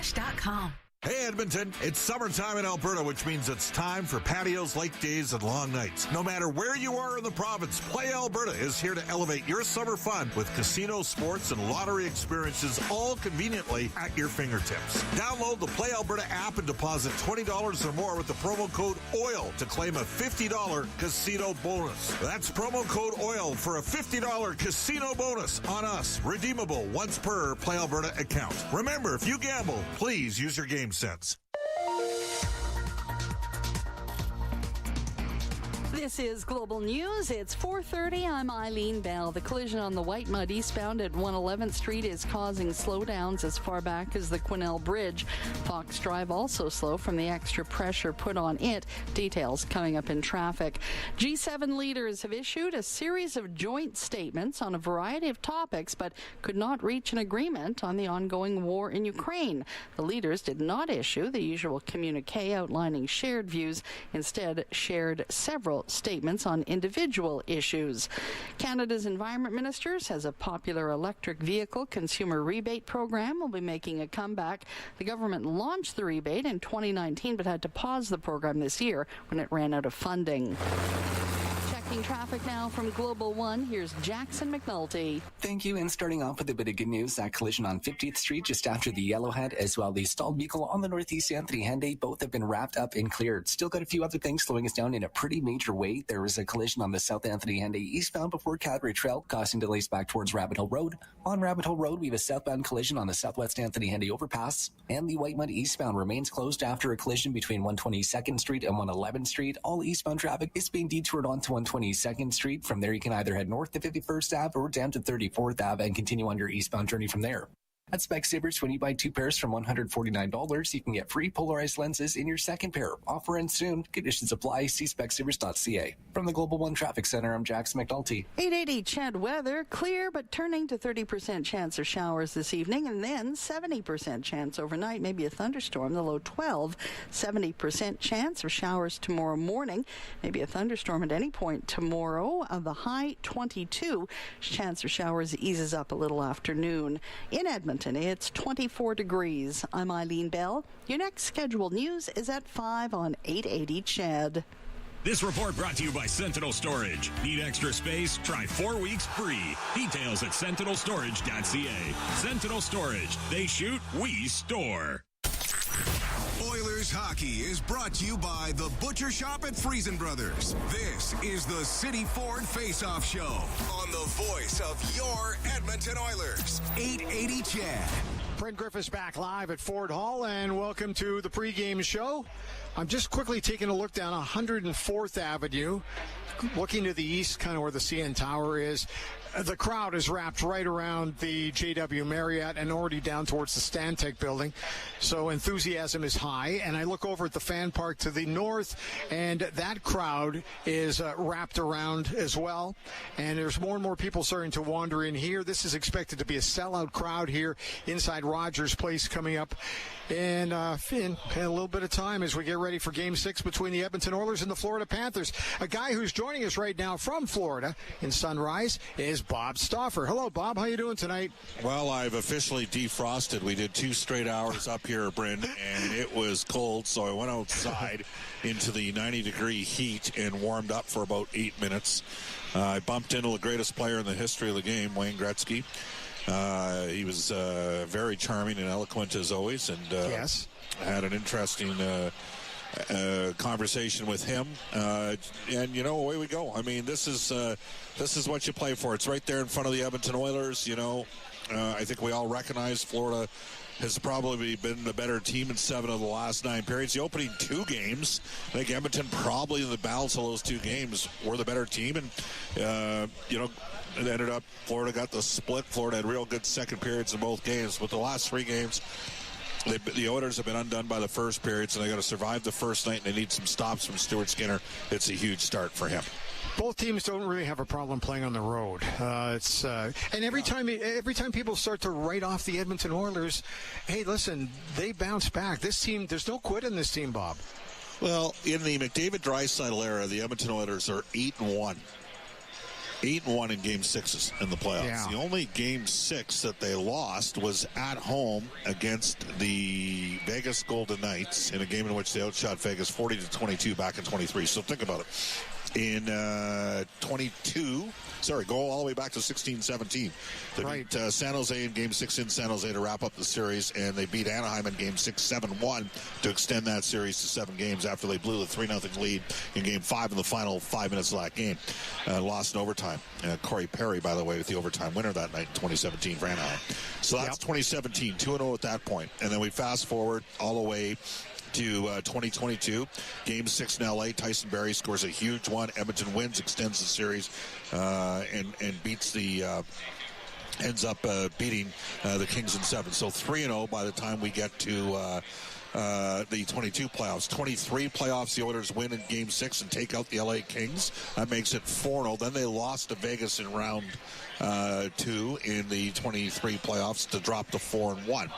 Avalanche.com. Hey Edmonton, it's summertime in Alberta, which means it's time for patios, lake days, and long nights. No matter where you are in the province, Play Alberta is here to elevate your summer fun with casino, sports, and lottery experiences, all conveniently at your fingertips. Download the Play Alberta app and deposit $20 or more with the promo code OIL to claim a $50 casino bonus. That's promo code OIL for a $50 casino bonus on us, redeemable once per Play Alberta account. Remember, if you gamble, please use your game sense. This is Global News. It's 4:30. I'm Eileen Bell. The collision on the White Mud eastbound at 111th Street is causing slowdowns as far back as the Quesnel Bridge. Fox Drive also slow from the extra pressure put on it. Details coming up in traffic. G7 leaders have issued a series of joint statements on a variety of topics, but could not reach an agreement on the ongoing war in Ukraine. The leaders did not issue the usual communique outlining shared views, instead shared several statements on individual issues. Canada's Environment Minister says a popular electric vehicle consumer rebate program will be making a comeback. The government launched the rebate in 2019 but had to pause the program this year when it ran out of funding. Traffic now from Global One. Here's Jackson McNulty. Thank you. And starting off with a bit of good news, that collision on 50th Street just after the Yellowhead, as well the stalled vehicle on the Northeast Anthony Henday, both have been wrapped up and cleared. Still got a few other things slowing us down in a pretty major way. There was a collision on the South Anthony Henday eastbound before Calgary Trail, causing delays back towards Rabbit Hill Road. On Rabbit Hill Road, we have a southbound collision on the Southwest Anthony Henday overpass, and the White Mud eastbound remains closed after a collision between 122nd Street and 111th Street. All eastbound traffic is being detoured onto 122nd Street. From there, you can either head north to 51st Ave or down to 34th Ave and continue on your eastbound journey from there. At Specsavers, when you buy 2 pairs from $149, you can get free polarized lenses in your second pair. Offer ends soon. Conditions apply. See specsavers.ca. From the Global One Traffic Center, I'm Jackson McNulty. 880 Chad weather. Clear, but turning to 30% chance of showers this evening, and then 70% chance overnight. Maybe a thunderstorm. The low 12. 70% chance of showers tomorrow morning. Maybe a thunderstorm at any point tomorrow. The high 22. Chance of showers eases up a little afternoon. In Edmonton, it's 24 degrees. I'm Eileen Bell. Your next scheduled news is at 5 on 880 Chad. This report brought to you by Sentinel Storage. Need extra space? Try 4 weeks free. Details at sentinelstorage.ca. Sentinel Storage. They shoot, we store. Oilers hockey is brought to you by the Butcher Shop at Friesen Brothers. This is the City Ford Face-Off Show on the voice of your Edmonton Oilers. 880 Chad. Brent Griffiths back live at Ford Hall, and welcome to the pregame show. I'm just quickly taking a look down 104th Avenue, looking to the east, kind of where the CN Tower is. The crowd is wrapped right around the JW Marriott and already down towards the Stantec building. So enthusiasm is high. And I look over at the fan park to the north, and that crowd is wrapped around as well. And there's more and more people starting to wander in here. This is expected to be a sellout crowd here inside Rogers Place coming up in a little bit of time as we get ready for Game 6 between the Edmonton Oilers and the Florida Panthers. A guy who's joining us right now from Florida in Sunrise is Bob Stauffer. Hello, Bob. How you doing tonight? Well, I've officially defrosted. We did 2 straight hours up here, Bryn, and it was cold, so I went outside into the 90-degree heat and warmed up for about 8 minutes. I bumped into the greatest player in the history of the game, Wayne Gretzky. He was very charming and eloquent as always, and yes, had an interesting conversation with him, and away we go. I mean, this is what you play for. It's right there in front of the Edmonton Oilers. I think we all recognize Florida has probably been the better team in 7 of the last 9 periods. The opening 2 games, I think Edmonton probably in the balance of those 2 games were the better team, and it ended up Florida got the split. Florida had real good second periods in both games, but the last 3 games, the Oilers have been undone by the first periods, and they got to survive the first night, and they need some stops from Stuart Skinner. It's a huge start for him. Both teams don't really have a problem playing on the road. And every time people start to write off the Edmonton Oilers, hey, listen, they bounce back. This team, there's no quit in this team, Bob. Well, in the McDavid-Draisaitl era, the Edmonton Oilers are 8-1. 8-1 in Game 6s in the playoffs. Yeah. The only Game 6 that they lost was at home against the Vegas Golden Knights in a game in which they outshot Vegas 40-22 back in 23. So think about it. In go all the way back to 16-17. They beat San Jose in Game 6 in San Jose to wrap up the series, and they beat Anaheim in Game 6 7-1 to extend that series to 7 games after they blew the 3-0 lead in Game 5 in the final 5 minutes of that game. Lost in overtime. Corey Perry, by the way, with the overtime winner that night in 2017 for Anaheim. So that's 2017, 2-0 at that point. And then we fast forward all the way to 2022, Game 6 in L.A. Tyson Barrie scores a huge one. Edmonton wins, extends the series, and beats the ends up beating the Kings in 7. So 3-0 by the time we get to the 22 playoffs. 23 playoffs, the Oilers win in Game 6 and take out the LA Kings. That makes it 4-0. Then they lost to Vegas in round 2 in the 23 playoffs to drop to 4-1.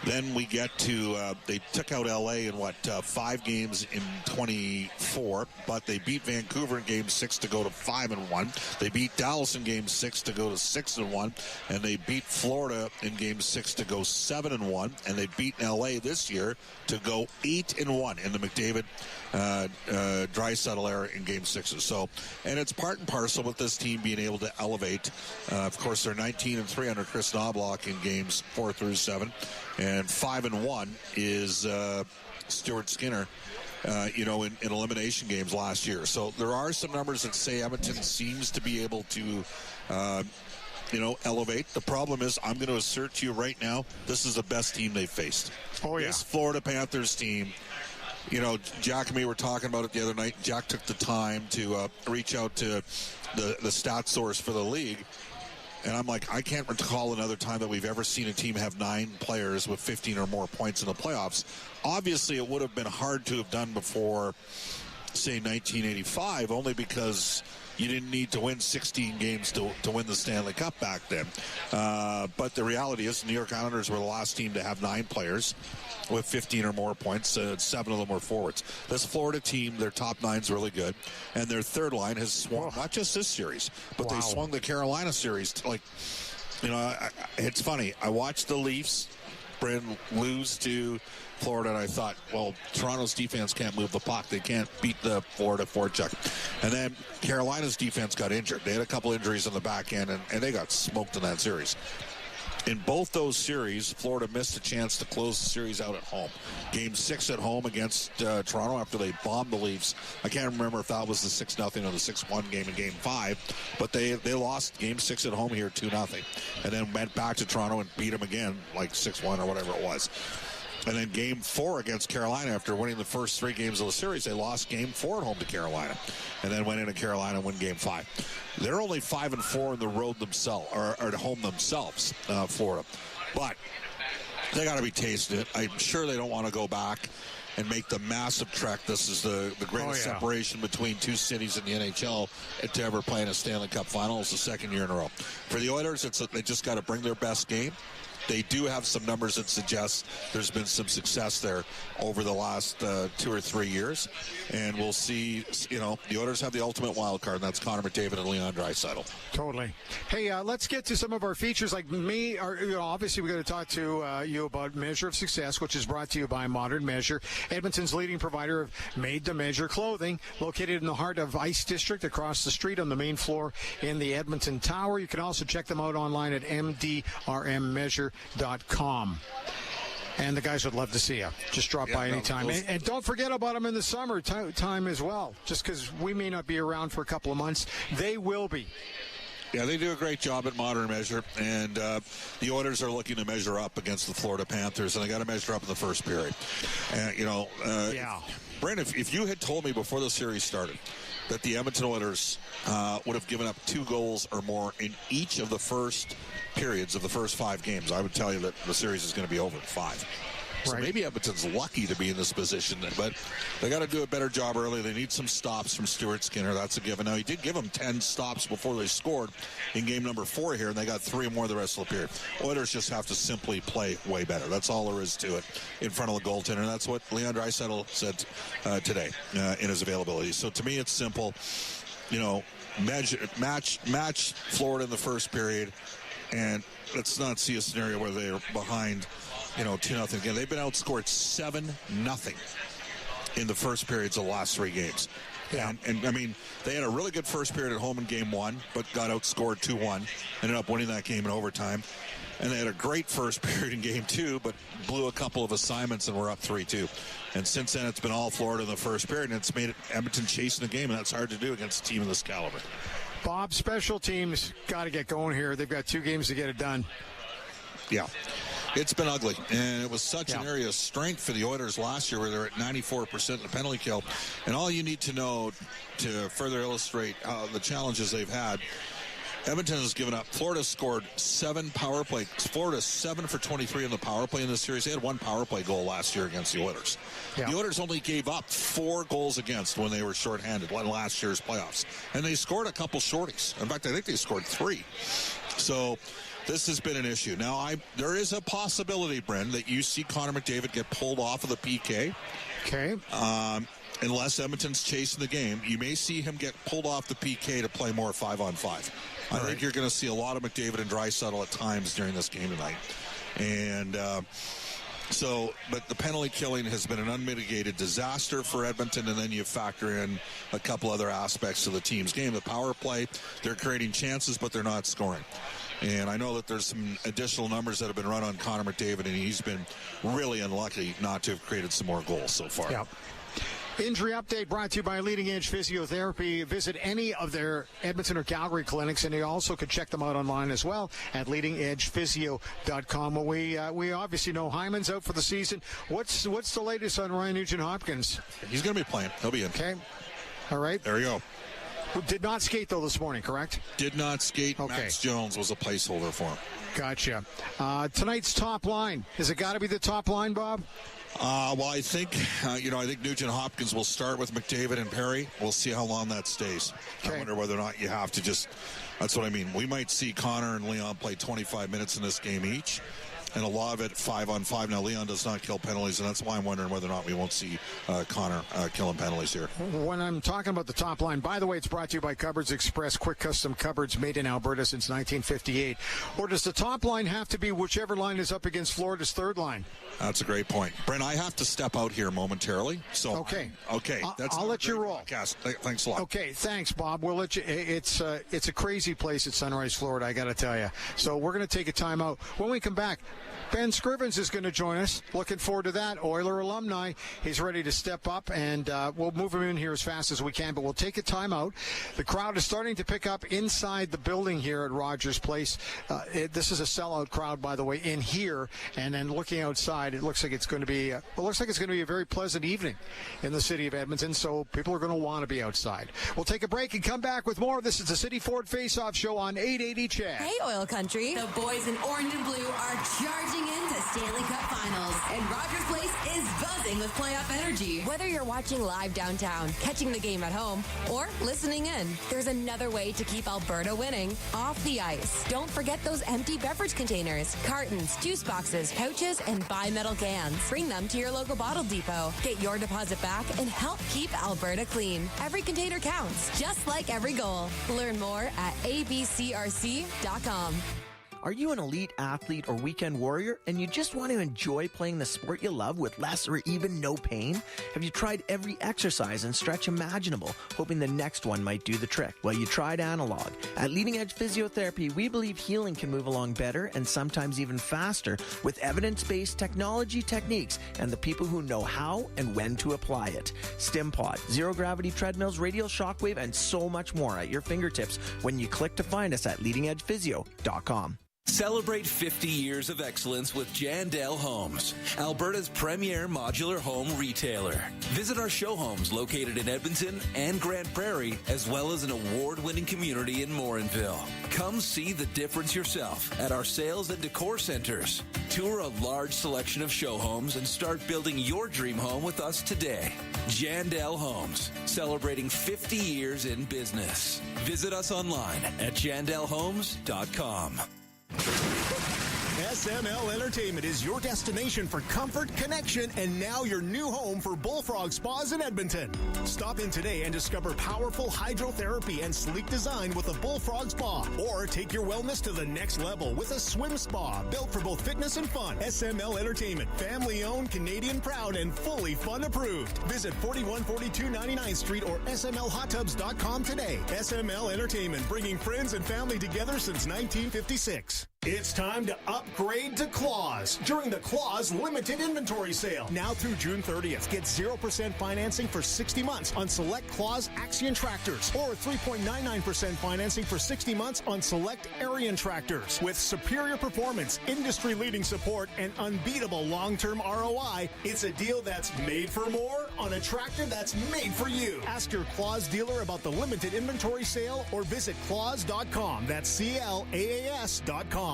Then we get to, they took out L.A. in 5 games in 24, but they beat Vancouver in Game 6 to go to 5-1. They beat Dallas in Game 6 to go to 6-1, and they beat Florida in Game 6 to go 7-1, and they beat L.A. this year to go 8-1 in the McDavid Draisaitl era in Game 6s. So, and it's part and parcel with this team being able to elevate. Of course, they're 19-3 under Chris Knobloch in Games 4 through 7. And 5-1 is Stuart Skinner, in elimination games last year. So there are some numbers that say Edmonton seems to be able to, elevate. The problem is, I'm going to assert to you right now, this is the best team they've faced. Oh, yeah. This Florida Panthers team, Jack and me were talking about it the other night. Jack took the time to reach out to the stat source for the league. And I'm like, I can't recall another time that we've ever seen a team have 9 players with 15 or more points in the playoffs. Obviously, it would have been hard to have done before, say, 1985, only because you didn't need to win 16 games to win the Stanley Cup back then. But the reality is, the New York Islanders were the last team to have 9 players with 15 or more points. 7 of them were forwards. This Florida team, their top 9's really good, and their third line has swung not just this series, but they swung the Carolina series. It's funny. I watched the Leafs, lose to Florida, and I thought, well, Toronto's defense can't move the puck. They can't beat the Florida forecheck. And then Carolina's defense got injured. They had a couple injuries on the back end, and they got smoked in that series. In both those series, Florida missed a chance to close the series out at home. Game 6 at home against Toronto after they bombed the Leafs. I can't remember if that was the 6-0 or the 6-1 game in Game 5, but they lost Game 6 at home here 2-0, and then went back to Toronto and beat them again, like 6-1 or whatever it was. And then Game 4 against Carolina, after winning the first 3 games of the series, they lost Game 4 at home to Carolina, and then went into Carolina and win Game 5. They're only 5-4 in the road themselves, or at home themselves, Florida. But they got to be tasting it. I'm sure they don't want to go back and make the massive trek. This is the greatest separation between 2 cities in the NHL to ever play in a Stanley Cup final. It's the 2nd year in a row. For the Oilers, they just got to bring their best game. They do have some numbers that suggest there's been some success there over the last 2 or 3 years. And we'll see, the Oilers have the ultimate wild card, and that's Connor McDavid and Leon Draisaitl. Totally. Hey, let's get to some of our features. Like me, obviously we're going to talk to you about Measure of Success, which is brought to you by Modern Measure, Edmonton's leading provider of made-to-measure clothing, located in the heart of Ice District, across the street on the main floor in the Edmonton Tower. You can also check them out online at mdrmmeasure.com. And the guys would love to see you. Just drop by anytime. And don't forget about them in the summer time as well. Just because we may not be around for a couple of months, they will be. Yeah, they do a great job at Modern Measure, and the Oilers are looking to measure up against the Florida Panthers, and they got to measure up in the first period. And Brent, if you had told me before the series started that the Edmonton Oilers would have given up 2 goals or more in each of the first periods of the first 5 games, I would tell you that the series is going to be over in 5. So maybe Edmonton's lucky to be in this position, but they got to do a better job early. They need some stops from Stuart Skinner. That's a given. Now, he did give them 10 stops before they scored in game number 4 here, and they got 3 more the rest of the period. Oilers just have to simply play way better. That's all there is to it in front of the goaltender, and that's what Leon Draisaitl said today in his availability. So to me, it's simple. match Florida in the first period, and let's not see a scenario where they're behind, 2-0 again. They've been outscored 7-0 in the first periods of the last three games. Yeah. And I mean, they had a really good first period at home in game one, but got outscored 2-1, ended up winning that game in overtime. And they had a great first period in game two, but blew a couple of assignments and were up 3-2. And since then, it's been all Florida in the first period, and it's made Edmonton chasing the game, and that's hard to do against a team of this caliber. Bob, special teams got to get going here. They've got 2 games to get it done. Yeah. It's been ugly, and it was such an area of strength for the Oilers last year where they're at 94% in the penalty kill. And all you need to know to further illustrate the challenges they've had, Edmonton has given up. Florida scored 7 power play. Florida's 7 for 23 in the power play in this series. They had 1 power play goal last year against the Oilers. Yeah. The Oilers only gave up 4 goals against when they were shorthanded in last year's playoffs. And they scored a couple shorties. In fact, I think they scored 3. So this has been an issue. Now, there is a possibility, Bryn, that you see Connor McDavid get pulled off of the PK. Okay. Unless Edmonton's chasing the game, you may see him get pulled off the PK to play more 5-on-5. I think you're going to see a lot of McDavid and Draisaitl at times during this game tonight. And but the penalty killing has been an unmitigated disaster for Edmonton, and then you factor in a couple other aspects of the team's game. The power play, they're creating chances, but they're not scoring. And I know that there's some additional numbers that have been run on Connor McDavid, and he's been really unlucky not to have created some more goals so far. Yep. Injury update brought to you by Leading Edge Physiotherapy. Visit any of their Edmonton or Calgary clinics, and you also could check them out online as well at leadingedgephysio.com. Well, we obviously know Hyman's out for the season. What's the latest on Ryan Nugent-Hopkins? He's going to be playing. He'll be in. Okay. All right. There you go. Did not skate, though, this morning, correct? Did not skate. Okay. Max Jones was a placeholder for him. Gotcha. Tonight's top line. Has it got to be the top line, Bob? Well, I think, I think Nugent-Hopkins will start with McDavid and Perry. We'll see how long that stays. Okay. I wonder whether or not you have to that's what I mean. We might see Connor and Leon play 25 minutes in this game each, and a lot of it 5-on-5. Now, Leon does not kill penalties, and that's why I'm wondering whether or not we won't see Connor killing penalties here. When I'm talking about the top line, by the way, it's brought to you by Cupboards Express, quick custom cupboards made in Alberta since 1958. Or does the top line have to be whichever line is up against Florida's third line? That's a great point. Brent, I have to step out here momentarily. So okay. I'll let you roll. Thanks a lot. Okay, thanks, Bob. We'll let you. It's a crazy place at Sunrise, Florida, I got to tell you. So we're going to take a timeout. When we come back, Ben Scrivens is going to join us. Looking forward to that. Oiler alumni. He's ready to step up, and we'll move him in here as fast as we can, but we'll take a timeout. The crowd is starting to pick up inside the building here at Rogers Place. This is a sellout crowd, by the way, in here, and then looking outside, it looks like it's going to be a very pleasant evening in the city of Edmonton, so people are going to want to be outside. We'll take a break and come back with more. This is the City Ford Face-Off Show on 880 Chad. Hey, Oil Country. The boys in orange and blue are charging into Stanley Cup Finals, and Rogers Place is buzzing with playoff energy. Whether you're watching live downtown, catching the game at home, or listening in, there's another way to keep Alberta winning off the ice. Don't forget those empty beverage containers, cartons, juice boxes, pouches, and bimetal cans. Bring them to your local bottle depot. Get your deposit back and help keep Alberta clean. Every container counts, just like every goal. Learn more at abcrc.com. Are you an elite athlete or weekend warrior and you just want to enjoy playing the sport you love with less or even no pain? Have you tried every exercise and stretch imaginable, hoping the next one might do the trick? Well, you tried analog. At Leading Edge Physiotherapy, we believe healing can move along better and sometimes even faster with evidence-based technology techniques and the people who know how and when to apply it. StimPod, zero-gravity treadmills, radial shockwave, and so much more at your fingertips when you click to find us at leadingedgephysio.com. Celebrate 50 years of excellence with Jandel Homes, Alberta's premier modular home retailer. Visit our show homes located in Edmonton and Grand Prairie, as well as an award-winning community in Morinville. Come see the difference yourself at our sales and decor centers. Tour a large selection of show homes and start building your dream home with us today. Jandel Homes, celebrating 50 years in business. Visit us online at jandelhomes.com. SML Entertainment is your destination for comfort, connection, and now your new home for Bullfrog Spas in Edmonton. Stop in today and discover powerful hydrotherapy and sleek design with a Bullfrog Spa. Or take your wellness to the next level with a swim spa built for both fitness and fun. SML Entertainment, family-owned, Canadian proud, and fully fun approved. Visit 4142 99th Street or smlhottubs.com today. SML Entertainment, bringing friends and family together since 1956. It's time to upgrade to Claws during the Claws Limited Inventory Sale. Now through June 30th, get 0% financing for 60 months on select Claws Axion tractors or 3.99% financing for 60 months on select Arian tractors. With superior performance, industry-leading support, and unbeatable long-term ROI, it's a deal that's made for more on a tractor that's made for you. Ask your Claws dealer about the Limited Inventory Sale or visit claws.com. That's CLAAS.com.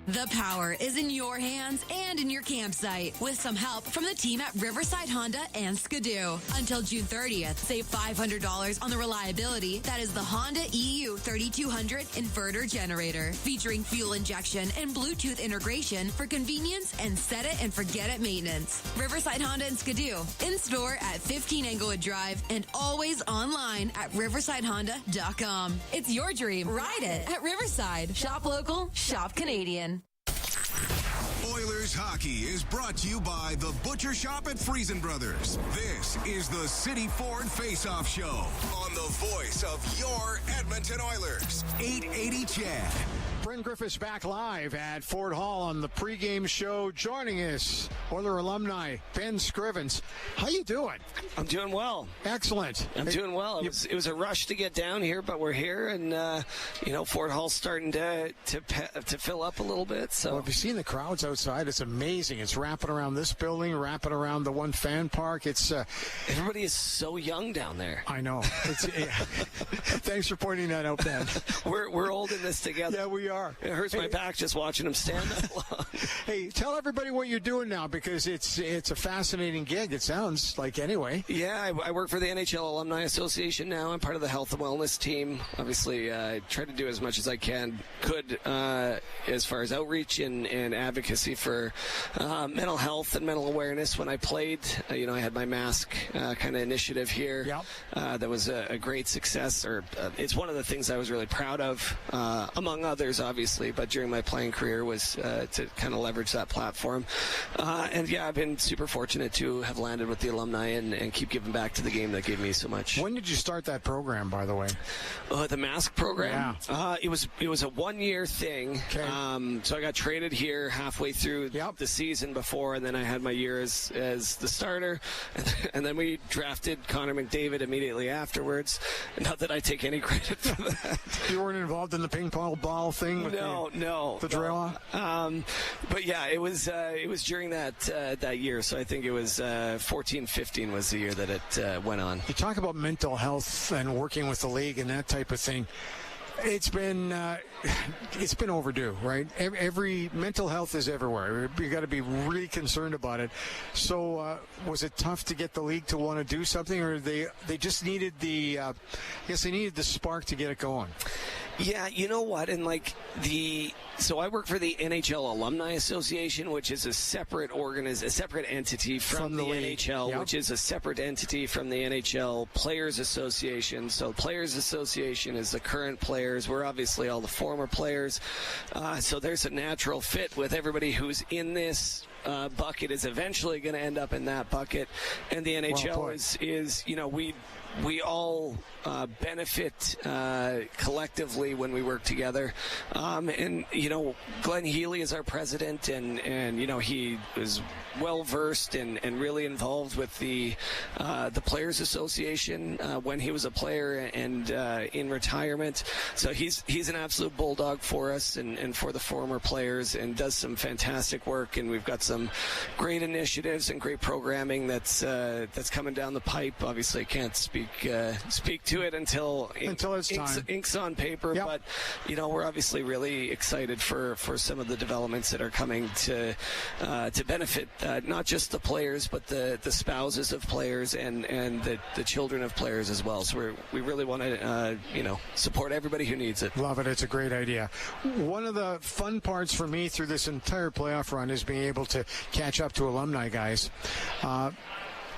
The power is in your hands and in your campsite with some help from the team at Riverside Honda and Skidoo. Until June 30th, save $500 on the reliability that is the Honda EU 3200 inverter generator, featuring fuel injection and Bluetooth integration for convenience and set it and forget it maintenance. Riverside Honda and Skidoo, in store at 15 Englewood Drive and always online at riversidehonda.com. It's your dream. Ride it at Riverside. Shop local, shop Canadian. Oilers hockey is brought to you by the Butcher Shop at Friesen Brothers. This is the City Ford Face-Off Show on the voice of your Edmonton Oilers. 880 Chad. Brent Griffiths back live at Ford Hall on the pregame show. Joining us, Oiler alumni Ben Scrivens. How you doing? I'm doing well. Excellent. I'm doing well. It was a rush to get down here, but we're here, and Ford Hall's starting to fill up a little bit. So, well, have you seen the crowds outside? It's amazing. It's wrapping around this building, wrapping around the one fan park. It's everybody is so young down there. I know. Thanks for pointing that out, Ben. We're old in this together. Yeah, we are. It hurts my back just watching them stand that long. Hey, tell everybody what you're doing now, because it's a fascinating gig. It sounds like, anyway. Yeah, I work for the NHL Alumni Association now. I'm part of the health and wellness team. Obviously, I try to do as much as I could as far as outreach and advocacy for mental health and mental awareness. When I played, I had my mask kind of initiative here. Yep. That was a great success. It's one of the things I was really proud of, among others, obviously, but during my playing career was to kind of leverage that platform. I've been super fortunate to have landed with the alumni and keep giving back to the game that gave me so much. When did you start that program, by the way? The mask program? Yeah. It was a 1-year thing. Okay. So I got traded here halfway through the season before, and then I had my year as the starter, and then we drafted Connor McDavid immediately afterwards. Not that I take any credit for that. You weren't involved in the ping pong ball thing? No. The drill? But yeah, it was during that year. So I think it was 14-15 was the year that it went on. You talk about mental health and working with the league and that type of thing. It's been overdue, right? Every mental health is everywhere. You got to be really concerned about it. So, was it tough to get the league to want to do something, or they just needed the spark to get it going? Yeah, you know what? And so I work for the NHL Alumni Association, which is a separate entity from the NHL, which is a separate entity from the NHL Players Association. So Players Association is the current players. We're obviously all the former players. So there's a natural fit with everybody who's in this bucket is eventually going to end up in that bucket. And the NHL is we all benefit collectively when we work together. And Glenn Healy is our president, and he is well versed and really involved with the Players Association when he was a player and in retirement. So he's an absolute bulldog for us and for the former players, and does some fantastic work. And we've got some great initiatives and great programming that's coming down the pipe. Obviously, I can't speak to it until it's ink's on paper. Yep. But we're obviously really excited for some of the developments that are coming to benefit not just the players, but the spouses of players and the children of players as well. So we really want to support everybody who needs it. Love it. It's a great idea. One of the fun parts for me through this entire playoff run is being able to catch up to alumni guys.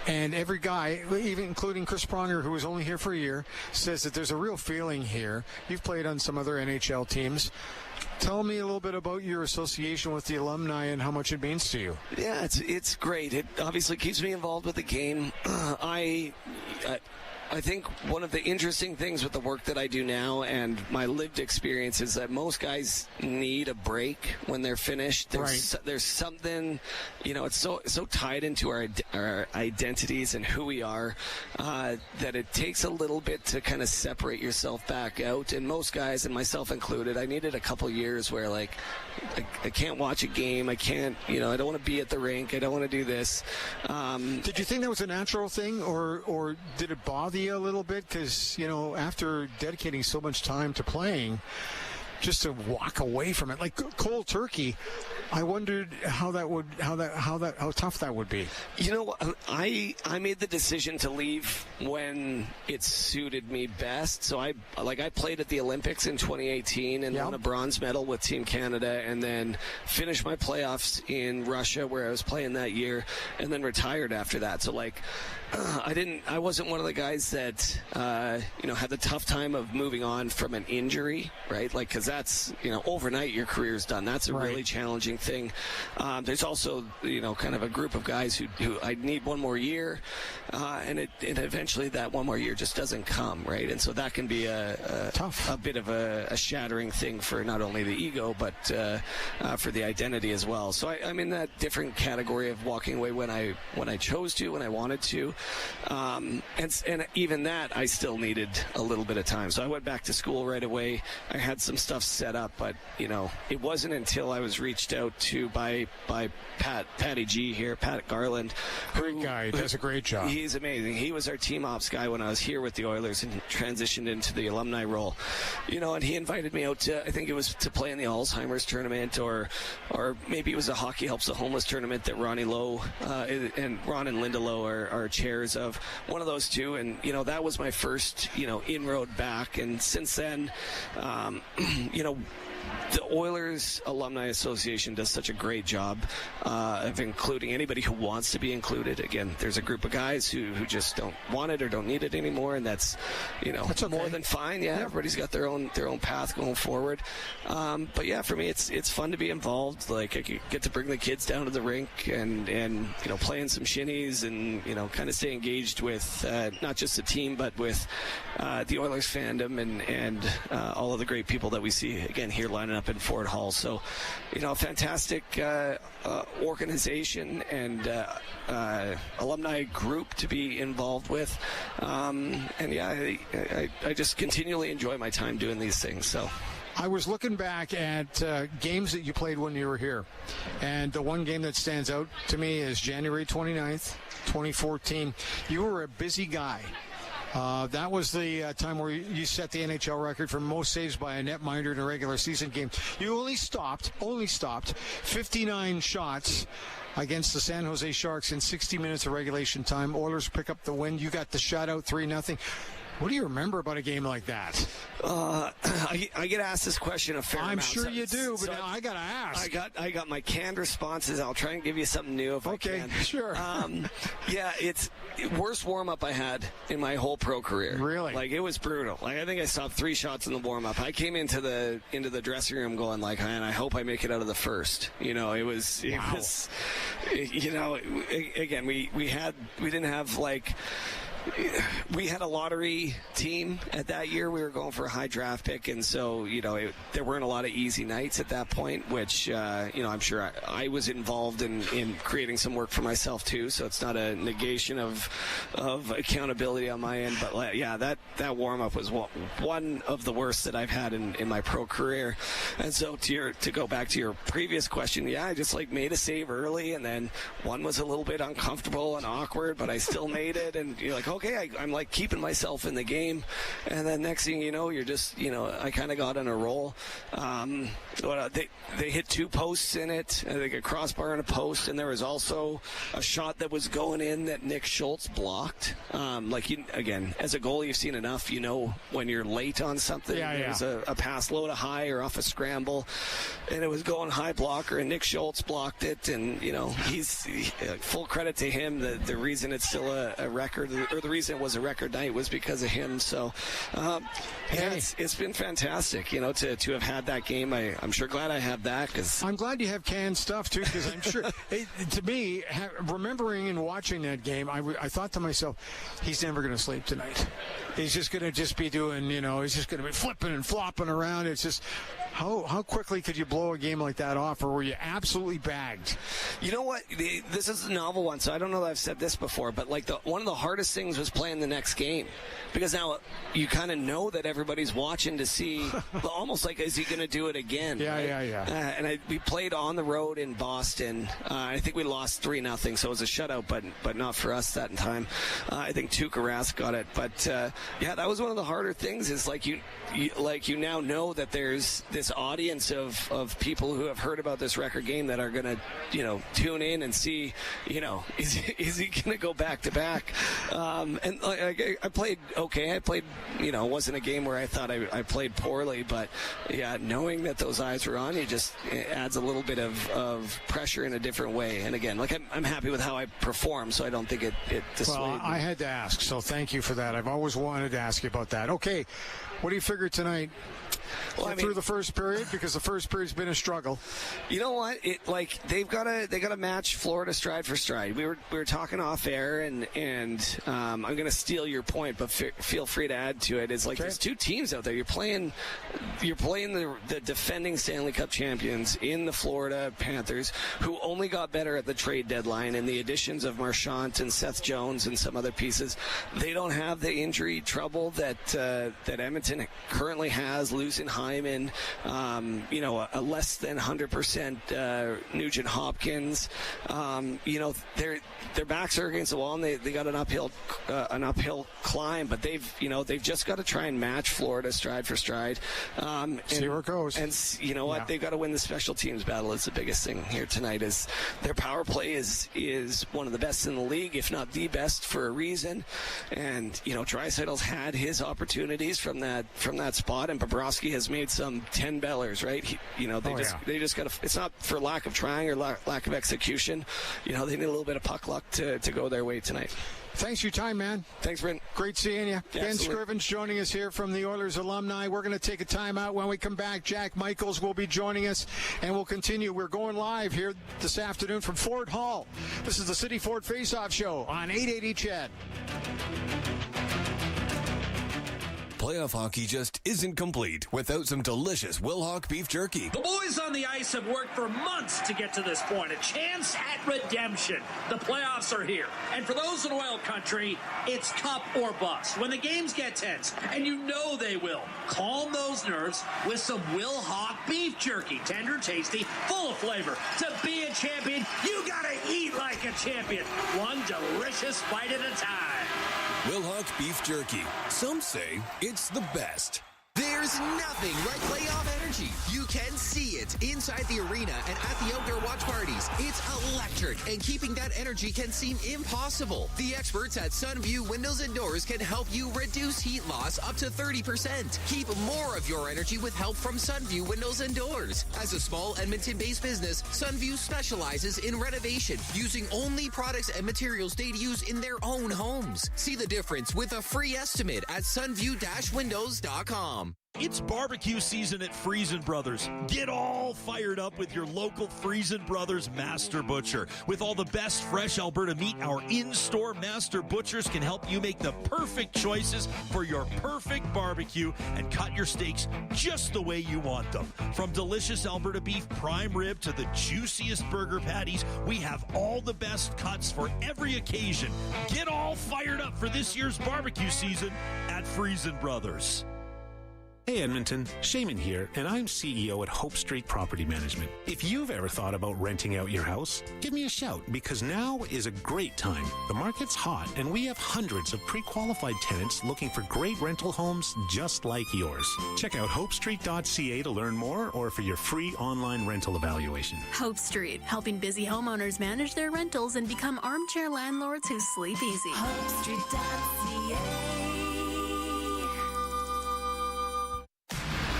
And every guy, even including Chris Pronger, who was only here for a year, says that there's a real feeling here. You've played on some other NHL teams. Tell me a little bit about your association with the alumni and how much it means to you. Yeah, it's great. It obviously keeps me involved with the game. I think one of the interesting things with the work that I do now and my lived experience is that most guys need a break when they're finished. There's something, it's so tied into our identities and who we are that it takes a little bit to kind of separate yourself back out. And most guys, and myself included, I needed a couple years where I can't watch a game. I can't, I don't want to be at the rink. I don't want to do this. Did you think that was a natural thing or did it bother you a little bit? Because after dedicating so much time to playing, just to walk away from it like cold turkey, I wondered how tough that would be. I made the decision to leave when it suited me best. So I played at the Olympics in 2018 and won a bronze medal with Team Canada, and then finished my playoffs in Russia where I was playing that year, and then retired after that. So I wasn't one of the guys that had the tough time of moving on from an injury, right? Because that's overnight your career's done. That's a really challenging thing. There's also kind of a group of guys who I need one more year, and eventually that one more year just doesn't come, right? And so that can be tough, a bit of a shattering thing for not only the ego but for the identity as well. So I'm in that different category of walking away when I chose to, when I wanted to. And even that, I still needed a little bit of time. So I went back to school right away. I had some stuff set up, but it wasn't until I was reached out to by Patty G here, Pat Garland. Great guy, does a great job. He's amazing. He was our team ops guy when I was here with the Oilers and transitioned into the alumni role. And he invited me out to, I think it was to play in the Alzheimer's tournament, or maybe it was a Hockey Helps the Homeless tournament that Ronnie Lowe and Ron and Linda Lowe are chairs of, one of those two. And that was my first inroad back. And since then, the Oilers Alumni Association does such a great job of including anybody who wants to be included. Again, there's a group of guys who just don't want it or don't need it anymore, and that's that's okay. More than fine. Yeah, everybody's got their own path going forward. But yeah, for me, it's fun to be involved. I get to bring the kids down to the rink and playing some shinnies and kind of stay engaged with not just the team but with the Oilers fandom and all of the great people that we see again here lining up in Ford Hall. So, a fantastic organization and alumni group to be involved with. And yeah, I just continually enjoy my time doing these things. So. I was looking back at games that you played when you were here, and the one game that stands out to me is January 29th, 2014. You were a busy guy. That was the time where you set the NHL record for most saves by a netminder in a regular season game. You only stopped 59 shots against the San Jose Sharks in 60 minutes of regulation time. Oilers pick up the win. You got the shutout 3-0. What do you remember about a game like that? I get asked this question a fair amount. I'm sure you do, but now I got to ask. I got my canned responses. I'll try and give you something new if I can. Okay, sure. Yeah, it's worst warm-up I had in my whole pro career. Really? It was brutal. I think I stopped 3 shots in the warm-up. I came into the dressing room going man, I hope I make it out of the first. It was again, we didn't have we had a lottery team at that year. We were going for a high draft pick, and so, there weren't a lot of easy nights at that point, which, I'm sure I was involved in creating some work for myself too, so it's not a negation of accountability on my end. But yeah, that warm-up was one of the worst that I've had in my pro career. And so to go back to your previous question, I just made a save early, and then one was a little bit uncomfortable and awkward, but I still made it, and you're like, okay, I'm keeping myself in the game, and then next thing you know, you're just, I kind of got on a roll. They hit 2 posts in it, I think a crossbar and a post, and there was also a shot that was going in that Nick Schultz blocked. Again, as a goalie, you've seen enough, when you're late on something. There was a pass low to high or off a scramble, and it was going high blocker, and Nick Schultz blocked it, and he's full credit to him. The reason it's still a record, or the reason it was a record night, was because of him. So it's been fantastic, to have had that game. I'm sure glad I have that, because I'm glad you have canned stuff too, because I'm sure to me, remembering and watching that game, I thought to myself, he's never going to sleep tonight. He's just going to be doing, he's just going to be flipping and flopping around. It's just, how quickly could you blow a game like that off, or were you absolutely bagged? You know what? This is a novel one, so I don't know that I've said this before, but one of the hardest things was playing the next game, because now you kind of know that everybody's watching to see, almost like, is he going to do it again? And we played on the road in Boston. I think we lost 3-0, so it was a shutout, but not for us that time. I think Tuukka Rask got it, but that was one of the harder things. Is you now know that there's this audience of people who have heard about this record game that are going to tune in and see, is he going to go back to back? And I played okay. I played, it wasn't a game where I thought I played poorly, but knowing that those eyes were on you just adds a little bit of pressure in a different way. And again, I'm happy with how I performed, so I don't think it dissuaded me. I had to ask, so thank you for that. I've always wanted to ask you about that. Okay, what do you figure tonight? Through the first period, because the first period's been a struggle. You know what? They got to match Florida stride for stride. We were talking off air, and I'm going to steal your point, but feel free to add to it. It's there's 2 teams out there. You're playing the defending Stanley Cup champions in the Florida Panthers, who only got better at the trade deadline, and the additions of Marchand and Seth Jones and some other pieces. They don't have the injury trouble that Edmonton currently has, losing Hyman, a less than 100% Nugent Hopkins. Their backs are against the wall, and they got an uphill climb, but they've just got to try and match Florida stride for stride. See where it goes. And you know what? They've got to win the special teams battle. It's the biggest thing here tonight. Is their power play is one of the best in the league, if not the best, for a reason. And Draisaitl's had his opportunities from that spot, and Bobrovsky has made some 10 bellers, right? They just got to. It's not for lack of trying or lack of execution. They need a little bit of puck luck to go their way tonight. Thanks for your time, man. Thanks, Brent. Great seeing you. Yeah, Ben absolutely. Scrivens joining us here from the Oilers alumni. We're going to take a time out. When we come back, Jack Michaels will be joining us, and we'll continue. We're going live here this afternoon from Ford Hall. This is the City Ford Face-Off Show on 880 CHED. Playoff hockey just isn't complete without some delicious Wilhauk beef jerky. The boys on the ice have worked for months to get to this point. A chance at redemption. The playoffs are here. And for those in oil country, it's cup or bust. When the games get tense, and you know they will, calm those nerves with some Wilhauk beef jerky. Tender, tasty, full of flavor. To be a champion, you gotta eat like a champion. One delicious bite at a time. Wilhauk beef jerky. Some say it's the best. There's nothing like playoff energy. You can see it inside the arena and at the outdoor watch parties. It's electric, and keeping that energy can seem impossible. The experts at Sunview Windows and Doors can help you reduce heat loss up to 30%. Keep more of your energy with help from Sunview Windows and Doors. As a small Edmonton-based business, Sunview specializes in renovation, using only products and materials they'd use in their own homes. See the difference with a free estimate at sunview-windows.com. It's barbecue season at Friesen Brothers. Get all fired up with your local Friesen Brothers Master Butcher. With all the best fresh Alberta meat, our in-store Master Butchers can help you make the perfect choices for your perfect barbecue and cut your steaks just the way you want them. From delicious Alberta beef prime rib to the juiciest burger patties, we have all the best cuts for every occasion. Get all fired up for this year's barbecue season at Friesen Brothers. Hey Edmonton, Shaman here, and I'm CEO at Hope Street Property Management. If you've ever thought about renting out your house, give me a shout because now is a great time. The market's hot and we have hundreds of pre-qualified tenants looking for great rental homes just like yours. Check out hopestreet.ca to learn more or for your free online rental evaluation. Hope Street, helping busy homeowners manage their rentals and become armchair landlords who sleep easy. HopeStreet.ca.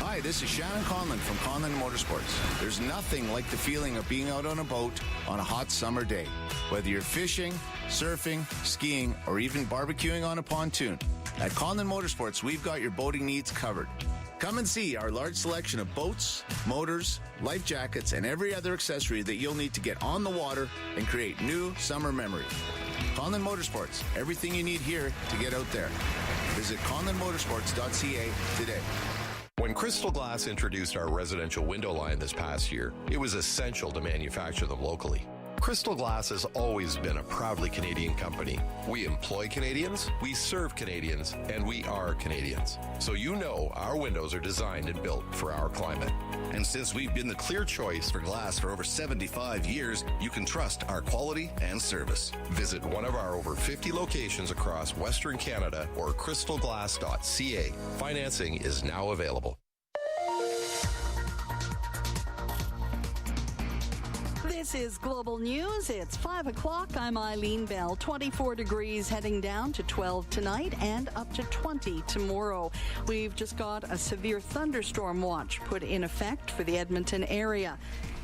Hi, this is Shannon Conlon from Conlon Motorsports. There's nothing like the feeling of being out on a boat on a hot summer day. Whether you're fishing, surfing, skiing, or even barbecuing on a pontoon, at Conlon Motorsports, we've got your boating needs covered. Come and see our large selection of boats, motors, life jackets, and every other accessory that you'll need to get on the water and create new summer memories. Conlon Motorsports, everything you need here to get out there. Visit conlonmotorsports.ca today. When Crystal Glass introduced our residential window line this past year, it was essential to manufacture them locally. Crystal Glass has always been a proudly Canadian company. We employ Canadians, we serve Canadians, and we are Canadians. So you know our windows are designed and built for our climate. And since we've been the clear choice for glass for over 75 years, you can trust our quality and service. Visit one of our over 50 locations across Western Canada or crystalglass.ca. Financing is now available. This is Global News. It's 5 o'clock. I'm Eileen Bell. 24 degrees heading down to 12 tonight and up to 20 tomorrow. We've just got a severe thunderstorm watch put in effect for the Edmonton area.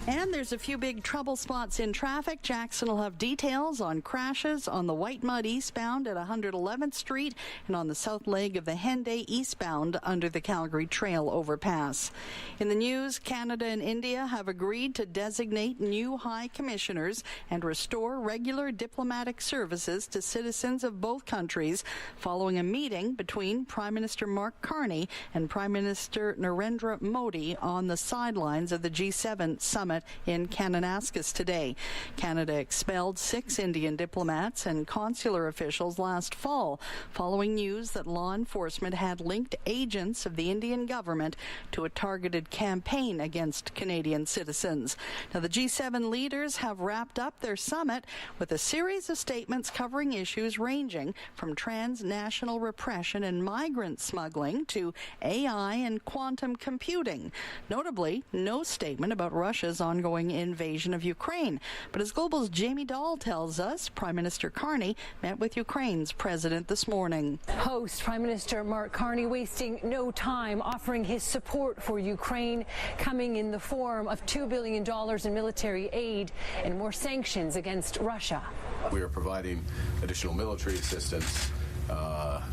And there's a few big trouble spots in traffic. Jackson will have details on crashes on the White Mud eastbound at 111th Street and on the south leg of the Henday eastbound under the Calgary Trail overpass. In the news, Canada and India have agreed to designate new high commissioners and restore regular diplomatic services to citizens of both countries following a meeting between Prime Minister Mark Carney and Prime Minister Narendra Modi on the sidelines of the G7 summit in Kananaskis today. Canada expelled 6 Indian diplomats and consular officials last fall, following news that law enforcement had linked agents of the Indian government to a targeted campaign against Canadian citizens. Now, the G7 leaders have wrapped up their summit with a series of statements covering issues ranging from transnational repression and migrant smuggling to AI and quantum computing. Notably, no statement about Russia's ongoing invasion of Ukraine. But as Global's Jamie Dahl tells us, Prime Minister Carney met with Ukraine's president this morning. Host Prime Minister Mark Carney wasting no time offering his support for Ukraine, coming in the form of $2 billion in military aid and more sanctions against Russia. We are providing additional military assistance,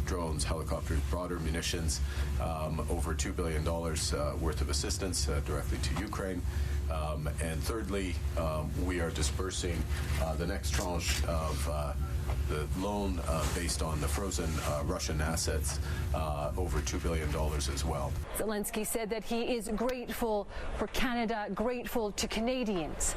drones, helicopters, broader munitions, over $2 billion worth of assistance directly to Ukraine. And thirdly, we are dispersing the next tranche of the loan based on the frozen Russian assets, over $2 billion as well. Zelensky said that he is grateful for Canada, grateful to Canadians.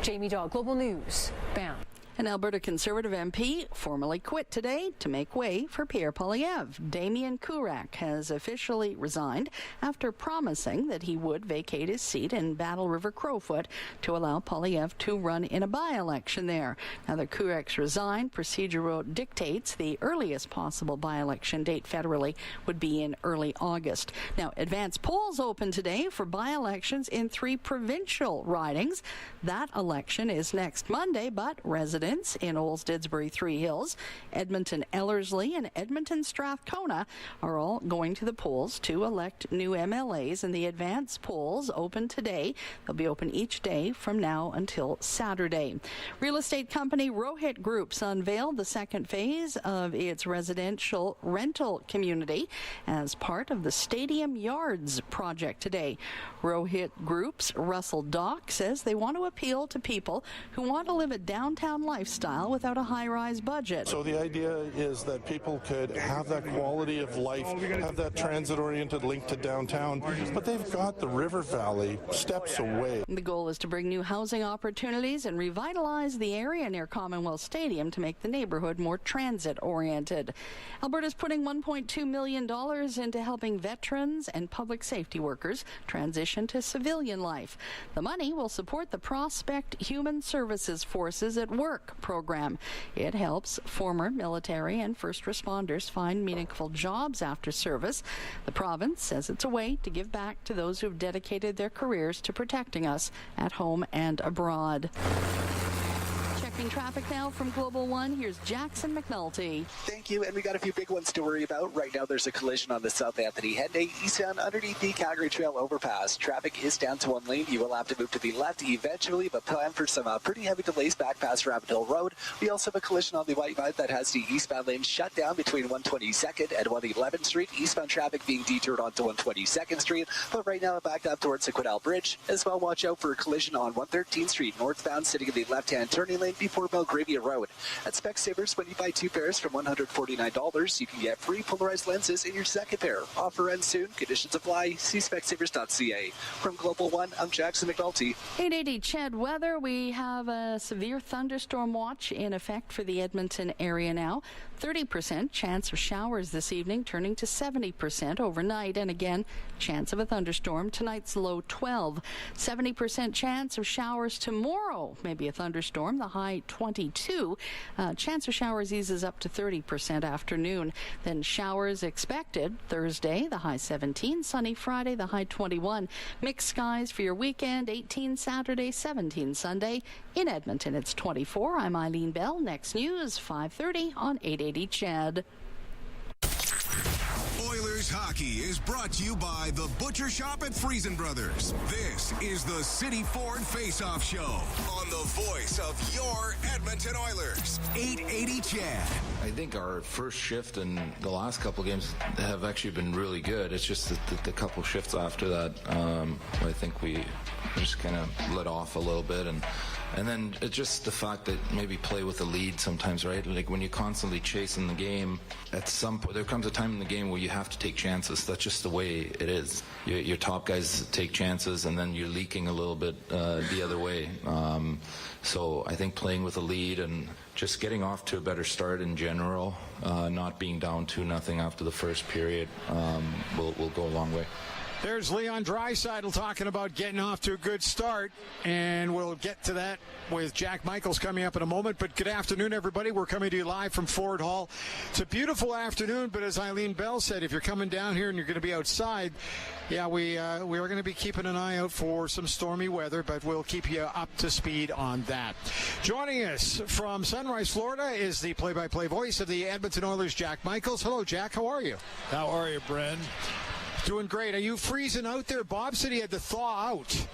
Jamie Dahl, Global News, bound. An Alberta Conservative MP formally quit today to make way for Pierre Poilievre. Damien Kurak has officially resigned after promising that he would vacate his seat in Battle River Crowfoot to allow Poilievre to run in a by-election there. Now that Kurak's resigned, procedure dictates the earliest possible by-election date federally would be in early August. Now, advance polls open today for by-elections in 3 provincial ridings. That election is next Monday, but residents residents in Olds, Didsbury, Three Hills, Edmonton Ellerslie, and Edmonton Strathcona are all going to the polls to elect new MLAs, and the advance polls open today. They'll be open each day from now until Saturday. Real estate company Rohit Groups unveiled the second phase of its residential rental community as part of the Stadium Yards project today. Rohit Group's Russell Dock says they want to appeal to people who want to live a downtown lifestyle without a high-rise budget. So the idea is that people could have that quality of life, have that transit-oriented link to downtown, but they've got the River Valley steps away. The goal is to bring new housing opportunities and revitalize the area near Commonwealth Stadium to make the neighborhood more transit-oriented. Alberta's putting $1.2 million into helping veterans and public safety workers transition to civilian life. The money will support the Prospect Human Services Forces at Work program. It helps former military and first responders find meaningful jobs after service. The province says it's a way to give back to those who've dedicated their careers to protecting us at home and abroad. Checking traffic now from Global One, here's Jackson McNulty. Thank you, and we got a few big ones to worry about. Right now there's a collision on the South Anthony Henday eastbound underneath the Calgary Trail overpass. Traffic is down to one lane. You will have to move to the left eventually, but plan for some pretty heavy delays back past Rabbit Hill Road. We also have a collision on the White Mud that has the eastbound lane shut down between 122nd and 111th Street. Eastbound traffic being detoured onto 122nd Street, but right now backed up towards the Quinnell Bridge. As well, watch out for a collision on 113th Street northbound sitting in the left-hand turning lane before Belgravia Road. At Specsavers, when you buy two pairs from $149, you can get free polarized lenses in your second pair. Offer ends soon. Conditions apply. See specsavers.ca. From Global One, I'm Jackson McNulty. 880 Chad weather. We have a severe thunderstorm watch in effect for the Edmonton area now. 30% chance of showers this evening, turning to 70% overnight. And again, chance of a thunderstorm. Tonight's low 12. 70% chance of showers tomorrow. Maybe a thunderstorm. The high 22. Chance of showers eases up to 30% afternoon. Then showers expected Thursday, the high 17. Sunny Friday, the high 21. Mixed skies for your weekend. 18 Saturday, 17 Sunday. In Edmonton, it's 24. I'm Eileen Bell. Next news, 5:30 on 880 Chad. Oilers hockey is brought to you by the Butcher Shop at Friesen Brothers. This is the City Ford Face-Off Show on the voice of your Edmonton Oilers. 880 Chad. I think our first shift and the last couple games have actually been really good. It's just that the couple shifts after that, I think we just kind of let off a little bit, and then it's just the fact that maybe play with a lead sometimes, right? Like when you're constantly chasing the game, at some point there comes a time in the game where you have to take chances. That's just the way it is. Your top guys take chances, and then you're leaking a little bit the other way. So I think playing with a lead and just getting off to a better start in general, not being down 2-0 after the first period, will go a long way. There's Leon Draisaitl talking about getting off to a good start, and we'll get to that with Jack Michaels coming up in a moment. But good afternoon, everybody. We're coming to you live from Ford Hall. It's a beautiful afternoon, but as Eileen Bell said, if you're coming down here and you're going to be outside, yeah, we are going to be keeping an eye out for some stormy weather, but we'll keep you up to speed on that. Joining us from Sunrise, Florida, is the play-by-play voice of the Edmonton Oilers, Jack Michaels. Hello, Jack. How are you? How are you, Bren? Doing great. Are you freezing out there? Bob said he had to thaw out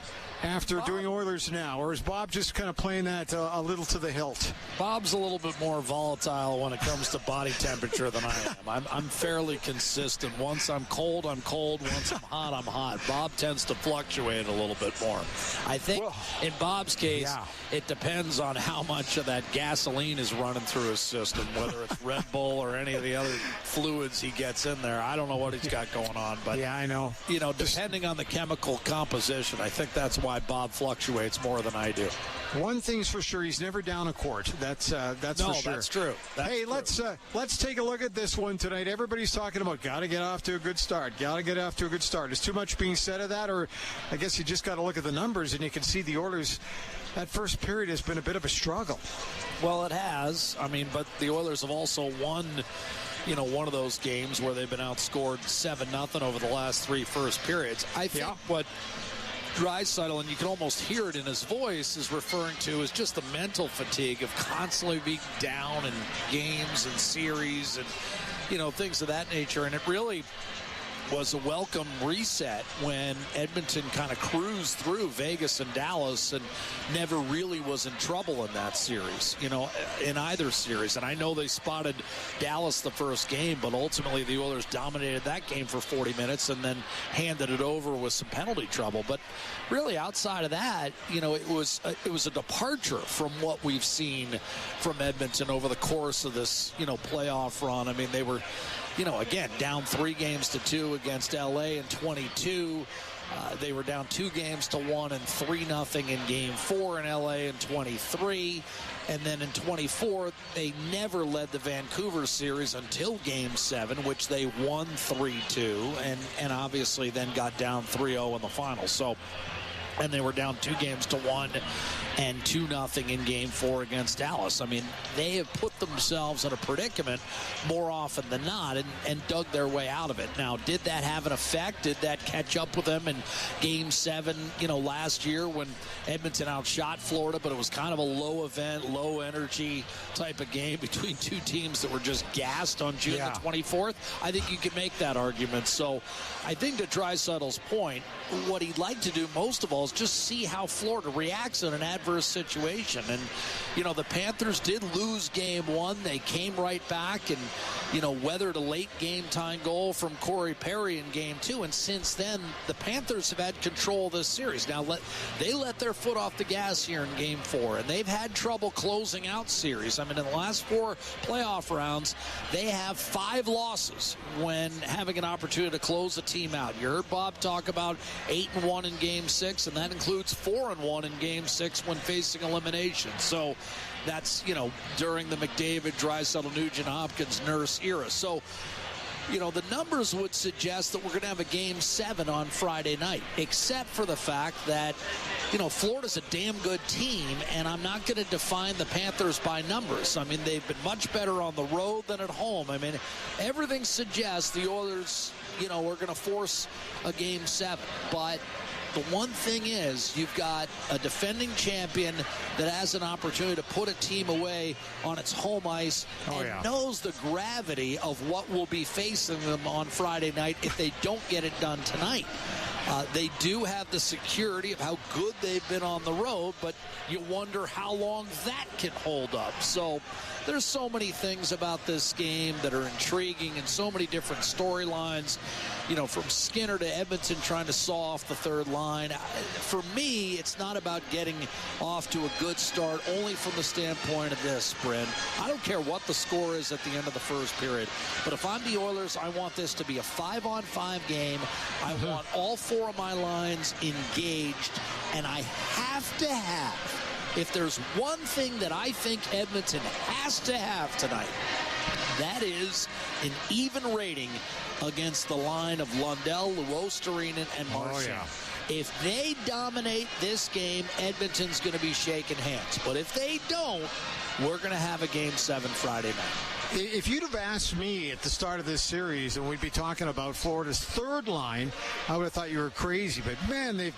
after doing Oilers Now, or is Bob just kind of playing that a little to the hilt? Bob's a little bit more volatile when it comes to body temperature than I am. I'm fairly consistent. Once I'm cold, I'm cold. Once I'm hot. Bob tends to fluctuate a little bit more. I think in Bob's case, it depends on how much of that gasoline is running through his system, whether it's Red Bull or any of the other fluids he gets in there. I don't know what he's got going on, but yeah, I know. You know, depending on the chemical composition, I think that's why Bob fluctuates more than I do. One thing's for sure, he's never down a quart. That's for sure. That's true. Hey, let's take a look at this one tonight. Everybody's talking about got to get off to a good start. Is too much being said of that, or I guess you just got to look at the numbers and you can see the Oilers. That first period has been a bit of a struggle. Well, it has. I mean, but the Oilers have also won, one of those games where they've been outscored 7-0 over the last three first periods. I think what Draisaitl, and you can almost hear it in his voice, is referring to as just the mental fatigue of constantly being down in games and series and, things of that nature. And it really was a welcome reset when Edmonton kind of cruised through Vegas and Dallas and never really was in trouble in that series, in either series. And I know they spotted Dallas the first game, but ultimately the Oilers dominated that game for 40 minutes and then handed it over with some penalty trouble. But really outside of that, it was a departure from what we've seen from Edmonton over the course of this, playoff run. I mean, they were, again, down 3-2 against LA in 22. They were down 2-1 and 3-0 in Game 4 in LA in 23. And then in 24, they never led the Vancouver series until Game 7, which they won 3-2 and obviously then got down 3-0 in the final. So, and they were down 2-1 and 2-0 in Game 4 against Dallas. I mean, they have put themselves in a predicament more often than not and dug their way out of it. Now, did that have an effect? Did that catch up with them in Game 7, last year when Edmonton outshot Florida, but it was kind of a low event, low energy type of game between two teams that were just gassed on June the 24th? I think you can make that argument. So I think to Draisaitl's point, what he'd like to do most of all is just see how Florida reacts in an adverse situation. And, the Panthers did lose Game 1. They came right back and, weathered a late game time goal from Corey Perry in Game 2. And since then, the Panthers have had control of this series. Now, they let their foot off the gas here in Game 4, and they've had trouble closing out series. I mean, in the last 4 playoff rounds, they have 5 losses when having an opportunity to close a team out. You heard Bob talk about 8-1 in Game 6, and that includes 4-1 in Game 6 when facing elimination. So that's, during the McDavid, Draisaitl, Nugent Hopkins, Nurse era. So, the numbers would suggest that we're going to have a Game 7 on Friday night, except for the fact that, Florida's a damn good team, and I'm not going to define the Panthers by numbers. I mean, they've been much better on the road than at home. I mean, everything suggests the Oilers, are going to force a Game 7. But the one thing is, you've got a defending champion that has an opportunity to put a team away on its home ice and knows the gravity of what will be facing them on Friday night if they don't get it done tonight. They do have the security of how good they've been on the road, but you wonder how long that can hold up. So there's so many things about this game that are intriguing and so many different storylines, from Skinner to Edmonton trying to saw off the third line. For me, it's not about getting off to a good start only from the standpoint of this, Bryn. I don't care what the score is at the end of the first period, but if I'm the Oilers, I want this to be a 5-on-5 game. I want all 4 of my lines engaged, and I have to have, if there's one thing that I think Edmonton has to have tonight, that is an even rating against the line of Lundell, Luostarinen, and Marchand. If they dominate this game, Edmonton's going to be shaking hands. But if they don't, we're going to have a Game 7 Friday night. If you'd have asked me at the start of this series and we'd be talking about Florida's third line, I would have thought you were crazy. But man, they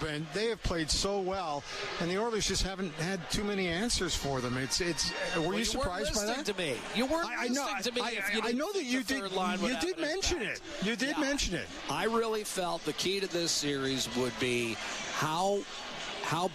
have played so well, and the Oilers just haven't had too many answers for them. Were you surprised by that? To me, you weren't listening to me. I know that you did. You did mention it. You did mention it. I really felt the key to this series would be how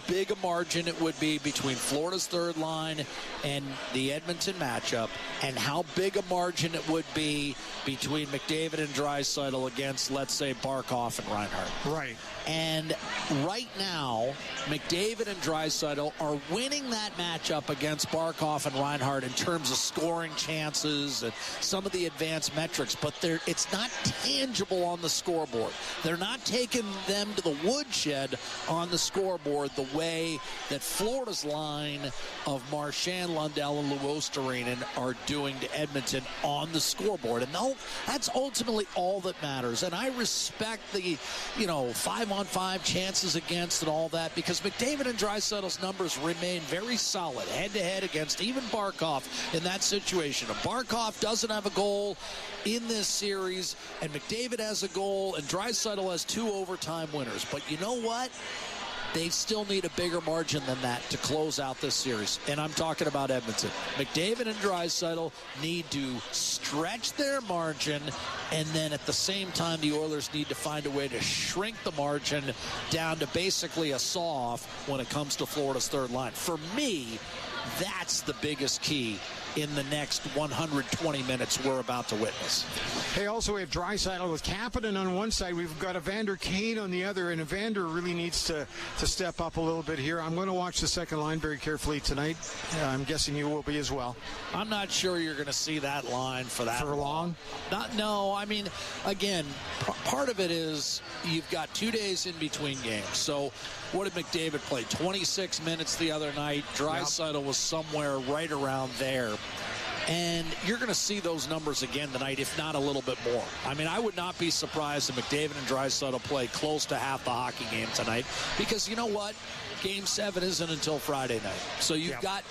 big a margin it would be between Florida's third line and the Edmonton matchup, and how big a margin it would be between McDavid and Draisaitl against, let's say, Barkov and Reinhart. Right. And right now, McDavid and Draisaitl are winning that matchup against Barkov and Reinhart in terms of scoring chances and some of the advanced metrics, but it's not tangible on the scoreboard. They're not taking them to the woodshed on the scoreboard the way that Florida's line of Marchand, Lundell, and Luostarinen are doing to Edmonton on the scoreboard. And that's ultimately all that matters. And I respect the, 5-on-5 chances against and all that, because McDavid and Draisaitl's numbers remain very solid head-to-head against even Barkov in that situation. If Barkov doesn't have a goal in this series, and McDavid has a goal, and Draisaitl has 2 overtime winners. But you know what? they still need a bigger margin than that to close out this series. And I'm talking about Edmonton. McDavid and Draisaitl need to stretch their margin, and then at the same time, the Oilers need to find a way to shrink the margin down to basically a saw-off when it comes to Florida's third line. For me, that's the biggest key in the next 120 minutes we're about to witness. Hey, also we have Draisaitl with Kapanen on one side. We've got Evander Kane on the other, and Evander really needs to step up a little bit here. I'm going to watch the second line very carefully tonight. I'm guessing you will be as well. I'm not sure you're going to see that line for that long. No, I mean, again, part of it is you've got 2 days in between games. So what did McDavid play? 26 minutes the other night. Draisaitl was somewhere right around there. And you're going to see those numbers again tonight, if not a little bit more. I mean, I would not be surprised if McDavid and Draisaitl play close to half the hockey game tonight, because you know what? Game 7 isn't until Friday night. So you've got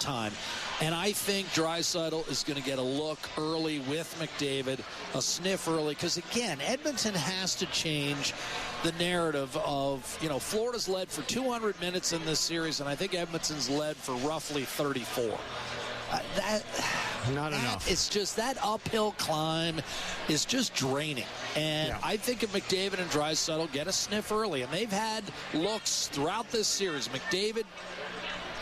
time. And I think Draisaitl is going to get a look early with McDavid, a sniff early, because again, Edmonton has to change the narrative of, Florida's led for 200 minutes in this series, and I think Edmonton's led for roughly 34. Not enough. It's just that uphill climb is just draining. And I think if McDavid and Draisaitl get a sniff early, and they've had looks throughout this series. McDavid,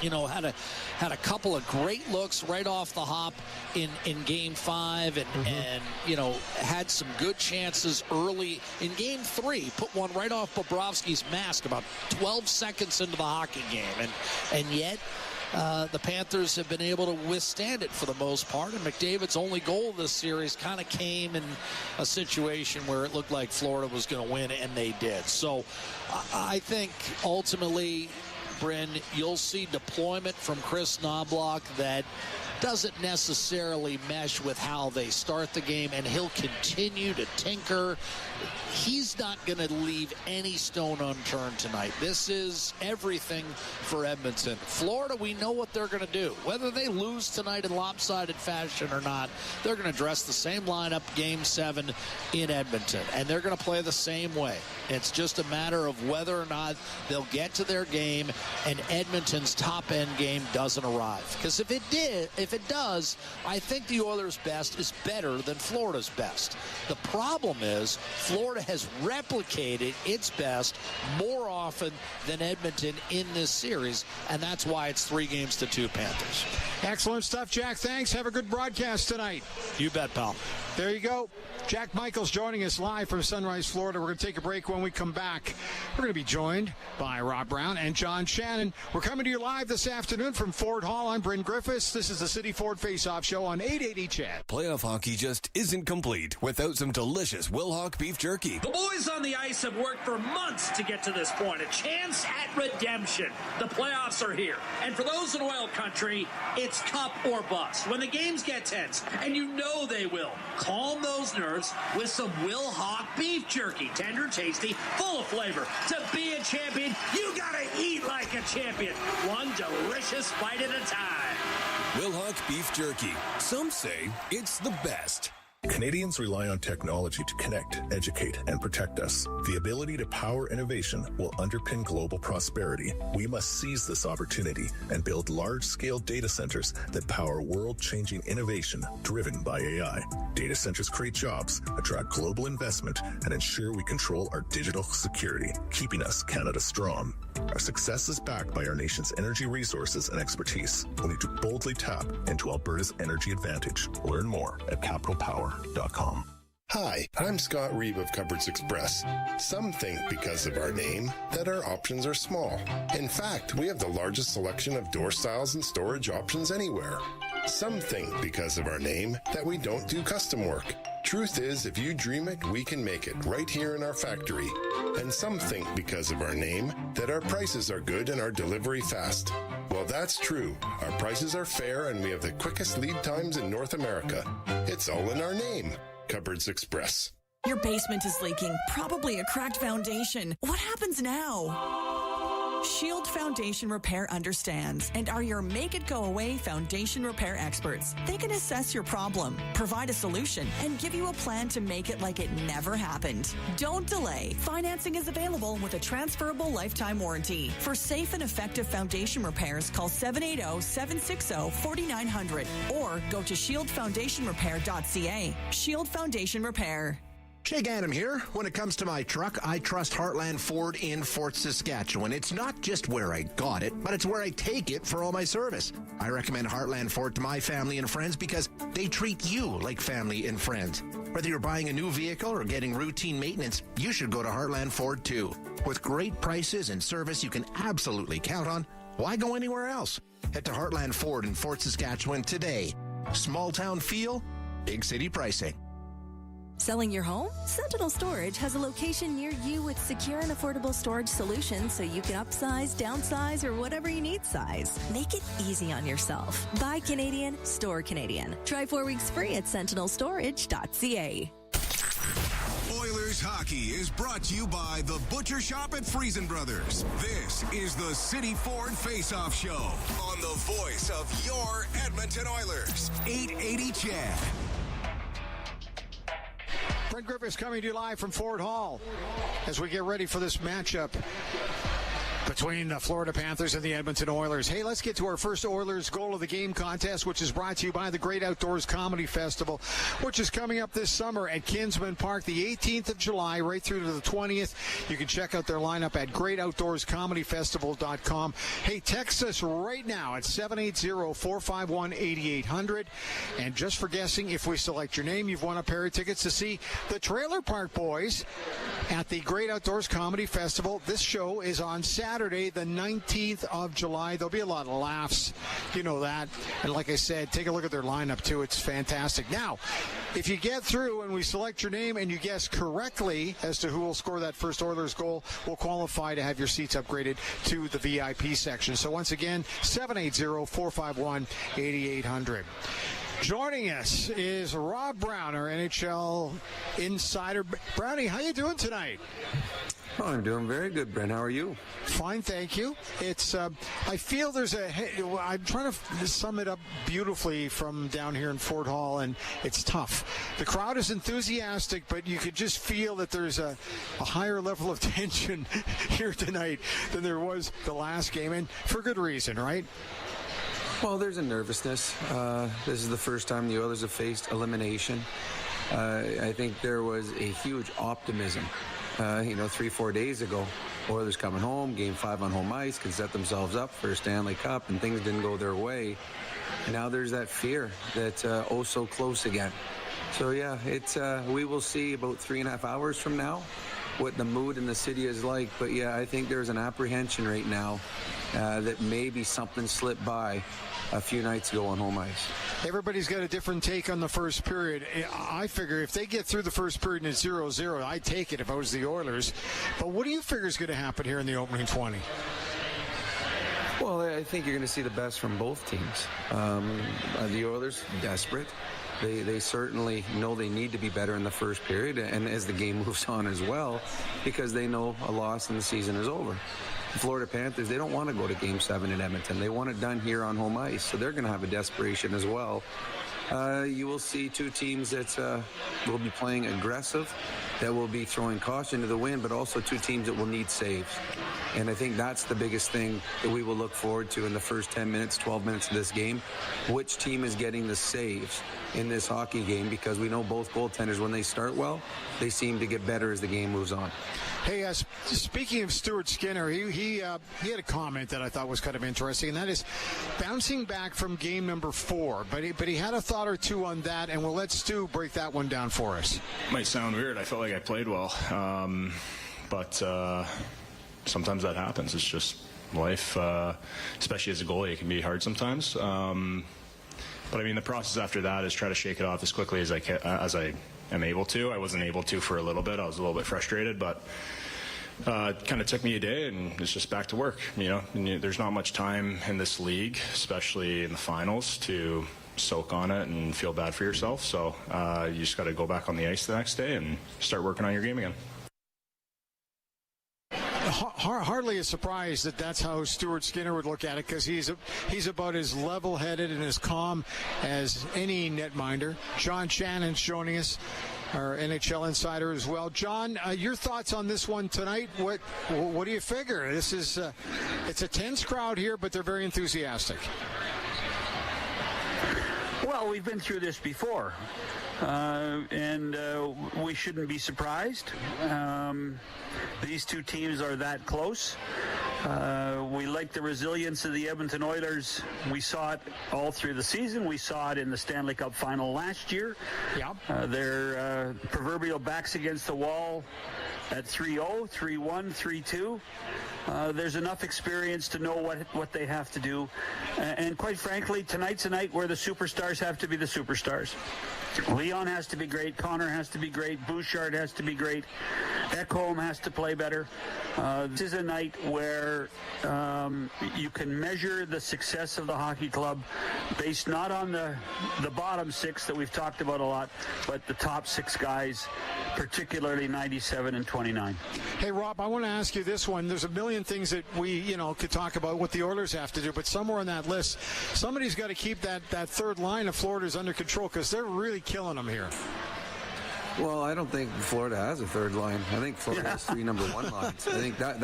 had a couple of great looks right off the hop in Game 5, and had some good chances early in Game 3. Put one right off Bobrovsky's mask about 12 seconds into the hockey game, and yet the Panthers have been able to withstand it for the most part, and McDavid's only goal this series kind of came in a situation where it looked like Florida was going to win, and they did. So I think ultimately, Bryn, you'll see deployment from Chris Knoblauch that doesn't necessarily mesh with how they start the game, and he'll continue to tinker. He's not going to leave any stone unturned tonight. This is everything for Edmonton. Florida, we know what they're going to do. Whether they lose tonight in lopsided fashion or not, they're going to dress the same lineup Game 7 in Edmonton, and they're going to play the same way. It's just a matter of whether or not they'll get to their game and Edmonton's top-end game doesn't arrive. Because if it does, I think the Oilers' best is better than Florida's best. The problem is Florida has replicated its best more often than Edmonton in this series, and that's why it's 3-2 Panthers. Excellent stuff, Jack. Thanks. Have a good broadcast tonight. You bet, pal. There you go. Jack Michaels joining us live from Sunrise, Florida. We're going to take a break. When we come back, we're going to be joined by Rob Brown and John Shannon. We're coming to you live this afternoon from Ford Hall. I'm Bryn Griffiths. This is the City Ford Face-Off Show on 880 CHED. Playoff hockey just isn't complete without some delicious Wilhauk beef jerky. The boys on the ice have worked for months to get to this point. A chance at redemption. The playoffs are here. And for those in oil country, it's cup or bust. When the games get tense, and you know they will, calm those nerves with some Wilhauk beef jerky. Tender, tasty, full of flavor. To be a champion, you gotta eat like a champion. One delicious bite at a time. Wilhauk beef jerky. Some say it's the best. Canadians rely on technology to connect, educate, and protect us. The ability to power innovation will underpin global prosperity. We must seize this opportunity and build large-scale data centers that power world-changing innovation driven by AI. Data centers create jobs, attract global investment, and ensure we control our digital security, keeping us Canada strong. Our success is backed by our nation's energy resources and expertise. We need to boldly tap into Alberta's energy advantage. Learn more at capitalpower.com. Hi, I'm Scott Reeve of Cupboards Express. Some think because of our name that our options are small. In fact, we have the largest selection of door styles and storage options anywhere. Some think because of our name that we don't do custom work. Truth is, if you dream it, we can make it right here in our factory. And some think because of our name that our prices are good and our delivery fast. Well, that's true. Our prices are fair and we have the quickest lead times in North America. It's all in our name. Cupboards Express. Your basement is leaking, probably a cracked foundation. What happens now? Shield Foundation Repair understands and are your make-it-go-away foundation repair experts. They can assess your problem, provide a solution, and give you a plan to make it like it never happened. Don't delay. Financing is available with a transferable lifetime warranty. For safe and effective foundation repairs, call 780-760-4900 or go to shieldfoundationrepair.ca. Shield Foundation Repair. Jake Adam here. When it comes to my truck, I trust Heartland Ford in Fort Saskatchewan. It's not just where I got it, but it's where I take it for all my service. I recommend Heartland Ford to my family and friends because they treat you like family and friends. Whether you're buying a new vehicle or getting routine maintenance, you should go to Heartland Ford too. With great prices and service you can absolutely count on, why go anywhere else? Head to Heartland Ford in Fort Saskatchewan today. Small town feel, big city pricing. Selling your home? Sentinel Storage has a location near you with secure and affordable storage solutions so you can upsize, downsize, or whatever you need size. Make it easy on yourself. Buy Canadian, store Canadian. Try 4 weeks free at sentinelstorage.ca. Oilers hockey is brought to you by the Butcher Shop at Friesen Brothers. This is the City Ford Face-Off Show on the voice of your Edmonton Oilers. 880 CHED. Brent Griffiths coming to you live from Ford Hall as we get ready for this matchup between the Florida Panthers and the Edmonton Oilers. Hey, let's get to our first Oilers Goal of the Game contest, which is brought to you by the Great Outdoors Comedy Festival, which is coming up this summer at Kinsman Park, the 18th of July, right through to the 20th. You can check out their lineup at greatoutdoorscomedyfestival.com. Hey, text us right now at 780-451-8800. And just for guessing, if we select your name, you've won a pair of tickets to see the Trailer Park Boys at the Great Outdoors Comedy Festival. This show is on Saturday, the 19th of July. There'll be a lot of laughs. You know that. And like I said, take a look at their lineup, too. It's fantastic. Now, if you get through and we select your name and you guess correctly as to who will score that first Oilers goal, will qualify to have your seats upgraded to the VIP section. So once again, 780-451-8800. Joining us is Rob Brown, our NHL insider. Brownie, how you doing tonight? Oh, I'm doing very good, Brent. How are you? Fine, thank you. It's I feel there's I'm trying to sum it up beautifully from down here in Fort Hall, and it's tough. The crowd is enthusiastic, but you could just feel that there's a higher level of tension here tonight than there was the last game, and for good reason, right? Well, there's a nervousness. This is the first time the Oilers have faced elimination. I think there was a huge optimism. 3-4 days ago, Oilers coming home, Game 5 on home ice, can set themselves up for a Stanley Cup, and things didn't go their way. Now there's that fear that so close again. So yeah, it's we will see about 3.5 hours from now what the mood in the city is like. But yeah, I think there's an apprehension right now that maybe something slipped by a few nights ago on home ice. Everybody's got a different take on the first period. I figure if they get through the first period and it's 0-0, I'd take it if I was the Oilers. But what do you figure is going to happen here in the opening 20? Well, I think you're going to see the best from both teams. The Oilers, desperate. They certainly know they need to be better in the first period, and as the game moves on as well, because they know a loss and the season is over. The Florida Panthers, they don't want to go to Game 7 in Edmonton. They want it done here on home ice, so they're going to have a desperation as well. You will see two teams that will be playing aggressive, that will be throwing caution to the wind, but also two teams that will need saves. And I think that's the biggest thing that we will look forward to in the first 10 minutes, 12 minutes of this game. Which team is getting the saves in this hockey game? Because we know both goaltenders, when they start well, they seem to get better as the game moves on. Hey, speaking of Stuart Skinner, he had a comment that I thought was kind of interesting, and that is bouncing back from game number 4. But he had a thought or two on that, and we'll let Stu break that one down for us. Might sound weird. I felt like I played well, but sometimes that happens. It's just life, especially as a goalie. It can be hard sometimes. But I mean, the process after that is try to shake it off as quickly as I am able to. I wasn't able to for a little bit. I was a little bit frustrated, but it kind of took me a day, and it's just back to work. And there's not much time in this league, especially in the finals, to soak on it and feel bad for yourself. So you just got to go back on the ice the next day and start working on your game again. hardly a surprise that that's how Stuart Skinner would look at it, because he's about as level-headed and as calm as any netminder. John Shannon's joining us, our NHL insider as well. John, your thoughts on this one tonight? What do you figure? This is it's a tense crowd here, but they're very enthusiastic. Well, we've been through this before, and we shouldn't be surprised. These two teams are that close. We like the resilience of the Edmonton Oilers. We saw it all through the season. We saw it in the Stanley Cup final last year. Yep. Their proverbial backs against the wall at 3-0, 3-1, 3-2. There's enough experience to know what they have to do. And quite frankly, tonight's a night where the superstars have to be the superstars. Leon has to be great. Connor has to be great. Bouchard has to be great. Ekholm has to play better. This is a night where you can measure the success of the hockey club based not on the bottom six that we've talked about a lot, but the top six guys, particularly 97 and 29. Hey, Rob, I want to ask you this one. There's a million things that we, could talk about what the Oilers have to do, but somewhere on that list, somebody's got to keep that third line of Florida's under control, because they're really killing them here. Well, I don't think Florida has a third line. I think Florida has three number one lines. I think that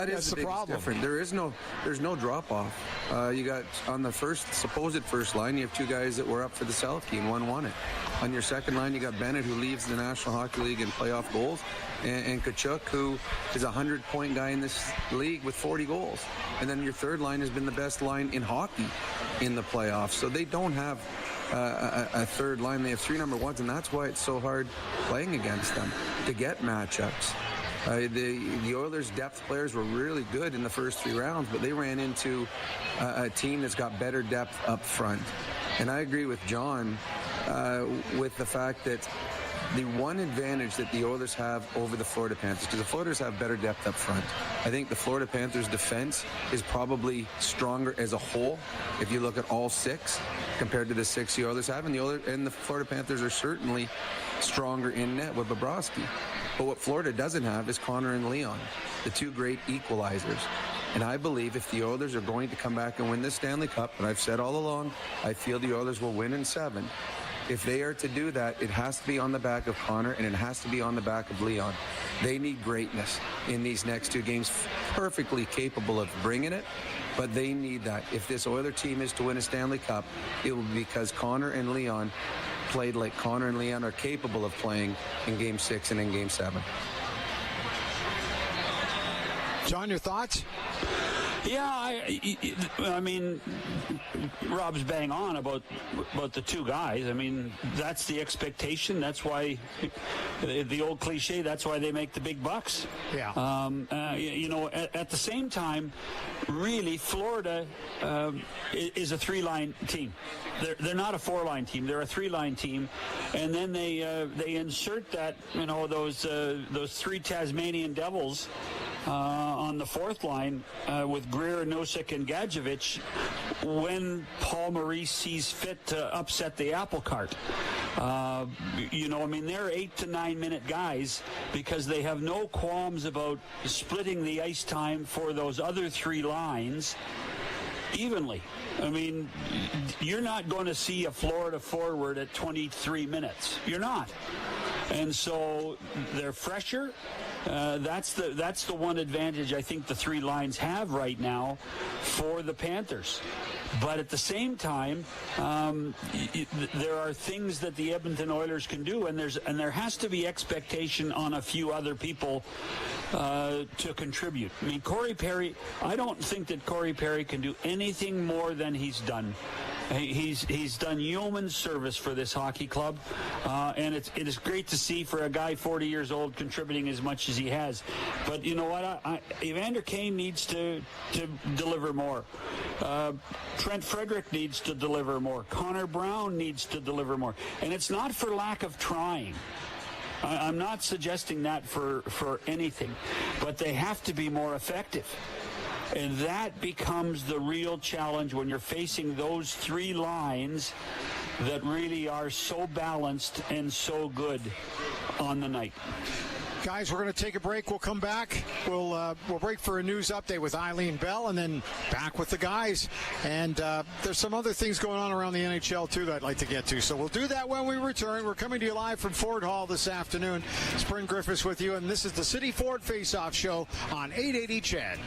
is the biggest difference. There's no drop off. You got on the supposed first line, you have two guys that were up for the Selke and one won it. On your second line, you got Bennett, who leads the National Hockey League in playoff goals, and Tkachuk, who is a 100-point guy in this league with 40 goals. And then your third line has been the best line in hockey in the playoffs. So they don't have a third line. They have three number ones, and that's why it's so hard playing against them to get matchups. The Oilers' depth players were really good in the first three rounds, but they ran into a team that's got better depth up front. And I agree with John with the fact that the one advantage that the Oilers have over the Florida Panthers, because the Floaters have better depth up front. I think the Florida Panthers' defense is probably stronger as a whole if you look at all six compared to the six the Oilers have. And the Florida Panthers are certainly stronger in net with Bobrovsky. But what Florida doesn't have is Connor and Leon, the two great equalizers. And I believe if the Oilers are going to come back and win the Stanley Cup, and I've said all along, I feel the Oilers will win in 7. If they are to do that, it has to be on the back of Connor, and it has to be on the back of Leon. They need greatness in these next two games, perfectly capable of bringing it, but they need that. If this Oiler team is to win a Stanley Cup, it will be because Connor and Leon played like Connor and Leon are capable of playing in Game 6 and in Game 7. John, your thoughts? Yeah, I mean, Rob's bang on about the two guys. I mean, that's the expectation. That's why the old cliche. That's why they make the big bucks. Yeah. At the same time, really, Florida is a three-line team. They're not a four-line team. They're a three-line team, and then they insert that those three Tasmanian Devils on the fourth line with Greer, Nosek, and Gadjevich when Paul Maurice sees fit to upset the apple cart. They're 8 to 9 minute guys because they have no qualms about splitting the ice time for those other three lines evenly. I mean, you're not going to see a Florida forward at 23 minutes. You're not. And so they're fresher. That's the one advantage I think the three lines have right now for the Panthers. But at the same time, there are things that the Edmonton Oilers can do, and there has to be expectation on a few other people to contribute. I mean, Corey Perry, I don't think that Corey Perry can do anything more than he's done. He's done yeoman's service for this hockey club, and it is great to see for a guy 40 years old contributing as much as he has. But you know what? Evander Kane needs to deliver more. Trent Frederick needs to deliver more. Connor Brown needs to deliver more. And it's not for lack of trying. I'm not suggesting that for anything, but they have to be more effective. And that becomes the real challenge when you're facing those three lines that really are so balanced and so good on the night. Guys, we're going to take a break. We'll come back. We'll break for a news update with Eileen Bell, and then back with the guys. And there's some other things going on around the NHL, too, that I'd like to get to. So we'll do that when we return. We're coming to you live from Ford Hall this afternoon. Spring Griffiths with you, and this is the City Ford Face-Off Show on 880 CHED.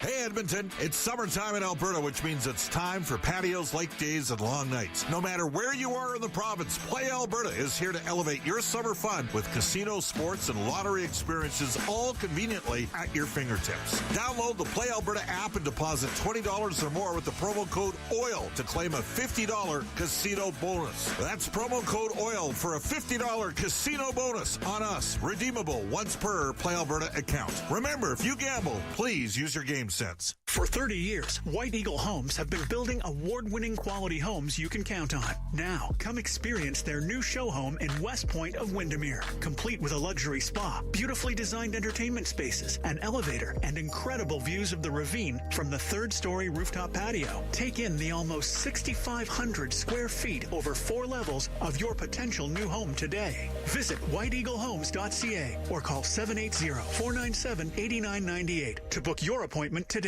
Hey Edmonton, it's summertime in Alberta, which means it's time for patios, lake days, and long nights. No matter where you are in the province, Play Alberta is here to elevate your summer fun with casino, sports, and lottery experiences, all conveniently at your fingertips. Download the Play Alberta app and deposit $20 or more with the promo code OIL to claim a $50 casino bonus. That's promo code OIL for a $50 casino bonus on us, redeemable once per Play Alberta account. Remember, if you gamble, please use your game sense. For 30 years, White Eagle Homes have been building award-winning quality homes you can count on. Now, come experience their new show home in West Point of Windermere, complete with a luxury spa, beautifully designed entertainment spaces, an elevator, and incredible views of the ravine from the third-story rooftop patio. Take in the almost 6,500 square feet over 4 levels of your potential new home today. Visit whiteeaglehomes.ca or call 780-497-8998 to book your appointment today.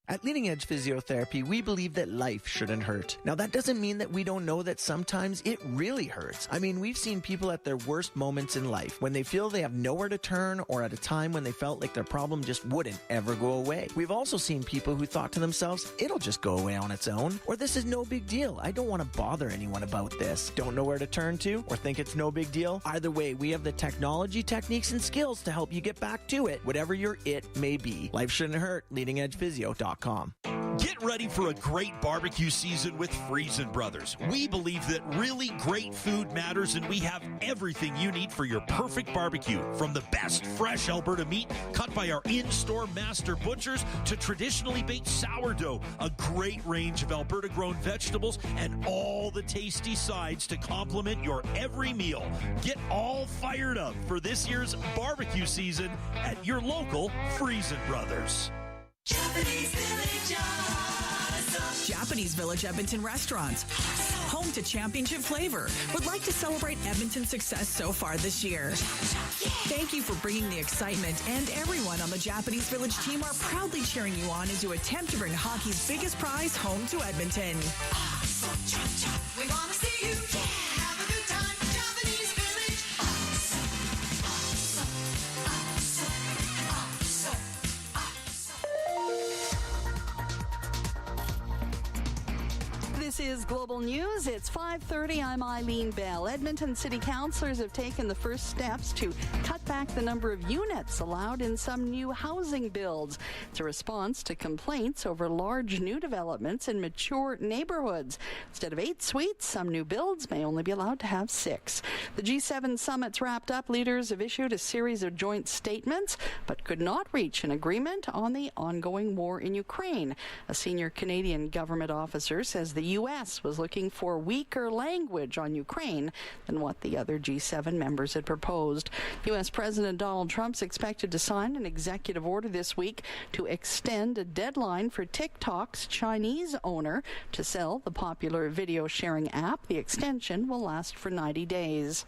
At Leading Edge Physiotherapy, we believe that life shouldn't hurt. Now, that doesn't mean that we don't know that sometimes it really hurts. I mean, we've seen people at their worst moments in life, when they feel they have nowhere to turn, or at a time when they felt like their problem just wouldn't ever go away. We've also seen people who thought to themselves, it'll just go away on its own, or this is no big deal. I don't want to bother anyone about this. Don't know where to turn to, or think it's no big deal? Either way, we have the technology, techniques, and skills to help you get back to it, whatever your it may be. Life shouldn't hurt. LeadingEdgePhysio.com. Get ready for a great barbecue season with Friesen Brothers. We believe that really great food matters, and we have everything you need for your perfect barbecue. From the best fresh Alberta meat cut by our in-store master butchers to traditionally baked sourdough, a great range of Alberta-grown vegetables, and all the tasty sides to complement your every meal. Get all fired up for this year's barbecue season at your local Friesen Brothers. Japanese Village Edmonton Restaurants, home to championship flavor, would like to celebrate Edmonton's success so far this year. Thank you for bringing the excitement, and everyone on the Japanese Village team are proudly cheering you on as you attempt to bring hockey's biggest prize home to Edmonton. We want to see you have a good time. Japanese Village. This is Global News. It's 5:30. I'm Eileen Bell. Edmonton City Councillors have taken the first steps to cut back the number of units allowed in some new housing builds. It's a response to complaints over large new developments in mature neighborhoods. Instead of 8 suites, some new builds may only be allowed to have 6. The G7 summit's wrapped up. Leaders have issued a series of joint statements, but could not reach an agreement on the ongoing war in Ukraine. A senior Canadian government officer says the U.S. was looking for weaker language on Ukraine than what the other G7 members had proposed. U.S. President Donald Trump's expected to sign an executive order this week to extend a deadline for TikTok's Chinese owner to sell the popular video sharing app. The extension will last for 90 days.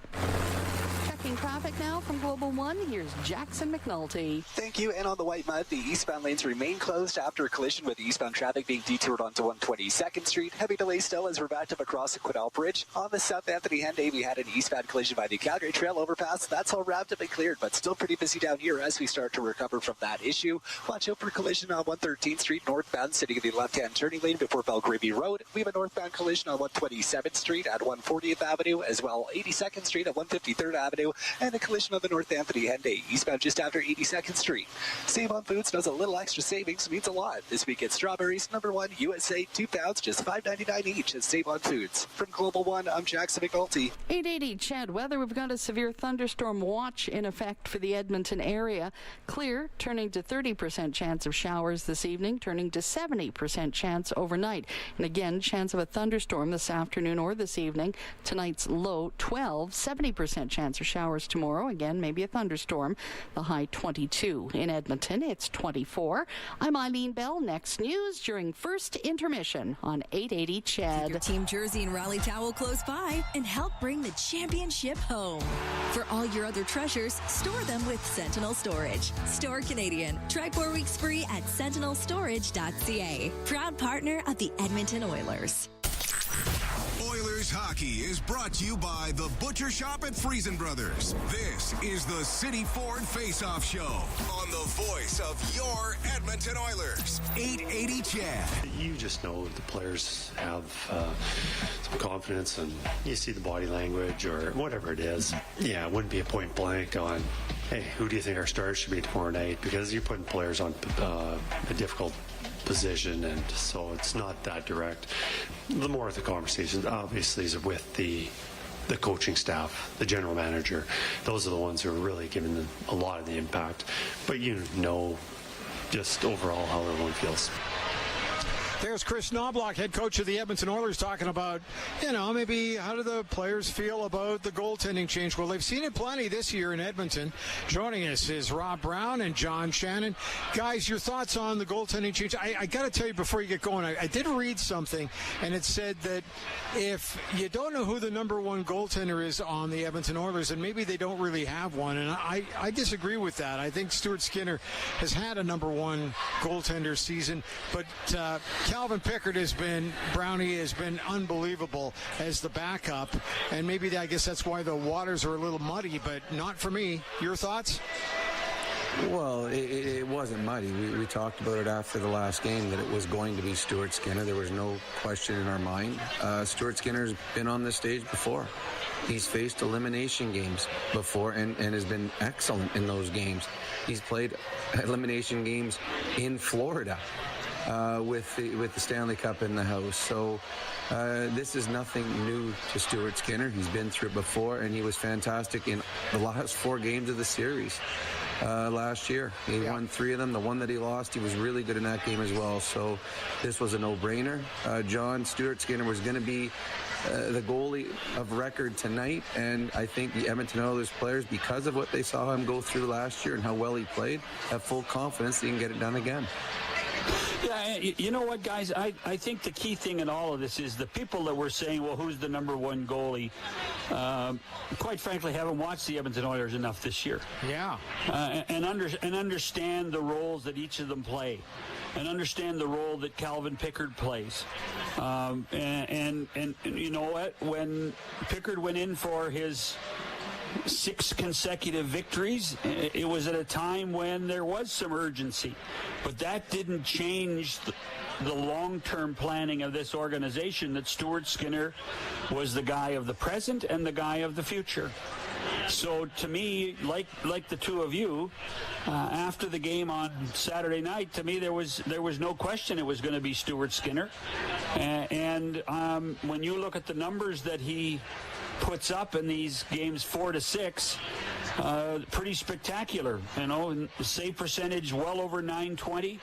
Checking traffic now from Global One, here's Jackson McNulty. Thank you. And on the white mud, the eastbound lanes remain closed after a collision with eastbound traffic being detoured onto 122nd Street. Heavy delay still as we're backed up across the Quinnell Bridge. On the South Anthony Henday, we had an eastbound collision by the Calgary Trail overpass. That's all wrapped up and cleared, but still pretty busy down here as we start to recover from that issue. Watch out for collision on 113th Street northbound, sitting in the left-hand turning lane before Belgravie Road. We have a northbound collision on 127th Street at 140th Avenue, as well 82nd Street at 153rd Avenue, and a collision on the North Anthony Henday eastbound just after 82nd Street. Save on Foods knows a little extra savings means a lot. This week at Strawberries, #1 USA, 2 pounds, just $5.99 each at Save on Foods. From Global One, I'm Jackson McNulty. 880 CHED weather. We've got a severe thunderstorm watch in effect for the Edmonton area. Clear, turning to 30% chance of showers this evening, turning to 70% chance overnight. And again, chance of a thunderstorm this afternoon or this evening. Tonight's low 12, 70% chance of showers showers tomorrow. Again, maybe a thunderstorm. The high 22. In Edmonton, it's 24. I'm Eileen Bell. Next news during first intermission on 880 CHED. Keep your team jersey and rally towel close by and help bring the championship home. For all your other treasures, store them with Sentinel Storage. Store Canadian. Try 4 weeks free at sentinelstorage.ca. Proud partner of the Edmonton Oilers. Oilers hockey is brought to you by the Butcher Shop at Friesen Brothers. This is the City Ford Face-Off Show on the voice of your Edmonton Oilers. 880 CHED. You just know the players have some confidence, and you see the body language or whatever it is. Yeah, it wouldn't be a point blank on, hey, who do you think our stars should be tomorrow night? Because you're putting players on a difficult position, and so it's not that direct. The more of the conversations obviously is with the coaching staff, the general manager. Those are the ones who are really giving them a lot of the impact, but you know just overall how everyone feels. There's Chris Knobloch, head coach of the Edmonton Oilers, talking about, maybe how do the players feel about the goaltending change? Well, they've seen it plenty this year in Edmonton. Joining us is Rob Brown and John Shannon. Guys, your thoughts on the goaltending change? I got to tell you before you get going, I did read something, and it said that if you don't know who the number one goaltender is on the Edmonton Oilers, and maybe they don't really have one, and I disagree with that. I think Stuart Skinner has had a number one goaltender season, but Calvin Pickard has been unbelievable as the backup, and maybe I guess that's why the waters are a little muddy, but not for me. Your thoughts? Well, it wasn't muddy. We talked about it after the last game that it was going to be Stuart Skinner. There was no question in our mind. Stuart Skinner's been on this stage before. He's faced elimination games before and has been excellent in those games. He's played elimination games in Florida. With the Stanley Cup in the house. So this is nothing new to Stuart Skinner. He's been through it before, and he was fantastic in the last 4 games of the series last year. He won 3 of them. The one that he lost, he was really good in that game as well. So this was a no-brainer. Stuart Skinner was going to be the goalie of record tonight, and I think the Edmonton Oilers players, because of what they saw him go through last year and how well he played, have full confidence that he can get it done again. Yeah, you know what, guys? I think the key thing in all of this is the people that were saying, well, who's the number one goalie, quite frankly, haven't watched the Edmonton Oilers enough this year. Yeah. And understand the roles that each of them play, and understand the role that Calvin Pickard plays. And you know what? When Pickard went in for his 6 consecutive victories, it was at a time when there was some urgency. But that didn't change the long-term planning of this organization, that Stuart Skinner was the guy of the present and the guy of the future. So to me, like the two of you, after the game on Saturday night, to me there was no question it was going to be Stuart Skinner. And when you look at the numbers that he puts up in these games 4-6, pretty spectacular. Save percentage well over .920.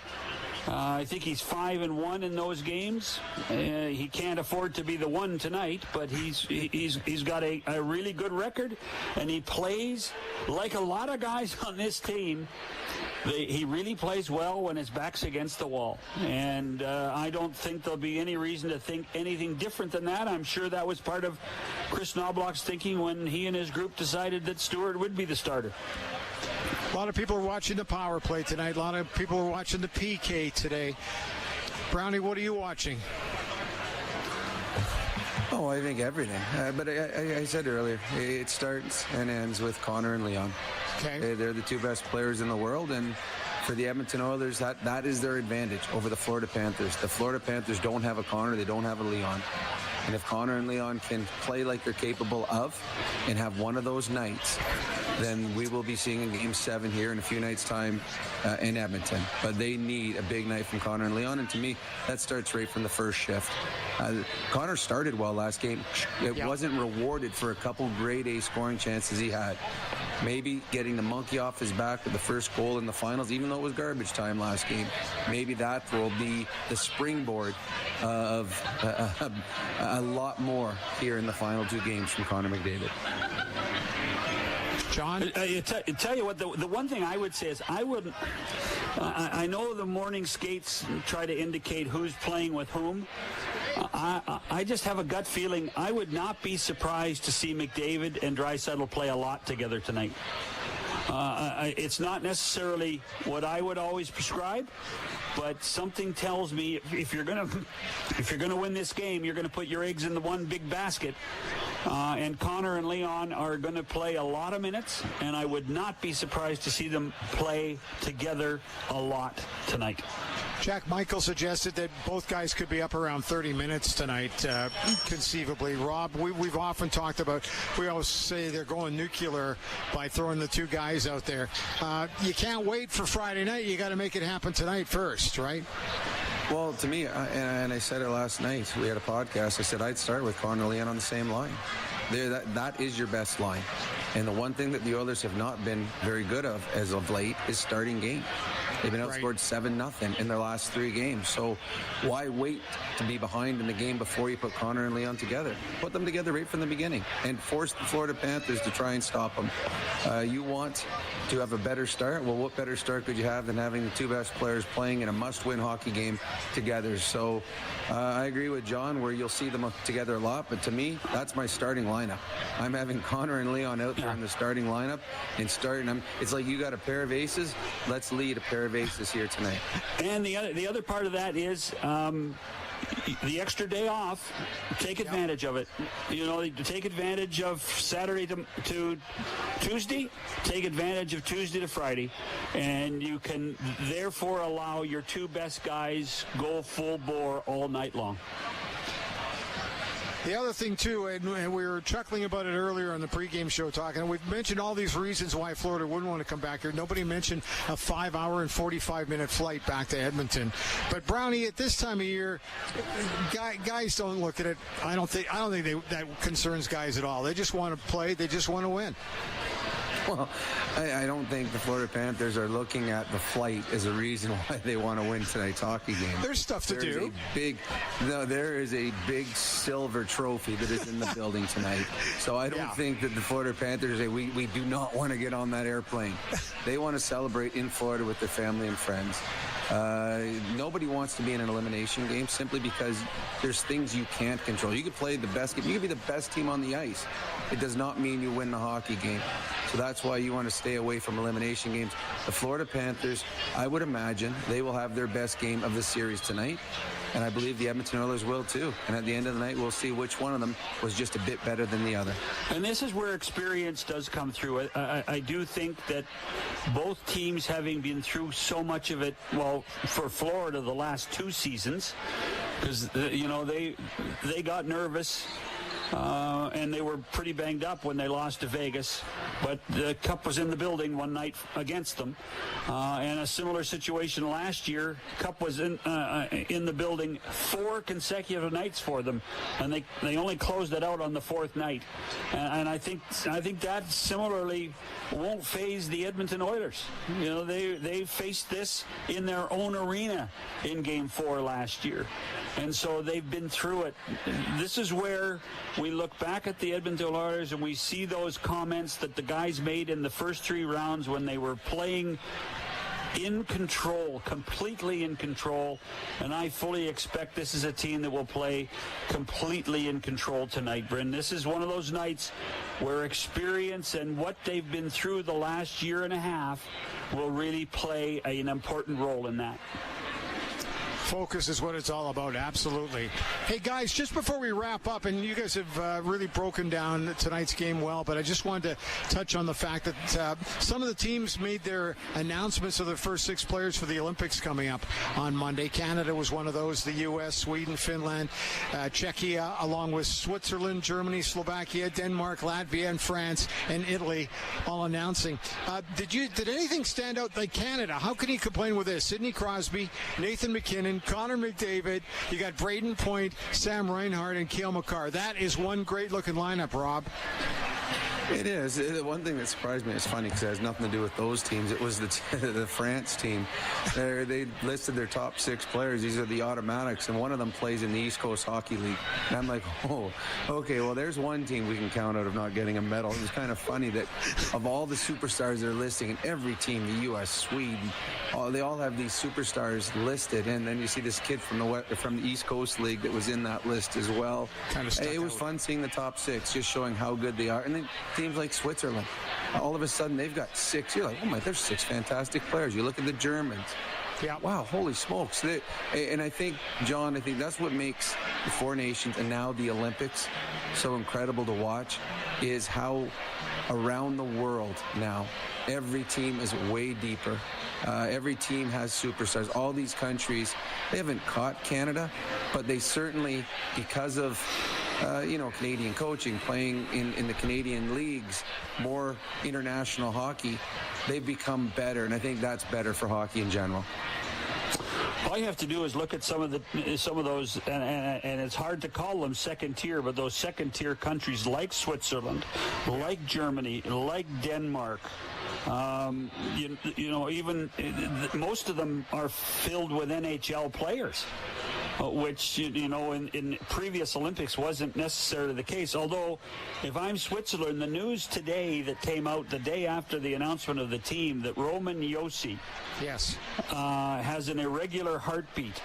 I think he's 5-1 in those games. He can't afford to be the one tonight, but he's got a really good record, and he plays like a lot of guys on this team. He really plays well when his back's against the wall, and I don't think there'll be any reason to think anything different than that. I'm sure that was part of Chris Knobloch's thinking when he and his group decided that Stuart would be the starter. A lot of people are watching the power play tonight. A lot of people are watching the PK today. Brownie, what are you watching? Oh, I think everything. But I said earlier, it starts and ends with Connor and Leon. Okay. They're the 2 best players in the world, and for the Edmonton Oilers, that is their advantage over the Florida Panthers. The Florida Panthers don't have a Connor, they don't have a Leon. And if Connor and Leon can play like they're capable of and have one of those nights, then we will be seeing a Game 7 here in a few nights' time in Edmonton. But they need a big night from Connor and Leon, and to me, that starts right from the first shift. Connor started well last game. It wasn't rewarded for a couple grade A scoring chances he had. Maybe getting the monkey off his back with the first goal in the finals, even though it was garbage time last game. Maybe that will be the springboard of a lot more here in the final 2 games from Connor McDavid. John? I tell you what, the one thing I would say is I know the morning skates try to indicate who's playing with whom. I just have a gut feeling I would not be surprised to see McDavid and Draisaitl play a lot together tonight. It's not necessarily what I would always prescribe, but something tells me if you're gonna win this game, you're gonna put your eggs in the one big basket. And Connor and Leon are going to play a lot of minutes, and I would not be surprised to see them play together a lot tonight. Jack Michael suggested that both guys could be up around 30 minutes tonight, conceivably. Rob, we've often talked about, we always say they're going nuclear by throwing the two guys out there. You can't wait for Friday night. You got to make it happen tonight first, right? Well, to me, and I said it last night, we had a podcast, I said I'd start with Connor and Leon on the same line. That is your best line. And the one thing that the Oilers have not been very good of as of late is starting games. They've been outscored 7-0 in their last 3 games. So why wait to be behind in the game before you put Connor and Leon together? Put them together right from the beginning and force the Florida Panthers to try and stop them. You want to have a better start? Well, what better start could you have than having the two best players playing in a must-win hockey game together? So I agree with John where you'll see them together a lot, but to me, that's my starting lineup. I'm having Connor and Leon out there in the starting lineup and starting them. It's like you got a pair of aces. Let's lead a pair of aces here tonight. And the other part of that is the extra day off. Take advantage of it. You know, take advantage of Saturday to Tuesday. Take advantage of Tuesday to Friday, and you can therefore allow your two best guys go full bore all night long. The other thing, too, and we were chuckling about it earlier on the pregame show talking, we've mentioned all these reasons why Florida wouldn't want to come back here. Nobody mentioned a 5-hour and 45-minute flight back to Edmonton. But, Brownie, at this time of year, guys don't look at it. I don't think that concerns guys at all. They just want to play. They just want to win. Well, I don't think the Florida Panthers are looking at the flight as a reason why they want to win tonight's hockey game. There's stuff to do. There is a big silver trophy that is in the building tonight. So I don't think that the Florida Panthers say, we do not want to get on that airplane. They want to celebrate in Florida with their family and friends. Nobody wants to be in an elimination game simply because there's things you can't control. You could play the best game. You could be the best team on the ice. It does not mean you win the hockey game. So that's why you want to stay away from elimination games. The Florida Panthers, I would imagine, they will have their best game of the series tonight. And I believe the Edmonton Oilers will too. And at the end of the night, we'll see which one of them was just a bit better than the other. And this is where experience does come through. I do think that both teams, having been through so much of it, well, for Florida, the last 2 seasons, because, they got nervous. And they were pretty banged up when they lost to Vegas, but the Cup was in the building one night against them. And a similar situation last year, Cup was in the building 4 consecutive nights for them, and they only closed it out on the 4th night. And I think that similarly won't faze the Edmonton Oilers. They faced this in their own arena in Game 4 last year, and so they've been through it. This is where we look back at the Edmonton Oilers and we see those comments that the guys made in the first 3 rounds when they were playing in control, completely in control, and I fully expect this is a team that will play completely in control tonight, Bryn. This is one of those nights where experience and what they've been through the last year and a half will really play an important role in that. Focus is what it's all about, absolutely. Hey, guys, just before we wrap up, and you guys have really broken down tonight's game well, but I just wanted to touch on the fact that some of the teams made their announcements of their first 6 players for the Olympics coming up on Monday. Canada was one of those, the U.S., Sweden, Finland, Czechia, along with Switzerland, Germany, Slovakia, Denmark, Latvia, and France, and Italy, all announcing. Did anything stand out like Canada? How can you complain with this? Sidney Crosby, Nathan McKinnon, Connor McDavid, you got Braden Point, Sam Reinhart, and Cale Makar. That is one great-looking lineup, Rob. It is. The one thing that surprised me, it's funny because it has nothing to do with those teams. It was the France team. They listed their top 6 players. These are the automatics, and one of them plays in the East Coast Hockey League. And I'm like, oh, okay, well, there's one team we can count out of not getting a medal. It was kind of funny that of all the superstars they're listing, in every team, the U.S., Sweden, they all have these superstars listed, and then you see this kid from the East Coast League that was in that list as well. It was fun seeing the top 6, just showing how good they are. And then teams like Switzerland, all of a sudden they've got 6. You're like, oh my, there's 6 fantastic players. You look at the Germans. Yeah. Wow, holy smokes. And I think, John, that's what makes the 4 Nations and now the Olympics so incredible to watch, is how around the world now, every team is way deeper. Every team has superstars. All these countries, they haven't caught Canada, but they certainly, because of Canadian coaching, playing in the Canadian leagues, more international hockey, they've become better, and I think that's better for hockey in general. All you have to do is look at some of those, and it's hard to call them second tier, but those second tier countries like Switzerland, like Germany, like Denmark. Even most of them are filled with NHL players, which in previous Olympics wasn't necessarily the case. Although, if I'm Switzerland, the news today that came out the day after the announcement of the team that Roman Josi, has an irregular heartbeat,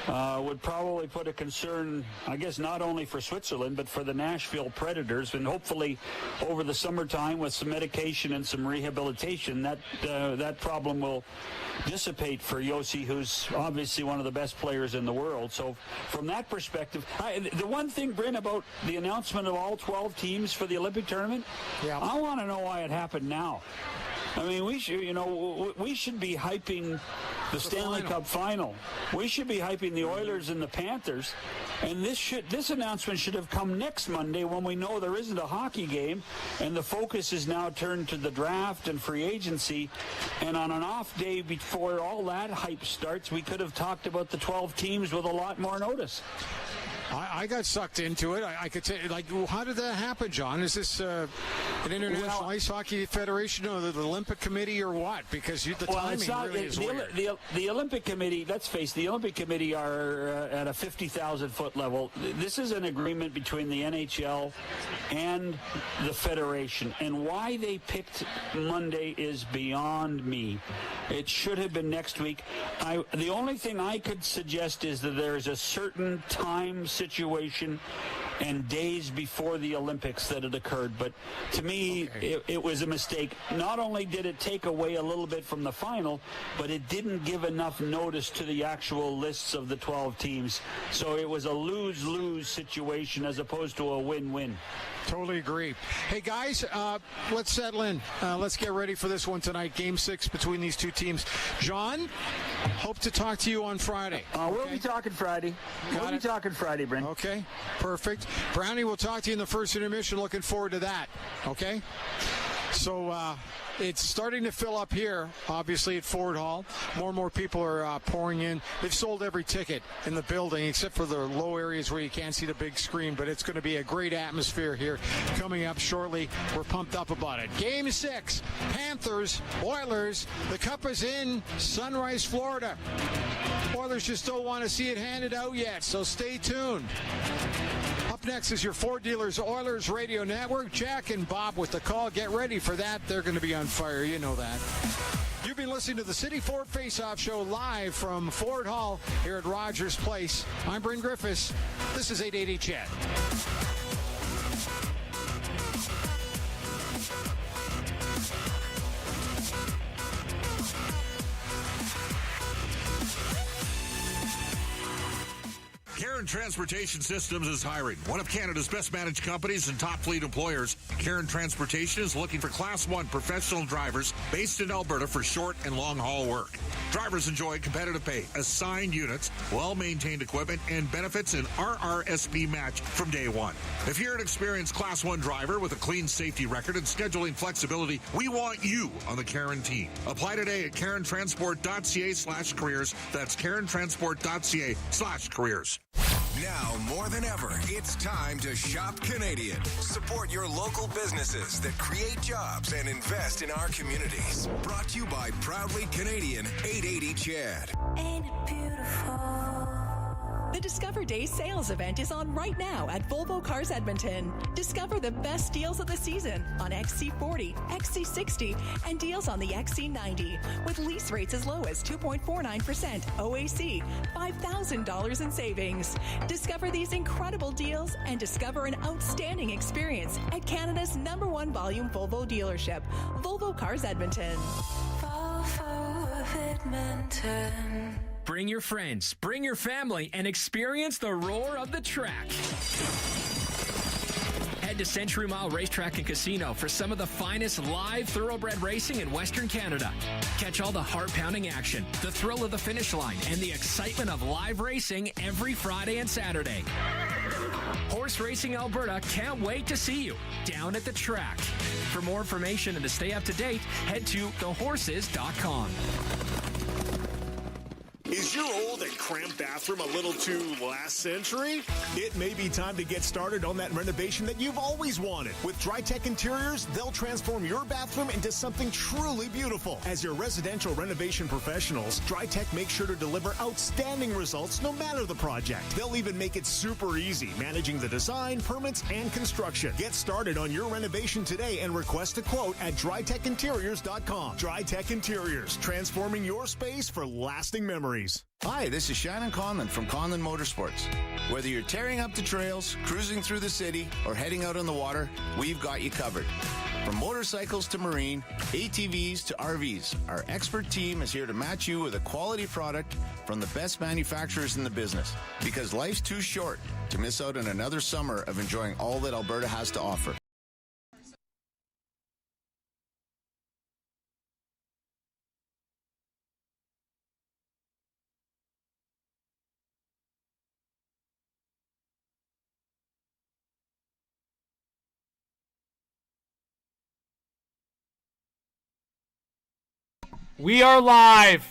would probably put a concern, I guess, not only for Switzerland, but for the Nashville Predators. And hopefully over the summertime with some medication and some rehabilitation, that problem will dissipate for Josi, who's obviously one of the best players in the world. So from that perspective, the one thing, Bryn, about the announcement of all 12 teams for the Olympic tournament, I want to know why it happened now. I mean, we should be hyping the Stanley Cup final. We should be hyping the Oilers and the Panthers. And this announcement should have come next Monday, when we know there isn't a hockey game, and the focus is now turned to the draft and free agency. And on an off day before all that hype starts, we could have talked about the 12 teams with a lot more notice. I got sucked into it. I could say, how did that happen, John? Is this an International Ice Hockey Federation or the Olympic Committee or what? Because the timing really is weird. The Olympic Committee, let's face it, the Olympic Committee are at a 50,000-foot level. This is an agreement between the NHL and the Federation. And why they picked Monday is beyond me. It should have been next week. The only thing I could suggest is that there's a certain time situation and days before the Olympics that it occurred. But to me, it was a mistake. Not only did it take away a little bit from the final, but it didn't give enough notice to the actual lists of the 12 teams. So it was a lose-lose situation as opposed to a win-win. Totally agree. Hey, guys, let's settle in. Let's get ready for this one tonight. Game 6 between these two teams. John, hope to talk to you on Friday. We'll be talking Friday. We'll be talking Friday, Bryn. Okay, perfect. Brownie, we'll talk to you in the first intermission. Looking forward to that. Okay? So, it's starting to fill up here, obviously, at Ford Hall. More and more people are pouring in. They've sold every ticket in the building, except for the low areas where you can't see the big screen. But it's going to be a great atmosphere here coming up shortly. We're pumped up about it. Game 6, Panthers, Oilers. The cup is in Sunrise, Florida. Oilers just don't want to see it handed out yet, so stay tuned. Up next is your Ford Dealers Oilers Radio Network. Jack and Bob with the call. Get ready for that. They're going to be on fire. You know that. You've been listening to the City Ford Face-Off Show live from Ford Hall here at Rogers Place. I'm Bryn Griffiths. This is 880 Chat. Cairn Transportation Systems is hiring. One of Canada's best managed companies and top fleet employers, Cairn Transportation is looking for Class 1 professional drivers based in Alberta for short and long haul work. Drivers enjoy competitive pay, assigned units, well-maintained equipment, and benefits in RRSP match from day one. If you're an experienced Class 1 driver with a clean safety record and scheduling flexibility, we want you on the Cairn team. Apply today at CairnTransport.ca/careers. That's CairnTransport.ca/careers. Now more than ever, it's time to shop Canadian. Support your local businesses that create jobs and invest in our communities. Brought to you by Proudly Canadian 880 Chad. Ain't it beautiful? The Discover Days sales event is on right now at Volvo Cars Edmonton. Discover the best deals of the season on XC40, XC60, and deals on the XC90 with lease rates as low as 2.49%, OAC, $5,000 in savings. Discover these incredible deals and discover an outstanding experience at Canada's #1 volume Volvo dealership, Volvo Cars Edmonton. Volvo of Edmonton. Bring your friends, bring your family, and experience the roar of the track. Head to Century Mile Racetrack and Casino for some of the finest live thoroughbred racing in Western Canada. Catch all the heart-pounding action, the thrill of the finish line, and the excitement of live racing every Friday and Saturday. Horse Racing Alberta can't wait to see you down at the track. For more information and to stay up to date, head to thehorses.com. Is your old and cramped bathroom a little too last century? It may be time to get started on that renovation that you've always wanted. With DryTech Interiors, they'll transform your bathroom into something truly beautiful. As your residential renovation professionals, DryTech makes sure to deliver outstanding results no matter the project. They'll even make it super easy, managing the design, permits, and construction. Get started on your renovation today and request a quote at drytechinteriors.com. DryTech Interiors, transforming your space for lasting memories. Hi, this is Shannon Conlon from Conlon Motorsports. Whether you're tearing up the trails, cruising through the city, or heading out on the water, we've got you covered. From motorcycles to marine, ATVs to RVs, our expert team is here to match you with a quality product from the best manufacturers in the business. Because life's too short to miss out on another summer of enjoying all that Alberta has to offer. We are live.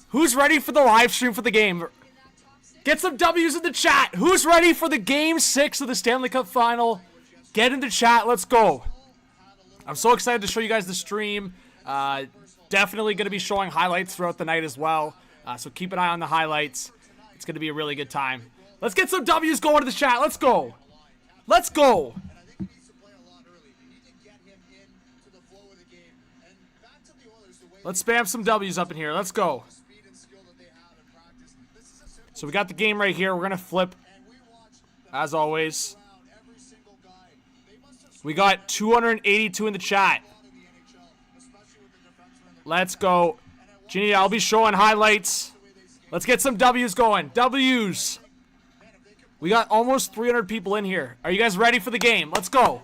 Who's ready for the live stream for the game? Get some W's in the chat. Who's ready for the Game 6 of the Stanley Cup Final? Get in the chat. Let's go. I'm so excited to show you guys the stream. Definitely going to be showing highlights throughout the night as well. So keep an eye on the highlights. It's going to be a really good time. Let's get some W's going to the chat. Let's go. Let's go. Let's spam some W's up in here. Let's go. So we got the game right here. We're going to flip, as always. We got 282 in the chat. Let's go. Ginny, I'll be showing highlights. Let's get some W's going. W's. We got almost 300 people in here. Are you guys ready for the game? Let's go.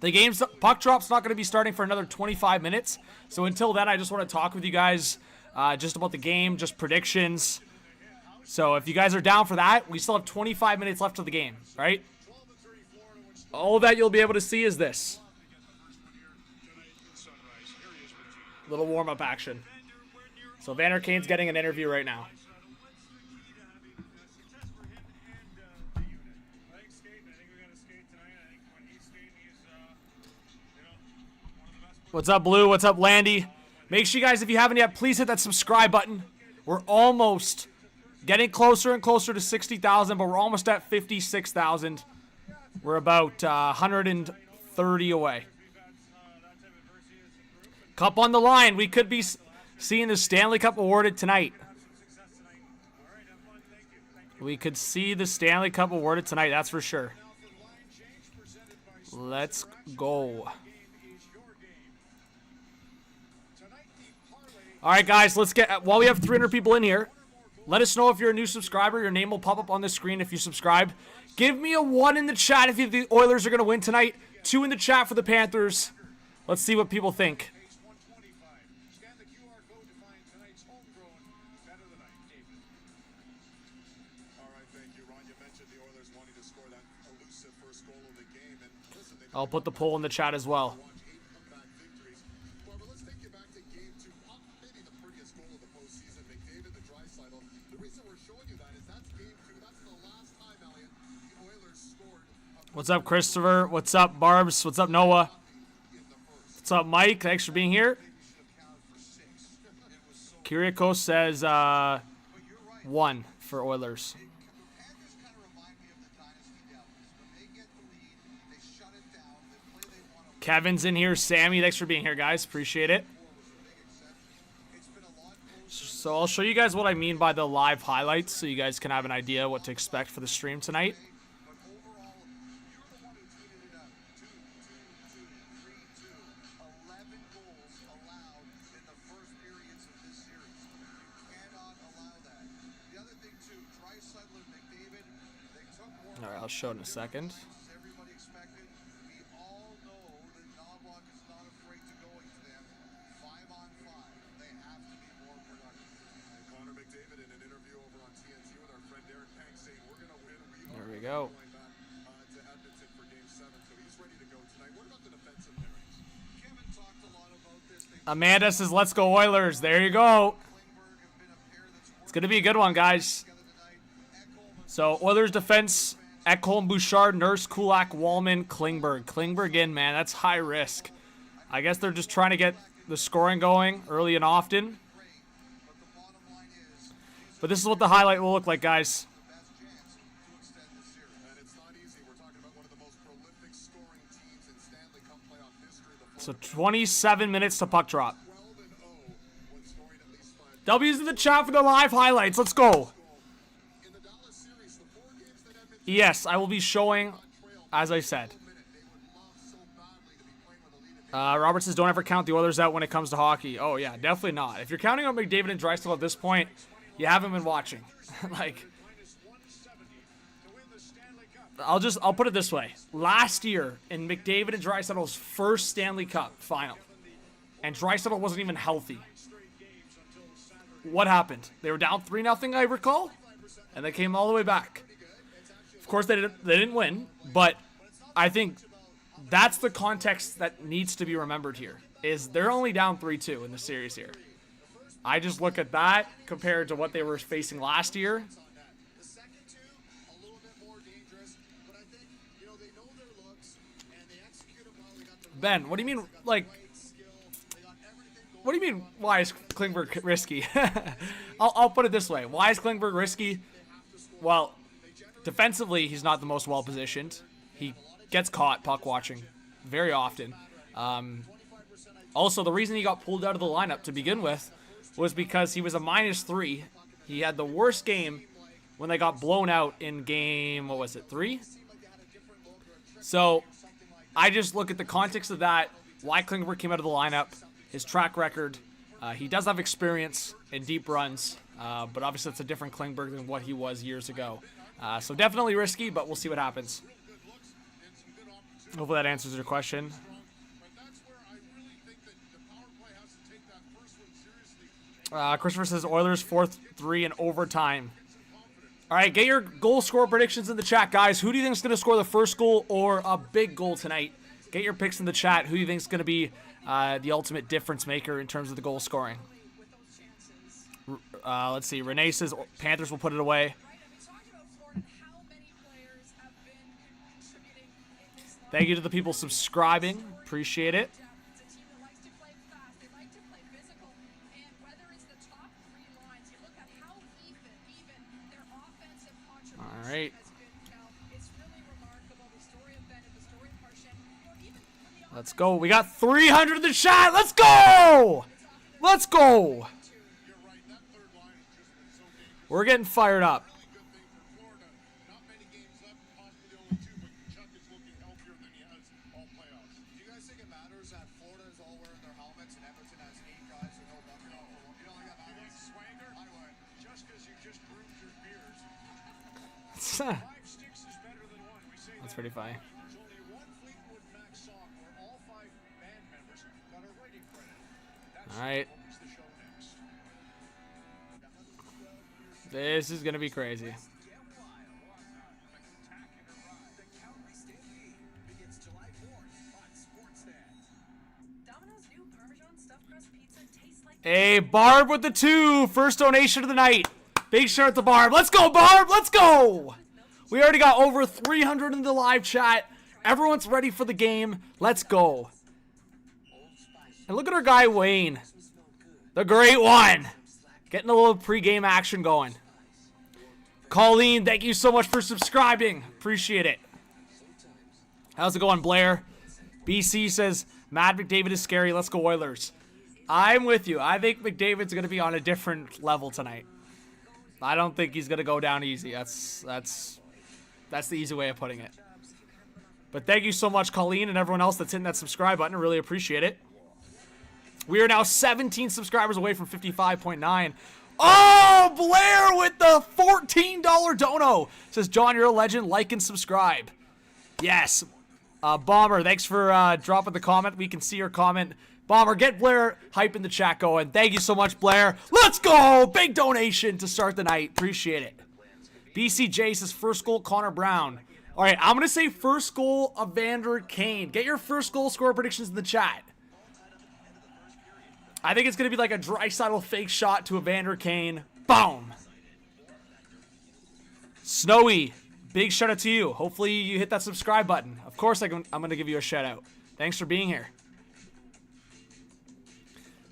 The game's puck drop's not going to be starting for another 25 minutes. So until then, I just want to talk with you guys just about the game, just predictions. So if you guys are down for that, we still have 25 minutes left of the game, right? All that you'll be able to see is this. Little warm-up action. So Vander Kane's getting an interview right now. What's up, Blue? What's up, Landy? Make sure you guys, if you haven't yet, please hit that subscribe button. We're almost getting closer and closer to 60,000, but we're almost at 56,000. We're about 130 away. Cup on the line. We could be seeing the Stanley Cup awarded tonight. We could see the Stanley Cup awarded tonight, that's for sure. Let's go. All right, guys, let's get, while we have 300 people in here, let us know if you're a new subscriber. Your name will pop up on the screen if you subscribe. Give me a 1 in the chat if you think the Oilers are going to win tonight. 2 in the chat for the Panthers. Let's see what people think. I'll put the poll in the chat as well. What's up, Christopher? What's up, Barbs? What's up, Noah? What's up, Mike? Thanks for being here. Kyriakos says 1 for Oilers. Kevin's in here. Sammy, thanks for being here, guys. Appreciate it. So I'll show you guys what I mean by the live highlights so you guys can have an idea what to expect for the stream tonight. All right, I'll show it in a second. There we go. Amanda says, let's go Oilers. There you go. It's going to be a good one, guys. So, Oilers defense, Ekholm, Bouchard, Nurse, Kulak, Wallman, Klingberg. Klingberg in, man. That's high risk. I guess they're just trying to get the scoring going early and often. But this is what the highlight will look like, guys. So 27 minutes to puck drop. W's in the chat for the live highlights. Let's go. Yes, I will be showing, as I said. Robert says, don't ever count the Oilers out when it comes to hockey. Oh, yeah, definitely not. If you're counting out McDavid and Draisaitl at this point, you haven't been watching. I'll put it this way. Last year, in McDavid and Draisaitl's first Stanley Cup final, and Draisaitl wasn't even healthy. What happened? They were down 3-0, I recall, and they came all the way back. Of course, they didn't win, but I think that's the context that needs to be remembered here, is they're only down 3-2 in the series here. I just look at that compared to what they were facing last year. Ben, what do you mean, what do you mean, why is Klingberg risky? I'll put it this way. Why is Klingberg risky? Well, defensively, he's not the most well-positioned. He gets caught puck watching very often. Also, the reason he got pulled out of the lineup to begin with was because he was a -3. He had the worst game when they got blown out in game, 3? So, I just look at the context of that, why Klingberg came out of the lineup, his track record. He does have experience in deep runs, but obviously it's a different Klingberg than what he was years ago. So definitely risky, but we'll see what happens. Hopefully that answers your question. Christopher says Oilers 4-3 in overtime. All right, get your goal score predictions in the chat, guys. Who do you think is going to score the first goal or a big goal tonight? Get your picks in the chat. Who do you think is going to be the ultimate difference maker in terms of the goal scoring? Let's see. Renee says Panthers will put it away. Thank you to the people subscribing. Appreciate it. All right. Let's go. We got 300 in the chat. Let's go. Let's go. We're getting fired up. That's pretty funny. All right. This is going to be crazy. Hey, Barb with the 2. First donation of the night. Big shout out to Barb. Let's go, Barb. Let's go. We already got over 300 in the live chat. Everyone's ready for the game. Let's go. And look at our guy, Wayne. The great one. Getting a little pregame action going. Colleen, thank you so much for subscribing. Appreciate it. How's it going, Blair? BC says, Matt McDavid is scary. Let's go Oilers. I'm with you. I think McDavid's going to be on a different level tonight. I don't think he's going to go down easy. That's the easy way of putting it. But thank you so much, Colleen, and everyone else that's hitting that subscribe button. I really appreciate it. We are now 17 subscribers away from 55.9. Oh, Blair with the $14 dono. Says, John, you're a legend. Like and subscribe. Yes. Bomber, thanks for dropping the comment. We can see your comment. Bomber, get Blair hype in the chat going. Thank you so much, Blair. Let's go. Big donation to start the night. Appreciate it. BCJ says, first goal, Connor Brown. All right, I'm going to say first goal, Evander Kane. Get your first goal score predictions in the chat. I think it's going to be like a Draisaitl fake shot to Evander Kane. Boom. Snowy, big shout out to you. Hopefully you hit that subscribe button. Of course I'm going to give you a shout out. Thanks for being here.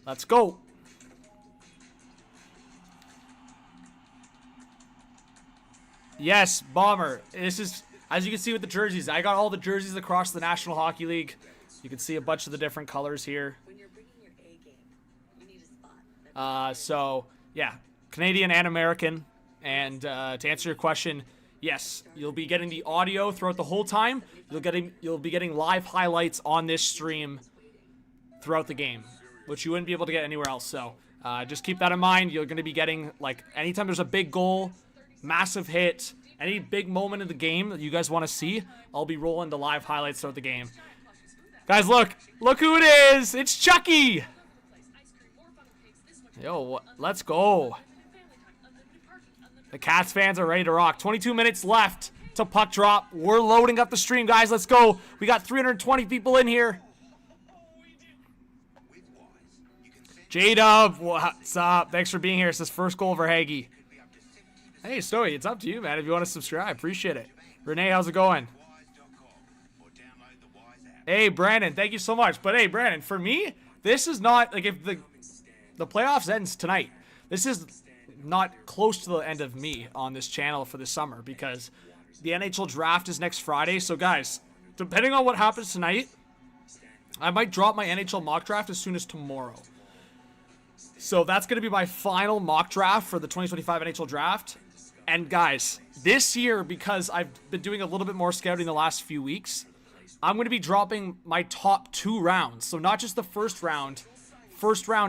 Let's go. Yes, Bomber. This is, as you can see with the jerseys, I got all the jerseys across the National Hockey League. You can see a bunch of the different colors here. So, yeah, Canadian and American. And to answer your question, yes, you'll be getting the audio throughout the whole time. You'll be getting live highlights on this stream throughout the game, which you wouldn't be able to get anywhere else. So just keep that in mind. You're going to be getting, like, anytime there's a big goal, massive hit, any big moment in the game that you guys want to see, I'll be rolling the live highlights throughout the game. Guys, look who it is. It's Chucky. Yo, let's go. The Cats fans are ready to rock. 22 minutes left to puck drop. We're loading up the stream, guys. Let's go. We got 320 people in here. J-Dub, what's up? Thanks for being here. It's his first goal for Hagee. Hey, Stoey, it's up to you, man. If you want to subscribe, appreciate it. Renee, how's it going? Hey, Brandon, thank you so much. But hey, Brandon, for me, this is not, like, if the playoffs ends tonight, this is not close to the end of me on this channel for the summer because the NHL draft is next Friday. So, guys, depending on what happens tonight, I might drop my NHL mock draft as soon as tomorrow. So that's going to be my final mock draft for the 2025 NHL draft. And, guys, this year, because I've been doing a little bit more scouting the last few weeks, I'm going to be dropping my top 2 rounds. So not just the first round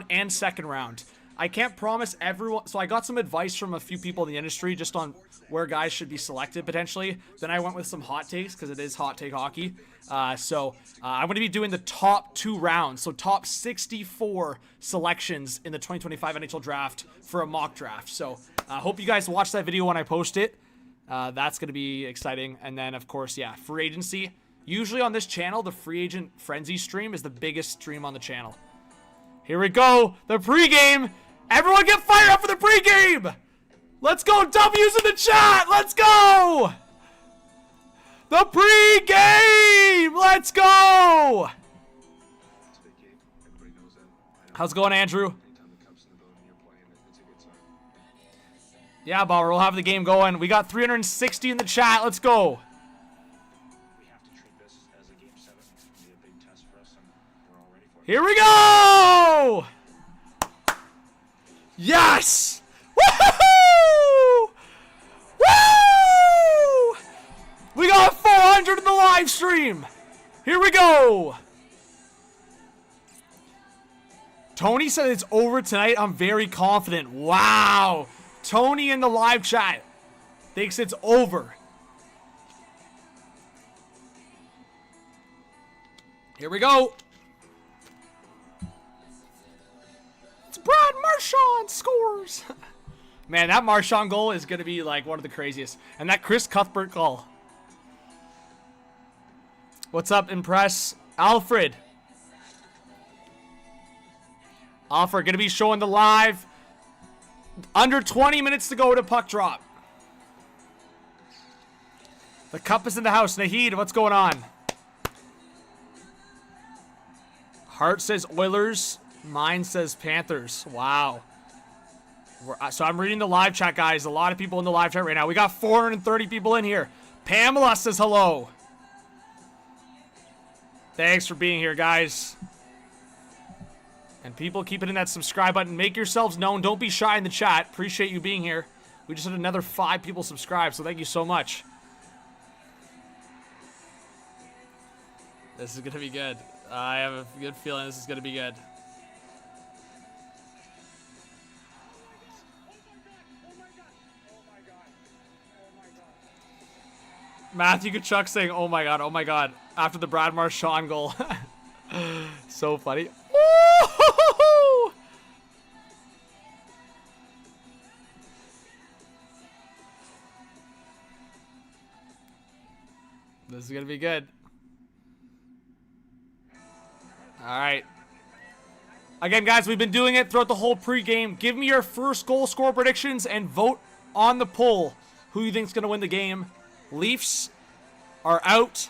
and second round. I can't promise everyone. So I got some advice from a few people in the industry just on where guys should be selected potentially. Then I went with some hot takes because it is hot take hockey. I'm going to be doing the top 2 rounds. So top 64 selections in the 2025 NHL draft for a mock draft. So I hope you guys watch that video when I post it. That's going to be exciting. And then, of course, yeah, free agency. Usually on this channel, the free agent frenzy stream is the biggest stream on the channel. Here we go. The pregame. Everyone get fired up for the pregame. Let's go. W's in the chat. Let's go. The pregame. Let's go. How's it going, Andrew? Yeah, Bauer, we'll have the game going. We got 360 in the chat. Let's go. Here we go! Yes! Woohoo! Woo! We got 400 in the live stream. Here we go. Tony said it's over tonight. I'm very confident. Wow. Tony in the live chat thinks it's over. Here we go. Brad Marchand scores. Man, that Marchand goal is going to be like one of the craziest. And that Chris Cuthbert goal. What's up, Impress? Alfred. Alfred going to be showing the live. Under 20 minutes to go to puck drop. The cup is in the house. Nahid, what's going on? Hart says Oilers. Mine says Panthers. Wow. So I'm reading the live chat, guys. A lot of people in the live chat right now. We got 430 people in here. Pamela says hello. Thanks for being here, guys. And people, keep it in that subscribe button. Make yourselves known. Don't be shy in the chat. Appreciate you being here. We just had another 5 people subscribe, so thank you so much. This is going to be good. I have a good feeling this is going to be good. Matthew Kachuk saying, oh my god, after the Brad Marchand goal. So funny. Woo-hoo-hoo-hoo! This is going to be good. All right. Again, guys, we've been doing it throughout the whole pregame. Give me your first goal score predictions and vote on the poll who you think is going to win the game. Leafs are out.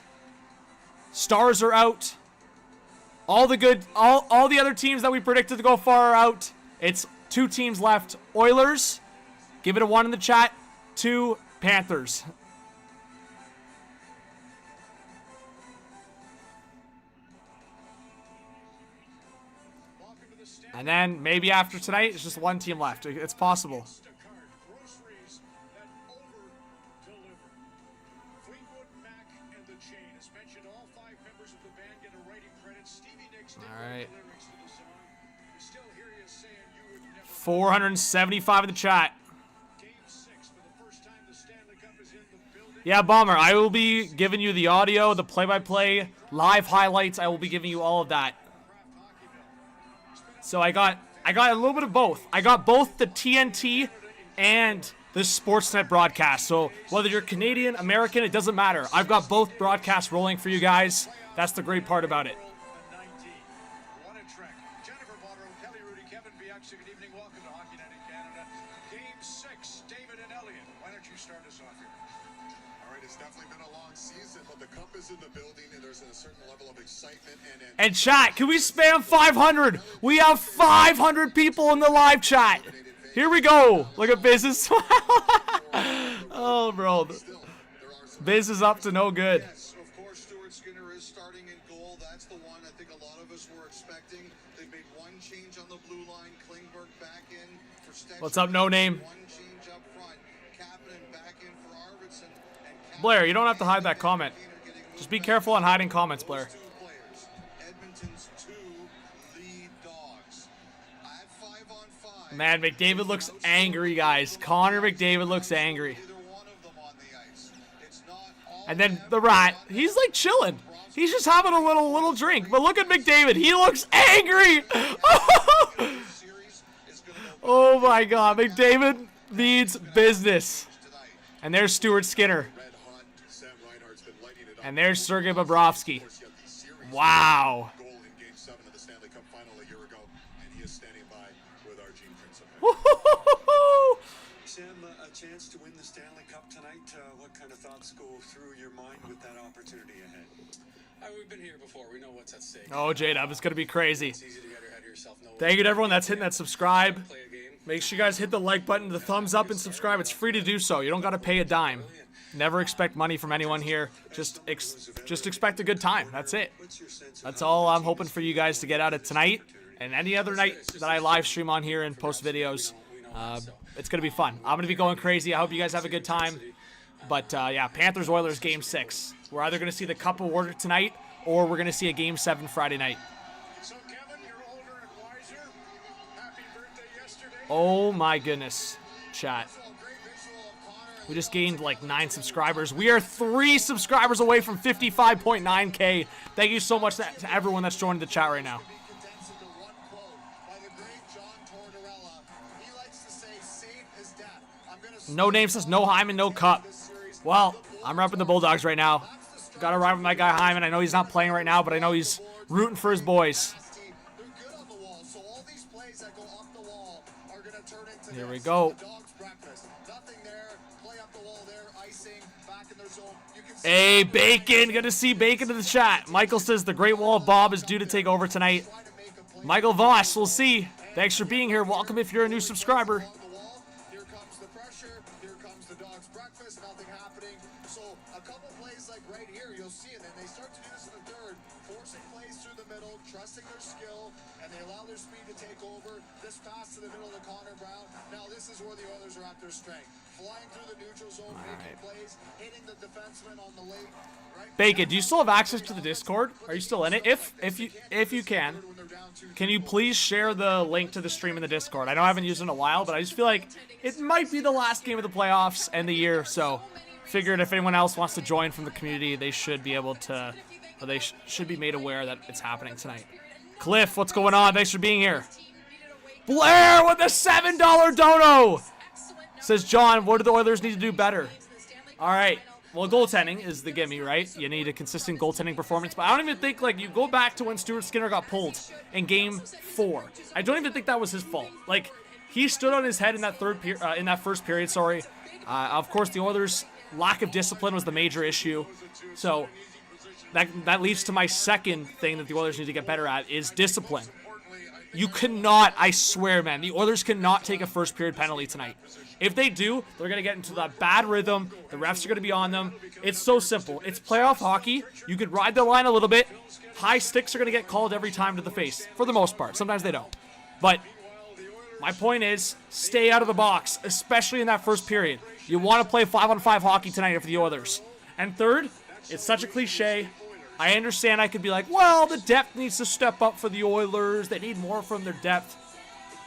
Stars are out. All the other teams that we predicted to go far are out. It's 2 teams left. Oilers, give it a 1 in the chat. 2, Panthers. And then maybe after tonight, it's just 1 team left. It's possible. All right. 475 in the chat. Yeah, Bomber, I will be giving you the audio, the play-by-play, live highlights. I will be giving you all of that. So I got a little bit of both. I got both the TNT and the Sportsnet broadcast. So whether you're Canadian, American, it doesn't matter. I've got both broadcasts rolling for you guys. That's the great part about it. And chat, can we spam 500? We have 500 people in the live chat. Here we go. Look at Biz. Oh, bro. Biz is up to no good. What's up, No Name? Blair, you don't have to hide that comment. Just be careful on hiding comments, Blair. Man, McDavid looks angry, guys. Connor McDavid looks angry. And then the Rat, he's like chilling. He's just having a little drink. But look at McDavid. He looks angry. Oh my God. McDavid needs business. And there's Stuart Skinner. And there's Sergei Bobrovsky. Wow. Sam, a chance to win the Stanley Cup tonight. What kind of thoughts go through your mind with that opportunity ahead? We've been here before. We know what's at stake. Oh, J-Dub, it's going to be crazy. Thank you to everyone that's hitting that subscribe. Make sure you guys hit the like button, the thumbs up, and subscribe. It's free to do so. You don't got to pay a dime. Never expect money from anyone here. Just expect a good time. That's it. That's all I'm hoping for you guys to get out of tonight and any other night that I live stream on here and post videos. It's going to be fun. I'm going to be going crazy. I hope you guys have a good time. But, yeah, Panthers-Oilers Game 6. We're either going to see the Cup awarded tonight or we're going to see a Game 7 Friday night. Oh, my goodness, chat. We just gained like 9 subscribers. We are 3 subscribers away from 55.9K. Thank you so much to everyone that's joined the chat right now. No Name says no Hyman, no Cup. Well, I'm repping the Bulldogs right now. Got to ride with my guy Hyman. I know he's not playing right now, but I know he's rooting for his boys. Here we go. Hey, Bacon. Good to see Bacon in the chat. Michael says the Great Wall of Bob is due to take over tonight. Michael Voss, we'll see. Thanks for being here. Welcome if you're a new subscriber. Bacon, do you still have access to the Discord? Are you still in it? If you can you please share the link to the stream in the Discord? I know I haven't used it in a while, but I just feel like it might be the last game of the playoffs and the year, so figured if anyone else wants to join from the community, they should be able to, or they should be made aware that it's happening tonight. Cliff, what's going on? Thanks for being here. Blair with a $7 dono! Says John, what do the Oilers need to do better? All right. Well, goaltending is the gimme, right? You need a consistent goaltending performance. But I don't even think, like, you go back to when Stuart Skinner got pulled in Game 4. I don't even think that was his fault. Like, he stood on his head in that first period. Sorry. Of course, the Oilers' lack of discipline was the major issue. So that leads to my second thing that the Oilers need to get better at is discipline. You cannot, I swear, man, the Oilers cannot take a first period penalty tonight. If they do, they're going to get into that bad rhythm. The refs are going to be on them. It's so simple. It's playoff hockey. You could ride the line a little bit. High sticks are going to get called every time to the face, for the most part. Sometimes they don't. But my point is, stay out of the box, especially in that first period. You want to play 5-on-5 hockey tonight for the Oilers. And third, it's such a cliche. I understand I could be like, well, the depth needs to step up for the Oilers. They need more from their depth.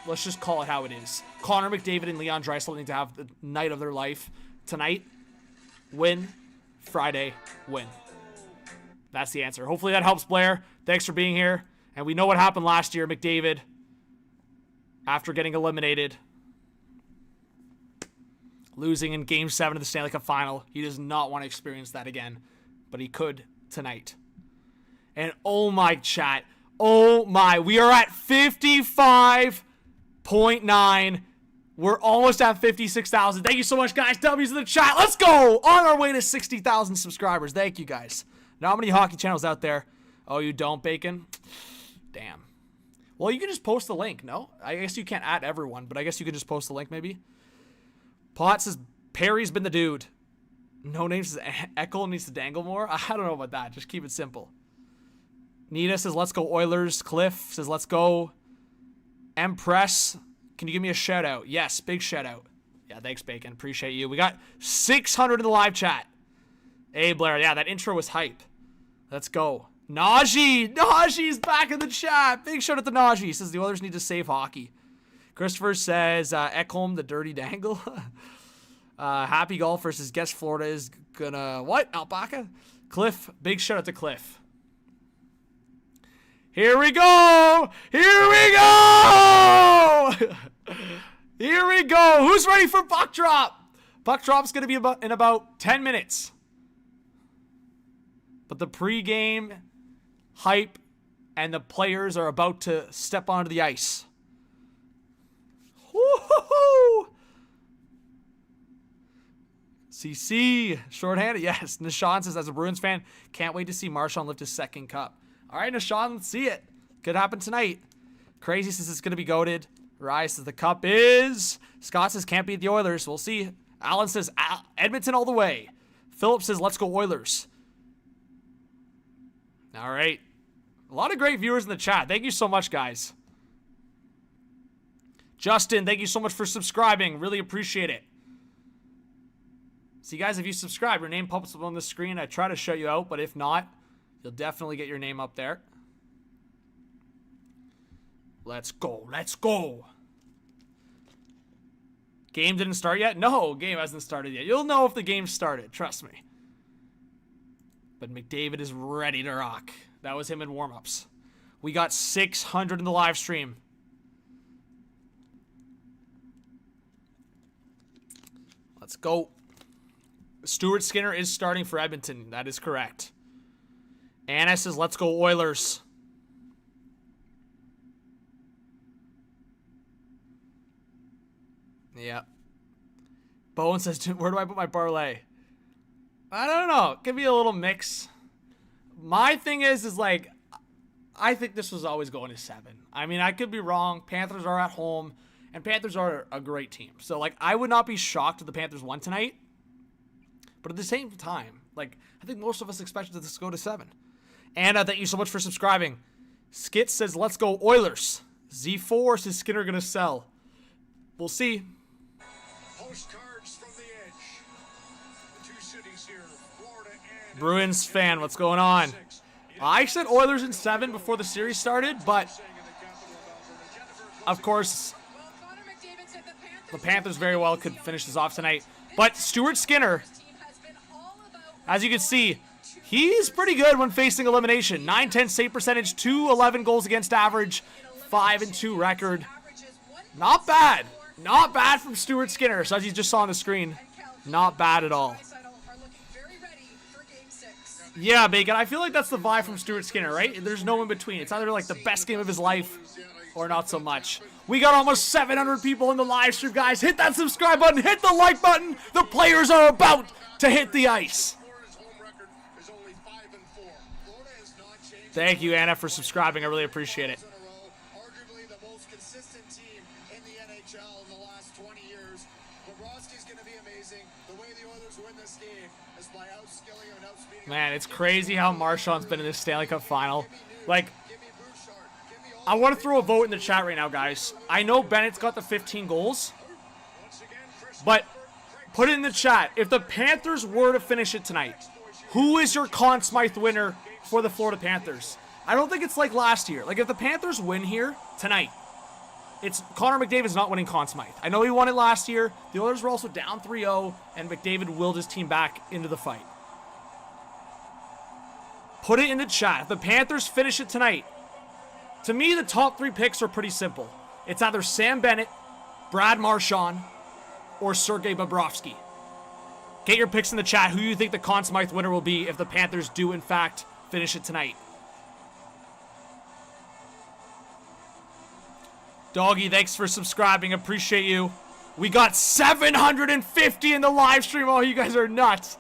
Let's just call it how it is. Connor McDavid and Leon Draisaitl need to have the night of their life tonight. Win. Friday. Win. That's the answer. Hopefully that helps, Blair. Thanks for being here. And we know what happened last year. McDavid, after getting eliminated, losing in Game 7 of the Stanley Cup Final. He does not want to experience that again. But he could tonight. And oh my, chat. Oh my. We are at 55.9. We're almost at 56,000. Thank you so much, guys. W's in the chat. Let's go. On our way to 60,000 subscribers. Thank you, guys. Not many hockey channels out there. Oh, you don't, Bacon? Damn. Well, you can just post the link, no? I guess you can't add everyone, but I guess you can just post the link, maybe. Pot says, Perry's been the dude. No Name says, Eckel needs to dangle more. I don't know about that. Just keep it simple. Nita says, let's go Oilers. Cliff says, let's go. Empress, can you give me a shout out? Yes, big shout out. Yeah, thanks, Bacon. Appreciate you. We got 600 in the live chat. Hey, Blair. Yeah, that intro was hype. Let's go. Najee. Najee's back in the chat. Big shout out to Najee. Says the Oilers need to save hockey. Christopher says, Ekholm, the dirty dangle. Happy Golfer says, guess Florida is gonna... What? Alpaca? Cliff. Big shout out to Cliff. Here we go! Here we go! Here we go! Who's ready for puck drop? Puck drop's going to be in about 10 minutes. But the pregame hype and the players are about to step onto the ice. Woo-hoo-hoo! CC, shorthanded, yes. Nishan says, as a Bruins fan, can't wait to see Marchand lift his second cup. All right, Nishan, let's see it. Could happen tonight. Crazy says it's going to be goated. Rise says the cup is. Scott says can't beat the Oilers. We'll see. Alan says Edmonton all the way. Philip says let's go Oilers. All right. A lot of great viewers in the chat. Thank you so much, guys. Justin, thank you so much for subscribing. Really appreciate it. See, guys, if you subscribe, your name pops up on the screen. I try to shout you out, but if not, you'll definitely get your name up there. Let's go. Let's go. Game didn't start yet? No, game hasn't started yet. You'll know if the game started. Trust me. But McDavid is ready to rock. That was him in warm-ups. We got 600 in the live stream. Let's go. Stuart Skinner is starting for Edmonton. That is correct. Anna says, let's go Oilers. Yep. Bowen says, where do I put my parlay? I don't know. It could be a little mix. My thing is like, I think this was always going to 7. I mean, I could be wrong. Panthers are at home, and Panthers are a great team. So, like, I would not be shocked if the Panthers won tonight. But at the same time, like, I think most of us expected this to go to 7. Anna, thank you so much for subscribing. Skit says, let's go Oilers. Z4 says Skinner going to sell. We'll see. Postcards from the edge. The two cities here, Florida and Bruins fan, what's going on? I said Oilers in 7 before the series started, but of course, the Panthers very well could finish this off tonight. But Stuart Skinner, as you can see, he's pretty good when facing elimination. 9-10 save percentage, 211 goals against average, 5-2 record. Not bad. Not bad from Stuart Skinner. So as you just saw on the screen, not bad at all. Yeah, Bacon, I feel like that's the vibe from Stuart Skinner, right? There's no in between. It's either like the best game of his life or not so much. We got almost 700 people in the live stream, guys. Hit that subscribe button. Hit the like button. The players are about to hit the ice. Thank you, Anna, for subscribing. I really appreciate it. arguably the most consistent team in the NHL in the last 20 years. Bobrovsky's going to be amazing. The way the Oilers win this game is by outskilling and outspeeding. Man, it's crazy how Marchand's been in this Stanley Cup final. Like, I want to throw a vote in the chat right now, guys. I know Bennett's got the 15 goals, but put it in the chat. If the Panthers were to finish it tonight, who is your Conn Smythe winner for the Florida Panthers? I don't think it's like last year. Like, if the Panthers win here tonight, it's Connor McDavid's not winning Conn Smythe. I know he won it last year. The Oilers were also down 3-0, and McDavid willed his team back into the fight. Put it in the chat. If the Panthers finish it tonight, to me, the top 3 picks are pretty simple. It's either Sam Bennett, Brad Marchand, or Sergei Bobrovsky. Get your picks in the chat. Who you think the Conn Smythe winner will be if the Panthers do, in fact, finish it tonight. Doggy, thanks for subscribing. Appreciate you. We got 750 in the live stream. Oh, you guys are nuts.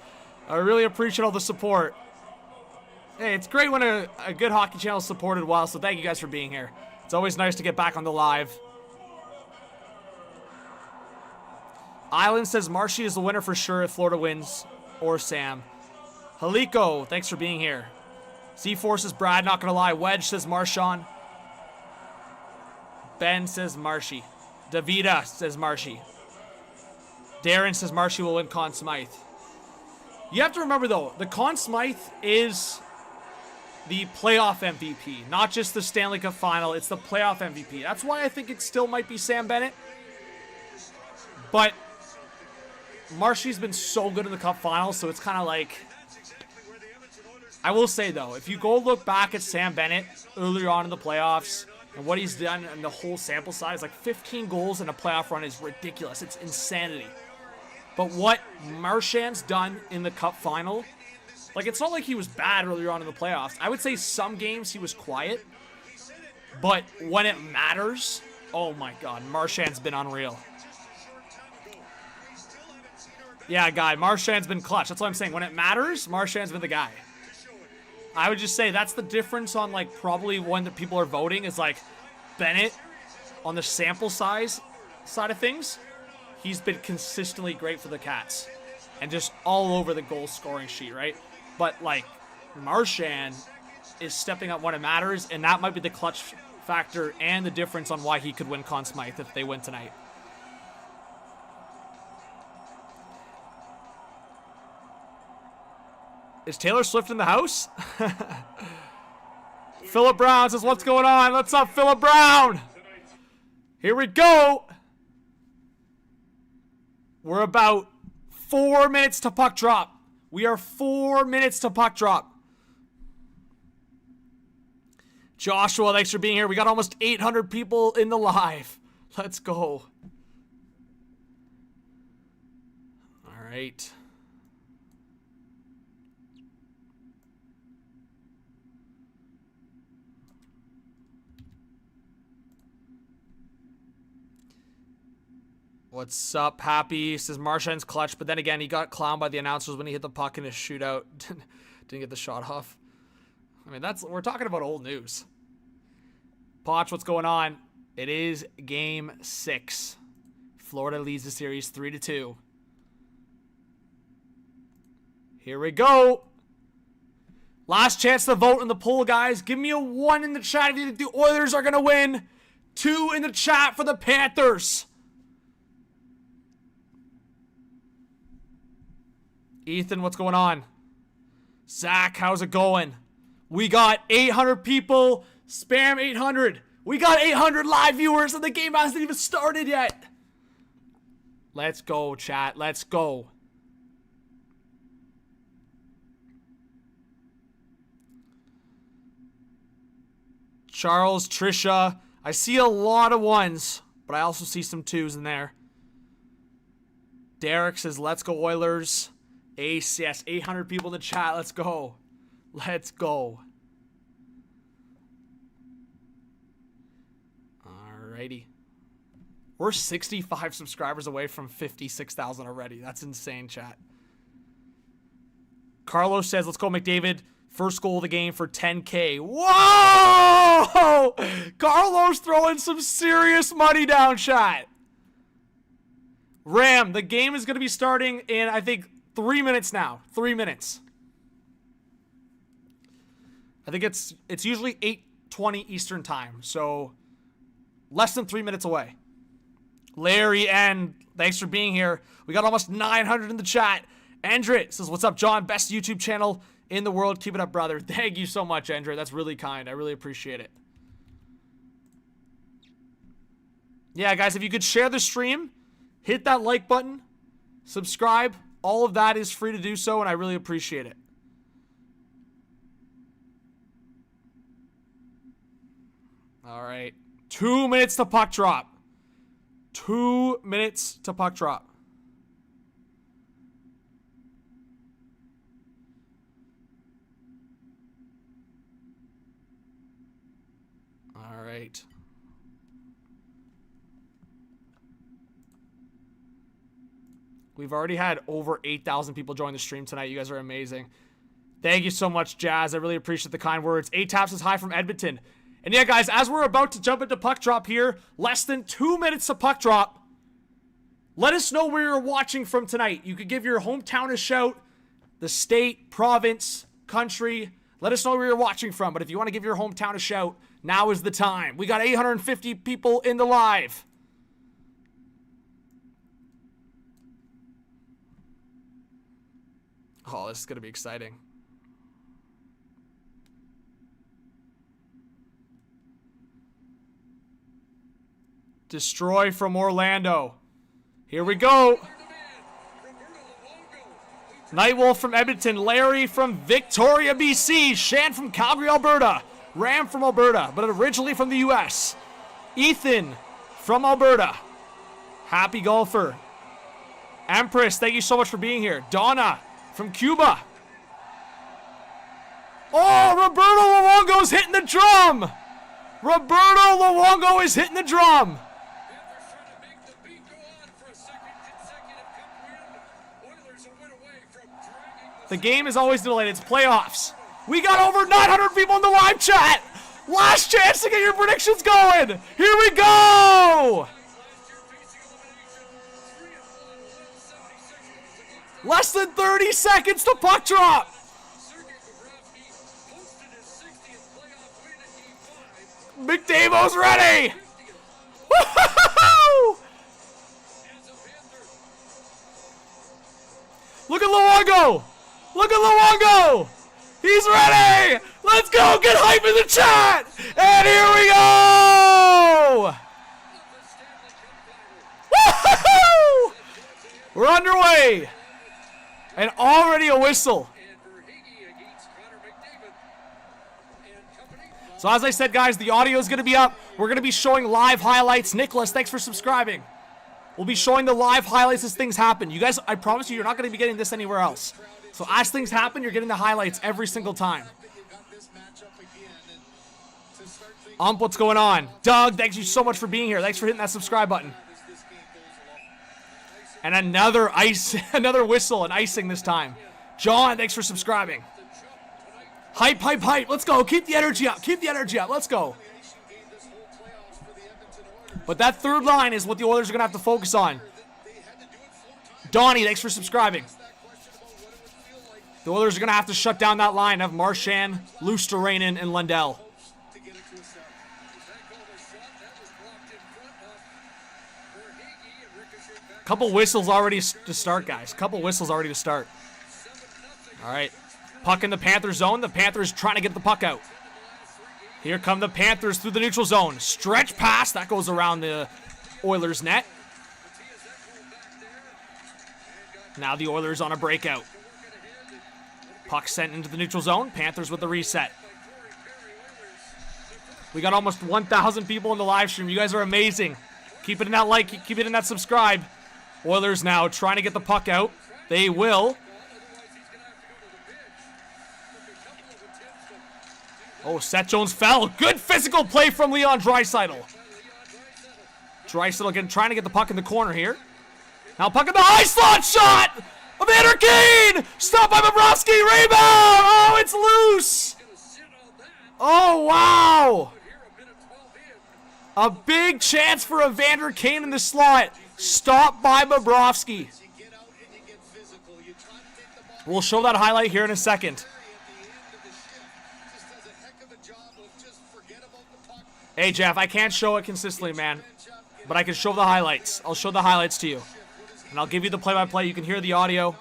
I really appreciate all the support. Hey, it's great when a good hockey channel is supported well, so thank you guys for being here. It's always nice to get back on the live. Island says Marshy is the winner for sure if Florida wins, or Sam. Haliko, thanks for being here. Z4 says Brad, not gonna lie. Wedge says Marchand. Ben says Marshy. Davida says Marshy. Darren says Marshy will win Conn Smythe. You have to remember, though, the Conn Smythe is the playoff MVP, not just the Stanley Cup final. It's the playoff MVP. That's why I think it still might be Sam Bennett. But Marshy's been so good in the Cup final, so it's kind of like... I will say, though, if you go look back at Sam Bennett earlier on in the playoffs and what he's done in the whole sample size, like 15 goals in a playoff run is ridiculous. It's insanity. But what Marchand's done in the Cup final, like, it's not like he was bad earlier on in the playoffs. I would say some games he was quiet, but when it matters, oh my God, Marchand's been unreal. Yeah, guy, Marchand's been clutch. That's what I'm saying. When it matters, Marchand's been the guy. I would just say that's the difference on, like, probably when the people are voting is, like, Bennett on the sample size side of things. He's been consistently great for the Cats and just all over the goal scoring sheet, right? But, like, Marchand is stepping up when it matters, and that might be the clutch factor and the difference on why he could win Conn Smythe if they win tonight. Is Taylor Swift in the house? Philip Brown says, what's going on? What's up, Philip Brown? Here we go. We're about 4 minutes to puck drop. We are 4 minutes to puck drop. Joshua, thanks for being here. We got almost 800 people in the live. Let's go. All right. What's up, Happy? Says Marchand's clutch, but then again, he got clowned by the announcers when he hit the puck in his shootout. Didn't get the shot off. I mean, we're talking about old news. Potch, what's going on? It is game 6. Florida leads the series 3-2. Here we go. Last chance to vote in the poll, guys. Give me a 1 in the chat if you think the Oilers are going to win. 2 in the chat for the Panthers. Ethan, what's going on? Zach, how's it going? We got 800 people. Spam 800. We got 800 live viewers and the game hasn't even started yet. Let's go, chat. Let's go. Charles, Trisha. I see a lot of 1s, but I also see some 2s in there. Derek says, let's go Oilers. Ace, yes, 800 people in the chat. Let's go. Let's go. Alrighty. We're 65 subscribers away from 56,000 already. That's insane, chat. Carlos says, let's go McDavid. First goal of the game for 10K. Whoa! Carlos throwing some serious money down, chat. Ram, the game is going to be starting in, I think, 3 minutes now. 3 minutes. I think it's usually 8:20 Eastern time, so less than 3 minutes away. Larry N, thanks for being here. We got almost 900 in the chat. Andre says, what's up, John? Best YouTube channel in the world. Keep it up, brother. Thank you so much, Andre. That's really kind. I really appreciate it. Yeah, guys, if you could share the stream, hit that like button, subscribe. All of that is free to do so, and I really appreciate it. All right. 2 minutes to puck drop. 2 minutes to puck drop. All right. We've already had over 8,000 people join the stream tonight. You guys are amazing. Thank you so much, Jazz. I really appreciate the kind words. 8 taps is high from Edmonton. And yeah, guys, as we're about to jump into puck drop here, less than 2 minutes to puck drop, let us know where you're watching from tonight. You could give your hometown a shout, the state, province, country. Let us know where you're watching from. But if you want to give your hometown a shout, now is the time. We got 850 people in the live. Oh, this is going to be exciting. Destroy from Orlando. Here we go. Nightwolf from Edmonton. Larry from Victoria, BC. Shan from Calgary, Alberta. Ram from Alberta, but originally from the U.S. Ethan from Alberta. Happy golfer. Empress, thank you so much for being here. Donna from Cuba. Oh, Roberto Luongo's hitting the drum. Roberto Luongo is hitting the drum. The game is always delayed. It's playoffs. We got over 900 people in the live chat. Last chance to get your predictions going. Here we go. Less than 30 seconds to puck drop. McDavid's ready. Woo-hoo-hoo! Look at Luongo. Look at Luongo. He's ready. Let's go. Get hype in the chat. And here we go. Woo-hoo-hoo! We're underway. And already a whistle. So as I said, guys, the audio is going to be up. We're going to be showing live highlights. Nicholas, thanks for subscribing. We'll be showing the live highlights as things happen. You guys, I promise you, you're not going to be getting this anywhere else. So as things happen, you're getting the highlights every single time. What's going on? Doug, thanks you so much for being here. Thanks for hitting that subscribe button. And another another whistle and icing this time. John, thanks for subscribing. Hype, hype, hype. Let's go. Keep the energy up. Keep the energy up. Let's go. But that third line is what the Oilers are going to have to focus on. Donnie, thanks for subscribing. The Oilers are going to have to shut down that line of Marchand, Luosterainen, and Lundell. Couple whistles already to start, guys. Couple whistles already to start. All right. Puck in the Panther zone. The Panthers trying to get the puck out. Here come the Panthers through the neutral zone. Stretch pass. That goes around the Oilers net. Now the Oilers on a breakout. Puck sent into the neutral zone. Panthers with the reset. We got almost 1,000 people in the live stream. You guys are amazing. Keep it in that like. Keep it in that subscribe. Oilers now trying to get the puck out. They will. Oh, Seth Jones fell. Good physical play from Leon Draisaitl. Draisaitl trying to get the puck in the corner here. Now puck in the high slot shot. Evander Kane. Stopped by Bobrovsky. Rebound. Oh, it's loose. Oh, wow. A big chance for Evander Kane in the slot. Stopped by Bobrovsky. We'll show that highlight here in a second. Hey, Jeff, I can't show it consistently, man. But I can show the highlights. I'll show the highlights to you. And I'll give you the play-by-play. You can hear the audio.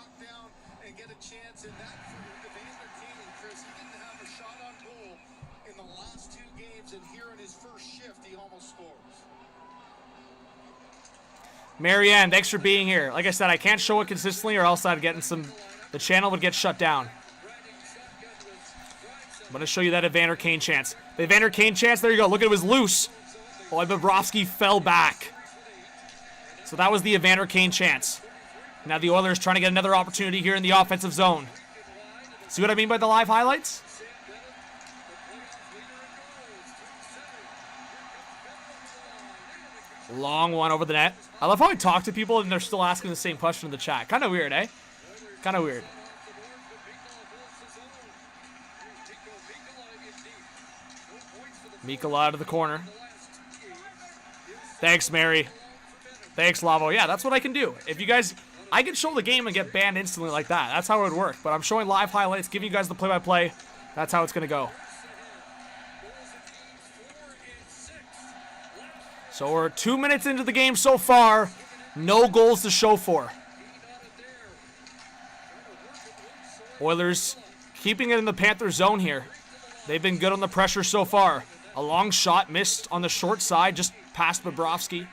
Marianne, thanks for being here. Like I said, I can't show it consistently or else I'd get in the channel would get shut down. I'm going to show you that Evander Kane chance. The Evander Kane chance, there you go. Look, it was loose. Oh, Bobrovsky fell back. So that was the Evander Kane chance. Now the Oilers trying to get another opportunity here in the offensive zone. See what I mean by the live highlights? Long one over the net. I love how I talk to people and they're still asking the same question in the chat. Kind of weird, eh? Kind of weird. Mikkola out of the corner. Thanks, Mary. Thanks, Lavo. Yeah, that's what I can do. If you guys... I can show the game and get banned instantly like that. That's how it would work. But I'm showing live highlights, giving you guys the play-by-play. That's how it's going to go. So we're 2 minutes into the game so far. No goals to show for. Oilers keeping it in the Panther zone here. They've been good on the pressure so far. A long shot missed on the short side, just past Bobrovsky.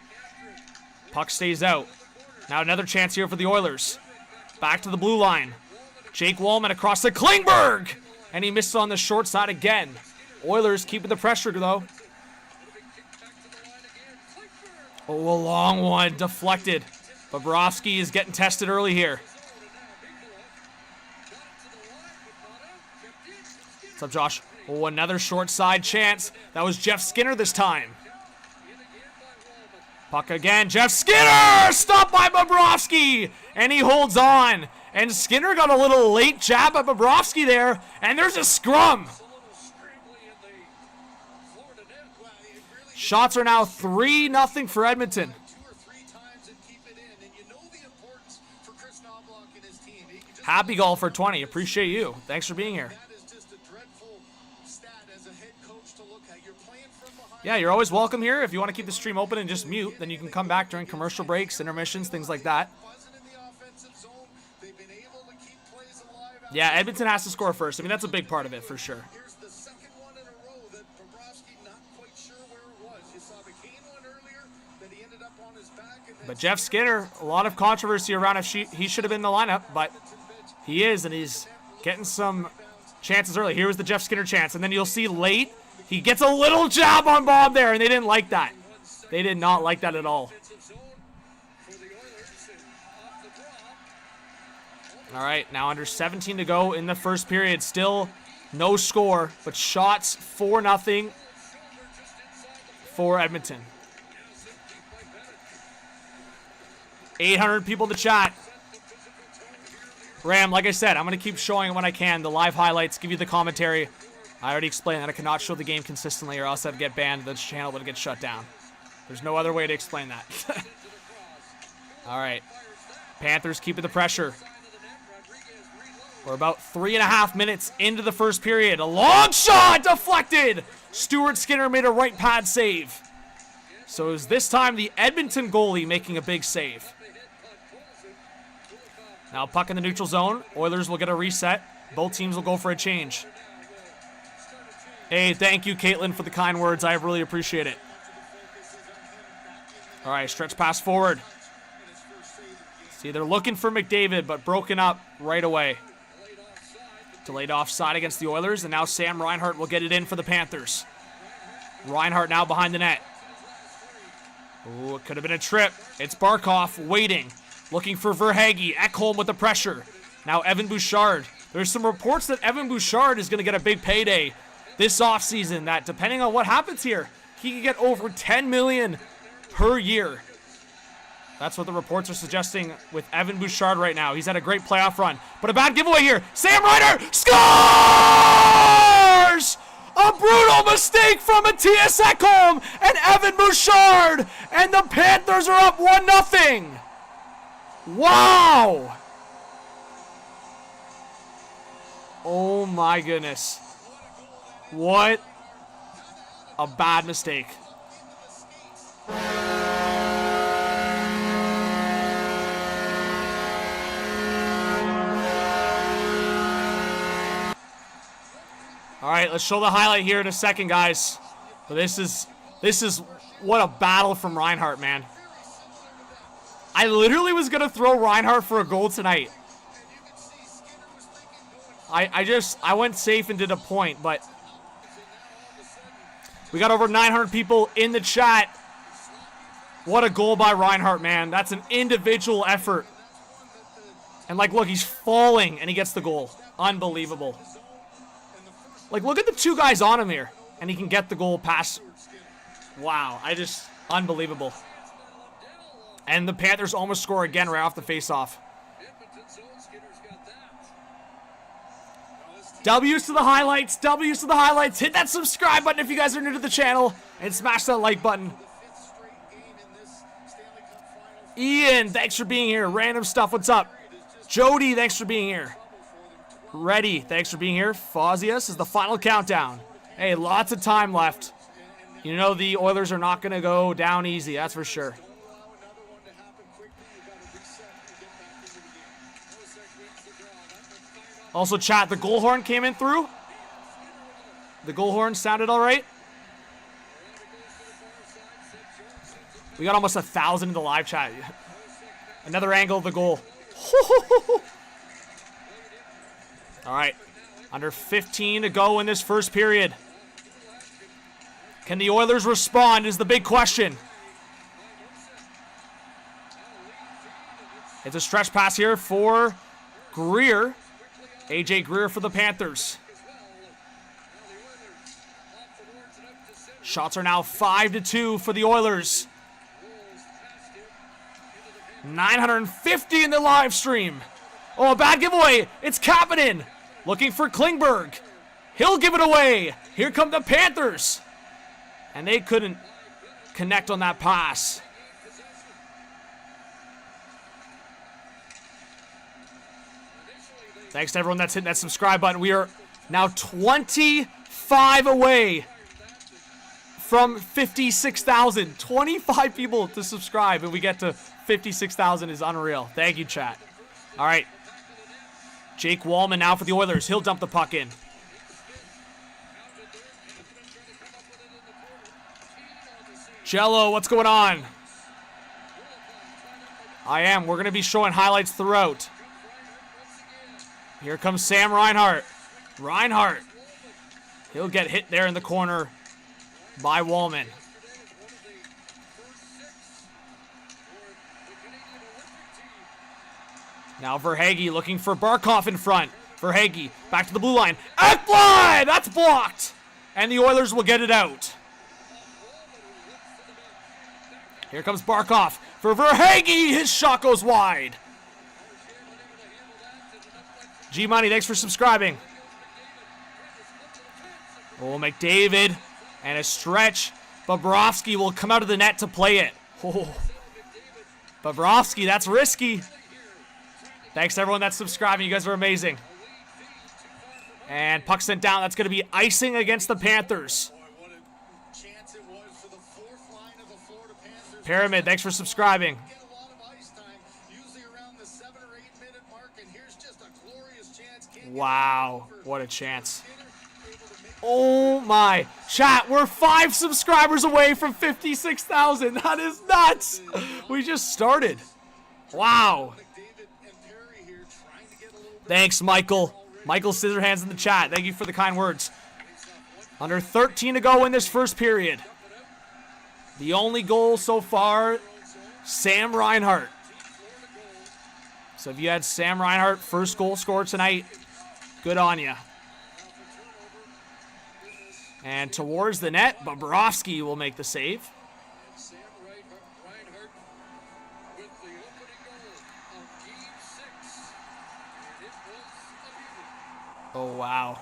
Puck stays out. Now another chance here for the Oilers. Back to the blue line. Jake Wallman across to Klingberg. And he missed on the short side again. Oilers keeping the pressure, though. Oh, a long one. Deflected. Bobrovsky is getting tested early here. What's up, Josh? Oh, another short side chance. That was Jeff Skinner this time. Puck again. Jeff Skinner! Stopped by Bobrovsky! And he holds on. And Skinner got a little late jab at Bobrovsky there. And there's a scrum. Shots are now 3-0 for Edmonton. Happy Golfer 20. Appreciate you. Thanks for being here. Yeah, you're always welcome here. If you want to keep the stream open and just mute, then you can come back during commercial breaks, intermissions, things like that. Yeah, Edmonton has to score first. I mean, that's a big part of it for sure. But Jeff Skinner, a lot of controversy around if he should have been in the lineup, but he is, and he's getting some chances early. Here was the Jeff Skinner chance, and then you'll see late, he gets a little jab on Bob there, and they didn't like that. They did not like that at all. All right, now under 17 to go in the first period. Still no score, but shots 4-0 for Edmonton. 800 people in the chat. Ram, like I said, I'm going to keep showing when I can the live highlights, give you the commentary. I already explained that I cannot show the game consistently or else I'd get banned. The channel would get shut down. There's no other way to explain that. All right. Panthers keeping the pressure. We're about 3.5 minutes into the first period. A long shot deflected. Stuart Skinner made a right pad save. So it was this time the Edmonton goalie making a big save. Now puck in the neutral zone. Oilers will get a reset. Both teams will go for a change. Hey, thank you, Caitlin, for the kind words. I really appreciate it. All right, stretch pass forward. See, they're looking for McDavid, but broken up right away. Delayed offside against the Oilers, and now Sam Reinhart will get it in for the Panthers. Reinhart now behind the net. Ooh, it could have been a trip. It's Barkov waiting, looking for Verhaeghe. Ekholm with the pressure. Now Evan Bouchard. There's some reports that Evan Bouchard is going to get a big payday this offseason, that depending on what happens here, he could get over $10 million per year. That's what the reports are suggesting with Evan Bouchard right now. He's had a great playoff run. But a bad giveaway here. Sam Reinhart scores! A brutal mistake from Matthias Ekholm and Evan Bouchard. And the Panthers are up 1-0. Wow! Oh my goodness. What a bad mistake. All right, let's show the highlight here in a second, guys. But this is what a battle from Reinhart, man. I literally was gonna throw Reinhart for a goal tonight. I went safe and did a point, but we got over 900 people in the chat. What a goal by Reinhart, man. That's an individual effort. And like, look, he's falling and he gets the goal. Unbelievable. Like, look at the two guys on him here. And he can get the goal pass. Wow, unbelievable. And the Panthers almost score again right off the faceoff. W's to the highlights. W's to the highlights. Hit that subscribe button if you guys are new to the channel. And smash that like button. Ian, thanks for being here. Random stuff, what's up? Jody, thanks for being here. Reddy, thanks for being here. Fauzius is the final countdown. Hey, lots of time left. You know the Oilers are not going to go down easy, that's for sure. Also, chat, the goal horn came in through. The goal horn sounded all right. We got almost 1,000 in the live chat. Another angle of the goal. All right, under 15 to go in this first period. Can the Oilers respond is the big question. It's a stretch pass here for Greer. AJ Greer for the Panthers. Shots are now 5-2 for the Oilers. 950 in the live stream. Oh, a bad giveaway. It's Kapanen looking for Klingberg. He'll give it away. Here come the Panthers. And they couldn't connect on that pass. Thanks to everyone that's hitting that subscribe button. We are now 25 away from 56,000. 25 people to subscribe, and we get to 56,000 is unreal. Thank you, chat. All right. Jake Wallman now for the Oilers. He'll dump the puck in. Jello, what's going on? I am. We're going to be showing highlights throughout. Here comes Sam Reinhart. Reinhart. He'll get hit there in the corner by Wallman. Now Verhaeghe looking for Barkov in front. Verhaeghe back to the blue line. Ekblad! That's blocked. And the Oilers will get it out. Here comes Barkov. for Verhaeghe. His shot goes wide. G-Money, thanks for subscribing. Oh, McDavid and a stretch. Bobrovsky will come out of the net to play it. Oh. Bobrovsky, that's risky. Thanks to everyone that's subscribing. You guys are amazing. And puck sent down. That's going to be icing against the Panthers. Pyramid, thanks for subscribing. Wow, what a chance. Oh my. Chat, we're 5 subscribers away from 56,000. That is nuts. We just started. Wow. Thanks, Michael. Michael Scissorhands in the chat. Thank you for the kind words. Under 13 to go in this first period. The only goal so far, Sam Reinhart. So if you had Sam Reinhart first goal scored tonight, good on you. And towards the net, Bobrovsky will make the save. Oh, wow.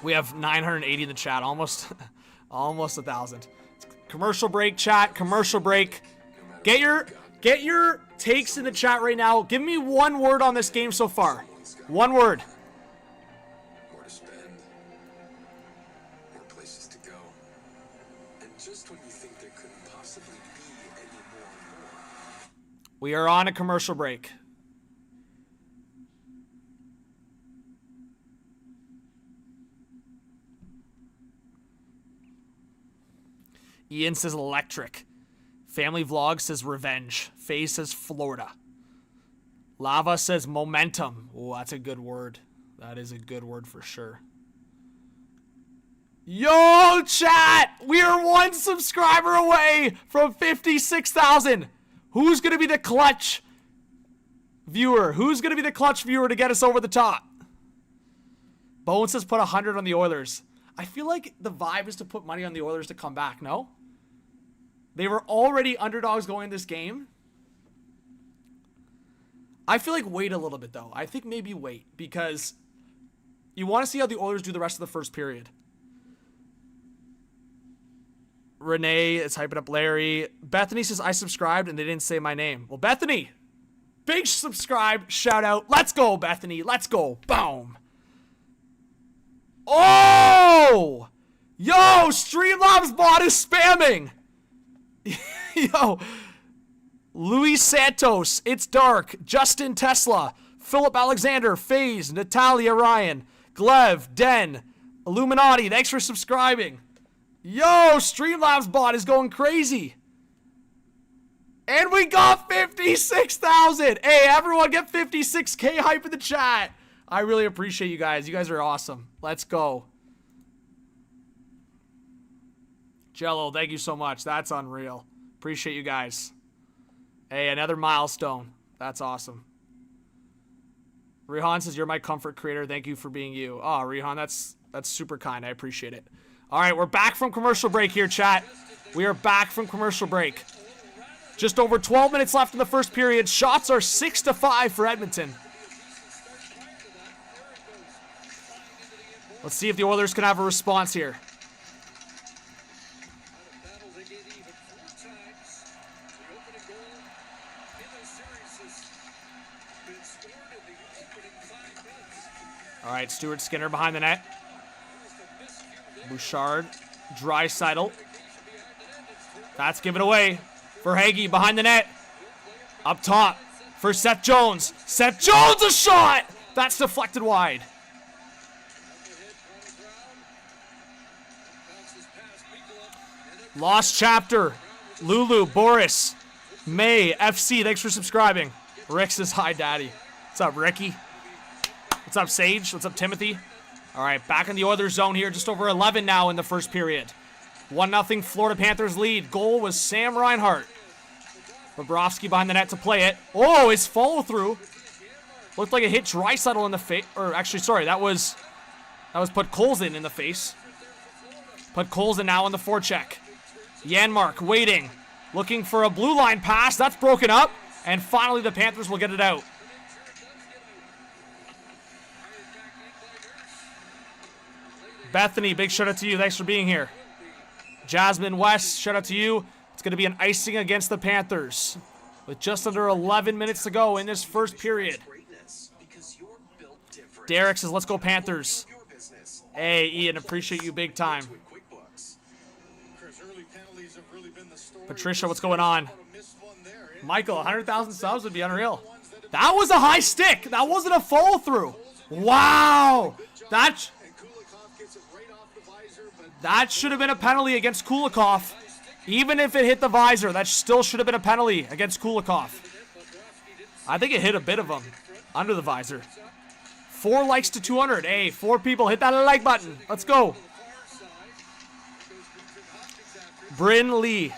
We have 980 in the chat, almost 1,000. Commercial break, chat, commercial break. Get your takes in the chat right now. Give me one word on this game so far. One word. More to spend. More places to go. And just when you think there couldn't possibly be any more. We are on a commercial break. Ian says electric. Family Vlog says revenge. Faye says Florida. Lava says momentum. Oh, that's a good word. That is a good word for sure. Yo, chat! We are 1 subscriber away from 56,000. Who's going to be the clutch viewer? Who's going to be the clutch viewer to get us over the top? Bones says put 100 on the Oilers. I feel like the vibe is to put money on the Oilers to come back, no? They were already underdogs going in this game. I feel like wait a little bit, though. I think maybe wait, because you want to see how the Oilers do the rest of the first period. Renee is hyping up Larry. Bethany says, I subscribed and they didn't say my name. Well, Bethany, big subscribe, shout out. Let's go, Bethany. Let's go. Boom. Oh! Yo, Streamlabs bot is spamming. Yo. Luis Santos, It's Dark, Justin Tesla, Philip Alexander, FaZe, Natalia Ryan, Glev, Den, Illuminati, thanks for subscribing. Yo, Streamlabs bot is going crazy. And we got 56,000. Hey, everyone get 56K hype in the chat. I really appreciate you guys. You guys are awesome. Let's go. Jello, thank you so much. That's unreal. Appreciate you guys. Hey, another milestone. That's awesome. Rihan says, you're my comfort creator. Thank you for being you. Oh, Rihan, that's super kind. I appreciate it. All right, we're back from commercial break here, chat. We are back from commercial break. Just over 12 minutes left in the first period. Shots are 6-5 for Edmonton. Let's see if the Oilers can have a response here. All right, Stuart Skinner behind the net. Bouchard, Draisaitl. That's given away. Verhaeghe behind the net. Up top for Seth Jones. Seth Jones, a shot! That's deflected wide. Lost Chapter. Lulu, Boris, May, FC, thanks for subscribing. Rick says, hi, Daddy. What's up, Ricky? What's up, Sage? What's up, Timothy? All right, back in the Oilers zone here. Just over 11 now in the first period. 1-0 Florida Panthers lead. Goal was Sam Reinhart. Bobrovsky behind the net to play it. Oh, his follow through. Looked like it hit Draisaitl in the face. Or actually, sorry, that was Podkolzin in the face. Podkolzin now on the forecheck. Janmark waiting. looking for a blue line pass. That's broken up. And finally, the Panthers will get it out. Bethany, big shout out to you. Thanks for being here. Jasmine West, shout out to you. It's going to be an icing against the Panthers with just under 11 minutes to go in this first period. Derek says, let's go Panthers. Hey, Ian, appreciate you big time. Patricia, what's going on? Michael, 100,000 subs would be unreal. That was a high stick. That wasn't a follow through. Wow. That should have been a penalty against Kulikov. Even if it hit the visor, that still should have been a penalty against Kulikov. I think it hit a bit of him under the visor. 4 likes to 200. Hey, 4 people, hit that like button. Let's go. Bryn Lee.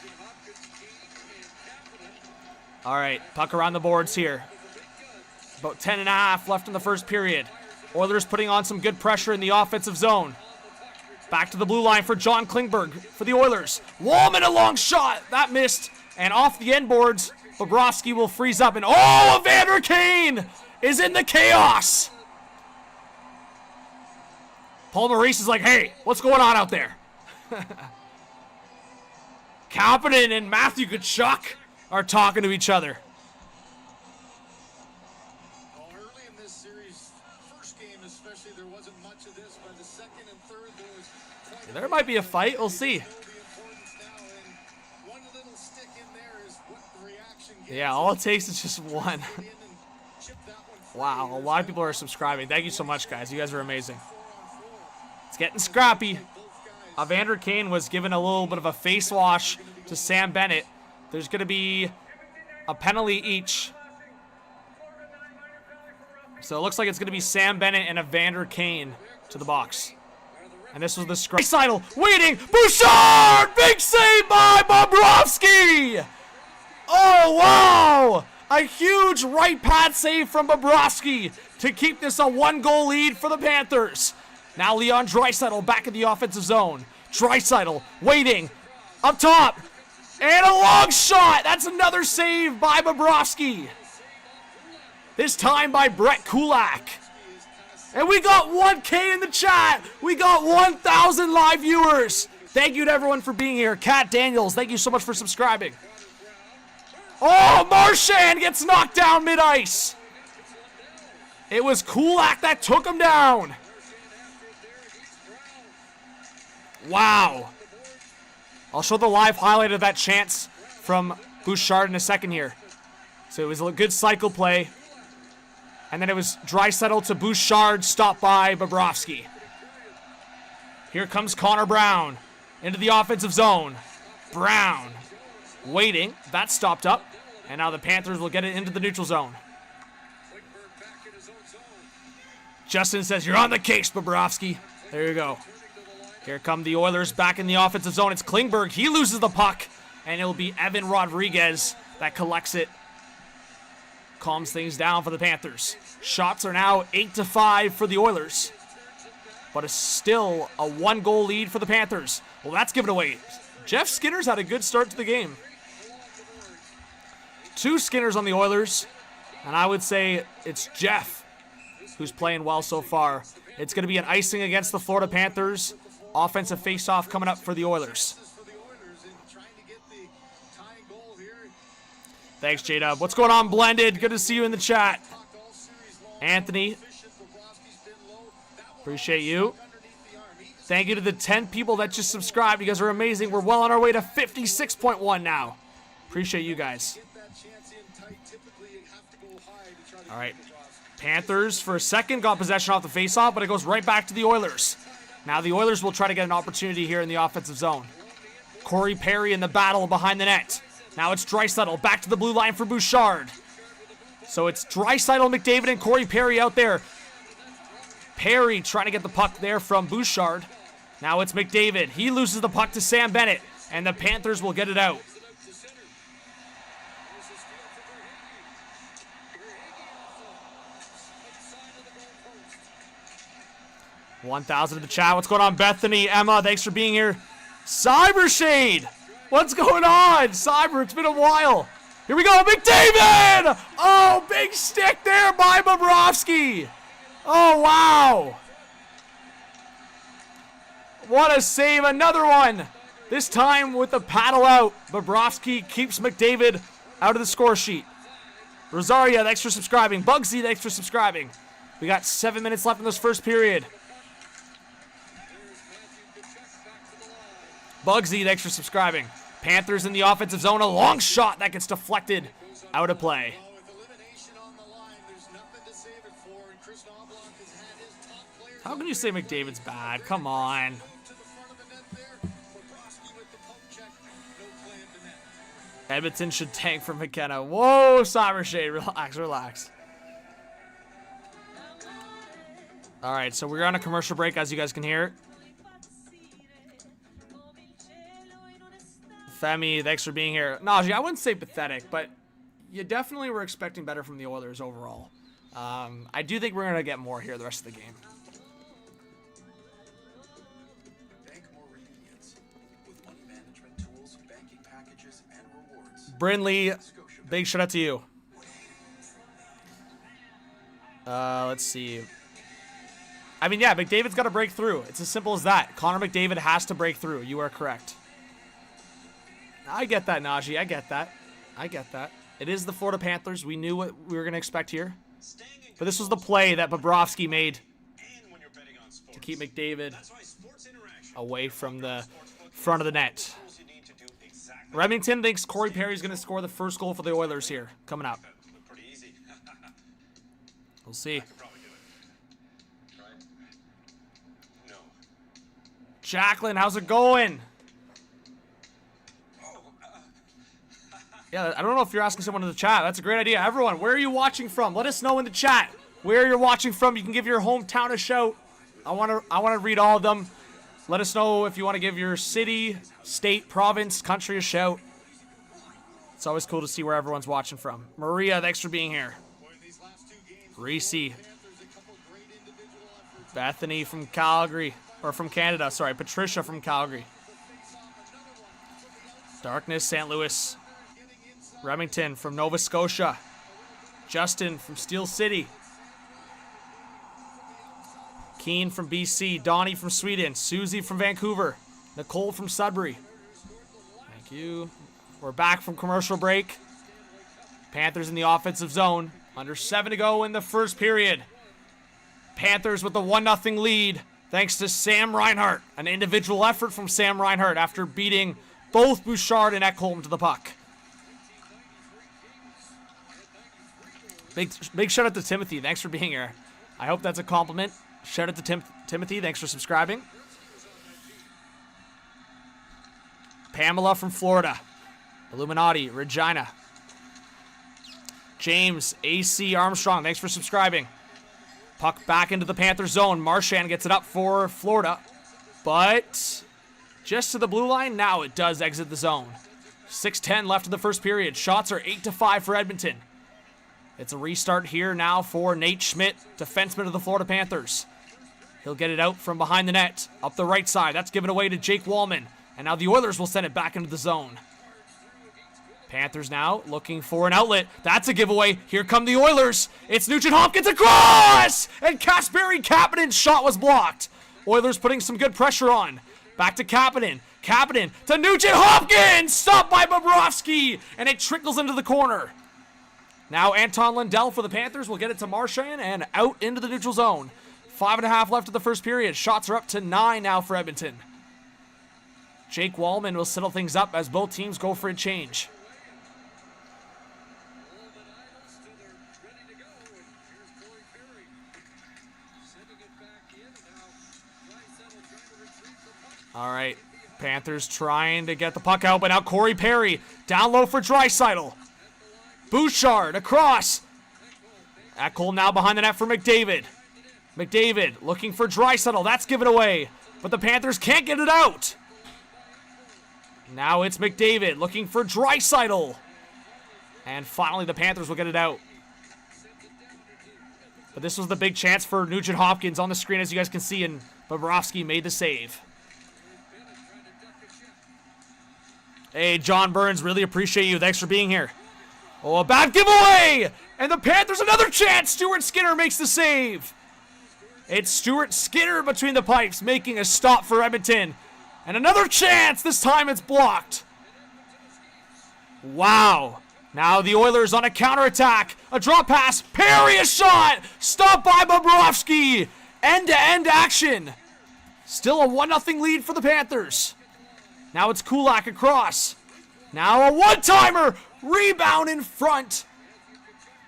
All right, puck around the boards here. About 10.5 left in the first period. Oilers putting on some good pressure in the offensive zone. Back to the blue line for John Klingberg for the Oilers. Wallman, a long shot. That missed. And off the end boards, Bobrovsky will freeze up. And Evander Kane is in the chaos. Paul Maurice is like, hey, what's going on out there? Kapanen and Matthew Tkachuk are talking to each other. Early in this series, first game especially, there wasn't much of this, but the second and third, there might be a fight. We'll see. Yeah, all it takes is just one. Wow, a lot of people are subscribing. Thank you so much, guys. You guys are amazing. It's getting scrappy. Evander Kane was given a little bit of a face wash to Sam Bennett. There's going to be a penalty each. So it looks like it's going to be Sam Bennett and Evander Kane to the box. And this was the scrum. Seidel waiting. Bouchard! Big save by Bobrovsky! Oh, wow! A huge right pad save from Bobrovsky to keep this a 1-goal lead for the Panthers. Now Leon Draisaitl back in the offensive zone. Draisaitl waiting. Up top. And a long shot. That's another save by Bobrovsky. This time by Brett Kulak. And we got 1K in the chat. We got 1,000 live viewers. Thank you to everyone for being here. Kat Daniels, thank you so much for subscribing. Oh, Marchand gets knocked down mid-ice. It was Kulak that took him down. Wow. I'll show the live highlight of that chance from Bouchard in a second here. So it was a good cycle play. And then it was Draisaitl to Bouchard, stopped by Bobrovsky. Here comes Connor Brown into the offensive zone. Brown waiting. That stopped up. And now the Panthers will get it into the neutral zone. Justin says, you're on the case, Bobrovsky. There you go. Here come the Oilers back in the offensive zone. It's Klingberg. He loses the puck. And it'll be Evan Rodriguez that collects it. Calms things down for the Panthers. Shots are now 8-5 for the Oilers. But it's still a 1-goal lead for the Panthers. Well, that's given away. Jeff Skinner's had a good start to the game. 2 Skinners on the Oilers. And I would say it's Jeff who's playing well so far. It's going to be an icing against the Florida Panthers. Offensive face-off coming up for the Oilers. Thanks, J-Dub. What's going on, Blended? Good to see you in the chat. Anthony. Appreciate you. Thank you to the 10 people that just subscribed. You guys are amazing. We're well on our way to 56.1 now. Appreciate you guys. All right. Panthers, for a second, got possession off the faceoff, but it goes right back to the Oilers. Now the Oilers will try to get an opportunity here in the offensive zone. Corey Perry in the battle behind the net. Now it's Draisaitl back to the blue line for Bouchard. So it's Draisaitl, McDavid, and Corey Perry out there. Perry trying to get the puck there from Bouchard. Now it's McDavid. He loses the puck to Sam Bennett, and the Panthers will get it out. $1,000 in the chat. What's going on, Bethany? Emma, thanks for being here. Cybershade What's going on? Cyber, it's been a while. Here we go, McDavid! Oh, big stick there by Bobrovsky. Oh, wow. What a save, another one. This time with the paddle out. Bobrovsky keeps McDavid out of the score sheet. Rosaria, thanks for subscribing. Bugsy, thanks for subscribing. We got 7 minutes left in this first period. Bugsy, thanks for subscribing. Panthers in the offensive zone. A long shot that gets deflected out of play. How can you say McDavid's bad? Come on. Edmonton should tank for McKenna. Whoa, Cyber Shade. Relax, relax. All right, so we're on a commercial break, as you guys can hear. Femi, thanks for being here. Najee, I wouldn't say pathetic, but you definitely were expecting better from the Oilers overall. I do think we're going to get more here the rest of the game. Brinley, big shout out to you. Let's see. I mean, yeah, McDavid's got to break through. It's as simple as that. Connor McDavid has to break through. You are correct. I get that, Najee. I get that. I get that. It is the Florida Panthers. We knew what we were going to expect here. But this was the play that Bobrovsky made to keep McDavid away from the front of the net. Remington thinks Corey Perry's going to score the first goal for the Oilers here, coming up. We'll see. Jacqueline, how's it going? Yeah, I don't know if you're asking someone in the chat. That's a great idea. Everyone, where are you watching from? Let us know in the chat where you're watching from. You can give your hometown a shout. I want to read all of them. Let us know if you want to give your city, state, province, country a shout. It's always cool to see where everyone's watching from. Maria, thanks for being here. Reese. Bethany from Calgary. Or from Canada, sorry. Patricia from Calgary. Darkness, St. Louis. Remington from Nova Scotia. Justin from Steel City. Keen from BC. Donnie from Sweden. Susie from Vancouver. Nicole from Sudbury. Thank you. We're back from commercial break. Panthers in the offensive zone. Under 7 to go in the first period. Panthers with the 1-0 lead. Thanks to Sam Reinhart. An individual effort from Sam Reinhart after beating both Bouchard and Ekholm to the puck. Big shout out to Timothy. Thanks for being here. I hope that's a compliment. Shout out to Timothy. Thanks for subscribing. Pamela from Florida. Illuminati. Regina. James AC Armstrong. Thanks for subscribing. Puck back into the Panthers zone. Marchand gets it up for Florida. But just to the blue line. Now it does exit the zone. 6:10 left in the first period. Shots are 8-5 for Edmonton. It's a restart here now for Nate Schmidt, defenseman of the Florida Panthers. He'll get it out from behind the net, up the right side. That's given away to Jake Wallman. And now the Oilers will send it back into the zone. Panthers now looking for an outlet. That's a giveaway. Here come the Oilers. It's Nugent Hopkins across! And Kasperi Kapanen's shot was blocked. Oilers putting some good pressure on. Back to Kapanen. Kapanen to Nugent Hopkins! Stopped by Bobrovsky! And it trickles into the corner. Now Anton Lundell for the Panthers will get it to Marchand and out into the neutral zone. 5.5 left of the first period. Shots are up to 9 now for Edmonton. Jake Wallman will settle things up as both teams go for a change. All right, Panthers trying to get the puck out, but now Corey Perry down low for Draisaitl. Bouchard across. Ekholm now behind the net for McDavid. McDavid looking for Draisaitl. That's given away, but the Panthers can't get it out. Now it's McDavid looking for Draisaitl. And finally the Panthers will get it out. But this was the big chance for Nugent Hopkins on the screen, as you guys can see, and Bobrovsky made the save. Hey, John Burns, really appreciate you. Thanks for being here. Oh, a bad giveaway! And the Panthers, another chance! Stuart Skinner makes the save. It's Stuart Skinner between the pipes, making a stop for Edmonton. And another chance! This time it's blocked. Wow. Now the Oilers on a counterattack. A drop pass. Parry a shot! Stopped by Bobrovsky. End-to-end action. Still a 1-0 lead for the Panthers. Now it's Kulak across. Now a one-timer. Rebound in front.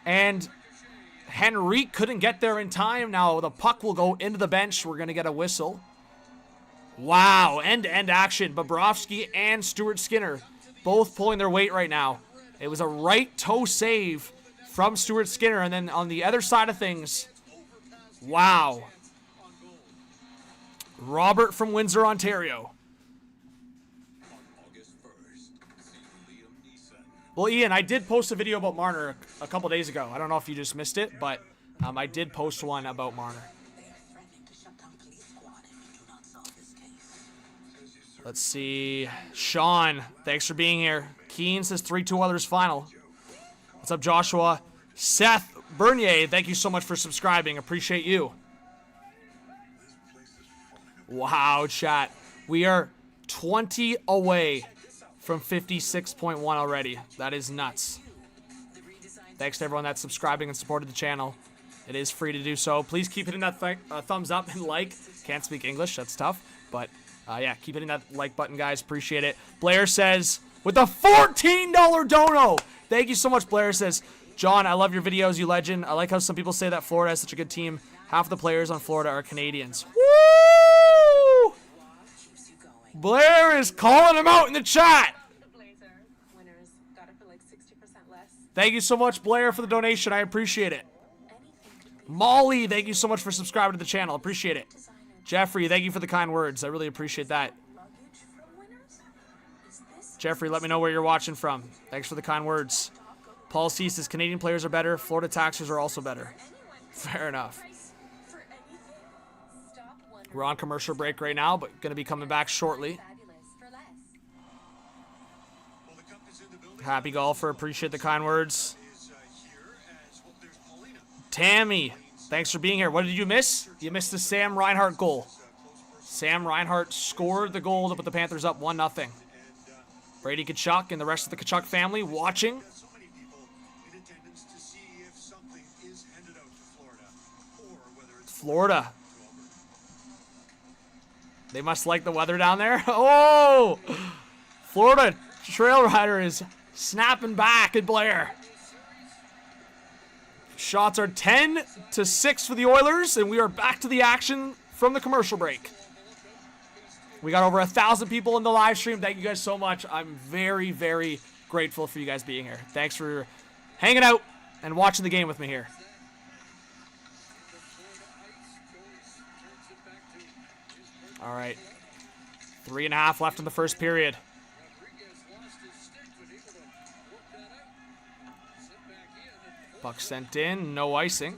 And Henrique couldn't get there in time. Now the puck will go into the bench. We're going to get a whistle. Wow, end-to-end action. Bobrovsky and Stuart Skinner both pulling their weight right now. It was a right toe save from Stuart Skinner. And then on the other side of things, wow. Robert from Windsor, Ontario. Well, Ian, I did post a video about Marner a couple days ago. I don't know if you just missed it, but I did post one about Marner. Let's see. Sean, thanks for being here. Keen says 3-2 Oilers final. What's up, Joshua? Seth Bernier, thank you so much for subscribing. Appreciate you. Wow, chat. We are 20 away from 56.1 already. That is nuts. Thanks to everyone that's subscribing and supported the channel. It is free to do so. Please keep hitting that thumbs up and like. Can't speak English, that's tough. But yeah, keep hitting that like button, guys. Appreciate it. Blair says, with a $14 dono. Thank you so much, Blair says, John, I love your videos, you legend. I like how some people say that Florida has such a good team. Half the players on Florida are Canadians. Woo! Blair is calling him out in the chat. Thank you so much, Blair, for the donation. I appreciate it. Molly, thank you so much for subscribing to the channel. Appreciate it. Jeffrey, thank you for the kind words. I really appreciate that. Jeffrey, let me know where you're watching from. Thanks for the kind words. Paul C says Canadian players are better. Florida taxers are also better. Fair enough. We're on commercial break right now, but going to be coming back shortly. Happy Golfer, appreciate the kind words. Tammy, thanks for being here. What did you miss? You missed the Sam Reinhart goal. Sam Reinhart scored the goal to put the Panthers up 1-0. Brady Tkachuk and the rest of the Tkachuk family watching. Florida. They must like the weather down there. Oh! Florida Trail Rider is snapping back at Blair. Shots are 10-6 for the Oilers, and we are back to the action from the commercial break. We got over 1,000 people in the live stream. Thank you guys so much. I'm very, very grateful for you guys being here. Thanks for hanging out and watching the game with me here. All right. 3.5 left in the first period. Puck sent in, no icing.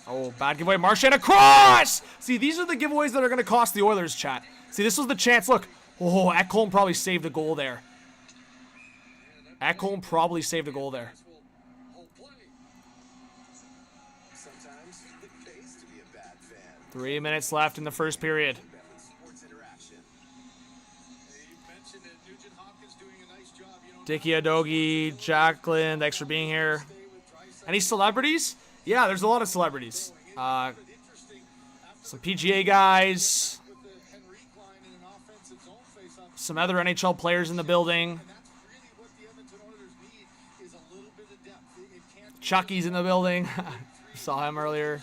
Oh, bad giveaway. Marchand across! See, these are the giveaways that are going to cost the Oilers, chat. See, this was the chance. Look. Oh, Ekholm probably saved a goal there. Ekholm probably saved a goal there. 3 minutes left in the first period. Dickie Adogi, Jacqueline, thanks for being here. Any celebrities? Yeah, there's a lot of celebrities. Some PGA guys. Some other NHL players in the building. Chucky's in the building. Saw him earlier.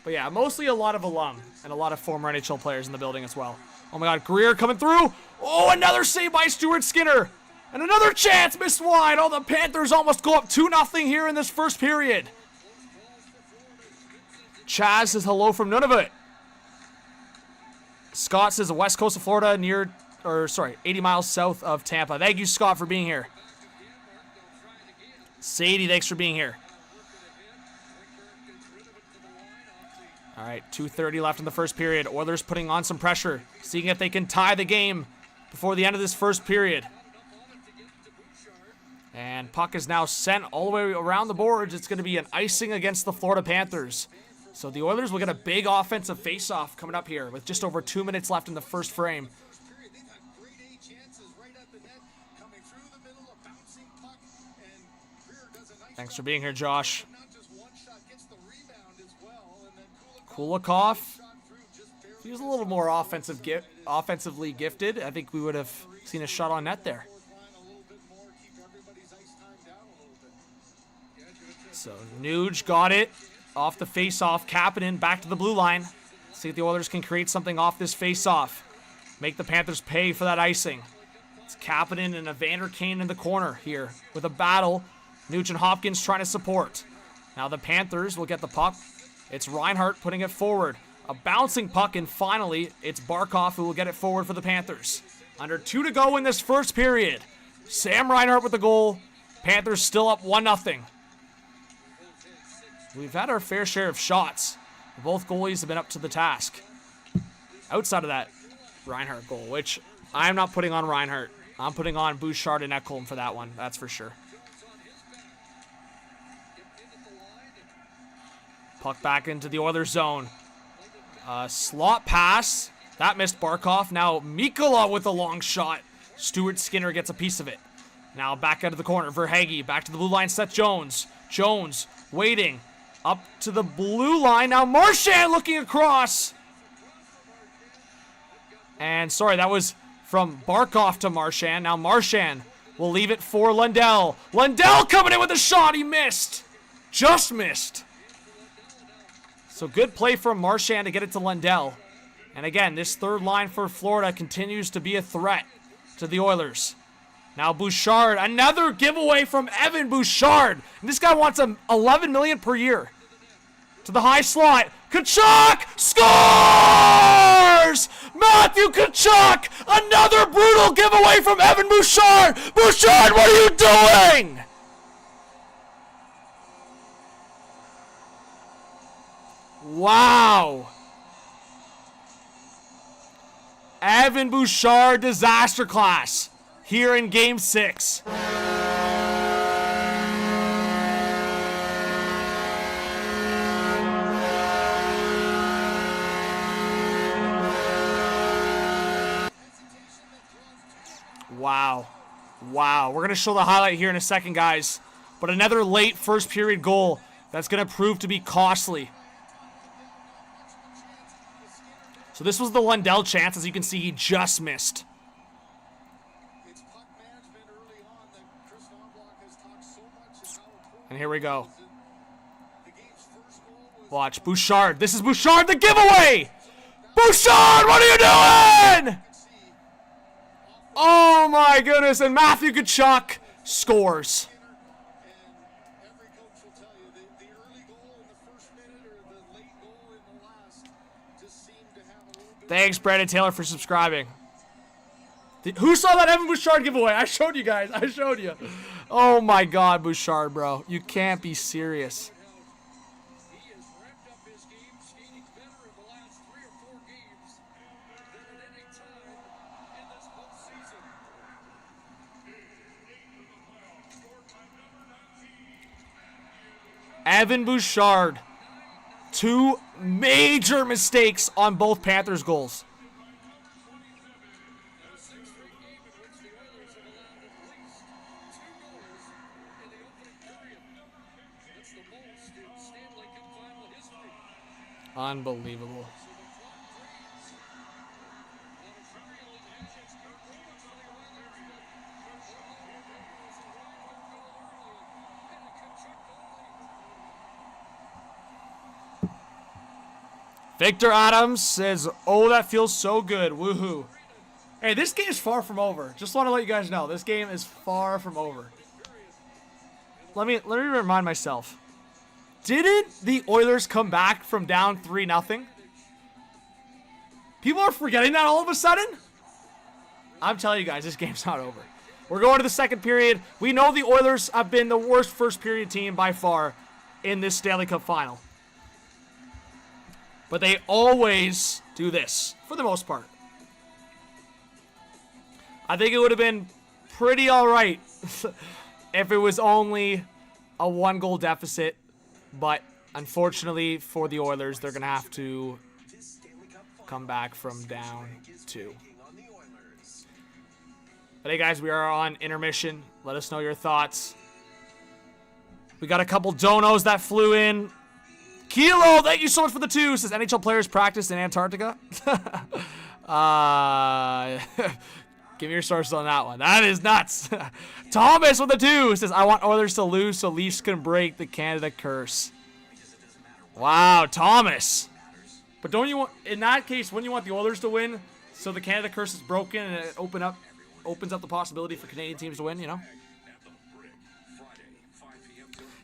But yeah, mostly a lot of alum and a lot of former NHL players in the building as well. Oh my God, Greer coming through. Oh, another save by Stuart Skinner. And another chance missed wide. Oh, the Panthers almost go up 2-0 here in this first period. Chaz says hello from Nunavut. Scott says the west coast of Florida 80 miles south of Tampa. Thank you, Scott, for being here. Sadie, thanks for being here. All right, 2:30 left in the first period. Oilers putting on some pressure, seeing if they can tie the game before the end of this first period. And puck is now sent all the way around the boards. It's going to be an icing against the Florida Panthers. So the Oilers will get a big offensive face-off coming up here with just over 2 minutes left in the first frame. Thanks for being here, Josh. Kulikov. If he was a little more offensively gifted, I think we would have seen a shot on net there. So Nuge got it off the face-off. Kapanen back to the blue line. See if the Oilers can create something off this face-off. Make the Panthers pay for that icing. It's Kapanen and Evander Kane in the corner here with a battle. Nuge and Hopkins trying to support. Now the Panthers will get the puck. It's Reinhart putting it forward. A bouncing puck, and finally, it's Barkov who will get it forward for the Panthers. Under 2 to go in this first period. Sam Reinhart with the goal. Panthers still up 1-0. We've had our fair share of shots. Both goalies have been up to the task. Outside of that Reinhart goal, which I'm not putting on Reinhart. I'm putting on Bouchard and Ekholm for that one, that's for sure. Puck back into the Oilers zone. Slot pass. That missed Barkov. Now Mikkola with a long shot. Stuart Skinner gets a piece of it. Now back out of the corner. Verhaeghe back to the blue line. Seth Jones. Jones waiting. Up to the blue line. Now Marchand looking across. And sorry, that was from Barkov to Marchand. Now Marchand will leave it for Lundell. Lundell coming in with a shot. He missed. Just missed. So good play from Marchand to get it to Lundell. And again, this third line for Florida continues to be a threat to the Oilers. Now Bouchard, another giveaway from Evan Bouchard. And this guy wants $11 million per year. To the high slot. Tkachuk scores! Matthew Tkachuk! Another brutal giveaway from Evan Bouchard! Bouchard, what are you doing? Wow. Evan Bouchard disaster class here in Game 6. Wow. Wow. We're going to show the highlight here in a second, guys. But another late first period goal that's going to prove to be costly. So this was the Lundell chance. As you can see, he just missed. And here we go. Watch, Bouchard. This is Bouchard, the giveaway! Bouchard, what are you doing? Oh my goodness, and Matthew Tkachuk scores. Thanks, Brandon Taylor, for subscribing. Who saw that Evan Bouchard giveaway? I showed you guys. I showed you. Oh my God, Bouchard, bro. You can't be serious. Evan Bouchard. 2 major mistakes on both Panthers goals. Unbelievable. Victor Adams says, oh, that feels so good. Woohoo. Hey, this game is far from over. Just want to let you guys know, this game is far from over. Let me remind myself. Didn't the Oilers come back from down 3-0? People are forgetting that all of a sudden? I'm telling you guys, this game's not over. We're going to the second period. We know the Oilers have been the worst first period team by far in this Stanley Cup final. But they always do this, for the most part. I think it would have been pretty all right if it was only a 1-goal deficit. But unfortunately for the Oilers, they're going to have to come back from down 2. But hey, guys, we are on intermission. Let us know your thoughts. We got a couple donos that flew in. Kilo, thank you so much for the 2. Says NHL players practice in Antarctica. Give me your sources on that one. That is nuts. Thomas with the 2 says, I want Oilers to lose so Leafs can break the Canada curse. Wow, Thomas. But don't you want, in that case, wouldn't you want the Oilers to win so the Canada curse is broken and it opens up the possibility for Canadian teams to win, you know?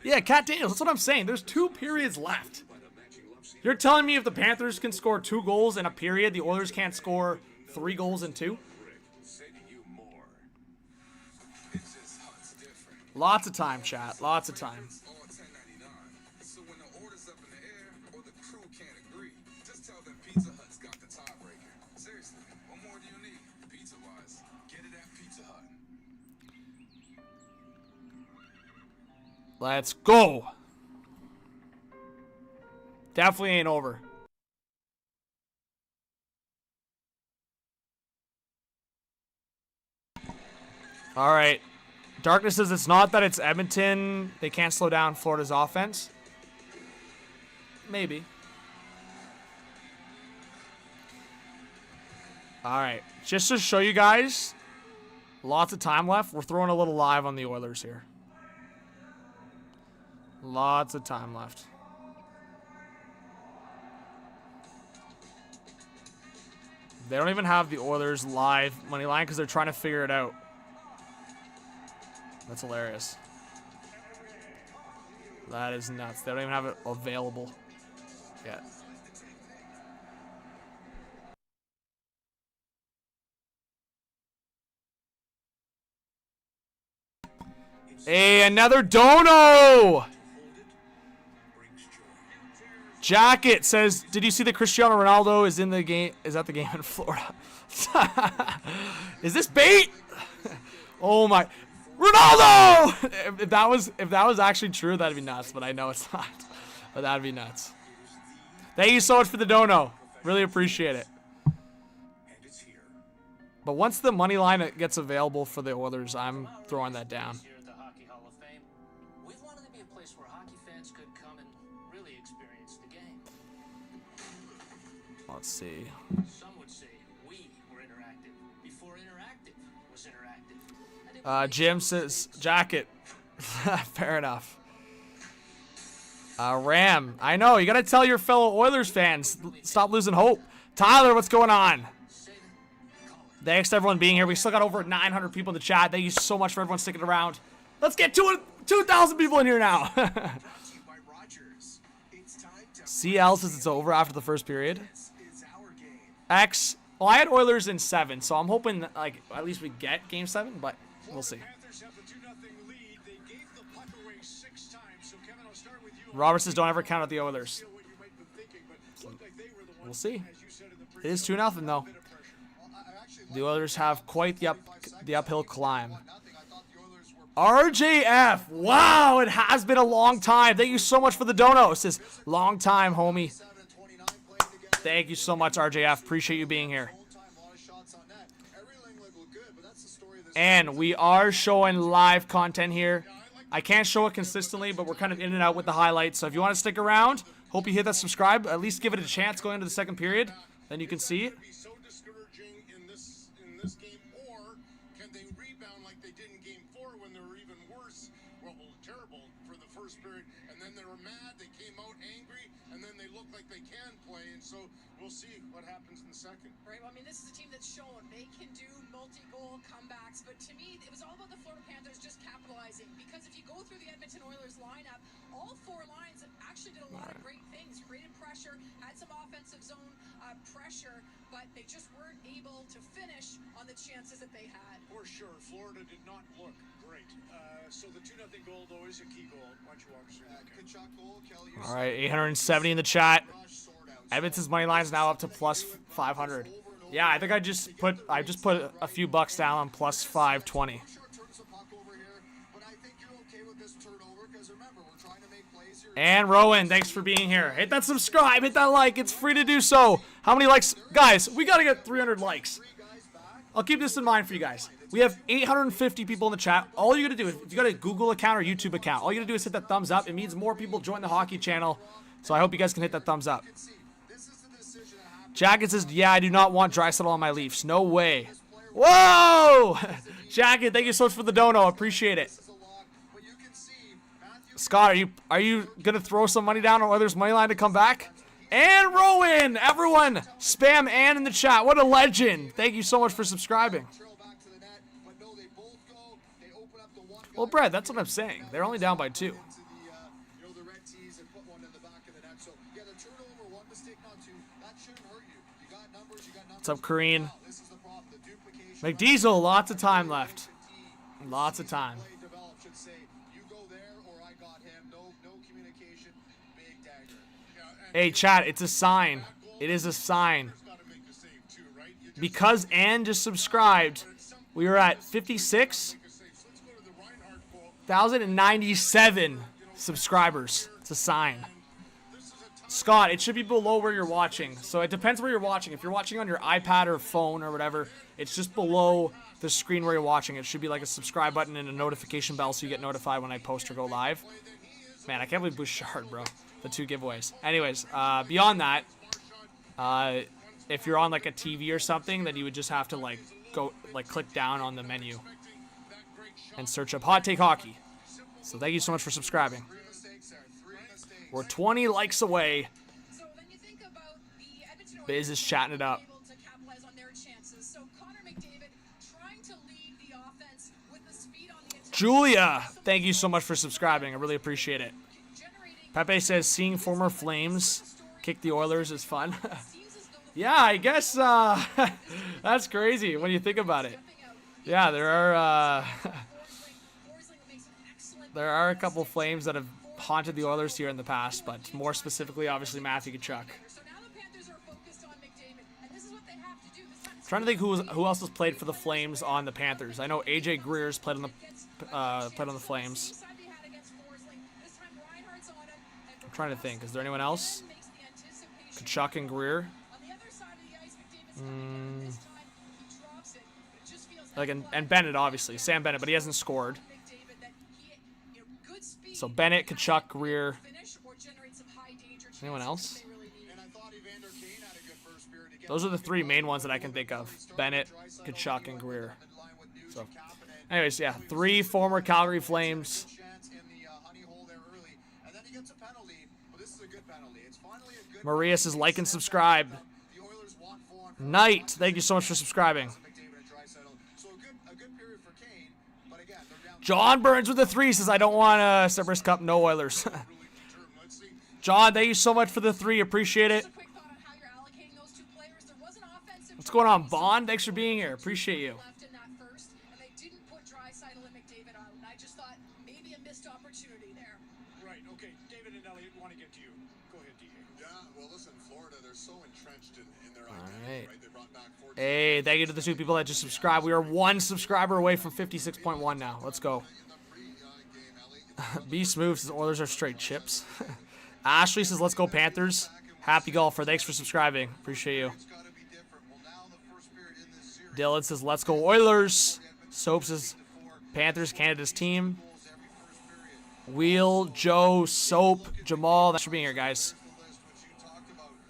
Yeah, Cat Daniels, that's what I'm saying. There's 2 periods left. You're telling me if the Panthers can score 2 goals in a period, the Oilers can't score 3 goals in 2? Lots of time, chat. Lots of time. Let's go. Definitely ain't over. All right. Darkness says it's not that it's Edmonton. They can't slow down Florida's offense. Maybe. All right. Just to show you guys, lots of time left. We're throwing a little live on the Oilers here. Lots of time left. They don't even have the Oilers live money line because they're trying to figure it out. That's hilarious. That is nuts. They don't even have it available yet. Hey, another dono! Jacket says, did you see that Cristiano Ronaldo is in the game? Is at the game in Florida? Is this bait? Oh my. Ronaldo! If that was actually true, that'd be nuts, but I know it's not. But that'd be nuts. Thank you so much for the dono. Really appreciate it. But once the money line gets available for the Oilers, I'm throwing that down. Let's see. Some would say we were interactive before interactive was interactive. Jim says jacket. Fair enough. Ram, I know you gotta tell your fellow Oilers fans, stop losing hope. Tyler, what's going on? Thanks to everyone being here. We still got over 900 people in the chat. Thank you so much for everyone sticking around. Let's get 2,000 people in here now. CL says it's over after the first period. X. Well, I had Oilers in 7, so I'm hoping that, like, at least we get Game 7, but we'll see. Robert says don't ever count out the Oilers. We'll see. It is 2-0 though. The Oilers have quite the uphill climb. RJF. Wow, it has been a long time. Thank you so much for the dono. It says long time, homie. Thank you so much, RJF. Appreciate you being here. And we are showing live content here. I can't show it consistently, but we're kind of in and out with the highlights. So if you want to stick around, hope you hit that subscribe. At least give it a chance going into the second period. Then you can see it. we'll see what happens in the second. Right, well, I mean, this is a team that's shown they can do multi-goal comebacks, but to me, it was all about the Florida Panthers just capitalizing, because if you go through the Edmonton Oilers lineup, all four lines actually did a lot of great things, created pressure, had some offensive zone pressure, but they just weren't able to finish on the chances that they had. For sure, Florida did not look great. So the 2-0 goal, though, is a key goal. Why don't you walk us through that? Kachuk goal, Kelly. All right, 870 in the chat. Edmonton's money line's now up to plus 500. Yeah, I think I just put a few bucks down on plus 520. And Rowan, thanks for being here. Hit that subscribe, hit that like. It's free to do so. How many likes? Guys, we got to get 300 likes. I'll keep this in mind for you guys. We have 850 people in the chat. All you got to do, if you got a Google account or YouTube account, all you got to do is hit that thumbs up. It means more people join the hockey channel. So I hope you guys can hit that thumbs up. Jacket says, yeah, I do not want Draisaitl on my Leafs. No way. Whoa! Jacket, thank you so much for the dono. Appreciate it. Scott, are you gonna throw some money down on Oilers money line to come back? And Rowan, everyone, spam Ann in the chat. What a legend! Thank you so much for subscribing. Well, Brad, that's what I'm saying. They're only down by 2. What's up, Kareen? McDiesel, lots of time left. Lots of time. Hey, chat, it's a sign. It is a sign. Because Ann just subscribed, we are at 56,097 subscribers. It's a sign. Scott, it should be below where you're watching. So it depends where you're watching. If you're watching on your iPad or phone or whatever, it's just below the screen where you're watching. It should be like a subscribe button and a notification bell so you get notified when I post or go live. Man, I can't believe Bouchard, bro. The 2 giveaways. Anyways, beyond that, if you're on like a TV or something, then you would just have to click down on the menu and search up Hot Take Hockey. So thank you so much for subscribing. We're 20 likes away. Biz is chatting it up. Julia, thank you so much for subscribing. I really appreciate it. Pepe says, seeing former Flames kick the Oilers is fun. Yeah, I guess that's crazy when you think about it. Yeah, there are a couple Flames that have haunted the Oilers here in the past, but more specifically, obviously, Matthew Tkachuk. I'm trying to think who else has played for the Flames on the Panthers. I know AJ Greer's played on the Flames. I'm trying to think. Is there anyone else? Tkachuk and Greer. And Bennett, obviously. Sam Bennett, but he hasn't scored. So Bennett, Tkachuk, Greer. Anyone else? Those are the 3 main ones that I can think of. Bennett, Tkachuk, and Greer. So, anyways, yeah. 3 former Calgary Flames. Maria says like and subscribe. Knight, thank you so much for subscribing. John Burns with the 3 says, I don't want a Sabres Cup, no Oilers. John, thank you so much for the 3. Appreciate it. What's going on, Bond? Thanks for being here. Appreciate you. Right, okay. David and Elliot want to get to you. Go ahead, DJ. Yeah, well, listen, Florida, they're so entrenched in their identity, right? They brought back 14. Hey, thank you to the 2 people that just subscribed. We are 1 subscriber away from 56.1 now. Let's go. B Smooth says Oilers are straight chips. Ashley says, let's go Panthers. Happy golfer. Thanks for subscribing. Appreciate you. Dylan says, let's go Oilers. Soap says, Panthers, Canada's team. Wheel, Joe, Soap, Jamal. Thanks for being here, guys.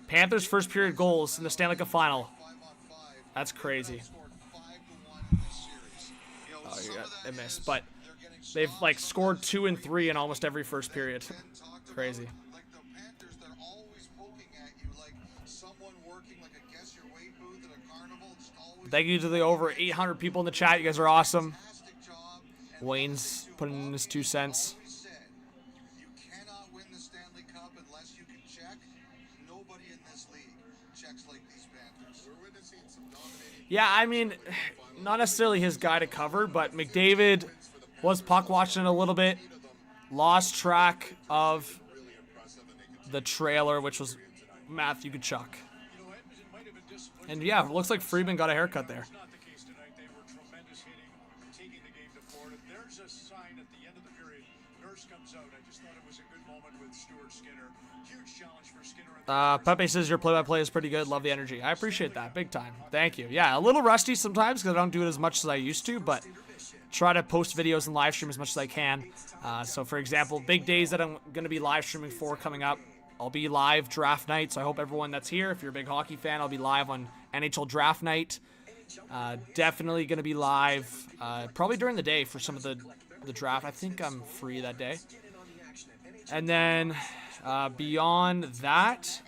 Panthers' first period goals in the Stanley Cup final. That's crazy. Oh, I missed. But they've scored 2 and 3 in almost every first period. Crazy. Thank you to the over 800 people in the chat. You guys are awesome. Wayne's putting in his 2 cents. You cannot win the Stanley Cup unless you can check. Nobody in this league checks like these Panthers. We're witnessing some dominating. Yeah, I mean, not necessarily his guy to cover, but McDavid was puck watching a little bit. Lost track of the trailer, which was Matthew Tkachuk. And yeah, it looks like Friedman got a haircut there. Not the case tonight. They were tremendous hitting, taking the game to Florida. There's a sign at the end of the period. Nurse comes out. I just thought it was a good moment with Stuart Skinner. Huge challenge for Skinner. Pepe says your play-by-play is pretty good. Love the energy. I appreciate that. Big time. Thank you. Yeah, a little rusty sometimes because I don't do it as much as I used to, but try to post videos and live stream as much as I can. So, for example, big days that I'm going to be live streaming for coming up. I'll be live draft night, so I hope everyone that's here, if you're a big hockey fan, I'll be live on NHL draft night. Definitely going to be live probably during the day for some of the draft. I think I'm free that day. And then beyond that,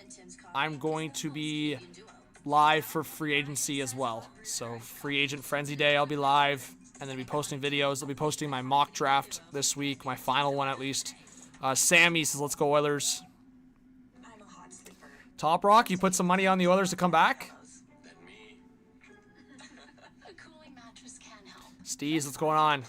I'm going to be live for free agency as well. So free agent frenzy day, I'll be live and then be posting videos. I'll be posting my mock draft this week, my final one at least. Sammy says, let's go Oilers. Top Rock, you put some money on the Oilers to come back? Steez, what's going on?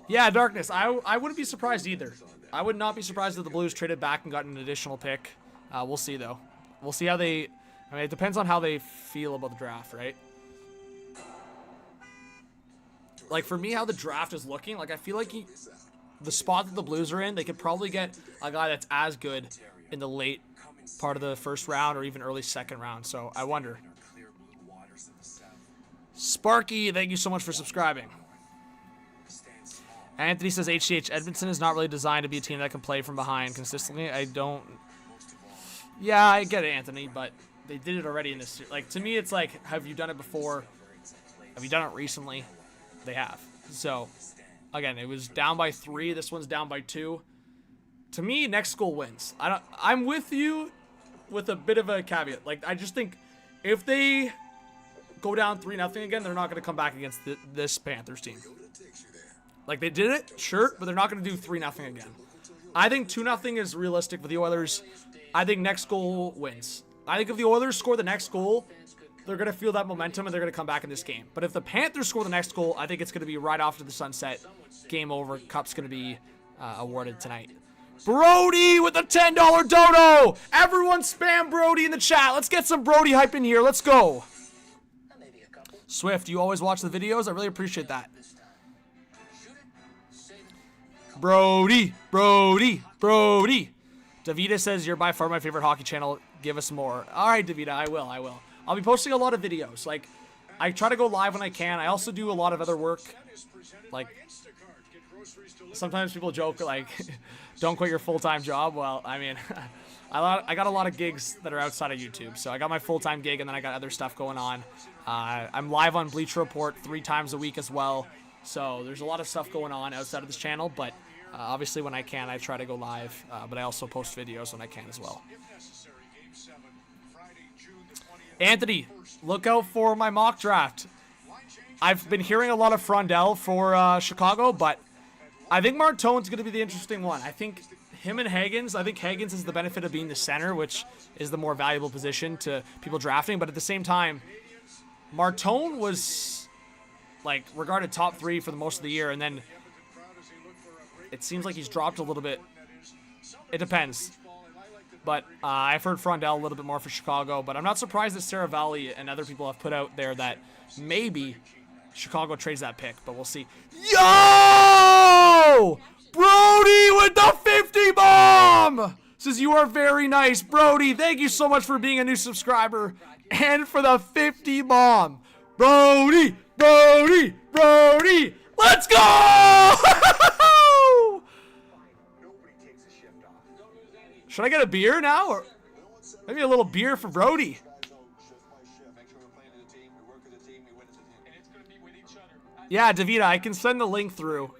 Yeah, Darkness, I wouldn't be surprised either. I would not be surprised if the Blues traded back and got an additional pick. We'll see, though. We'll see how they... I mean, it depends on how they feel about the draft, right? Like, for me, how the draft is looking, like, I feel like the spot that the Blues are in, they could probably get a guy that's as good in the late part of the first round or even early second round. So I wonder. Sparky, thank you so much for subscribing. Anthony says HCH Edmonton is not really designed to be a team that can play from behind consistently. I don't. Yeah, I get it, Anthony, but they did it already in this. Like, to me, it's like, have you done it before? Have you done it recently? They have. So, again, it was down by 3. This one's down by 2. To me, next goal wins. I'm with you with a bit of a caveat. Like, I just think if they go down 3-0 again, they're not going to come back against this Panthers team. Like, they did it, sure, but they're not going to do 3-0 again. I think 2-0 is realistic for the Oilers. I think next goal wins. I think if the Oilers score the next goal, they're going to feel that momentum and they're going to come back in this game. But if the Panthers score the next goal, I think it's going to be right off to the sunset. Game over. Cup's going to be awarded tonight. Brody with the $10 dodo. Everyone spam Brody in the chat. Let's get some Brody hype in here. Let's go. Swift, you always watch the videos? I really appreciate that. Brody, Brody, Brody. Davida says, you're by far my favorite hockey channel. Give us more. All right, Davida, I will. I'll be posting a lot of videos. Like, I try to go live when I can. I also do a lot of other work. Like, sometimes people joke, like, don't quit your full-time job. Well, I mean, I got a lot of gigs that are outside of YouTube. So I got my full-time gig, and then I got other stuff going on. I'm live on Bleacher Report 3 times a week as well. So there's a lot of stuff going on outside of this channel, but obviously when I can, I try to go live, but I also post videos when I can as well. Anthony, look out for my mock draft. I've been hearing a lot of Frondell for Chicago, but I think Martone's going to be the interesting one. I think him and Hagens, I think Hagens has the benefit of being the center, which is the more valuable position to people drafting, but at the same time, Martone was like regarded top 3 for the most of the year, and then it seems like he's dropped a little bit. It depends. But I've heard Frondell a little bit more for Chicago, but I'm not surprised that Saravalli and other people have put out there that maybe Chicago trades that pick, but we'll see. Yo! Brody with the 50 bomb! Says, you are very nice. Brody, thank you so much for being a new subscriber and for the 50 bomb. Brody, Brody, Brody, let's go! Should I get a beer now? Or maybe a little beer for Brody. Yeah, Davida, I can send the link through.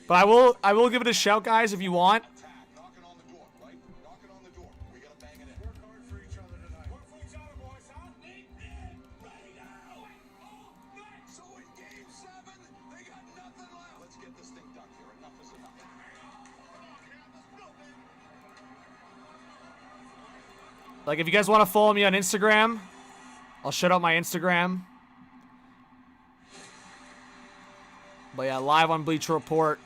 But I will give it a shout, guys, if you want. Like, if you guys want to follow me on Instagram, I'll shout out my Instagram. But yeah, live on Bleacher Report.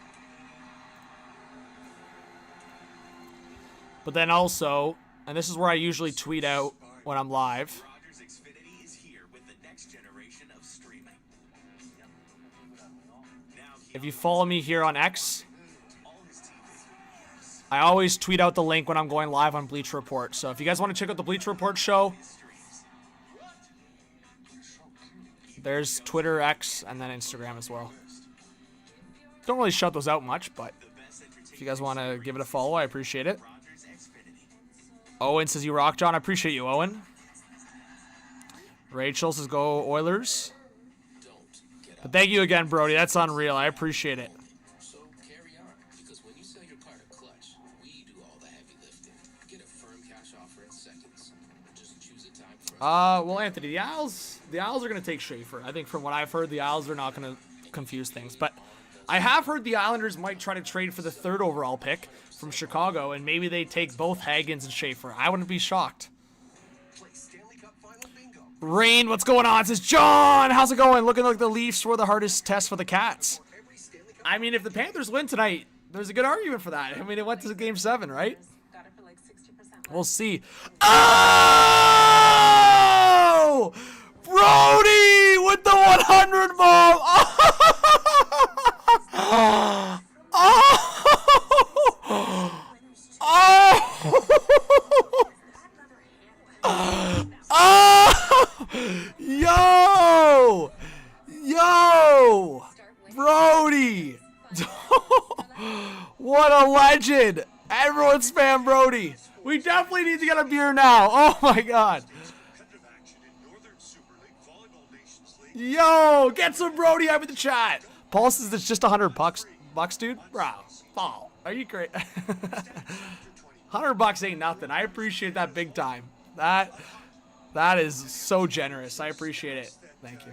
But then also, and this is where I usually tweet out when I'm live. If you follow me here on X, I always tweet out the link when I'm going live on Bleacher Report. So if you guys want to check out the Bleacher Report show, there's Twitter, X, and then Instagram as well. Don't really shout those out much, but if you guys want to give it a follow, I appreciate it. Owen says you rock, John. I appreciate you, Owen. Rachel says go Oilers. But thank you again, Brody. That's unreal. I appreciate it. So carry on, because when you sell your car to Clutch, we do all the heavy lifting. Get a firm cash offer in seconds. Just choose a time for Well, Anthony, the Isles are going to take Schaefer. I think from what I've heard, the Isles are not going to confuse things. But I have heard the Islanders might try to trade for the 3rd overall pick from Chicago, and maybe they take both Haggins and Schaefer. I wouldn't be shocked. Rain, what's going on? It says, John, how's it going? Looking like the Leafs were the hardest test for the Cats. I mean, if the Panthers win tonight, there's a good argument for that. I mean, it went to Game 7, right? We'll see. Oh! Brody with the 100 bomb! Oh! Oh! Oh! Oh! Yo! Yo! Brody! What a legend! Everyone's fan Brody. We definitely need to get a beer now. Oh my god. Yo! Get some Brody up in the chat. Paul says it's just $100, dude. Bro, Paul, are you great? $100 ain't nothing. I appreciate that big time. That is so generous. I appreciate it. Thank you.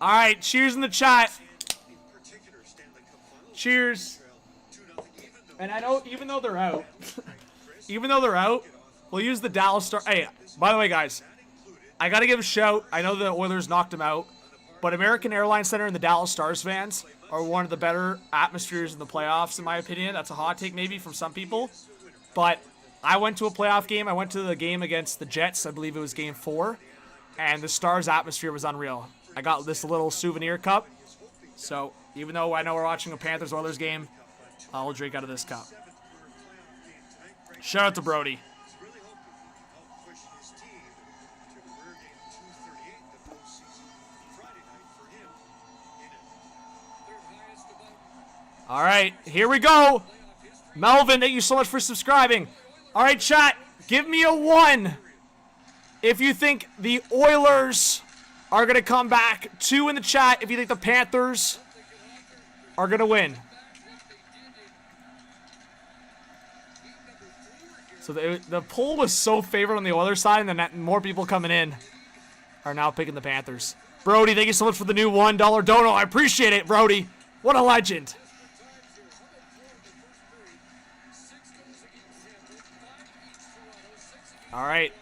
All right, cheers in the chat. Cheers. And I know, even though they're out, we'll use the Dallas Star. Hey, by the way, guys, I got to give a shout. I know the Oilers knocked them out, but American Airlines Center and the Dallas Stars fans are one of the better atmospheres in the playoffs, in my opinion. That's a hot take maybe from some people, but I went to a playoff game. I went to the game against the Jets. I believe it was Game 4, and the Stars atmosphere was unreal. I got this little souvenir cup, so even though I know we're watching a Panthers-Oilers game, I'll drink out of this cup. Shout out to Brody. All right, here we go. Melvin, thank you so much for subscribing. All right, chat, give me a 1 if you think the Oilers are going to come back. 2 in the chat if you think the Panthers are going to win. So the poll was so favored on the Oilers side, and then more people coming in are now picking the Panthers. Brody, thank you so much for the new $1 dono. I appreciate it, Brody. What a legend. All right.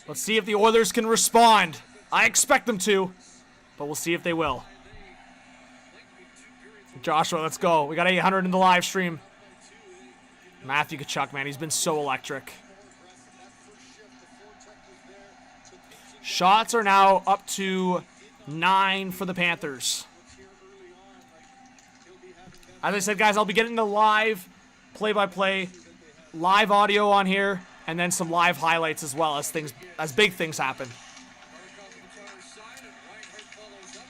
Let's see if the Oilers can respond. I expect them to, but we'll see if they will. Joshua, let's go. We got 800 in the live stream. Matthew Tkachuk, man, he's been so electric. Shots are now up to 9 for the Panthers. As I said, guys, I'll be getting the live play-by-play, live audio on here, and then some live highlights as well as big things happen.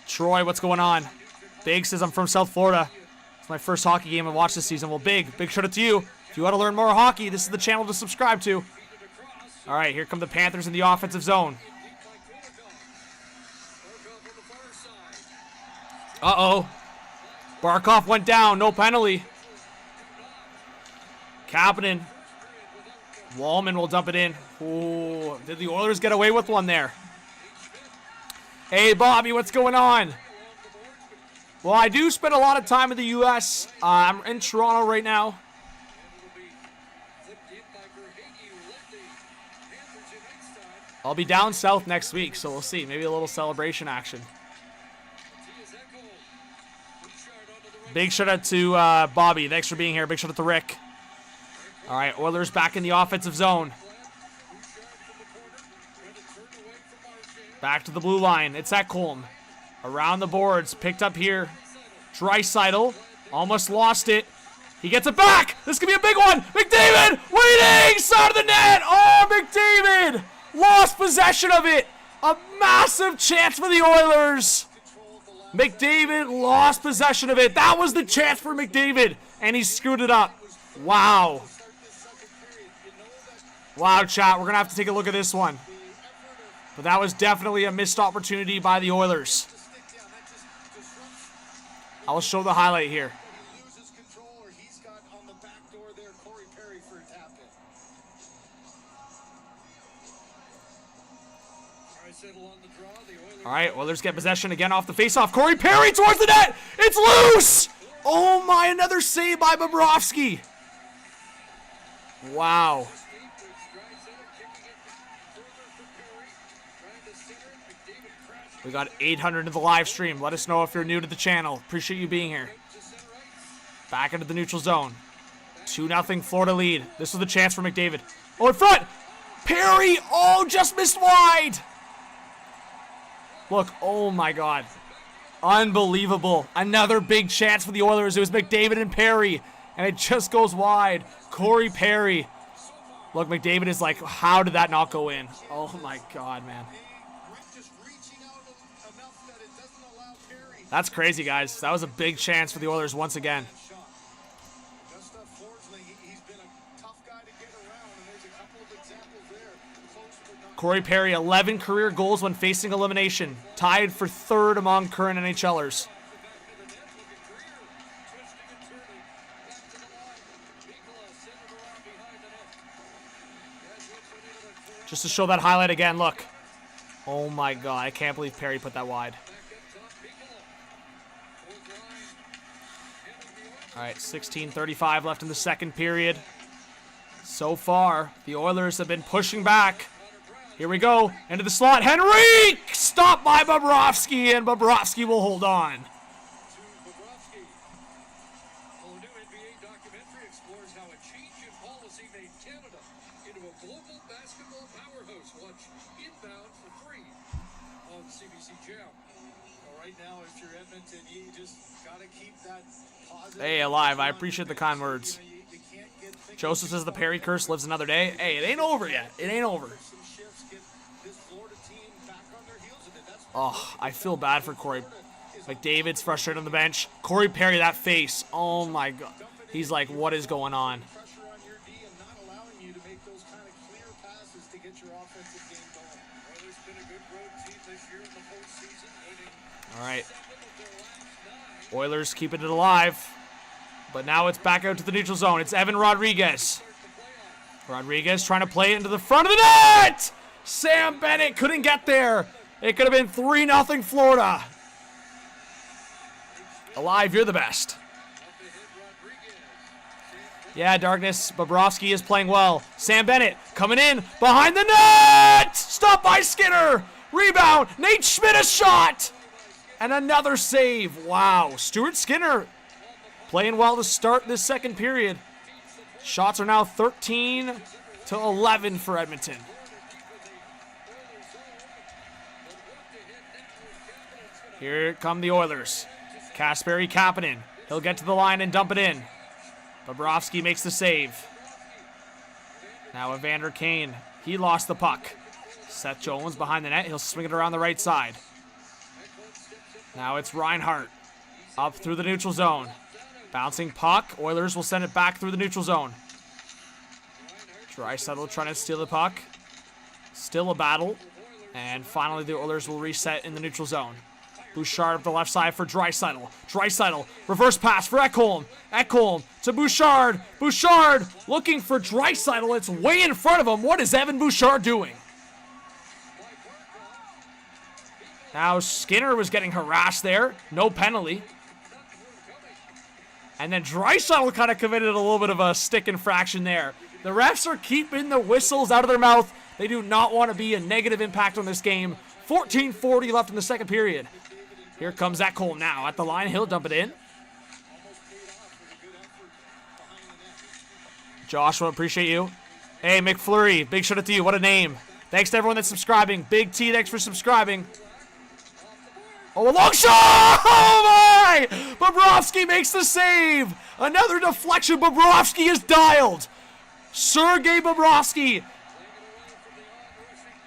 Troy, what's going on? Big says I'm from South Florida. It's my first hockey game I've watched this season. Well, big shout out to you. If you want to learn more hockey, this is the channel to subscribe to. All right, here come the Panthers in the offensive zone. Uh-oh. Barkov went down. No penalty. Kapanen. Wallman will dump it in. Ooh, did the Oilers get away with one there? Hey, Bobby, what's going on? Well, I do spend a lot of time in the U.S. I'm in Toronto right now. I'll be down south next week, so we'll see. Maybe a little celebration action. Big shout out to Bobby. Thanks for being here. Big shout out to Rick. All right, Oilers back in the offensive zone. Back to the blue line. It's Ekholm. Around the boards. Picked up here. Draisaitl. Almost lost it. He gets it back. This could be a big one. McDavid waiting. Side of the net. Oh, McDavid lost possession of it. A massive chance for the Oilers. McDavid lost possession of it. That was the chance for McDavid, and he screwed it up. Wow. Wow, chat. We're going to have to take a look at this one. But that was definitely a missed opportunity by the Oilers. I'll show the highlight here. All right, Oilers get possession again off the faceoff. Corey Perry towards the net. It's loose. Oh my, another save by Bobrovsky. Wow. We got 800 in the live stream. Let us know if you're new to the channel. Appreciate you being here. Back into the neutral zone. 2-0 Florida lead. This was the chance for McDavid. Oh, in front. Perry. Oh, just missed wide. Look, oh my God. Unbelievable. Another big chance for the Oilers. It was McDavid and Perry, and it just goes wide. Corey Perry. Look, McDavid is like, how did that not go in? Oh my God, man. That's crazy, guys. That was a big chance for the Oilers once again. Corey Perry, 11 career goals when facing elimination. Tied for third among current NHLers. Just to show that highlight again, look. Oh my God, I can't believe Perry put that wide. All right, 16:35 left in the second period. So far, the Oilers have been pushing back. Here we go, into the slot. Henrique! Stopped by Bobrovsky, and Bobrovsky will hold on. Hey, Alive, I appreciate the kind words. Joseph says the Perry curse lives another day. Hey, it ain't over yet. It ain't over. Oh, I feel bad for Corey. McDavid's frustrated on the bench. Corey Perry, that face. Oh my God. He's like, what is going on? All right. Oilers keeping it alive. But now it's back out to the neutral zone. It's Evan Rodriguez. Rodriguez trying to play it into the front of the net! Sam Bennett couldn't get there. It could have been 3-0 Florida. Alive, you're the best. Yeah, Darkness. Bobrovsky is playing well. Sam Bennett coming in behind the net! Stopped by Skinner! Rebound! Nate Schmidt a shot! And another save. Wow. Stuart Skinner playing well to start this second period. Shots are now 13-11 for Edmonton. Here come the Oilers. Kasperi Kapanen. He'll get to the line and dump it in. Bobrovsky makes the save. Now Evander Kane. He lost the puck. Seth Jones behind the net. He'll swing it around the right side. Now it's Reinhart. Up through the neutral zone. Bouncing puck. Oilers will send it back through the neutral zone. Draisaitl trying to steal the puck. Still a battle. And finally the Oilers will reset in the neutral zone. Bouchard up the left side for Draisaitl. Draisaitl, reverse pass for Ekholm. Ekholm to Bouchard. Bouchard looking for Draisaitl. It's way in front of him. What is Evan Bouchard doing? Now Skinner was getting harassed there. No penalty. And then Draisaitl kind of committed a little bit of a stick infraction there. The refs are keeping the whistles out of their mouth. They do not want to be a negative impact on this game. 14:40 left in the second period. Here comes Zach Cole now at the line. He'll dump it in. Joshua, appreciate you. Hey, McFlurry, big shout out to you. What a name. Thanks to everyone that's subscribing. Big T, thanks for subscribing. Oh, a long shot! Oh, my! Bobrovsky makes the save. Another deflection. Bobrovsky is dialed. Sergei Bobrovsky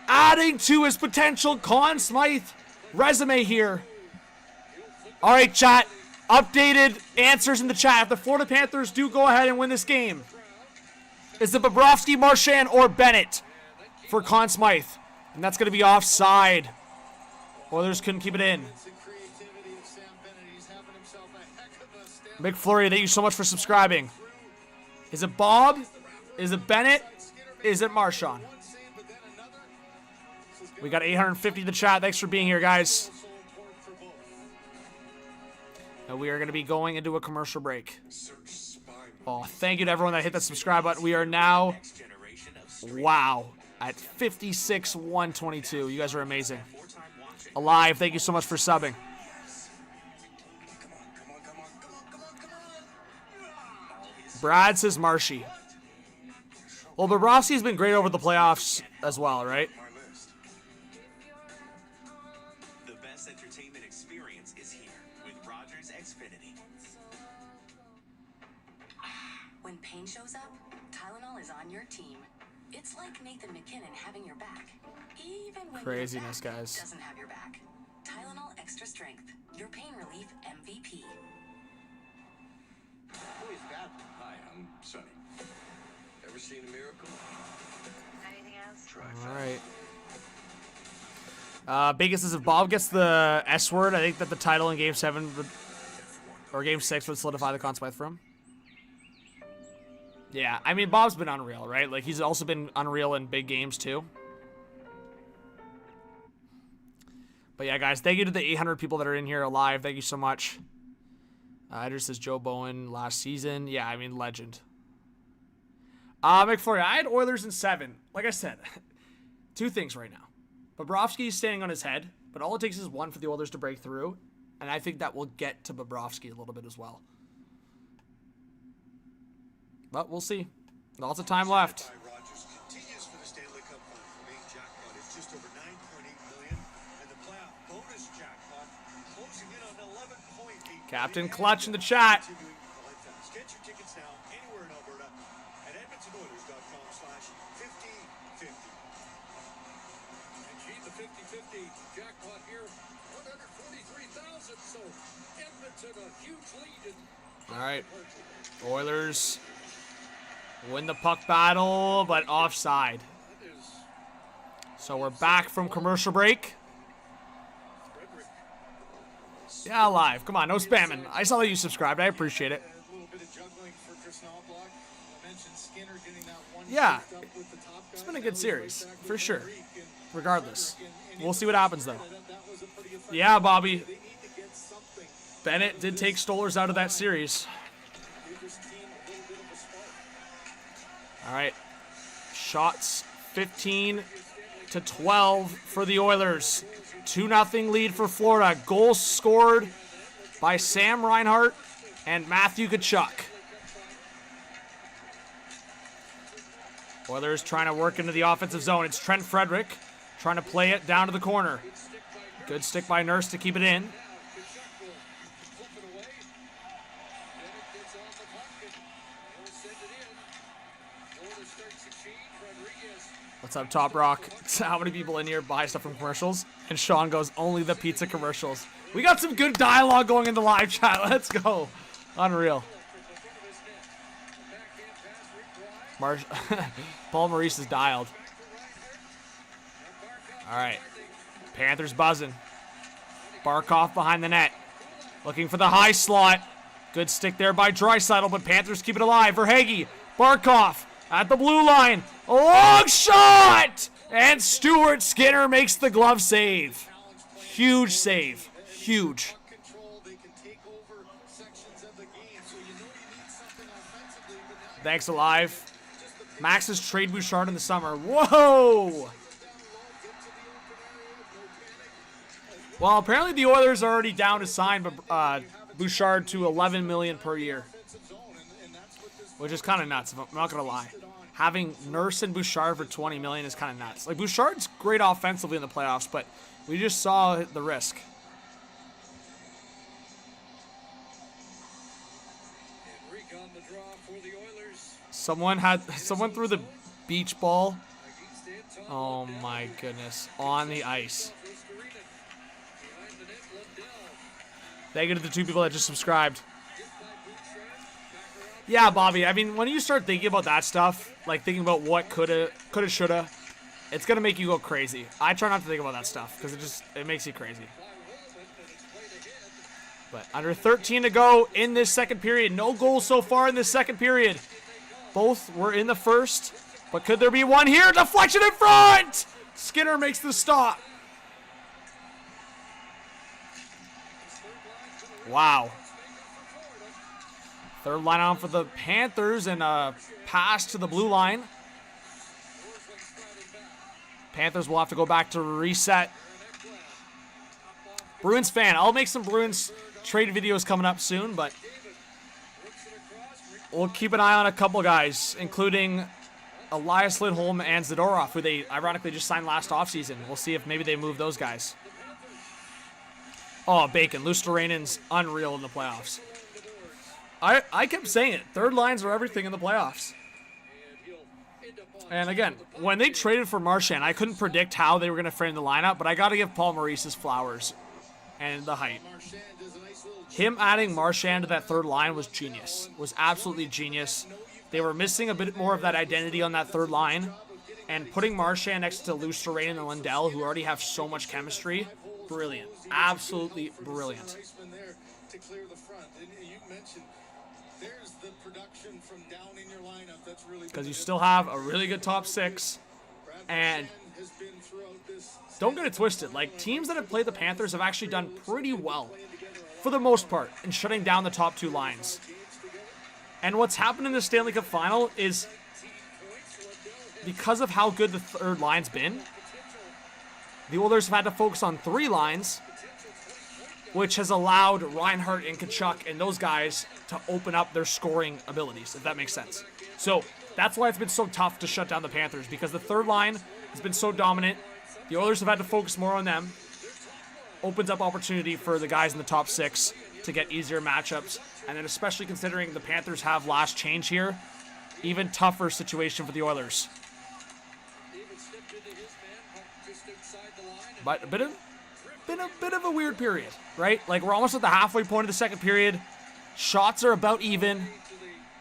adding to his potential Conn Smythe resume here. All right, chat. Updated answers in the chat. If the Florida Panthers do go ahead and win this game, is it Bobrovsky, Marchand, or Bennett for Conn Smythe? And that's going to be offside. Oilers couldn't keep it in. McFlurry, thank you so much for subscribing. Is it Bob? Is it Bennett? Is it Marchand? We got 850 in the chat. Thanks for being here, guys. And we are going to be going into a commercial break. Oh, thank you to everyone that hit that subscribe button. We are now, wow, at 56,122. You guys are amazing. Alive, thank you so much for subbing. Brad says Marshy. Well, Bobrovsky's been great over the playoffs as well, right? The best entertainment experience is here with Rogers Xfinity. When pain shows up, Tylenol is on your team. It's like Nathan McKinnon having your back. Even when craziness, your back guys. doesn't have your back. Tylenol Extra Strength, your pain relief MVP. Who is that? Hi, I'm Sonny. Ever seen a miracle? Anything else? Try All right. Biggest is if Bob gets the S word, I think that the title in Game 7 would, or Game 6 would solidify the Conn Smythe for him. Yeah, I mean, Bob's been unreal, right? Like, he's also been unreal in big games, too. But yeah, guys, thank you to the 800 people that are in here alive. Thank you so much. Edgar says Joe Bowen last season. Yeah, I mean, legend. McFlurry, I had Oilers in 7. Like I said, two things right now. Bobrovsky is standing on his head, but all it takes is one for the Oilers to break through, and I think that will get to Bobrovsky a little bit as well. But we'll see. Lots of time left. Rogers continues for the Stanley Cup final. The main jackpot is just over $9.8 million, and the playoff bonus jackpot closing in on $11.8 million. Captain Clutch in the chat. Get your tickets now anywhere in Alberta at EdmontonOilers.com/5050. And gee, the 50-50 jackpot here, 143,000. So Edmonton a huge lead. All right. Oilers win the puck battle, but offside. So we're back from commercial break. Yeah, live. Come on, no spamming. I saw that you subscribed. I appreciate it. Yeah, it's been a good series, for sure. Regardless. We'll see what happens, though. Yeah, Bobby. Bennett did take Stolarz out of that series. All right. Shots 15-12 for the Oilers. 2-0 lead for Florida. Goals scored by Sam Reinhart and Matthew Tkachuk. Oilers trying to work into the offensive zone. It's Trent Frederick trying to play it down to the corner. Good stick by Nurse to keep it in. What's up, Top Rock? How many people in here buy stuff from commercials? And Sean goes, only the pizza commercials. We got some good dialogue going in the live chat. Let's go. Unreal. Paul Maurice is dialed. All right. Panthers buzzing. Barkov behind the net. Looking for the high slot. Good stick there by Draisaitl, but Panthers keep it alive. Verhaeghe. Barkov at the blue line. A long shot! And Stuart Skinner makes the glove save. Huge save. Huge. Thanks, Alive. Max's trade Bouchard in the summer. Whoa! Well, apparently the Oilers are already down to sign Bouchard to $11 million per year, which is kind of nuts. I'm not gonna lie. Having Nurse and Bouchard for $20 million is kind of nuts. Like, Bouchard's great offensively in the playoffs, but we just saw the risk. Someone threw the beach ball. Oh my goodness, on the ice. Thank you to the 2 people that just subscribed. Yeah, Bobby, I mean, when you start thinking about that stuff, like thinking about what coulda, shoulda, it's going to make you go crazy. I try not to think about that stuff because it makes you crazy. But under 13 to go in this second period. No goals so far in this second period. Both were in the first, but could there be one here? Deflection in front! Skinner makes the stop. Wow. Third line on for the Panthers and a pass to the blue line. Panthers will have to go back to reset. Bruins fan. I'll make some Bruins trade videos coming up soon, but we'll keep an eye on a couple guys, including Elias Lindholm and Zadorov, who they ironically just signed last offseason. We'll see if maybe they move those guys. Oh, Bacon. Lustoranen's unreal in the playoffs. I kept saying it. Third lines are everything in the playoffs. And again, when they traded for Marchand, I couldn't predict how they were going to frame the lineup, but I got to give Paul Maurice his flowers and the height. Him adding Marchand to that third line was genius. Was absolutely genius. They were missing a bit more of that identity on that third line, and putting Marchand next to Lustoranen and Lindell, who already have so much chemistry, brilliant. Absolutely brilliant. Because you still have a really good top 6, and don't get it twisted. Like, teams that have played the Panthers have actually done pretty well, for the most part, in shutting down the top 2 lines. And what's happened in the Stanley Cup final is, because of how good the third line's been, the Oilers have had to focus on 3 lines, which has allowed Reinhart and Tkachuk and those guys to open up their scoring abilities, if that makes sense. So that's why it's been so tough to shut down the Panthers, because the third line has been so dominant. The Oilers have had to focus more on them. Opens up opportunity for the guys in the top 6 to get easier matchups. And then especially considering the Panthers have last change here, even tougher situation for the Oilers. But a bit of a weird period, right? Like, we're almost at the halfway point of the second period. Shots are about even.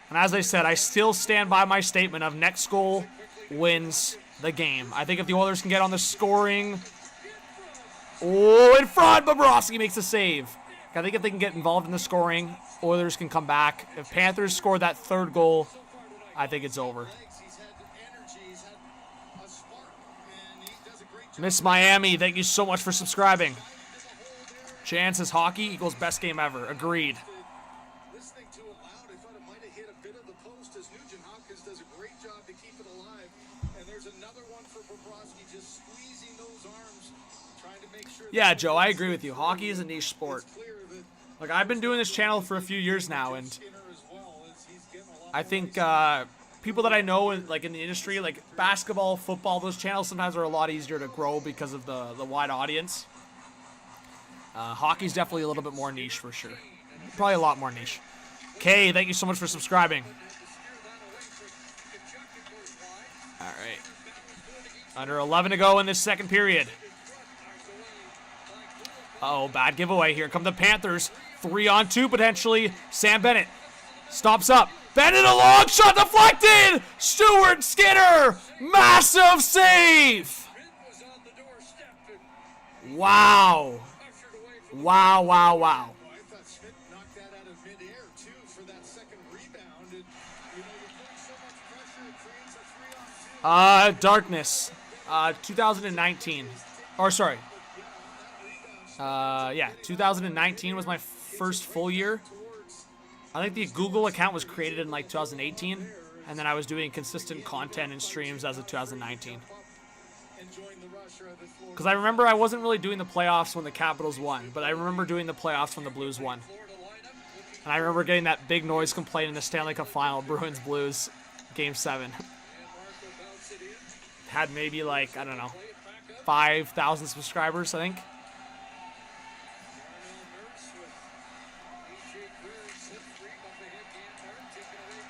And as I said, I still stand by my statement of next goal wins the game. I think if the Oilers can get on the scoring... Oh, in front! Bobrovsky makes a save. I think if they can get involved in the scoring, Oilers can come back. If Panthers score that third goal, I think it's over. Miss Miami, thank you so much for subscribing. Chances hockey equals best game ever. Agreed. Yeah, Joe, I agree with you. Hockey is a niche sport. Like, I've been doing this channel for a few years now, and I think people that I know, like in the industry, like basketball, football, those channels sometimes are a lot easier to grow because of the wide audience. Hockey's definitely a little bit more niche for sure. Probably a lot more niche. Kay, thank you so much for subscribing. All right. Under 11 to go in this second period. Uh-oh, bad giveaway. Here come the Panthers. 3-on-2 potentially. Sam Bennett stops up. Bennett, a long shot deflected! Stuart Skinner! Massive save! Wow. Wow, wow, wow. Darkness. 2019. Or, sorry. Yeah, 2019 was my first full year. I think the Google account was created in like 2018. And then I was doing consistent content and streams as of 2019. Because I remember I wasn't really doing the playoffs when the Capitals won, but I remember doing the playoffs when the Blues won. And I remember getting that big noise complaint in the Stanley Cup final, Bruins Blues, Game 7. Had maybe like, I don't know, 5,000 subscribers, I think.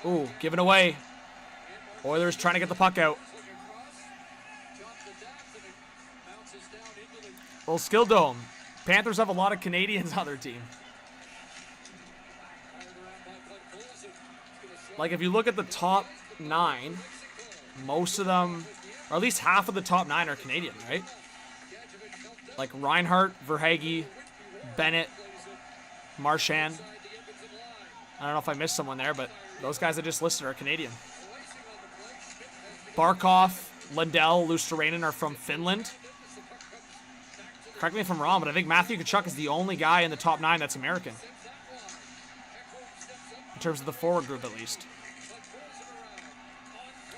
Ooh, given away. Oilers trying to get the puck out. Well, Skill Dome. Panthers have a lot of Canadians on their team. Like, if you look at the top 9, most of them, or at least half of the top 9 are Canadian, right? Like Reinhart, Verhaeghe, Bennett, Marchand. I don't know if I missed someone there, but those guys I just listed are Canadian. Barkov, Lundell, Luosterainen are from Finland. Correct me if I'm wrong, but I think Matthew Tkachuk is the only guy in the top 9 that's American. In terms of the forward group, at least.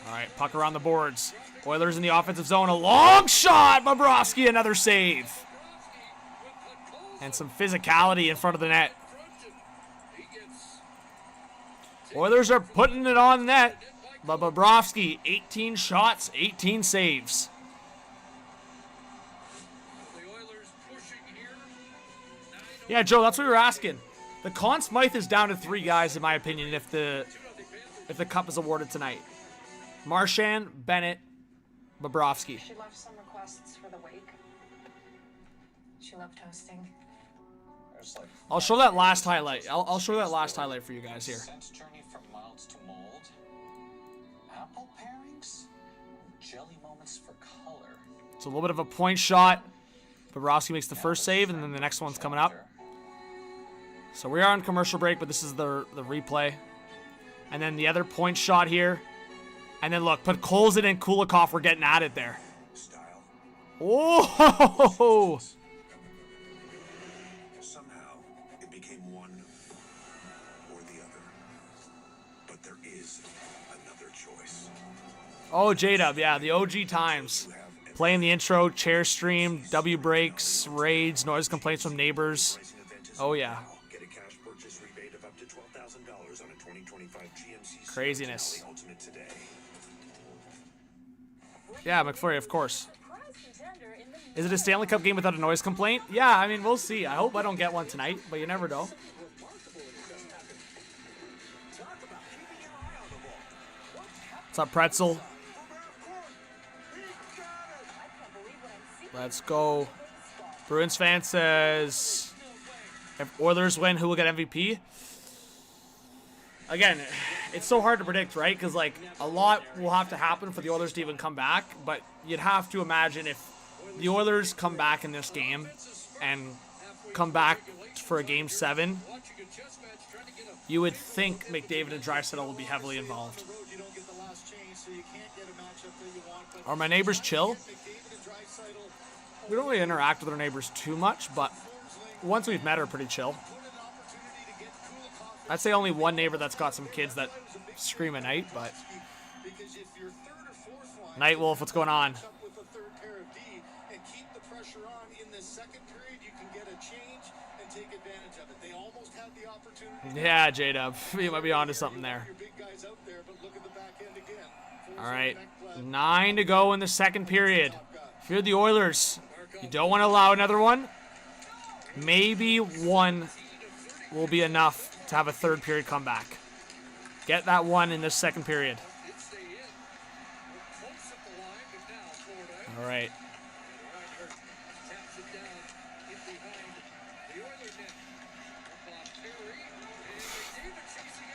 All right, puck around the boards. Oilers in the offensive zone. A long shot! Bobrovsky, another save. And some physicality in front of the net. Oilers are putting it on net. But Bobrovsky, 18 shots, 18 saves. Yeah, Joe, that's what we were asking. The Conn Smythe is down to 3 guys, in my opinion, if the cup is awarded tonight. Marchand, Bennett, Bobrovsky. She left some requests for the wake. She loved hosting. I'll show that last highlight. I'll show that last highlight for you guys here. Journey from milds to mold. Apple pairings. Jelly moments for color. It's a little bit of a point shot. Bobrovsky makes the first save, and then the next one's coming up. So we are on commercial break, but this is the replay. And then the other point shot here. And then look, put Kolzin and Kulikov were getting at it there. Whoa! Somehow, it became one or the other. But there is another choice. Oh, J-Dub, yeah, the OG times. Playing the intro, chair stream, W breaks, raids, noise complaints from neighbors. Oh, yeah. Get a cash purchase rebate of up to $12,000 on a 2025 GMC. Craziness. Ultimate today. Yeah, McFlurry, of course. Is it a Stanley Cup game without a noise complaint? Yeah, I mean, we'll see. I hope I don't get one tonight, but you never know. What's up, Pretzel? Let's go. Bruins fan says, if Oilers win, who will get MVP? Again, it's so hard to predict, right? Because, like, a lot will have to happen for the Oilers to even come back. But you'd have to imagine if the Oilers come back in this game and come back for a Game 7, you would think McDavid and Draisaitl will be heavily involved. Are my neighbors chill? We don't really interact with our neighbors too much, but once we've met, are pretty chill. I'd say only one neighbor that's got some kids that scream at night, but... Night Wolf, what's going on? Yeah, J-Dub, you might be onto something there. All right, 9 to go in the second period. If you're the Oilers, you don't want to allow another one. Maybe one will be enough to have a third period comeback. Get that one in this second period. All right.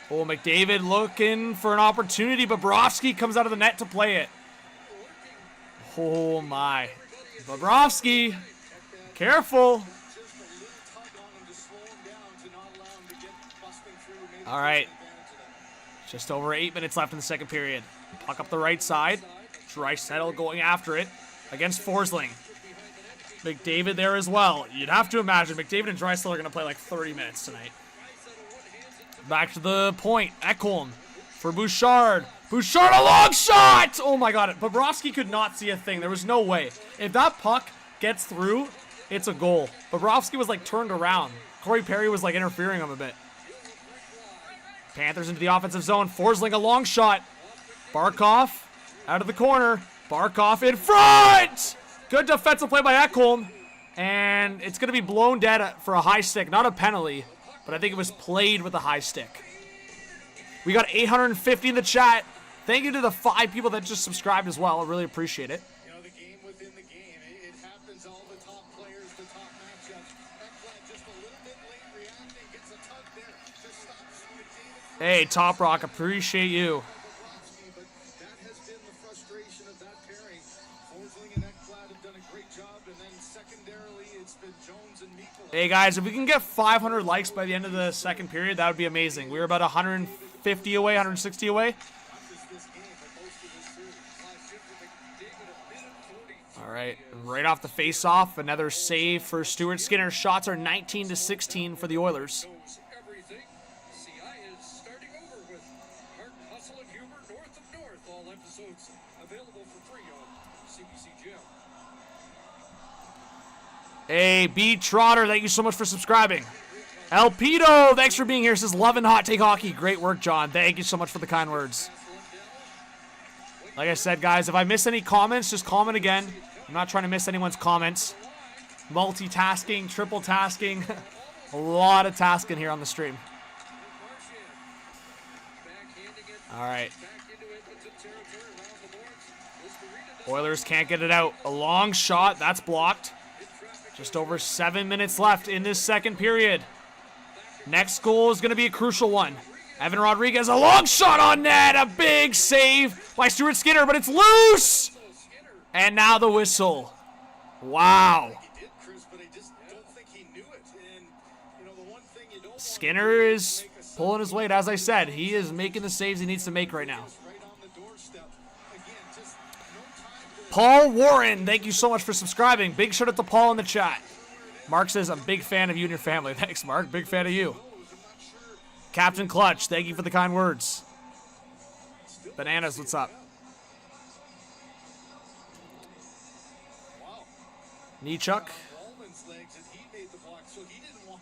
Oh, McDavid looking for an opportunity. Bobrovsky comes out of the net to play it. Oh, my. Bobrovsky. Careful. All right. Just over 8 minutes left in the second period. Puck up the right side. Draisaitl going after it against Forsling. McDavid there as well. You'd have to imagine McDavid and Draisaitl are going to play like 30 minutes tonight. Back to the point. Ekholm for Bouchard. Bouchard, a long shot! Oh my god, Bobrovsky could not see a thing. There was no way. If that puck gets through, it's a goal. Bobrovsky was like turned around. Corey Perry was like interfering him a bit. Panthers into the offensive zone. Forsling, a long shot. Barkov out of the corner. Barkov in front! Good defensive play by Ekholm. And it's going to be blown dead for a high stick. Not a penalty, but I think it was played with a high stick. We got 850 in the chat. Thank you to the 5 people that just subscribed as well. I really appreciate it. You know, the game within the game. It happens, all the top players, the top matchups. Ekblad just a little bit late reacting, gets a tug there. Just stops McDavid. Hey, Top Rock, appreciate you. But that has been the frustration of that pairing. Forsling and Ekblad have done a great job, and then secondarily, it's been Jones and Mikkola. Hey, guys, if we can get 500 likes by the end of the second period, that would be amazing. We were about 150 away, 160 away. All right, right off the face-off, another save for Stuart Skinner. Shots are 19-16 for the Oilers. Everything. CI is starting over with Heart, Hustle, and Humor North of North. All episodes available for free on CBC Gym. Hey, B. Trotter, thank you so much for subscribing. El Pito, thanks for being here. Says, love and hot take hockey. Great work, John. Thank you so much for the kind words. Like I said, guys, if I miss any comments, just comment again. I'm not trying to miss anyone's comments. Multitasking, triple tasking. A lot of tasking here on the stream. All right. Oilers can't get it out. A long shot. That's blocked. Just over 7 minutes left in this second period. Next goal is going to be a crucial one. Evan Rodriguez, a long shot on net. A big save by Stuart Skinner, but it's loose. And now the whistle. Wow. Skinner is pulling his weight. As I said, he is making the saves he needs to make right now. Paul Warren, thank you so much for subscribing. Big shout out to Paul in the chat. Mark says, I'm a big fan of you and your family. Thanks, Mark. Big fan of you. Captain Clutch, thank you for the kind words. Bananas, what's up? Nichuk.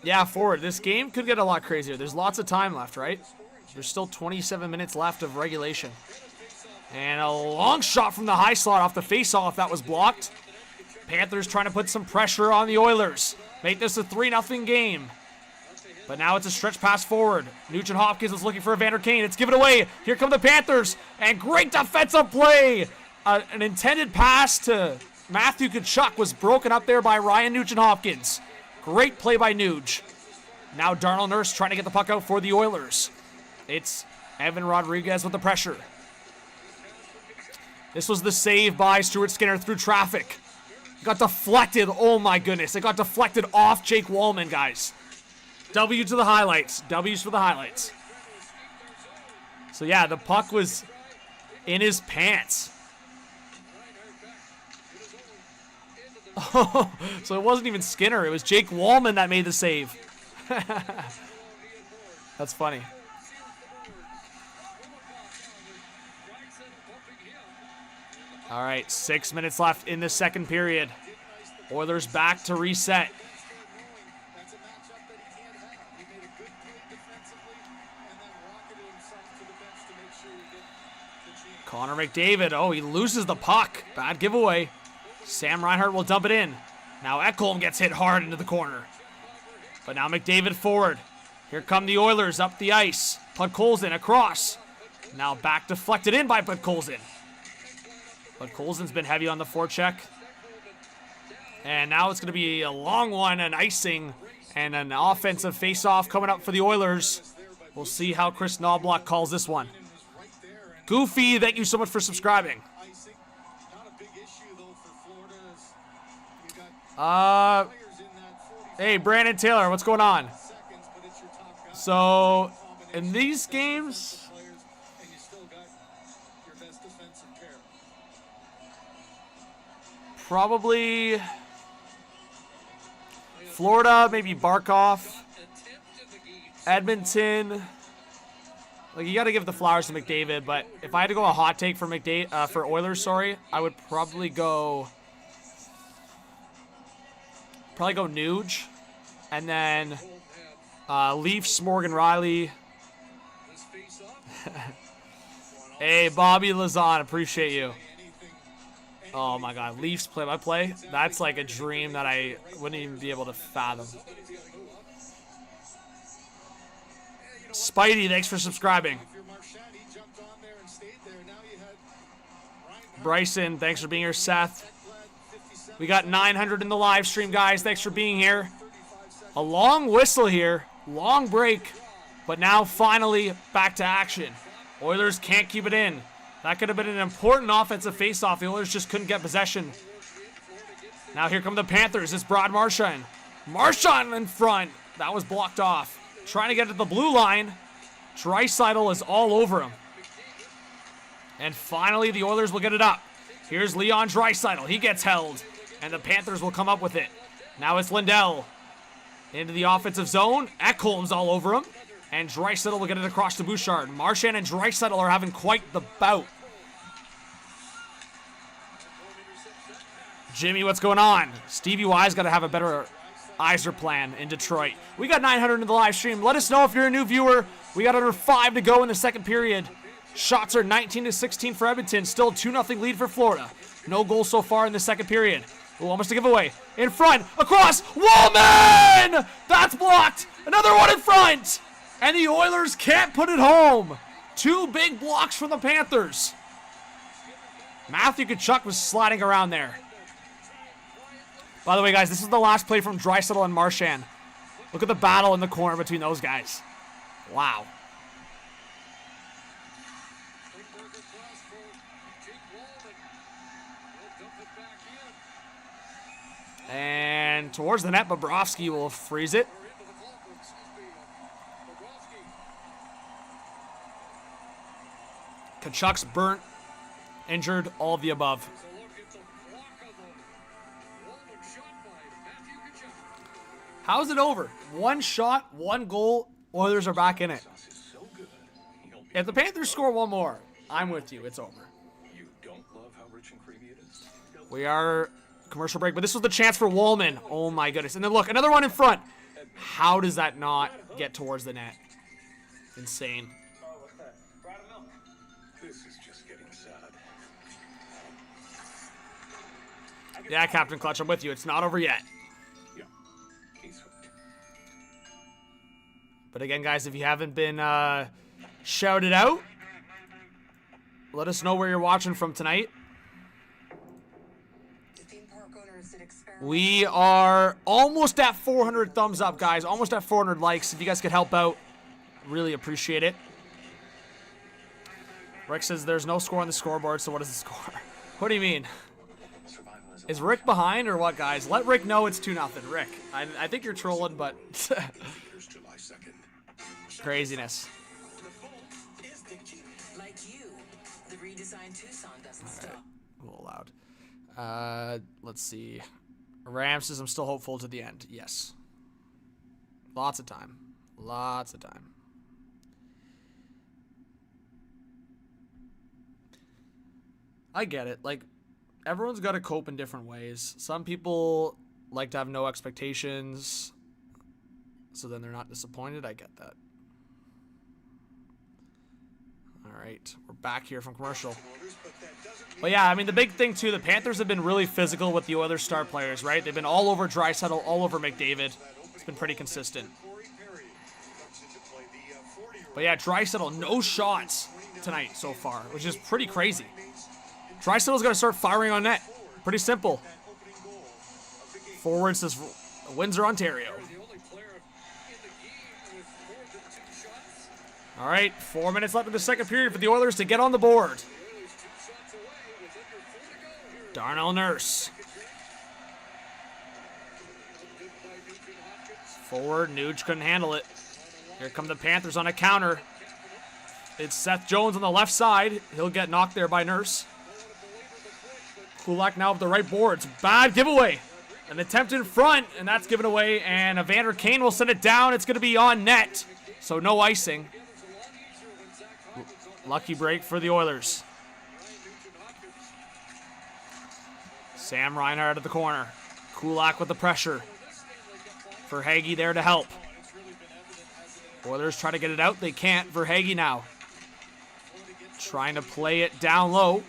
Yeah, forward. This game could get a lot crazier. There's lots of time left, right? There's still 27 minutes left of regulation. And a long shot from the high slot off the face-off. That was blocked. Panthers trying to put some pressure on the Oilers. Make this a 3-0 game. But now it's a stretch pass forward. Nugent Hopkins is looking for Evander Kane. It's given away. Here come the Panthers. And great defensive play. An intended pass to Matthew Tkachuk was broken up there by Ryan Nugent Hopkins. Great play by Nuge. Now Darnell Nurse trying to get the puck out for the Oilers. It's Evan Rodriguez with the pressure. This was the save by Stuart Skinner through traffic. It got deflected. Oh my goodness. It got deflected off Jake Wallman, guys. W to the highlights. W's for the highlights. So yeah, the puck was in his pants. Oh, so it wasn't even Skinner. It was Jake Wallman that made the save. That's funny. All right, 6 minutes left in the second period. Oilers back to reset. Connor McDavid. Oh, he loses the puck. Bad giveaway. Sam Reinhart will dump it in. Now Ekholm gets hit hard into the corner. But now McDavid forward. Here come the Oilers up the ice. Podkolzin across. Now back deflected in by Podkolzin. Podkolzin's been heavy on the forecheck. And now it's going to be a long one, an icing, and an offensive face-off coming up for the Oilers. We'll see how Chris Knobloch calls this one. Goofy, thank you so much for subscribing. Hey, Brandon Taylor, what's going on? So, in these games, probably Florida, maybe Barkov, Edmonton, Like, you got to give the flowers to McDavid, but if I had to go a hot take for for Oilers, I would probably go Nuge, and then Leafs, Morgan Riley. Hey, Bobby Lazan, appreciate you. Oh my God, Leafs play-by-play? That's like a dream that I wouldn't even be able to fathom. Spidey, thanks for subscribing. Bryson, thanks for being here. Seth, we got 900 in the live stream, guys. Thanks for being here. A long whistle here, long break, but now finally back to action. Oilers can't keep it in. That could have been an important offensive faceoff. The Oilers just couldn't get possession. Now here come the Panthers. It's Brad Marchand. Marchand in front. That was blocked off. Trying to get to the blue line. Draisaitl is all over him. And finally, the Oilers will get it up. Here's Leon Draisaitl. He gets held. And the Panthers will come up with it. Now it's Lindell. Into the offensive zone. Ekholm's all over him. And Draisaitl will get it across to Bouchard. Marchand and Draisaitl are having quite the bout. Jimmy, what's going on? Stevie Y's got to have a better Iser plan in Detroit. We got 900 in the live stream. Let us know if you're a new viewer. We got under 5 to go in the second period. Shots are 19-16 for Edmonton. Still 2-0 lead for Florida. No goals so far in the second period. Ooh, almost a giveaway. In front, across, Wallman! That's blocked. Another one in front. And the Oilers can't put it home. 2 big blocks from the Panthers. Matthew Tkachuk was sliding around there. By the way, guys, this is the last play from Draisaitl and Marchand. Look at the battle in the corner between those guys. Wow. And towards the net, Bobrovsky will freeze it. Tkachuk's burnt, injured, all of the above. How's it over? 1 shot, 1 goal. Oilers are back in it. If the Panthers score 1 more, I'm with you. It's over. You don't love how rich and creamy it is? We are commercial break, but this was the chance for Wallman. Oh my goodness. And then look, another one in front. How does that not get towards the net? Insane. This is just getting sad. Yeah, Captain Clutch, I'm with you. It's not over yet. Yeah, he's hooked. But again, guys, if you haven't been shouted out, let us know where you're watching from tonight. We are almost at 400 thumbs up, guys. Almost at 400 likes. If you guys could help out, really appreciate it. Rick says there's no score on the scoreboard, so what is the score? What do you mean? Is Rick behind or what, guys? Let Rick know it's 2-0. Rick, I think you're trolling, but craziness. Like you, the redesigned Tucson doesn't stop. A little loud. Let's see. Ram says I'm still hopeful to the end. Yes. Lots of time. Lots of time. I get it. Like, everyone's got to cope in different ways. Some people like to have no expectations, so then they're not disappointed. I get that. All right, we're back here from commercial. But yeah, I mean, the big thing too, the Panthers have been really physical with the other star players, right? They've been all over Draisaitl, all over McDavid. It's been pretty consistent. But yeah, Draisaitl, no shots tonight so far, which is pretty crazy. Draisaitl's got to start firing on net. Pretty simple. Forward says Windsor, Ontario. All right, 4 minutes left in the second period for the Oilers to get on the board. Darnell Nurse. Forward, Nuge couldn't handle it. Here come the Panthers on a counter. It's Seth Jones on the left side. He'll get knocked there by Nurse. Kulak now with the right boards. Bad giveaway. An attempt in front, and that's given away. And Evander Kane will send it down. It's going to be on net, so no icing. Lucky break for the Oilers. Sam Reinhart at the corner. Kulak with the pressure. Verhaeghe there to help. Oilers try to get it out. They can't. Verhaeghe now. Trying to play it down low.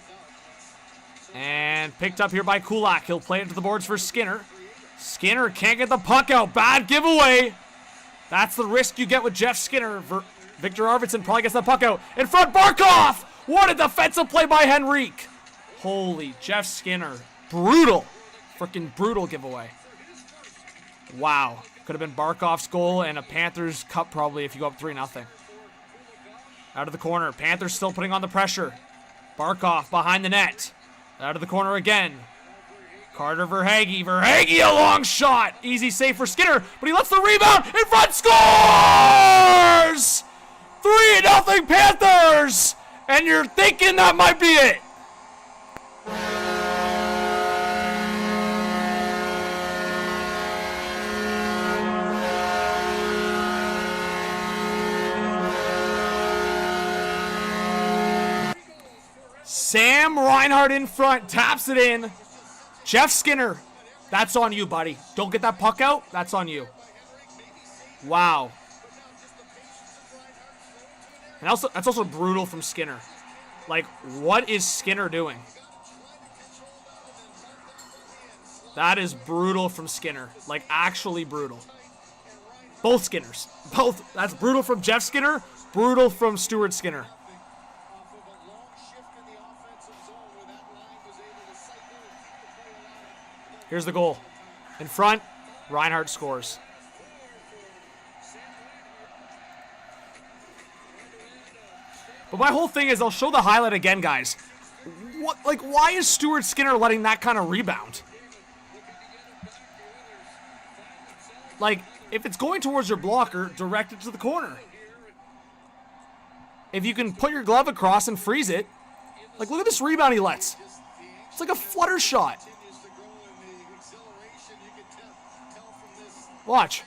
And picked up here by Kulak. He'll play it to the boards for Skinner. Skinner can't get the puck out. Bad giveaway. That's the risk you get with Jeff Skinner. Victor Arvidsson probably gets the puck out. In front, Barkov! What a defensive play by Henrique. Holy, Jeff Skinner. Brutal. Freaking brutal giveaway. Wow. Could have been Barkov's goal and a Panthers cup probably if you go up 3-0. Out of the corner. Panthers still putting on the pressure. Barkov behind the net. Out of the corner again. Carter Verhaeghe. Verhaeghe, a long shot. Easy save for Skinner, but he lets the rebound. In front, scores! 3-0 Panthers! And you're thinking that might be it. Sam Reinhart in front, taps it in. Jeff Skinner, that's on you, buddy. Don't get that puck out, that's on you. Wow. And also, that's also brutal from Skinner. Like, what is Skinner doing? That is brutal from Skinner. Like, actually brutal. Both Skinners. Both. That's brutal from Jeff Skinner, brutal from Stuart Skinner. Here's the goal. In front, Reinhart scores. But my whole thing is, I'll show the highlight again, guys. Why is Stuart Skinner letting that kind of rebound? Like, if it's going towards your blocker, direct it to the corner. If you can put your glove across and freeze it, like, look at this rebound he lets. It's like a flutter shot. Watch.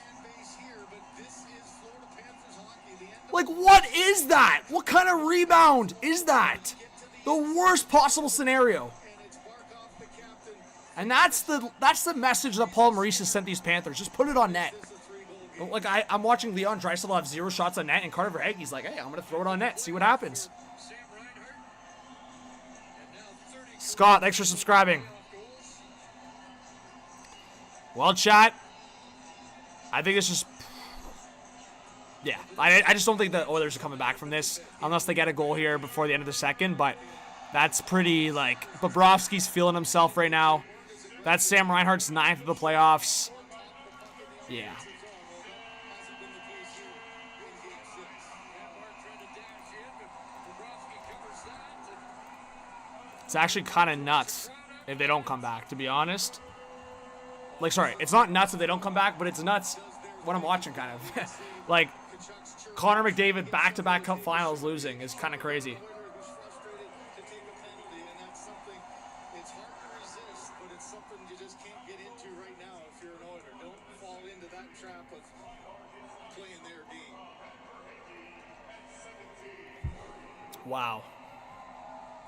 Like, what is that? What kind of rebound is that? The worst possible scenario. And that's the message that Paul Maurice has sent these Panthers. Just put it on net. Like, I'm watching Leon Draisaitl have 0 shots on net, and Carter Verhaeghe's like, hey, I'm going to throw it on net, see what happens. Scott, thanks for subscribing. Well, chat, I think it's just... Yeah, I just don't think the Oilers are coming back from this unless they get a goal here before the end of the second, but that's pretty, like, Bobrovsky's feeling himself right now. That's Sam Reinhart's 9th of the playoffs. Yeah. It's actually kind of nuts if they don't come back, to be honest. Like, sorry, it's not nuts if they don't come back, but it's nuts when I'm watching, kind of. Like, Connor McDavid back-to-back cup finals losing is kind of crazy. Wow.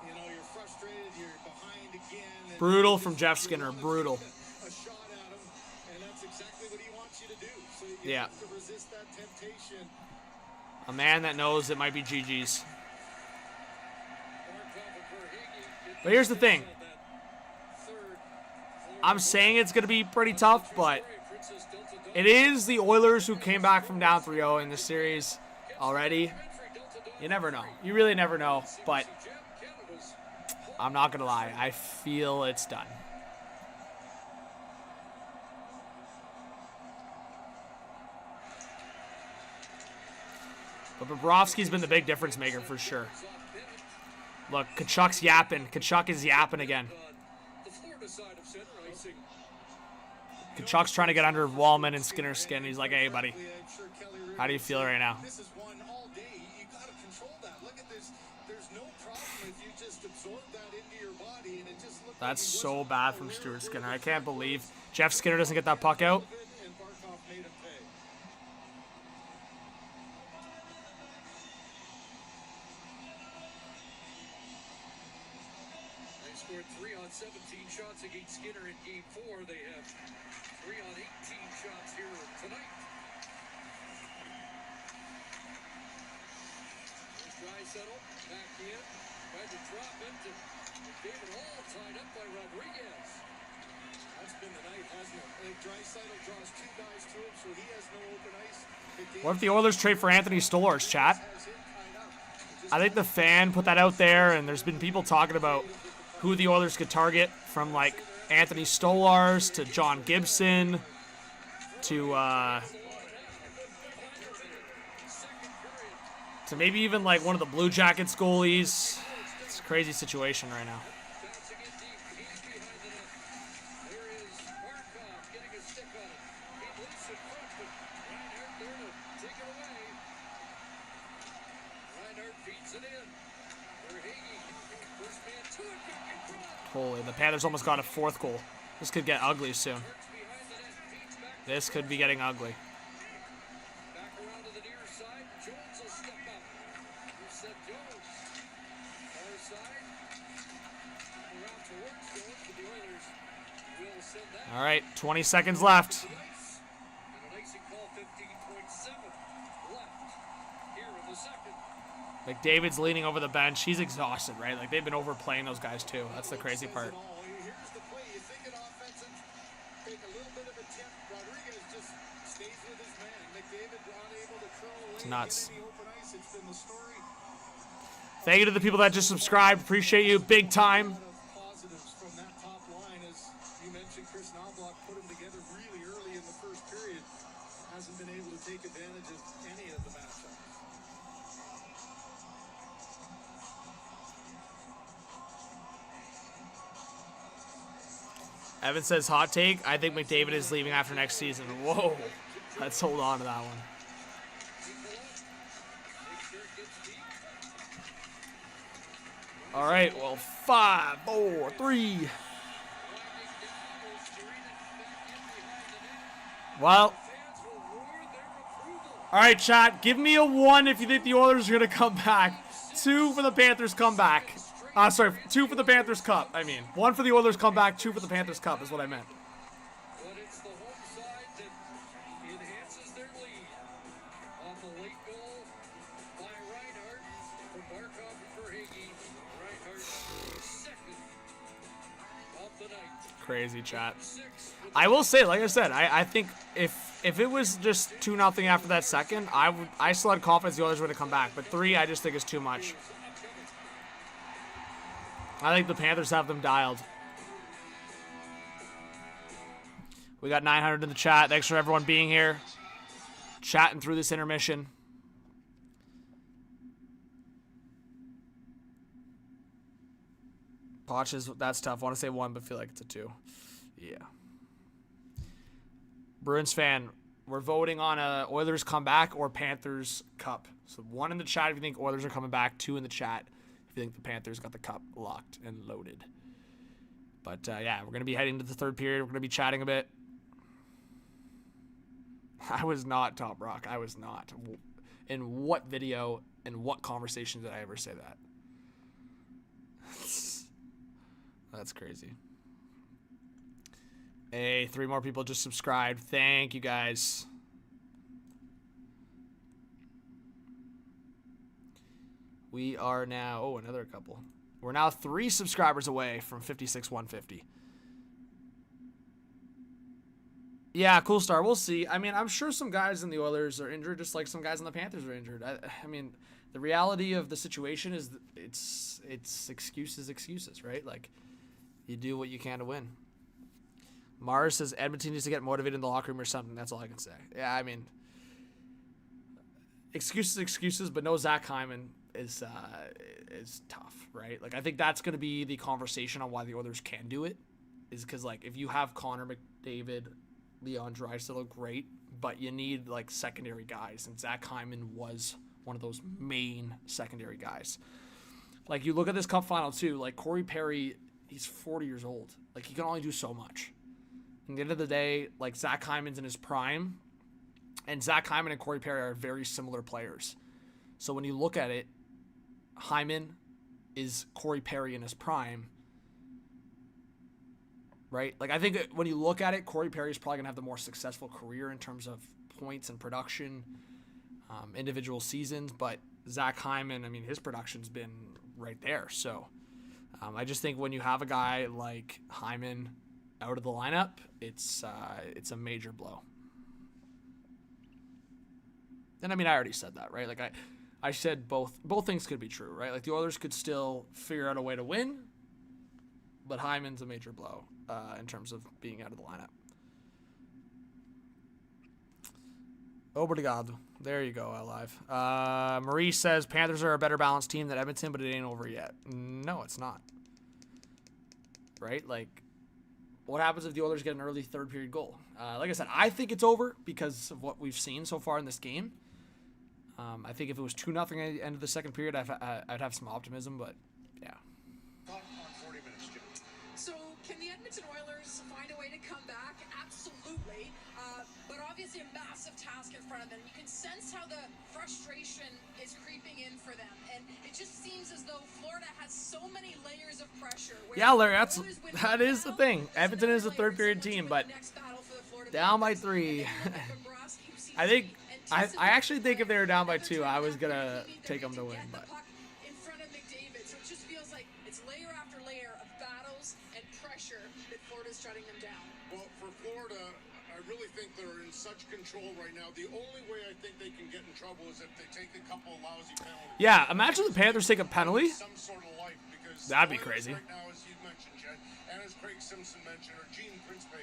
You know, you're frustrated, you're behind again. Brutal from Jeff Skinner, brutal. A shot at him, and that's exactly what he wants you to do. So you have to resist that temptation. A man that knows it might be GG's. But here's the thing. I'm saying it's going to be pretty tough, but it is the Oilers who came back from down 3-0 in this series already. You never know. You really never know, but I'm not going to lie. I feel it's done. But Bobrovsky's been the big difference maker for sure. Look, Kachuk's yapping. Kachuk is yapping again. Kachuk's trying to get under Wallman and Skinner's skin. He's like, hey, buddy, how do you feel right now? That's so bad from Stuart Skinner. I can't believe Jeff Skinner doesn't get that puck out. 17 shots against Skinner in Game 4. They have 3 on 18 shots here tonight. There's Draisaitl back in. Tried to drop it to David all tied up by Rodriguez. That's been the night, hasn't it? I think Draisaitl draws 2 guys to him, so he has no open ice. What if the Oilers trade for Anthony Stolarz, chat? I think the fan put that out there, and there's been people talking about who the Oilers could target, from like Anthony Stolarz to John Gibson to maybe even like one of the Blue Jackets goalies. It's a crazy situation right now. Holy, the Panthers almost got a 4th goal. This could get ugly soon. This could be getting ugly. All right, 20 seconds left. McDavid's leaning over the bench. He's exhausted, right? Like, they've been overplaying those guys, too. That's the crazy part. It's nuts. Thank you to the people that just subscribed. Appreciate you big time. Evan says, hot take, I think McDavid is leaving after next season. Whoa. Let's hold on to that one. All right, well, 5, 4, 3. Well. All right, chat, give me a 1 if you think the Oilers are going to come back. 2 for the Panthers comeback. Sorry, 2 for the Panthers Cup, I mean. 1 for the Oilers comeback, 2 for the Panthers Cup is what I meant. But it's the home side that enhances their lead on the late goal by Reinhart for Barkov and Verhaeghe. Reinhart, 2nd of the night. Crazy, chat. I will say, like I said, I think if it was just 2-0 after that second, I still had confidence the Oilers were going to come back. But 3, I just think is too much. I think the Panthers have them dialed. We got 900 in the chat. Thanks for everyone being here. Chatting through this intermission. Potches, that's tough. I want to say 1, but feel like it's a 2. Yeah. Bruins fan, we're voting on a Oilers comeback or Panthers Cup. So 1 in the chat if you think Oilers are coming back. 2 in the chat if you think the Panthers got the cup locked and loaded. But, yeah, we're going to be heading to the 3rd period. We're going to be chatting a bit. I was not Top Rock. I was not. In what video and what conversation did I ever say that? That's crazy. Hey, 3 more people just subscribed. Thank you, guys. We are now... Oh, another couple. We're now 3 subscribers away from 56,150. Yeah, cool star. We'll see. I mean, I'm sure some guys in the Oilers are injured, just like some guys in the Panthers are injured. I mean, the reality of the situation is it's excuses, right? Like, you do what you can to win. Mars says Edmonton needs to get motivated in the locker room or something. That's all I can say. Yeah, I mean, excuses, but no Zach Hyman is tough, right? Like, I think that's going to be the conversation on why the Oilers can do it, is because, like, if you have Connor McDavid, Leon Draisaitl, great, but you need, like, secondary guys, and Zach Hyman was one of those main secondary guys. Like, you look at this cup final, too, like, Corey Perry, he's 40 years old. Like, he can only do so much. At the end of the day, like, Zach Hyman's in his prime, and Zach Hyman and Corey Perry are very similar players. So when you look at it, Hyman is Corey Perry in his prime, right? Like, I think when you look at it, Corey Perry's probably going to have the more successful career in terms of points and production, individual seasons. But Zach Hyman, I mean, his production's been right there. So I just think when you have a guy like Hyman out of the lineup, it's a major blow. And I mean, I already said that, right? Like I said both things could be true, right? Like the Oilers could still figure out a way to win, but Hyman's a major blow in terms of being out of the lineup. Obrigado. There you go, Live. Marie says Panthers are a better balanced team than Edmonton, but it ain't over yet. No, it's not. Right? Like, what happens if the Oilers get an early third period goal? Like I said, I think it's over because of what we've seen so far in this game. I think if it was 2-0 at the end of the second period, I'd have some optimism, but yeah. So, can the Edmonton Oilers find a way to come back? Absolutely. But obviously a massive task in front of them. You can sense how the frustration is creeping in for them. And it just seems as though Florida has so many layers of pressure. Yeah, Larry, that is the thing. Edmonton is a third period team, but down by 3. I actually think if they were down by 2, I was going to take them to win. But in front of McDavid, so it just feels like it's layer after layer of battles and pressure that Florida's shutting them down. Well, for Florida, I really think they're in such control right now. The only way I think they can get in trouble is if they take a couple of lousy penalties. yeah, imagine the Panthers take a penalty. Some sort of life, because That'd be crazy. Right now, as you mentioned, Jed, and as Craig Simpson mentioned, or Gene Principe,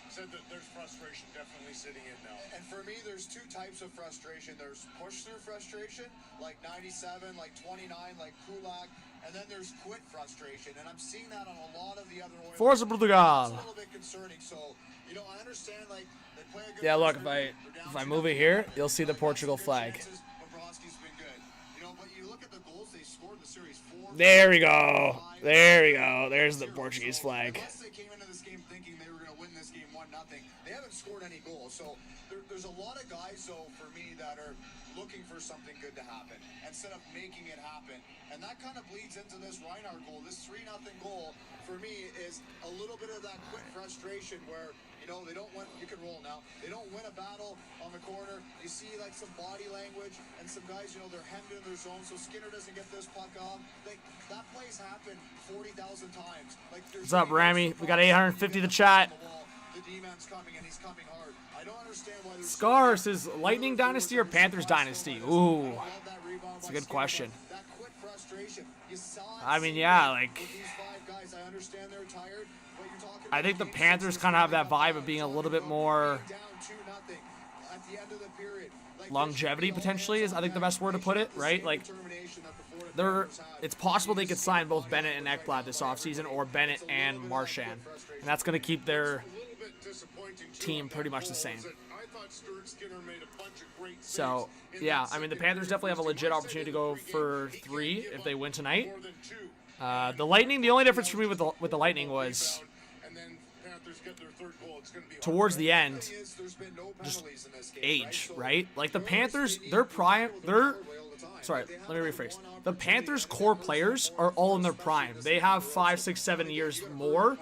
said that there's frustration definitely sitting in now. And for me, there's two types of frustration. There's push-through frustration, like 97, like 29, like Kulak, and then there's quit frustration. And I'm seeing that on a lot of the other Oilers. Forza Portugal. It's a little bit concerning. So, I understand, like, they play a good Yeah, look, if I move it here, you'll see the Portugal flag. Bobrovsky's been good. But you look at the goals they scored in the series. There we go. There we go. There's the Portuguese flag. Unless they came into this game thinking they were going to win this game 1-0, they haven't scored any goals. So there's a lot of guys, for me, that are looking for something good to happen instead of making it happen. And that kind of bleeds into this Reinhart goal. This 3-0 goal, for me, is a little bit of that quit frustration where, they don't win. You can roll now. They don't win a battle on the corner. You see, like, some body language and some guys, they're hemmed in their zone, so Skinner doesn't get this puck off. Like, that play's happened 40,000 times. Like, What's up, Rami? We got 850 the chat. The D-man's coming, and he's coming hard. I don't understand why there's Scars is Lightning Dynasty or Panthers Dynasty? Ooh, that's a good question. that quit frustration. You saw it. I mean, yeah, like, With these 5 guys, I understand they're tired, but you're talking I think the Panthers kind of have that vibe of being a little bit more down 2-0 at the end of the period. Like, longevity, potentially, is I think the best word to put it, right? Like, it's possible they could sign both Bennett and Ekblad this offseason, or Bennett and Marchand. And that's going to keep their team pretty much the same. So, yeah, I mean, the Panthers definitely have a legit opportunity to go for 3 if they win tonight. The Lightning, the only difference for me with the Lightning was towards the end, just age, right? Like the Panthers, sorry, let me rephrase. The Panthers' core players are all in their prime. They have 5, 6, 7 years more.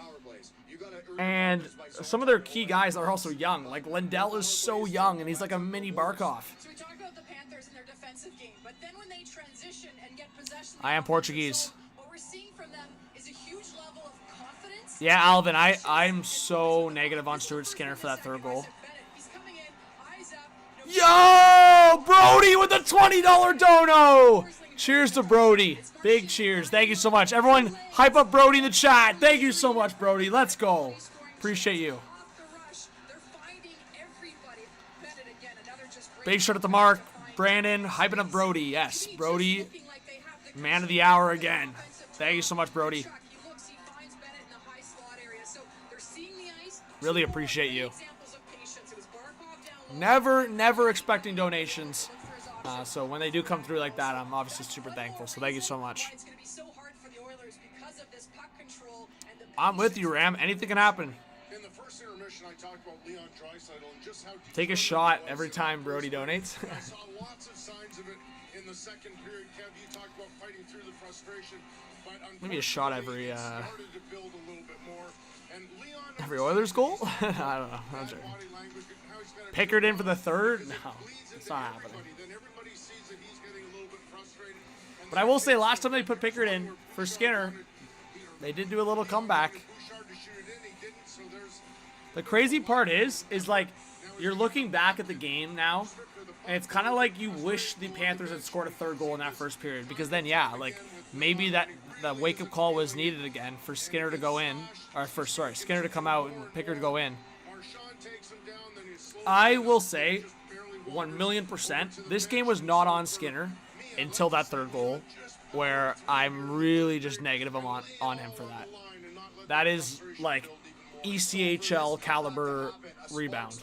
And some of their key guys are also young. Like Lindell is so young, and he's like a mini Barkov. So we talk about the Panthers and their defensive game, but then when they transition and get possession, I am Portuguese. what we're seeing from them is a huge level of confidence. Yeah, Alvin, I'm so negative on Stuart Skinner for that third goal. Yo, Brody with the $20 dono. Cheers to Brody. Big cheers. Thank you so much. Everyone, hype up Brody in the chat. Thank you so much, Brody. Let's go. Appreciate you. Big shot at the mark. Brandon, hyping up Brody. Yes, Brody, man of the hour again. Thank you so much, Brody. Really appreciate you. Never expecting donations. So when they do come through like that, I'm obviously super thankful. So thank you so much. I'm with you, Ram. Anything can happen. In the first intermission, I talked about Leon Draisaitl and just how Take a shot every time Brody donates. I saw lots of signs of it in the second period. Kev, you talked about fighting through the frustration, but Maybe a shot every. started to build a little bit more. Every Oilers goal? I don't know. I'm joking. Pickard in for the third? No, it's not happening. But I will say, last time they put Pickard in for Skinner, they did do a little comeback. The crazy part is like, you're looking back at the game now, and it's kind of like you wish the Panthers had scored a third goal in that first period, because then, yeah, like, maybe that wake-up call was needed again for Skinner to go in, or Skinner to come out and Pickard to go in. I will say, 1,000,000%, this game was not on Skinner until that third goal, where I'm really just negative on him for that. That is, like, ECHL caliber rebound.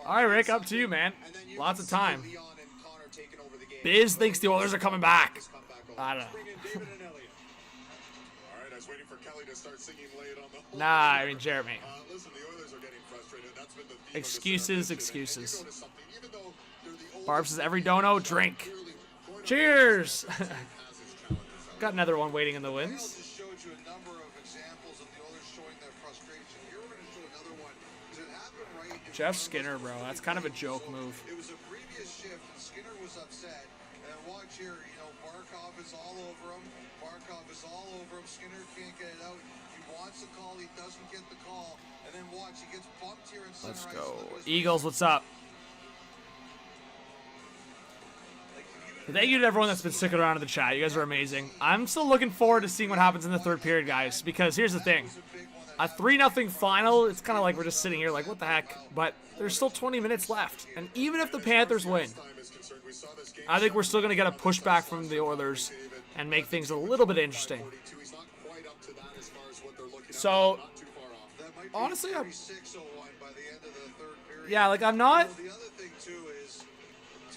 All right, Rick, up to you, man. Lots of time. Biz thinks the Oilers are coming back. I don't know. Nah, I mean, Jeremy. Excuses. Barb says, every dono, drink. Cheers! Got another one waiting in the wings. Jeff Skinner, bro. That's kind of a joke move. It was a previous shift, and Skinner was upset. And watch here, Barkov is all over him. Skinner can't get it out. He wants the call, he doesn't get the call. And then watch, he gets bumped here in center Let's ice. go. Eagles, what's up? Thank you to everyone that's been sticking around in the chat. You guys are amazing. I'm still looking forward to seeing what happens in the third period, guys, because here's the thing. A 3-0 final, it's kind of like we're just sitting here like, what the heck? But there's still 20 minutes left. And even if the Panthers win, I think we're still going to get a pushback from the Oilers and make things a little bit interesting. So, honestly, I'm not...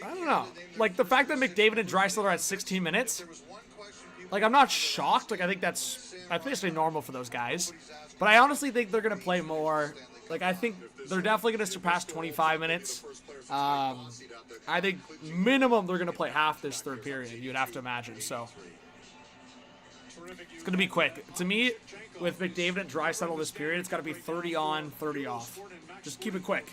I don't know. Like, the fact that McDavid and Draisaitl are at 16 minutes, like, I'm not shocked. Like, I think that's basically normal for those guys. But I honestly think they're going to play more. Like, I think they're definitely going to surpass 25 minutes. I think minimum they're going to play half this third period, you'd have to imagine. So, it's going to be quick. To me, with McDavid and Draisaitl this period, it's got to be 30 on, 30 off. Just keep it quick.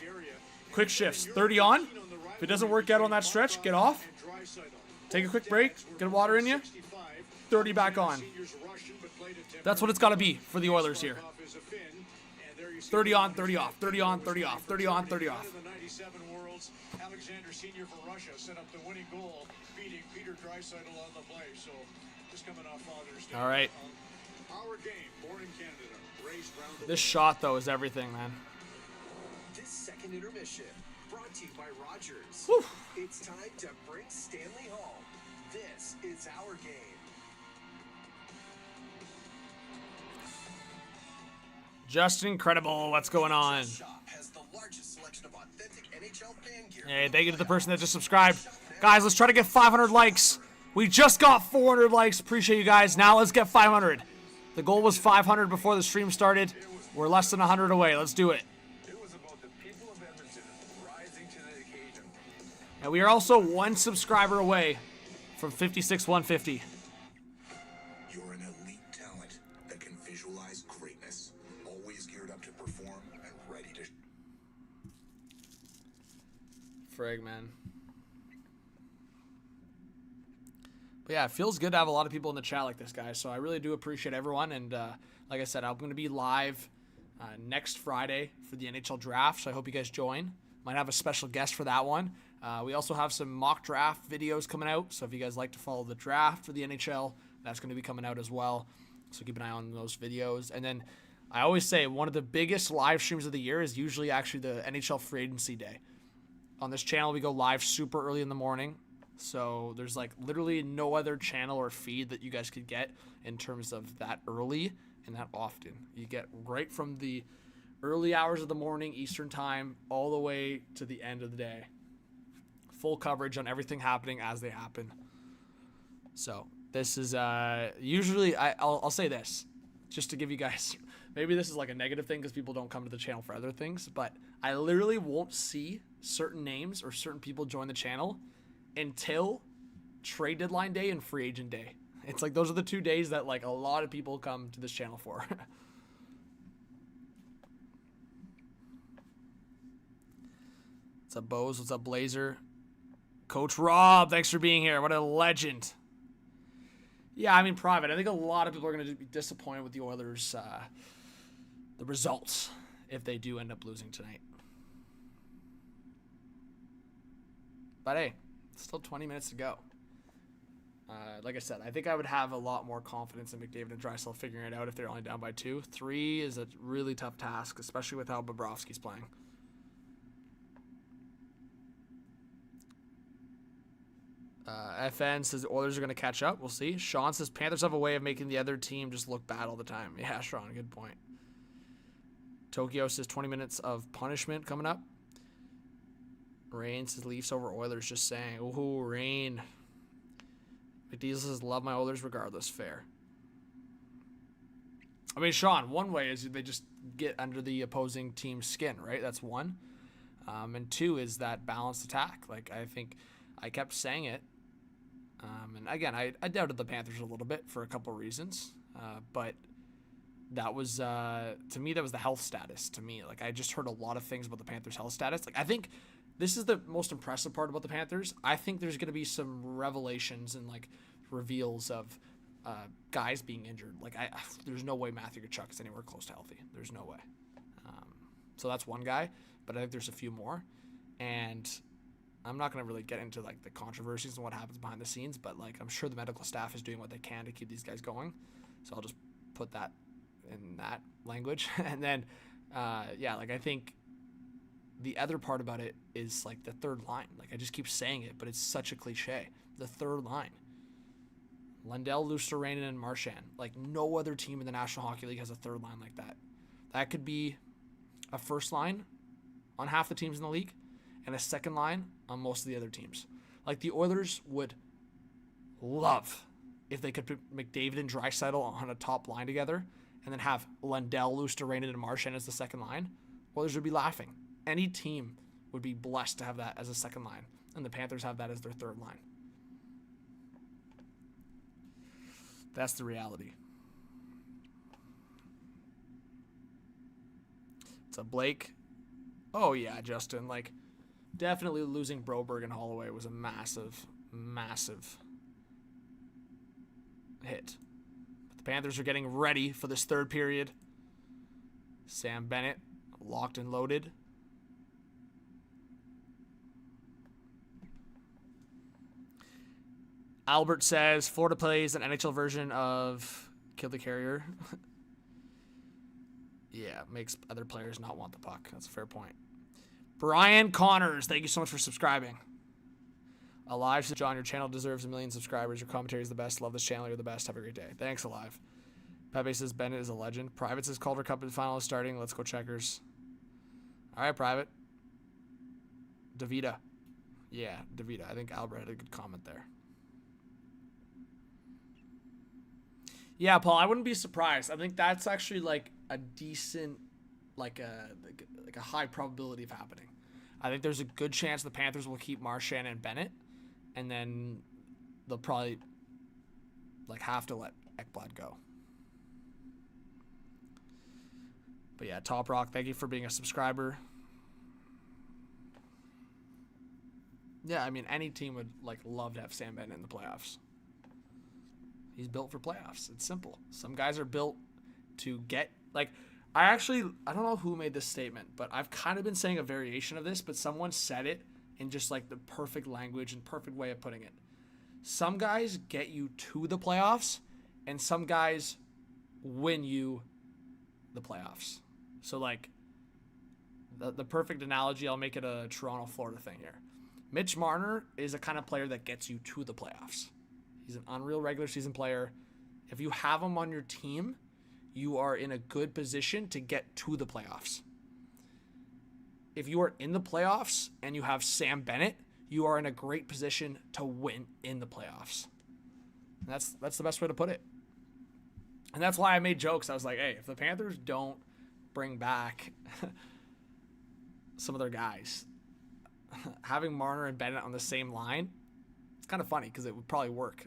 Quick shifts. 30 on. If it doesn't work out on that stretch, get off. Take a quick break. Get water in you. 30 back on. That's what it's got to be for the Oilers here. 30 on, 30 off. 30 on, 30 off. 30 on, 30 off. Alexander Senior for Russia set up the winning goal, beating Peter Draisaitl on the play. So just coming off Father's Day. All right. Our game, born in Canada, raised round the This shot though is everything, man. This second intermission brought to you by Rogers. Whew. It's time to bring Stanley home. This is our game. Just incredible. What's going on? Hey, thank you to the person that just subscribed. Guys, let's try to get 500 likes. We just got 400 likes. Appreciate you guys. Now let's get 500. The goal was 500 before the stream started. We're less than 100 away. Let's do it. And we are also one subscriber away from 56,150. You're an elite talent that can visualize greatness, always geared up to perform and ready to... Frig, man. But yeah, it feels good to have a lot of people in the chat like this, guys. So I really do appreciate everyone. And like I said, I'm going to be live next Friday for the NHL draft. So I hope you guys join. Might have a special guest for that one. We also have some mock draft videos coming out. So if you guys like to follow the draft for the NHL, that's going to be coming out as well. So keep an eye on those videos. And then I always say one of the biggest live streams of the year is usually actually the NHL Free Agency Day. On this channel, we go live super early in the morning. So there's like literally no other channel or feed that you guys could get in terms of that early and that often. You get right from the early hours of the morning, Eastern time, all the way to the end of the day. Full coverage on everything happening as they happen. So this is usually, I'll say this, just to give you guys, maybe this is like a negative thing because people don't come to the channel for other things, but I literally won't see certain names or certain people join the channel until trade deadline day and free agent day. It's like those are the 2 days that like a lot of people come to this channel for. What's up, Bose? What's up, Blazer? Coach Rob, thanks for being here. What a legend. Yeah, I mean, private. I think a lot of people are going to be disappointed with the Oilers, the results, if they do end up losing tonight. But hey, still 20 minutes to go. Like I said, I think I would have a lot more confidence in McDavid and Draisaitl figuring it out if they're only down by 2. 3 is a really tough task, especially with how Bobrovsky's playing. FN says the Oilers are going to catch up. We'll see. Sean says Panthers have a way of making the other team just look bad all the time. Yeah, Sean, good point. Tokyo says 20 minutes of punishment coming up. Rain says Leafs over Oilers, just saying. Ooh, Rain. McDiesel says love my Oilers regardless. Fair. I mean, Sean, one way is they just get under the opposing team's skin, right? That's one. And 2 is that balanced attack. Like, I think I kept saying it. And again, I doubted the Panthers a little bit for a couple of reasons. But that was, to me, that was the health status to me. Like, I just heard a lot of things about the Panthers' health status. Like, I think this is the most impressive part about the Panthers. I think there's going to be some revelations and, like, reveals of guys being injured. Like, there's no way Matthew Tkachuk is anywhere close to healthy. There's no way. So that's one guy. But I think there's a few more. And I'm not going to really get into like the controversies and what happens behind the scenes, but like I'm sure the medical staff is doing what they can to keep these guys going. So I'll just put that in that language. And then, like I think the other part about it is like the third line. Like I just keep saying it, but it's such a cliche. The third line. Lundell, Luostarinen, and Marchand. Like no other team in the National Hockey League has a third line like that. That could be a first line on half the teams in the league and a second line on most of the other teams. Like the Oilers would love if they could put McDavid and Draisaitl on a top line together and then have Lundell, Luostarinen, and Marchand as the second line. Oilers would be laughing. Any team would be blessed to have that as a second line, and the Panthers have that as their third line. That's the reality. It's a Blake. Oh yeah, Justin. Like, definitely losing Broberg and Holloway was a massive, massive hit. But the Panthers are getting ready for this third period. Sam Bennett locked and loaded. Albert says Florida plays an NHL version of Kill the Carrier. Yeah, makes other players not want the puck. That's a fair point. Brian Connors, thank you so much for subscribing. Alive says, John, your channel deserves 1 million subscribers. Your commentary is the best. Love this channel. You're the best. Have a great day. Thanks, Alive. Pepe says Bennett is a legend. Private says Calder Cup final is starting. Let's go Checkers. All right, Private. Davida. Yeah, Davida. I think Albert had a good comment there. Yeah, Paul, I wouldn't be surprised. I think that's actually like a decent, like a high probability of happening. I think there's a good chance the Panthers will keep Marchand and Bennett, and then they'll probably like have to let Ekblad go. But yeah, Top Rock, thank you for being a subscriber. Yeah, I mean, any team would like love to have Sam Bennett in the playoffs. He's built for playoffs. It's simple. Some guys are built to get, like, I don't know who made this statement, but I've kind of been saying a variation of this, but someone said it in just like the perfect language and perfect way of putting it. Some guys get you to the playoffs, and some guys win you the playoffs. So like the perfect analogy, I'll make it a Toronto, Florida thing here. Mitch Marner is a kind of player that gets you to the playoffs. He's an unreal regular season player. If you have him on your team, you are in a good position to get to the playoffs. If you are in the playoffs and you have Sam Bennett, you are in a great position to win in the playoffs. And that's the best way to put it. And that's why I made jokes. I was like, hey, if the Panthers don't bring back some of their guys, having Marner and Bennett on the same line, it's kind of funny because it would probably work.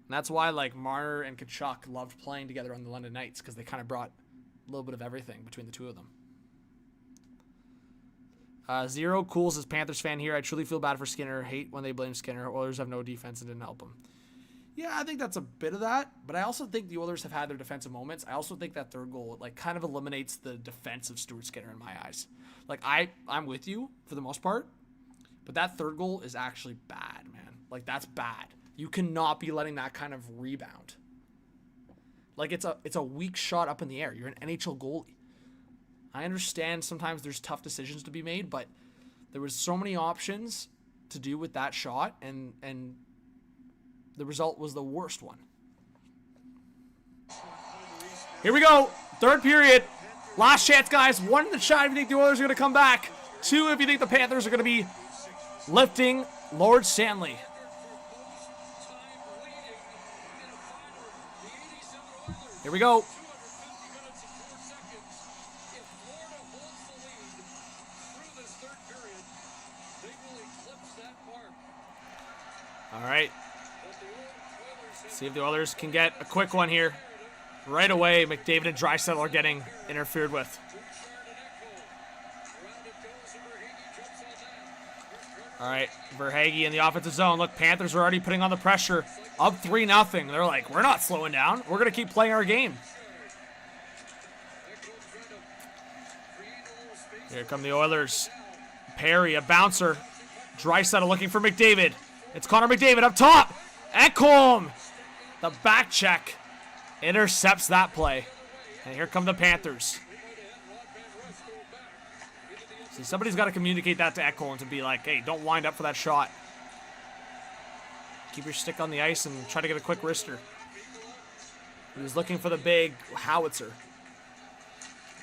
And that's why, like, Marner and Tkachuk loved playing together on the London Knights, because they kind of brought a little bit of everything between the two of them. Zero Cools is Panthers fan here. I truly feel bad for Skinner. Hate when they blame Skinner. Oilers have no defense and didn't help him. Yeah, I think that's a bit of that, but I also think the Oilers have had their defensive moments. I also think that third goal, like, kind of eliminates the defense of Stuart Skinner in my eyes. Like, I'm with you for the most part, but that third goal is actually bad, man. Like, that's bad. You cannot be letting that kind of rebound. Like, it's a weak shot up in the air. You're an NHL goalie. I understand sometimes there's tough decisions to be made, but there was so many options to do with that shot, and the result was the worst one. Here we go. Third period. Last chance, guys. 1 in the chat if you think the Oilers are going to come back. 2 if you think the Panthers are going to be lifting Lord Stanley. Here we go. All right. See if the Oilers can get a quick one here. Right away, McDavid and Draisaitl are getting interfered with. All right, Verhaeghe in the offensive zone. Look, Panthers are already putting on the pressure. Up 3-0. They're like, we're not slowing down. We're going to keep playing our game. Here come the Oilers. Perry, a bouncer. Draisaitl looking for McDavid. It's Connor McDavid up top. Ekholm. The back check intercepts that play. And here come the Panthers. See, somebody's got to communicate that to Ekholm to be like, hey, don't wind up for that shot. Keep your stick on the ice and try to get a quick wrister. He was looking for the big howitzer.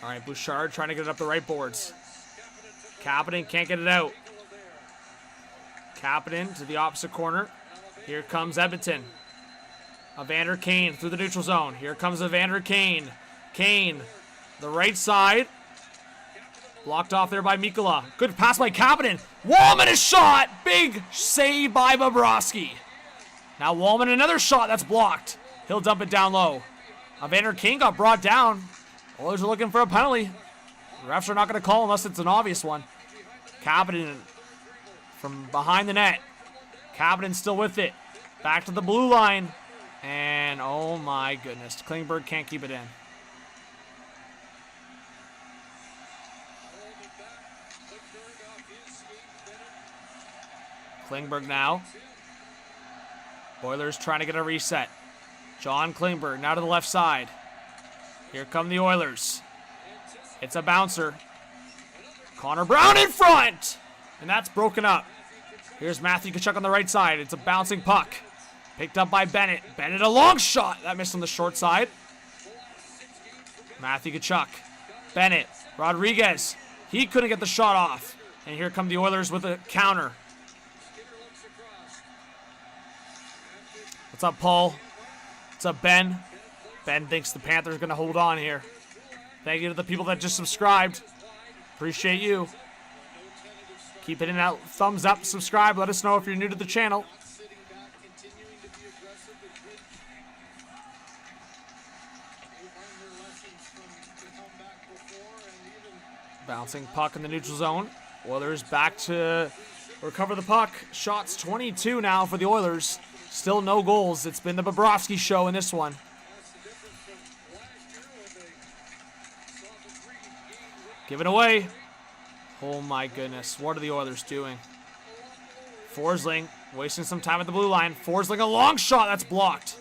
All right, Bouchard trying to get it up the right boards. Kapanen can't get it out. Kapanen to the opposite corner. Here comes Edmonton. Evander Kane through the neutral zone. Here comes Evander Kane. Kane, the right side. Blocked off there by Mikkola. Good pass by Kapanen. Wallman is shot. Big save by Bobrovsky. Now Wallman, another shot that's blocked. He'll dump it down low. Evander Kane got brought down. Oilers are looking for a penalty. The refs are not going to call unless it's an obvious one. Kapanen from behind the net. Kapanen still with it. Back to the blue line. And oh my goodness, Klingberg can't keep it in. Klingberg now. Oilers trying to get a reset. John Klingberg now to the left side. Here come the Oilers. It's a bouncer. Connor Brown in front! And that's broken up. Here's Matthew Tkachuk on the right side. It's a bouncing puck. Picked up by Bennett. Bennett, a long shot. That missed on the short side. Matthew Tkachuk. Bennett. Rodriguez. He couldn't get the shot off. And here come the Oilers with a counter. What's up, Paul? What's up, Ben? Ben thinks the Panthers are going to hold on here. Thank you to the people that just subscribed. Appreciate you. Keep hitting that thumbs up, subscribe. Let us know if you're new to the channel. Bouncing puck in the neutral zone. Oilers back to recover the puck. Shots 22 now for the Oilers. Still no goals. It's been the Bobrovsky show in this one. Give it away. Oh my goodness. What are the Oilers doing? Forsling wasting some time at the blue line. Forsling, a long shot. That's blocked.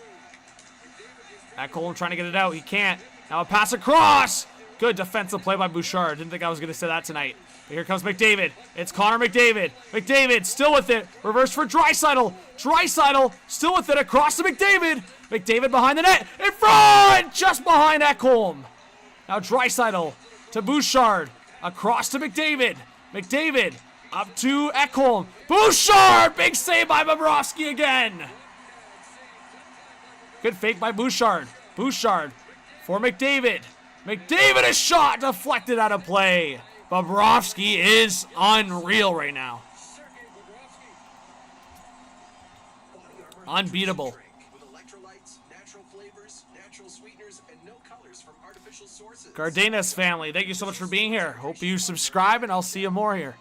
Ekholm trying to get it out. He can't. Now a pass across. Good defensive play by Bouchard. Didn't think I was going to say that tonight. But here comes McDavid. It's Connor McDavid. McDavid still with it. Reverse for Draisaitl. Draisaitl still with it across to McDavid. McDavid behind the net. In front! Just behind Ekholm. Now Draisaitl to Bouchard. Across to McDavid. McDavid up to Ekholm. Bouchard! Big save by Bobrovsky again. Good fake by Bouchard. Bouchard for McDavid. McDavid, a shot deflected out of play. Bobrovsky is unreal right now. Cardenas family, thank you so much for being here. Hope you subscribe, and I'll see you more here.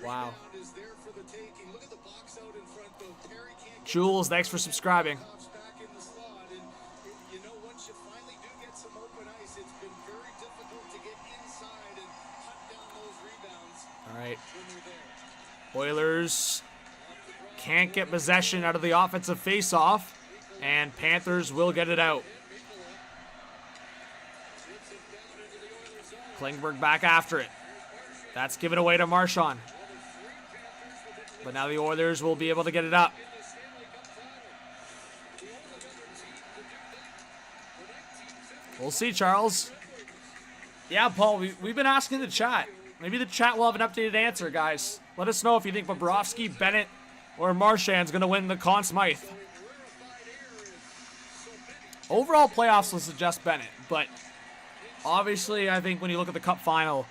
Wow. Jules, thanks for subscribing. All right. Oilers can't get possession out of the offensive faceoff, and Panthers will get it out. Klingberg back after it. That's given away to Marchand. But now the Oilers will be able to get it up. We'll see, Charles. Yeah, Paul, we've been asking the chat. Maybe the chat will have an updated answer, guys. Let us know if you think Bobrovsky, Bennett, or Marchand's going to win the Conn Smythe. Overall playoffs will suggest Bennett, but obviously I think when you look at the Cup final,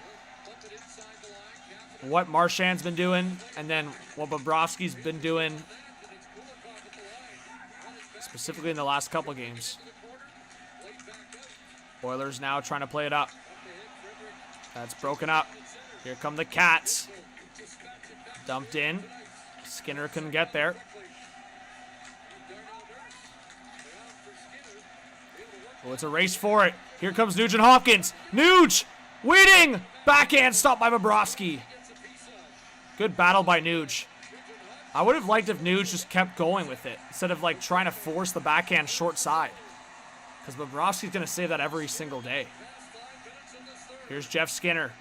what Marchand's been doing and then what Bobrovsky's been doing, specifically in the last couple of games. Oilers now trying to play it up. That's broken up. Here come the Cats. Dumped in. Skinner couldn't get there. Oh, it's a race for it. Here comes Nugent Hopkins. Nuge! Waiting! Backhand stopped by Bobrovsky. Good battle by Nuge. I would have liked if Nuge just kept going with it instead of like trying to force the backhand short side. Because Bobrovsky's going to save that every single day. Here's Jeff Skinner.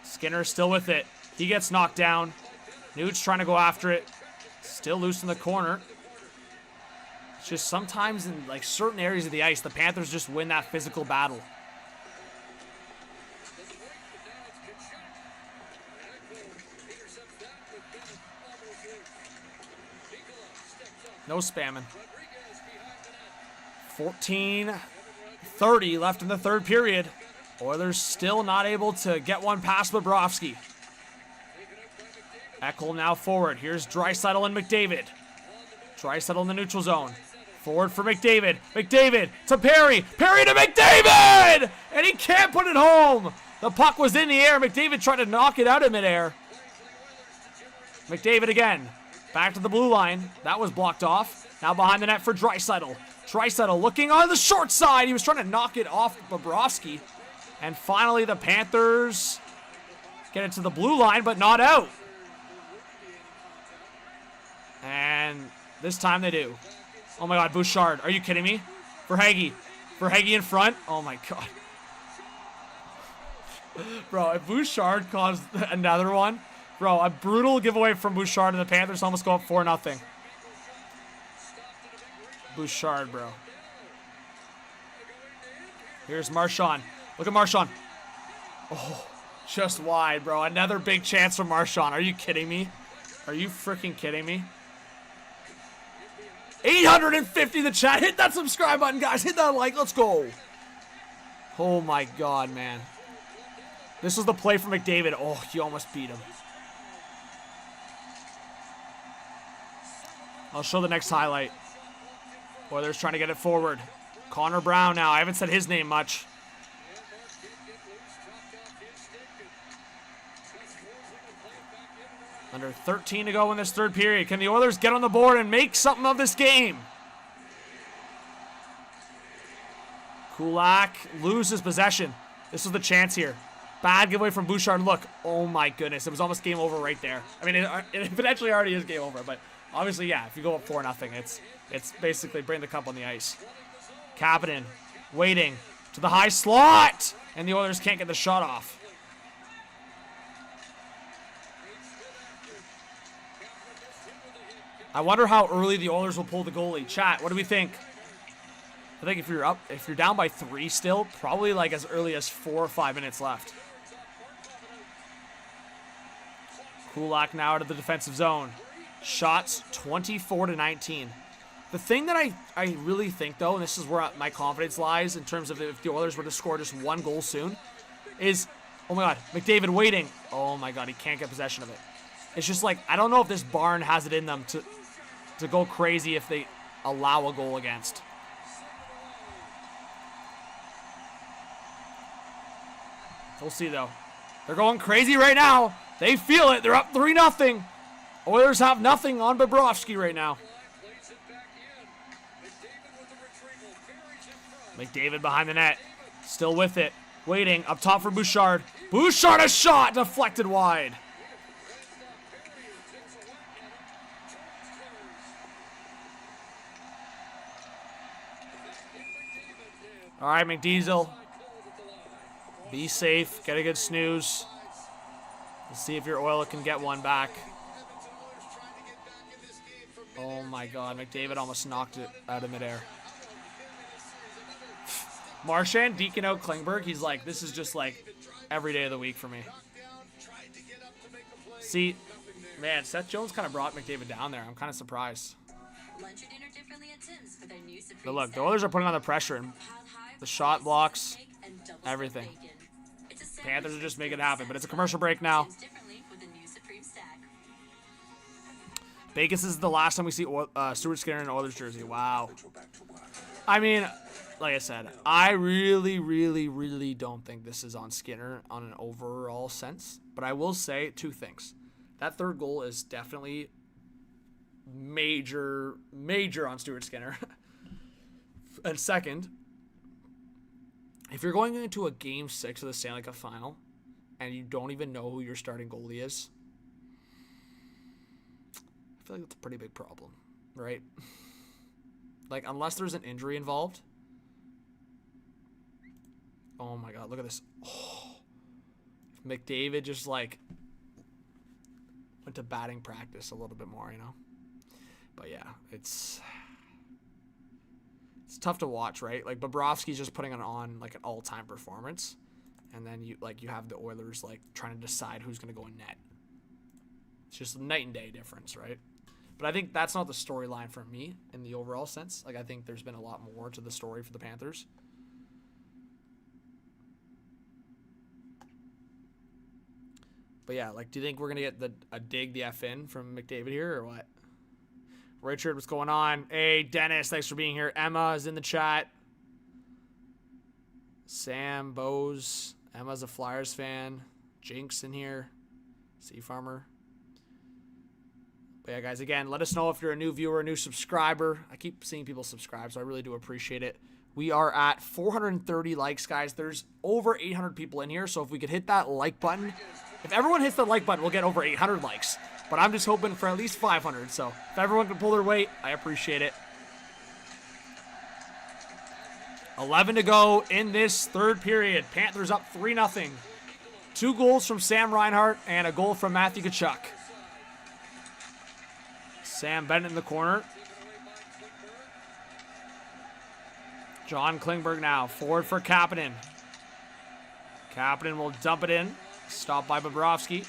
Skinner still with it. He gets knocked down. Nuge trying to go after it. Still loose in the corner. It's just sometimes in like certain areas of the ice, the Panthers just win that physical battle. No spamming. 14:30 left in the third period. Oilers still not able to get one past Bobrovsky. Ekholm now forward. Here's Draisaitl and McDavid. Draisaitl in the neutral zone. Forward for McDavid. McDavid to Perry. Perry to McDavid! And he can't put it home. The puck was in the air. McDavid tried to knock it out in midair. McDavid again. Back to the blue line. That was blocked off. Now behind the net for Draisaitl. Draisaitl looking on the short side. He was trying to knock it off Bobrovsky. And finally the Panthers get it to the blue line, but not out. And this time they do. Oh my God, Bouchard. Are you kidding me? Verhaeghe. Verhaeghe in front. Oh my God. Bro, if Bouchard caused another one. Bro, a brutal giveaway from Bouchard and the Panthers almost go up 4-0. Bouchard, bro. Here's Marchand. Look at Marchand. Oh, just wide, bro. Another big chance for Marchand. Are you kidding me? Are you freaking kidding me? 850 in the chat. Hit that subscribe button, guys. Hit that like. Let's go. Oh, my God, man. This was the play for McDavid. Oh, he almost beat him. I'll show the next highlight. Oilers trying to get it forward. Connor Brown now. I haven't said his name much. Under 13 to go in this third period. Can the Oilers get on the board and make something of this game? Kulak loses possession. This was the chance here. Bad giveaway from Bouchard. Look, oh my goodness. It was almost game over right there. I mean, it potentially already is game over, but obviously, yeah, if you go up 4-0, it's basically bring the cup on the ice. Kapanen waiting to the high slot, and the Oilers can't get the shot off. I wonder how early the Oilers will pull the goalie. Chat, what do we think? I think if you're down by 3 still, probably like as early as 4 or 5 minutes left. Kulak now out of the defensive zone. Shots 24-19. The thing that I really think, though, and this is where my confidence lies in terms of if the Oilers were to score just 1 goal soon, is, oh my God, McDavid waiting. Oh my God, he can't get possession of it. It's just like, I don't know if this barn has it in them to go crazy if they allow a goal against. We'll see, though. They're going crazy right now. They feel it. They're up 3-0. Oilers have nothing on Bobrovsky right now. McDavid behind the net. Still with it. Waiting. Up top for Bouchard. Bouchard, a shot. Deflected wide. All right, McDiesel. Be safe. Get a good snooze. Let's see if your Oil can get one back. Oh my God, McDavid almost knocked it out of midair. Marchand deking out Klingberg. He's like, this is just like every day of the week for me. See, man, Seth Jones kind of brought McDavid down there. I'm kind of surprised. But look, the Oilers are putting on the pressure and the shot blocks, everything. Panthers are just making it happen, but it's a commercial break now. Vegas is the last time we see Stuart Skinner in an Oilers jersey. Wow. I mean, like I said, I really don't think this is on Skinner on an overall sense. But I will say two things. That third goal is definitely major on Stuart Skinner. And second, if you're going into a Game 6 of the Stanley Cup Final and you don't even know who your starting goalie is, I feel like that's a pretty big problem, right? Like, unless there's an injury involved. Oh my God, look at this. Oh. McDavid just, like, went to batting practice a little bit more, you know? But yeah, it's tough to watch, right? Like, Bobrovsky's just putting on like an all-time performance, and then you have the Oilers like trying to decide who's going to go in net. It's just a night and day difference, right? But I think that's not the storyline for me in the overall sense. Like, I think there's been a lot more to the story for the Panthers. But yeah, like, do you think we're going to get a dig the F in from McDavid here or what? Richard, what's going on? Hey, Dennis, thanks for being here. Emma is in the chat. Sam, Bose. Emma's a Flyers fan. Jinx in here. Sea Farmer. But yeah, guys, again, let us know if you're a new viewer, a new subscriber. I keep seeing people subscribe, so I really do appreciate it. We are at 430 likes, guys. There's over 800 people in here, so if we could hit that like button. If everyone hits the like button, we'll get over 800 likes. But I'm just hoping for at least 500. So if everyone can pull their weight, I appreciate it. 11 to go in this third period. Panthers up 3-0. 2 goals from Sam Reinhart and a goal from Matthew Tkachuk. Sam Bennett in the corner. John Klingberg now. Forward for Kapanen. Kapanen will dump it in. Stopped by Bobrovsky.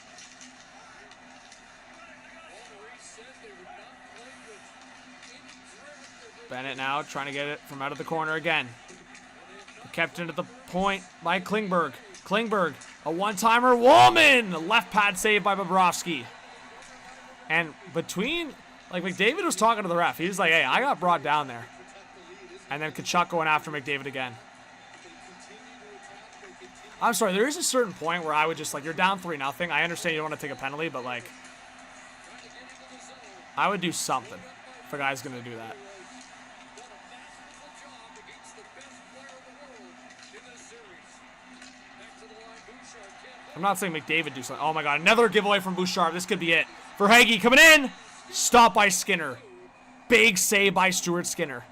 Bennett now trying to get it from out of the corner again. Kept into the point by Klingberg. Klingberg, a one-timer. Wallman! Left pad save by Bobrovsky. And between, like, McDavid was talking to the ref. He was like, hey, I got brought down there. And then Tkachuk going after McDavid again. I'm sorry, there is a certain point where I would just, like, you're down 3-0. I understand you don't want to take a penalty, but, like, I would do something if a guy's going to do that. I'm not saying McDavid do something. Oh, my God. Another giveaway from Bouchard. This could be it. Verhaeghe coming in. Stopped by Skinner. Big save by Stuart Skinner.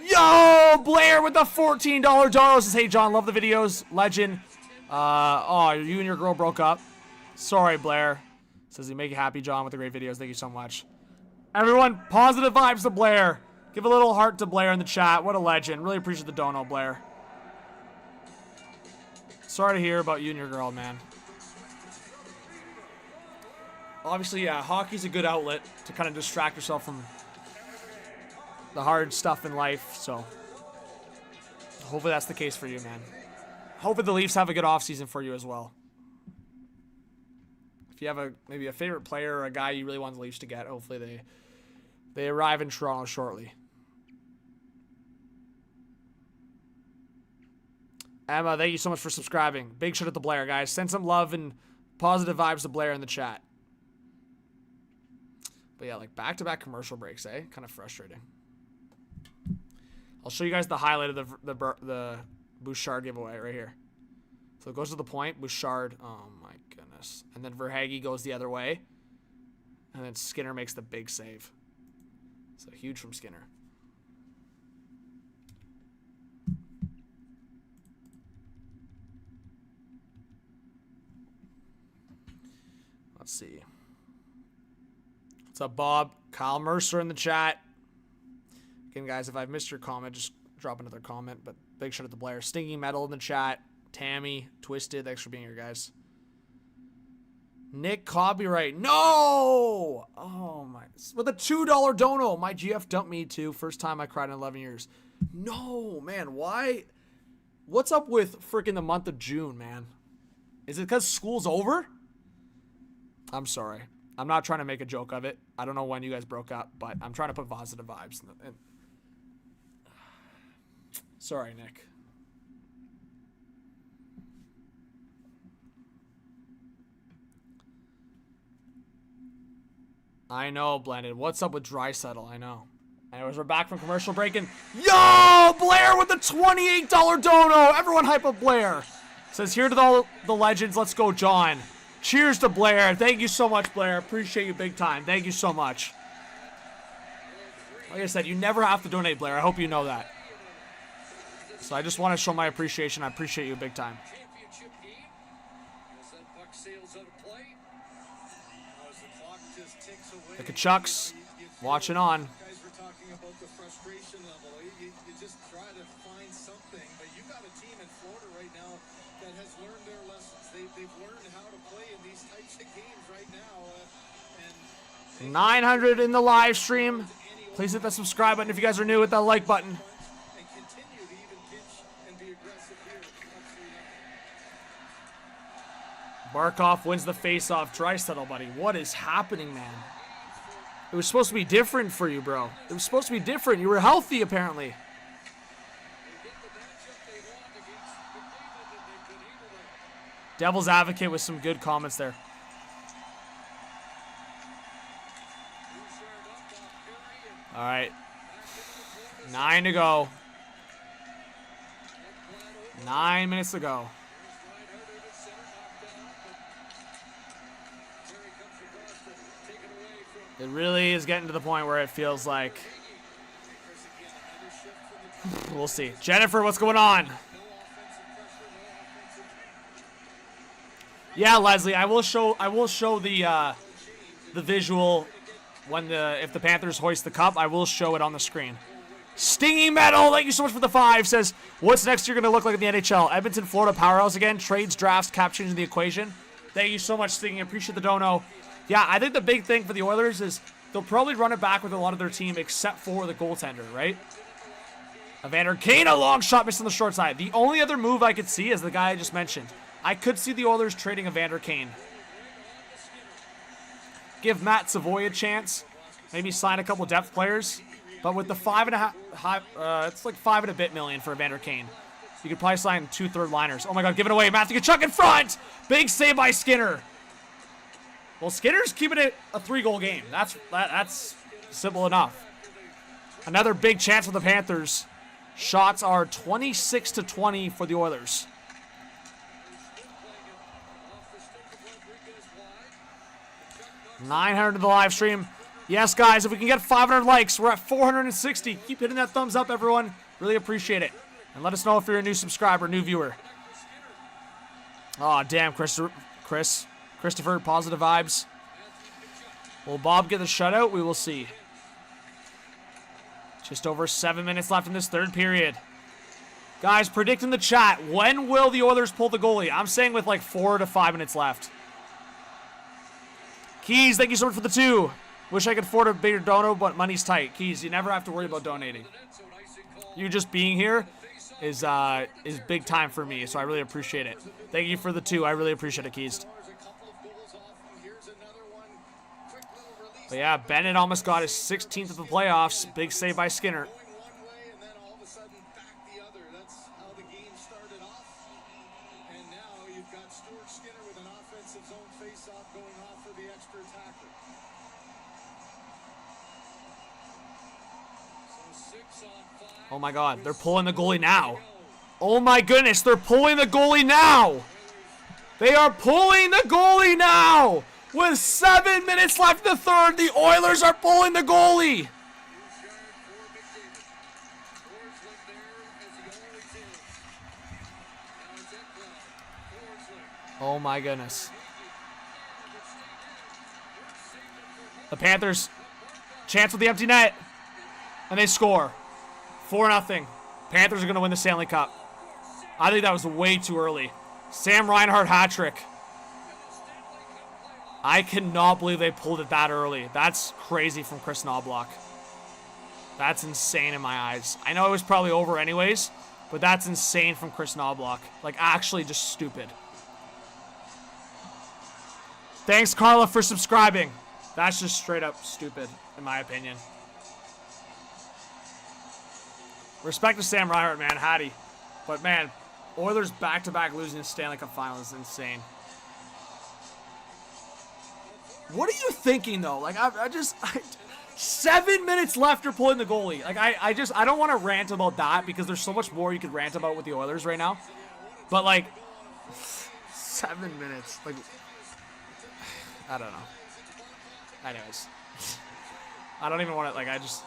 Yo, Blair with the $14 dollar. Says, hey, John, love the videos. Legend. Oh, you and your girl broke up. Sorry, Blair. Says you make you happy, John, with the great videos. Thank you so much. Everyone, positive vibes to Blair. Give a little heart to Blair in the chat. What a legend. Really appreciate the dono, Blair. Sorry to hear about you and your girl, man. Obviously, yeah, hockey's a good outlet to kind of distract yourself from the hard stuff in life, so hopefully that's the case for you, man. Hopefully the Leafs have a good offseason for you as well. If you have maybe a favorite player or a guy you really want the Leafs to get, hopefully they arrive in Toronto shortly. Emma, thank you so much for subscribing. Big shout out to Blair, guys. Send some love and positive vibes to Blair in the chat. But yeah, like back-to-back commercial breaks, eh? Kind of frustrating. I'll show you guys the highlight of the Bouchard giveaway right here. So it goes to the point. Bouchard, oh my goodness. And then Verhaeghe goes the other way. And then Skinner makes the big save. So huge from Skinner. Let's see. What's up, Bob? Kyle Mercer in the chat. Again, guys, if I've missed your comment, just drop another comment. But big shout out to Blair. Stinking Metal in the chat. Tammy, Twisted, thanks for being here, guys. Nick Copyright. No! Oh, my. With a $2 dono. My GF dumped me, too. First time I cried in 11 years. No, man. Why? What's up with freaking the month of June, man? Is it because school's over? I'm sorry. I'm not trying to make a joke of it. I don't know when you guys broke up, but I'm trying to put positive vibes. Sorry, Nick. I know, Blended. What's up with Draisaitl? I know. Anyways, we're back from commercial break. And yo, Blair with the $28 dono. Everyone hype up Blair. Says, here to the legends. Let's go, John. Cheers to Blair. Thank you so much, Blair. Appreciate you big time. Thank you so much. Like I said, you never have to donate, Blair. I hope you know that. So I just want to show my appreciation. I appreciate you big time. The Kachucks watching on. Guys were talking about the frustration level. You just try to find something, but you got a team in Florida right now that has learned their lessons. They've learned how to play in these types of games right now. 900 in the live stream. Please hit that subscribe button if you guys are new. Hit that like button. Barkov wins the face-off. Draisaitl, buddy. What is happening, man? It was supposed to be different for you, bro. It was supposed to be different. You were healthy, apparently. Devil's Advocate with some good comments there. All right. 9 to go. 9 minutes to go. It really is getting to the point where it feels like we'll see. Jennifer, what's going on? Yeah, Leslie, I will show the visual when if the Panthers hoist the cup. I will show it on the screen. Stingy Metal, thank you so much for the 5. Says, what's next year going to look like in the NHL? Edmonton, Florida powerhouse again. Trades, drafts, cap changing the equation. Thank you so much, Stingy. Appreciate the dono. Yeah, I think the big thing for the Oilers is they'll probably run it back with a lot of their team except for the goaltender, right? Evander Kane, a long shot missed on the short side. The only other move I could see is the guy I just mentioned. I could see the Oilers trading Evander Kane. Give Matt Savoy a chance. Maybe sign a couple depth players. But with the it's like $5 and a bit million for Evander Kane. You could probably sign 2 third liners. Oh my God, give it away. Matthew Tkachuk in front. Big save by Skinner. Well, Skinner's keeping it a 3-goal game. That's simple enough. Another big chance for the Panthers. Shots are 26-20 for the Oilers. $900 to the live stream. Yes, guys, if we can get 500 likes, we're at 460. Keep hitting that thumbs up, everyone. Really appreciate it. And let us know if you're a new subscriber, new viewer. Oh, damn, Christopher, positive vibes. Will Bob get the shutout? We will see. Just over 7 minutes left in this third period. Guys, predict in the chat, when will the Oilers pull the goalie? I'm saying with like 4 to 5 minutes left. Keys, thank you so much for the 2. Wish I could afford a bigger dono, but money's tight. Keys, you never have to worry about donating. You just being here is big time for me, so I really appreciate it. Thank you for the 2. I really appreciate it, Keys. But yeah, Bennett almost got his 16th of the playoffs. Big save by Skinner. Oh my God, they're pulling the goalie now. Oh my goodness, they're pulling the goalie now. They are pulling the goalie now. With 7 minutes left in the third, the Oilers are pulling the goalie. Oh my goodness. The Panthers, chance with the empty net, and they score. 4-0. Panthers are going to win the Stanley Cup. I think that was way too early. Sam Reinhart hat trick. I cannot believe they pulled it that early. That's crazy from Chris Knobloch. That's insane in my eyes. I know it was probably over anyways, but that's insane from Chris Knobloch. Like, actually just stupid. Thanks, Carla, for subscribing. That's just straight up stupid, in my opinion. Respect to Sam Reinhart, man. Hattie. But, man, Oilers back-to-back losing the Stanley Cup final is insane. What are you thinking, though? Like, I 7 minutes left, you're pulling the goalie. Like, I don't want to rant about that because there's so much more you could rant about with the Oilers right now. But, like, 7 minutes. Like, I don't know. Anyways. I don't even want to, like, it's...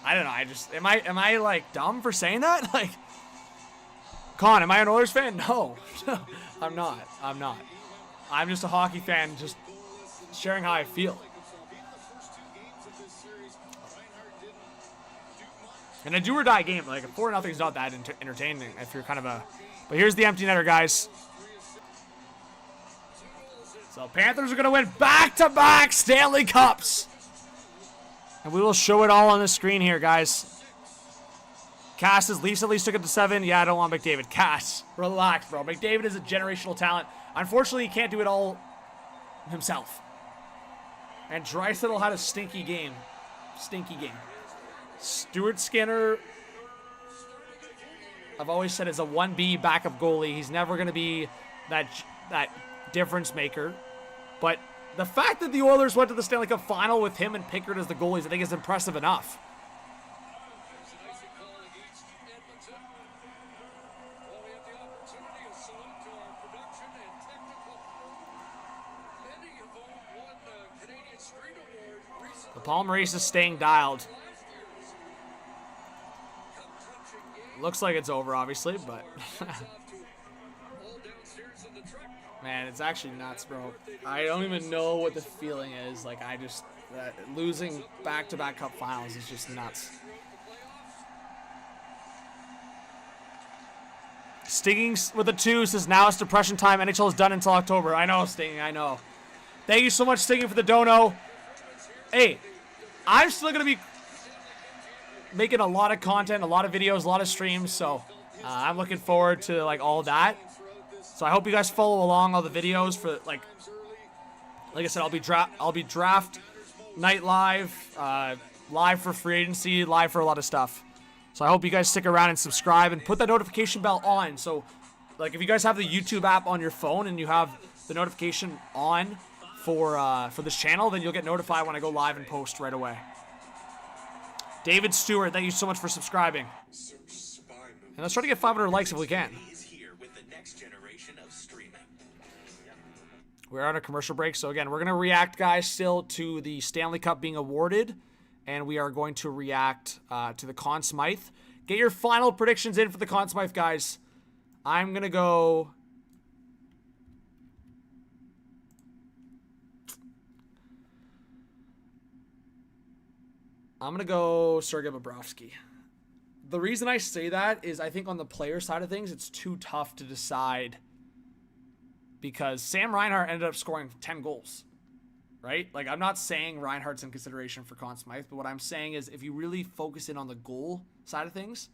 I don't know. Am I like dumb for saying that? Like, Con, am I an Oilers fan? No, I'm not. I'm just a hockey fan, just sharing how I feel. And a do or die game, like a 4-0 is not that entertaining if you're kind of a. But here's the empty netter, guys. So Panthers are gonna win back-to-back Stanley Cups. And we will show it all on the screen here, guys. Cass says Leafs at least took it to 7. Yeah, I don't want McDavid. Cass, relax, bro. McDavid is a generational talent. Unfortunately, he can't do it all himself. And Draisaitl had a stinky game. Stuart Skinner, I've always said, is a 1B backup goalie. He's never going to be that difference maker. But the fact that the Oilers went to the Stanley Cup final with him and Pickard as the goalies, I think is impressive enough. The Palm race is staying dialed. Looks like it's over, obviously, but... Man, it's actually nuts, bro. I don't even know what the feeling is. Like, losing back-to-back cup finals is just nuts. Stinging with a 2 says, now it's depression time. NHL is done until October. I know, Stinging, I know. Thank you so much, Stinging, for the dono. Hey, I'm still going to be making a lot of content, a lot of videos, a lot of streams, so I'm looking forward to, like, all that. So I hope you guys follow along all the videos for, like I said, I'll be draft night live, live for free agency, live for a lot of stuff. So I hope you guys stick around and subscribe and put that notification bell on. So, like, if you guys have the YouTube app on your phone and you have the notification on for this channel, then you'll get notified when I go live and post right away. David Stewart, thank you so much for subscribing. And let's try to get 500 likes if we can. We're on a commercial break, so again, we're going to react, guys, still to the Stanley Cup being awarded, and we are going to react to the Conn Smythe. Get your final predictions in for the Conn Smythe, guys. I'm going to go... Sergei Bobrovsky. The reason I say that is I think on the player side of things, it's too tough to decide because Sam Reinhart ended up scoring 10 goals. right? Like, I'm not saying Reinhart's in consideration for Conn Smythe, but what I'm saying is if you really focus in on the goal side of things,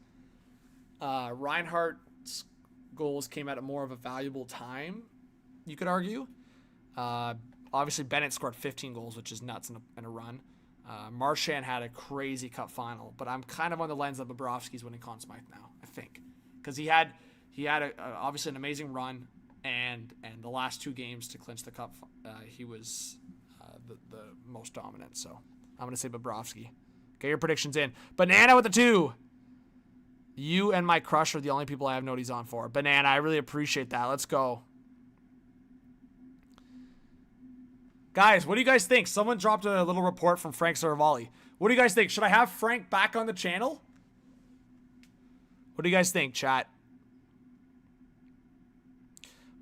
Reinhart's goals came at a more of a valuable time, you could argue. Obviously, Bennett scored 15 goals, which is nuts in a run. Marchand had a crazy cup final, but I'm kind of on the lens of Bobrovsky's winning Conn Smythe now, I think. Because he had obviously an amazing run, and the last 2 games to clinch the cup, he was the most dominant. So I'm going to say Bobrovsky. Get your predictions in. Banana with the 2. You and my crush are the only people I have noties on for. Banana, I really appreciate that. Let's go. Guys, what do you guys think? Someone dropped a little report from Frank Saravalli. What do you guys think? Should I have Frank back on the channel? What do you guys think, chat?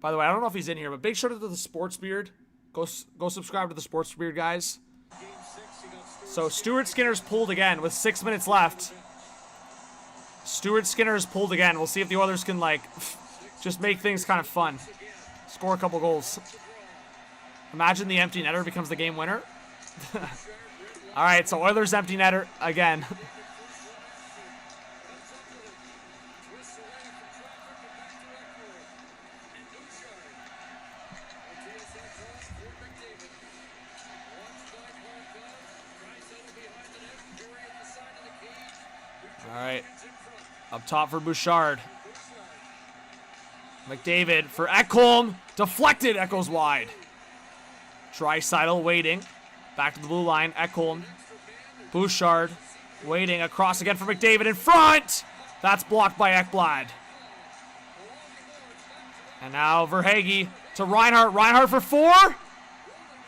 By the way, I don't know if he's in here, but big shout out to the Sports Beard. Go subscribe to the Sports Beard, guys. So Stuart Skinner's pulled again with 6 minutes left. Stuart Skinner's pulled again. We'll see if the Oilers can, like, just make things kind of fun. Score a couple goals. Imagine the empty netter becomes the game winner. All right, so Oilers empty netter again. All right, up top for Bouchard. McDavid for Ekholm. Deflected, echoes wide. Draisaitl waiting. Back to the blue line. Ekholm. Bouchard waiting. Across again for McDavid in front. That's blocked by Ekblad. And now Verhaeghe to Reinhart. Reinhart for 4.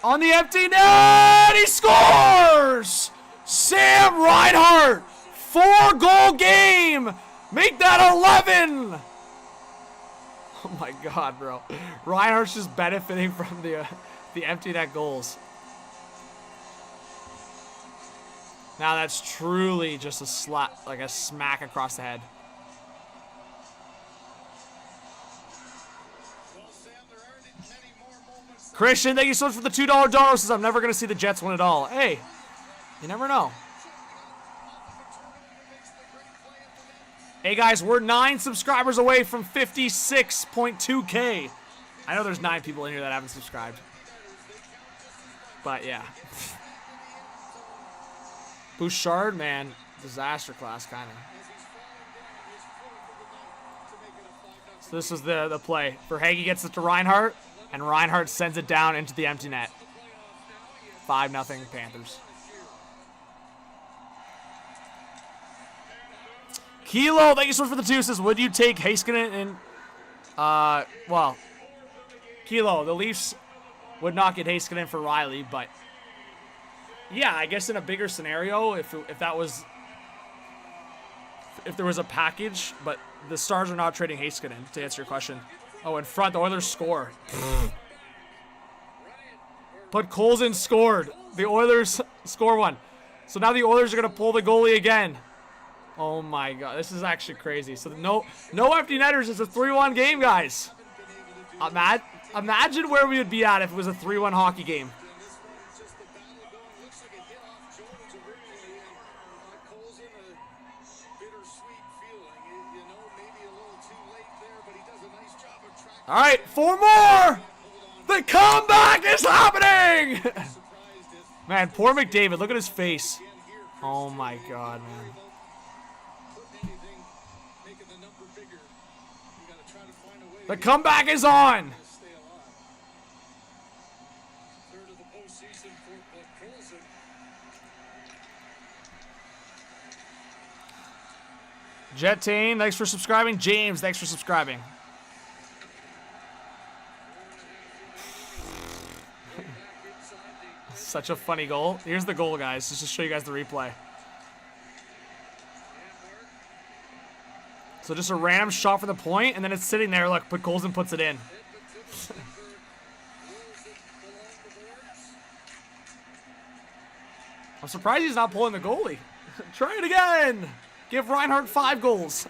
On the empty net. He scores! Sam Reinhart. 4-goal game. Make that 11. Oh my God, bro. Reinhart's just benefiting from the empty net goals. Now that's truly just a slap, like a smack across the head. Christian, thank you so much for the $2 donor. Says I'm never going to see the Jets win it all. Hey, you never know. Hey guys, we're 9 subscribers away from 56.2K. I know there's 9 people in here that haven't subscribed. But yeah. Bouchard, man, disaster class, kind of. So this is the play. Verhaeghe gets it to Reinhart, and Reinhart sends it down into the empty net. 5-0 Panthers. Kilo, thank you so much for the 2. Says, would you take Heiskanen and, well, Kilo, the Leafs would not get Heiskanen for Riley, but yeah, I guess in a bigger scenario, if there was a package, but the Stars are not trading Heiskanen, to answer your question. Oh, in front, the Oilers score. But Colson scored. The Oilers score 1. So now the Oilers are going to pull the goalie again. Oh my God, this is actually crazy. So no empty netters. It's a 3-1 game, guys. Imagine where we would be at if it was a 3-1 hockey game. All right, 4 more. The comeback is happening. Man, poor McDavid. Look at his face. Oh my God, man. The comeback is on. Jetane, thanks for subscribing. James, thanks for subscribing. Such a funny goal. Here's the goal, guys, just to show you guys the replay. So just a random shot for the point, and then it's sitting there. Look, but Colson puts it in. I'm surprised he's not pulling the goalie. Try it again. Give Reinhart 5 goals.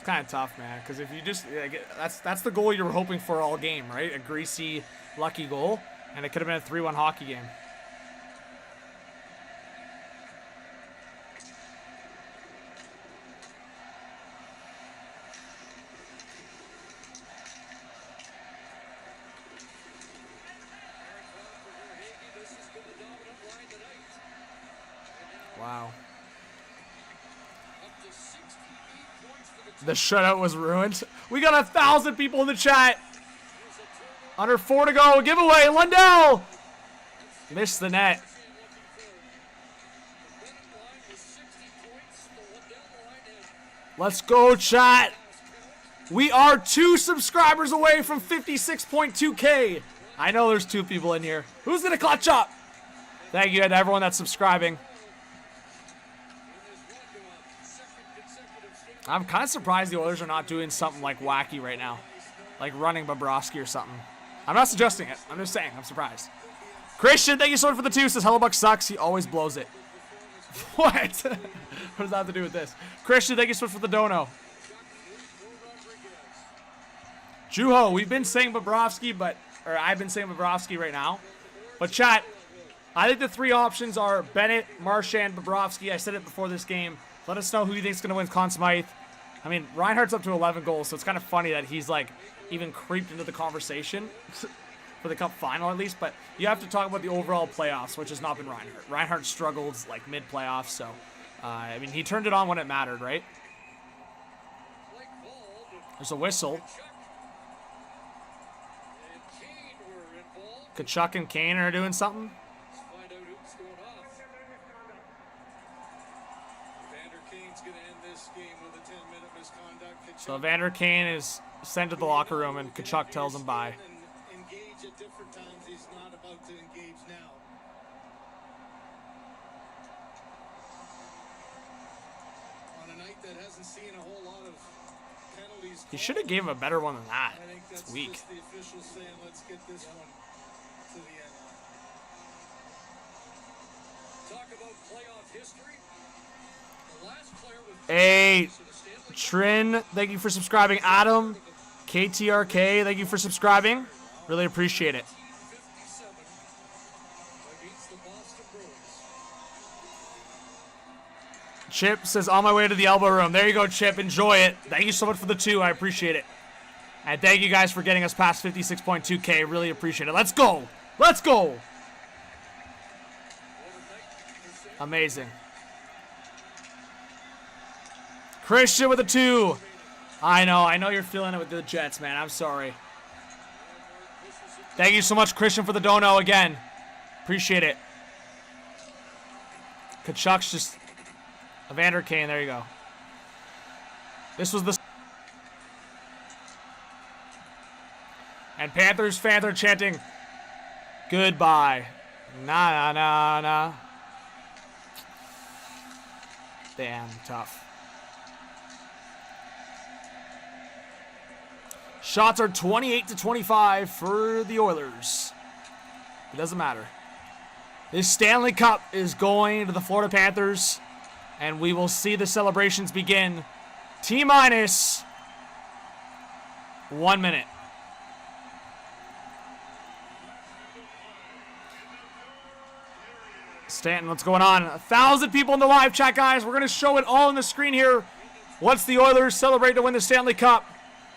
kind of tough, man, because if you just that's the goal you were hoping for all game, right? A greasy, lucky goal, and it could have been a 3-1 hockey game. Wow. The shutout was ruined. We got 1,000 people in the chat. Under 4 to go. Giveaway. Lundell. Missed the net. Let's go, chat. We are 2 subscribers away from 56.2K. I know there's 2 people in here. Who's going to clutch up? Thank you to everyone that's subscribing. I'm kind of surprised the Oilers are not doing something like wacky right now. Like running Bobrovsky or something. I'm not suggesting it. I'm just saying. I'm surprised. Christian, thank you so much for the 2. Says Hellebuck sucks. He always blows it. What? What does that have to do with this? Christian, thank you so much for the dono. Juho, we've been saying Bobrovsky, or I've been saying Bobrovsky right now. But chat, I think the 3 options are Bennett, Marchand, Bobrovsky. I said it before this game. Let us know who you think is going to win Conn Smythe. I mean, Reinhardt's up to 11 goals, so it's kind of funny that he's, like, even creeped into the conversation for the Cup final, at least. But you have to talk about the overall playoffs, which has not been Reinhardt. Reinhardt struggled, like, mid-playoffs, so, I mean, he turned it on when it mattered, right? There's a whistle. Kachuk and Kane are doing something. So Evander Kane is sent to the locker room, and Kachuk tells him bye. Engage at different times. He's not about to engage now. On a night that hasn't seen a whole lot of penalties. He should have gave him a better one than that. I think that's it's weak. Just the officials saying, let's get this one to the end. Talk about playoff history. The last player with Hey, Trin, thank you for subscribing. Adam, KTRK, thank you for subscribing. Really appreciate it. Chip says, on my way to the elbow room. There you go, Chip. Enjoy it. Thank you so much for the 2. I appreciate it. And thank you guys for getting us past 56.2K. Really appreciate it. Let's go. Let's go. Amazing. Christian with a 2. I know you're feeling it with the Jets, man. I'm sorry. Thank you so much, Christian, for the dono again. Appreciate it. Kachuk's just... Evander Kane, there you go. This was the... And Panthers fans are chanting, goodbye. Nah, nah, nah, nah. Damn, tough. Shots are 28-25 for the Oilers. It doesn't matter. This Stanley Cup is going to the Florida Panthers, and we will see the celebrations begin. T-minus 1 minute. Stanton, what's going on? 1,000 people in the live chat, guys. We're going to show it all on the screen here once the Oilers celebrate to win the Stanley Cup.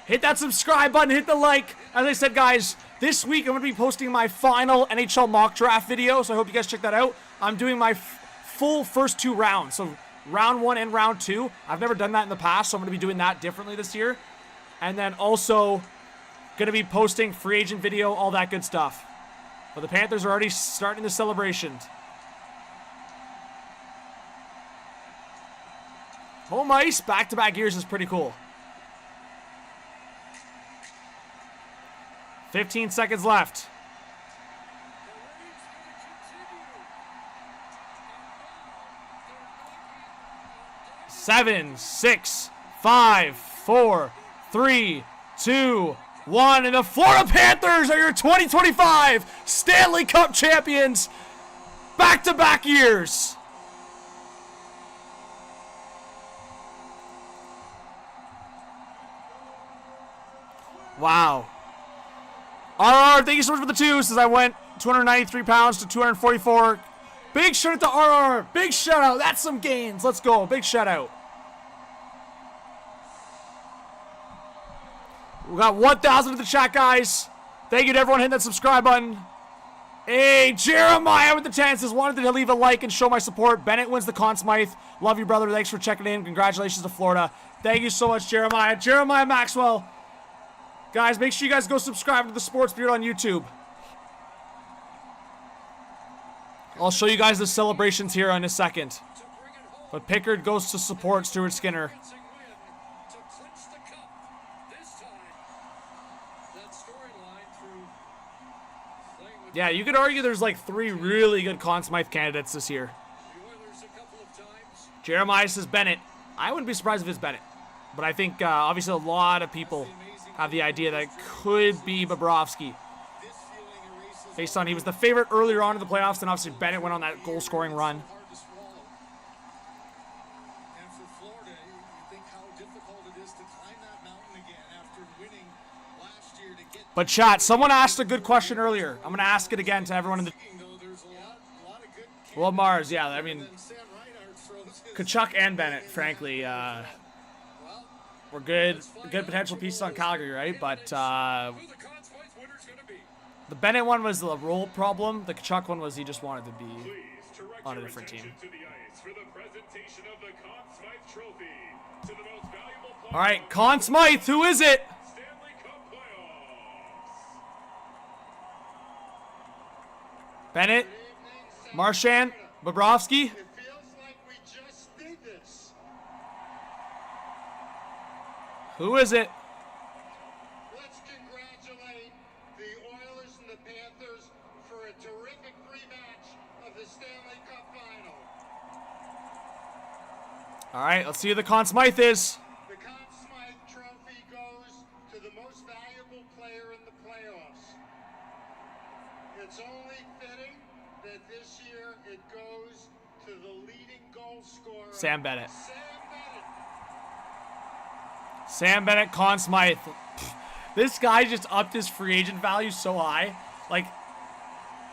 Hit that subscribe button, hit the like. As I said, guys, this week I'm going to be posting my final NHL mock draft video, so I hope you guys check that out. I'm doing my full first 2 rounds, so round 1 and round 2. I've never done that in the past, so I'm going to be doing that differently this year. And then also going to be posting free agent video, all that good stuff. But the Panthers are already starting the celebrations. Home ice, back-to-back years is pretty cool. 15 seconds left. 7, 6, 5, 4, 3, 2, 1. And the Florida Panthers are your 2025 Stanley Cup champions. Back-to-back years. Wow. RR, thank you so much for the 2. Since I went 293 pounds to 244. Big shout out to RR. Big shout out. That's some gains. Let's go. Big shout out. We got 1,000 in the chat, guys. Thank you to everyone hitting that subscribe button. Hey, Jeremiah with the 10 says, wanted to leave a like and show my support. Bennett wins the Conn Smythe. Love you, brother. Thanks for checking in. Congratulations to Florida. Thank you so much, Jeremiah. Jeremiah Maxwell. Guys, make sure you guys go subscribe to the Sports Beard on YouTube. I'll show you guys the celebrations here in a second. But Pickard goes to support Stuart Skinner. Yeah, you could argue there's like 3 really good Conn Smythe candidates this year. Jeremiah says Bennett. I wouldn't be surprised if it's Bennett. But I think obviously a lot of people have the idea that it could be Bobrovsky. Based on he was the favorite earlier on in the playoffs, and obviously Bennett went on that goal-scoring run. But chat, someone asked a good question earlier. I'm going to ask it again to everyone in the... Well, Mars, yeah, I mean... Tkachuk and Bennett, frankly, were good potential pieces on Calgary, right? But the Bennett one was the role problem. The Tkachuk one was he just wanted to be on a different team. All right, Conn Smythe, who is it? Bennett, Marchand, Bobrovsky. Who is it? Let's congratulate the Oilers and the Panthers for a terrific rematch of the Stanley Cup Final. All right, let's see who the Conn Smythe is. The Conn Smythe trophy goes to the most valuable player in the playoffs. It's only fitting that this year it goes to the leading goal scorer, Sam Bennett. Sam Bennett, Conn Smythe. This guy just upped his free agent value so high. Like,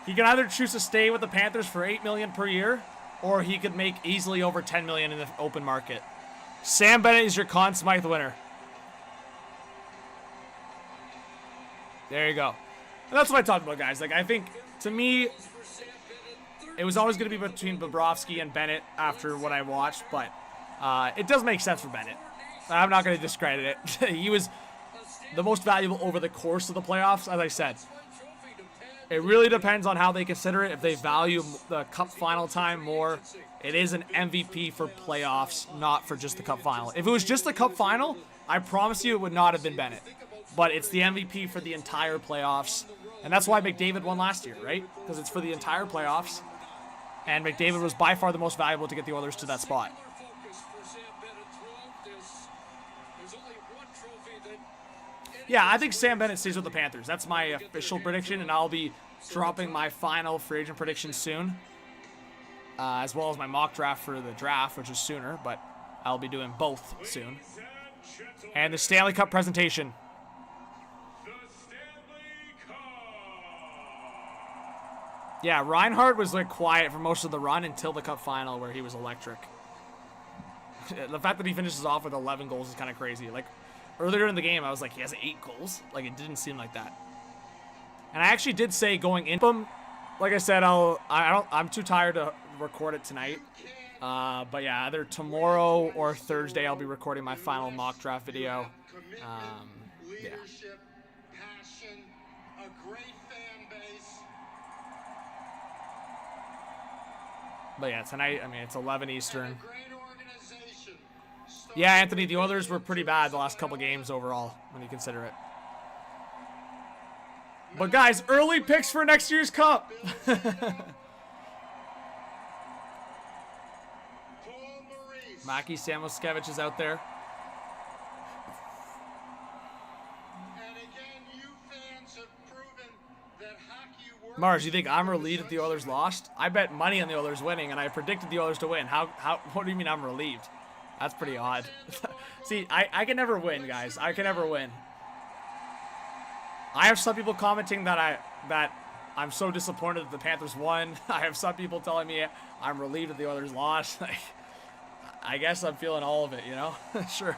he can either choose to stay with the Panthers for $8 million per year, or he could make easily over $10 million in the open market. Sam Bennett is your Conn Smythe winner. There you go. And that's what I talked about, guys. Like, I think, to me, it was always going to be between Bobrovsky and Bennett after what I watched, but it does make sense for Bennett. I'm not going to discredit it. He was the most valuable over the course of the playoffs, as I said. It really depends on how they consider it. If they value the cup final time more, it is an MVP for playoffs, not for just the cup final. If it was just the cup final, I promise you it would not have been Bennett. But it's the MVP for the entire playoffs. And that's why McDavid won last year, right? Because it's for the entire playoffs. And McDavid was by far the most valuable to get the Oilers to that spot. Yeah, I think Sam Bennett stays with the Panthers. That's my official prediction, and I'll be dropping my final free agent prediction soon, as well as my mock draft for the draft, which is sooner, but I'll be doing both soon. And the Stanley Cup presentation. Yeah, Reinhardt was like quiet for most of the run until the cup final where he was electric. The fact that he finishes off with 11 goals is kind of crazy. Like, earlier in the game, I was like, he has 8 goals? Like, it didn't seem like that. And I actually did say going in, like I said, I'm too tired to record it tonight. But yeah, either tomorrow or Thursday, I'll be recording my final mock draft video. Yeah. Passion, a great fan base. But yeah, tonight, I mean, it's 11 Eastern. Yeah, Anthony, the Oilers were pretty bad the last couple games overall, when you consider it. But guys, early picks for next year's Cup. Maki Samoskevich is out there. Mars, you think I'm relieved that the Oilers lost? I bet money on the Oilers winning, and I predicted the Oilers to win. What do you mean I'm relieved? That's pretty odd. See, I can never win, guys. I can never win. I have some people commenting that I'm so disappointed that the Panthers won. I have some people telling me I'm relieved that the Oilers lost. Like, I guess I'm feeling all of it, you know? Sure.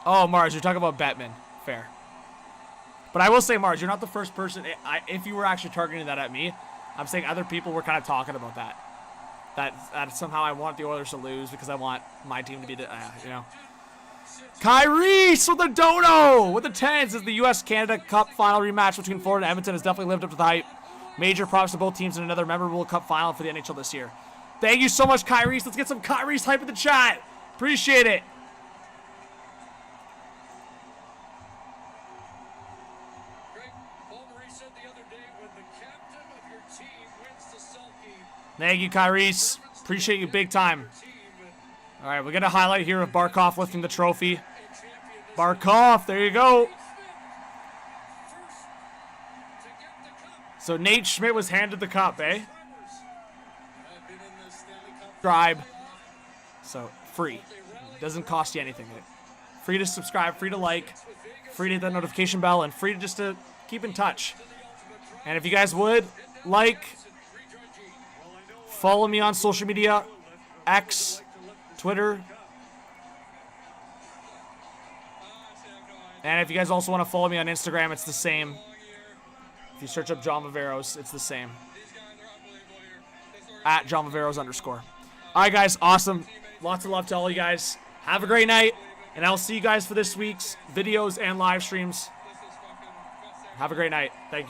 Oh, Mars, you're talking about Bettman. Fair. But I will say, Mars, you're not the first person. If you were actually targeting that at me, I'm saying other people were kind of talking about that. That somehow I want the Oilers to lose because I want my team to be, you know. Kyrie with the dono with the 10s as the U.S.-Canada Cup final rematch between Florida and Edmonton has definitely lived up to the hype. Major props to both teams in another memorable Cup final for the NHL this year. Thank you so much, Kyrie. Let's get some Kyrie's hype in the chat. Appreciate it. Thank you, Kyrie. Appreciate you big time. All right, we're going to highlight here of Barkov lifting the trophy. Barkov, there you go. So Nate Schmidt was handed the cup, eh? Subscribe. So free. Doesn't cost you anything. Free to subscribe, free to like, free to hit that notification bell, and free to just to keep in touch. And if you guys would, like, follow me on social media, X, Twitter. And if you guys also want to follow me on Instagram, it's the same. If you search up John Viveiros, it's the same. At John Viveiros _. All right, guys, awesome. Lots of love to all you guys. Have a great night, and I'll see you guys for this week's videos and live streams. Have a great night. Thank you.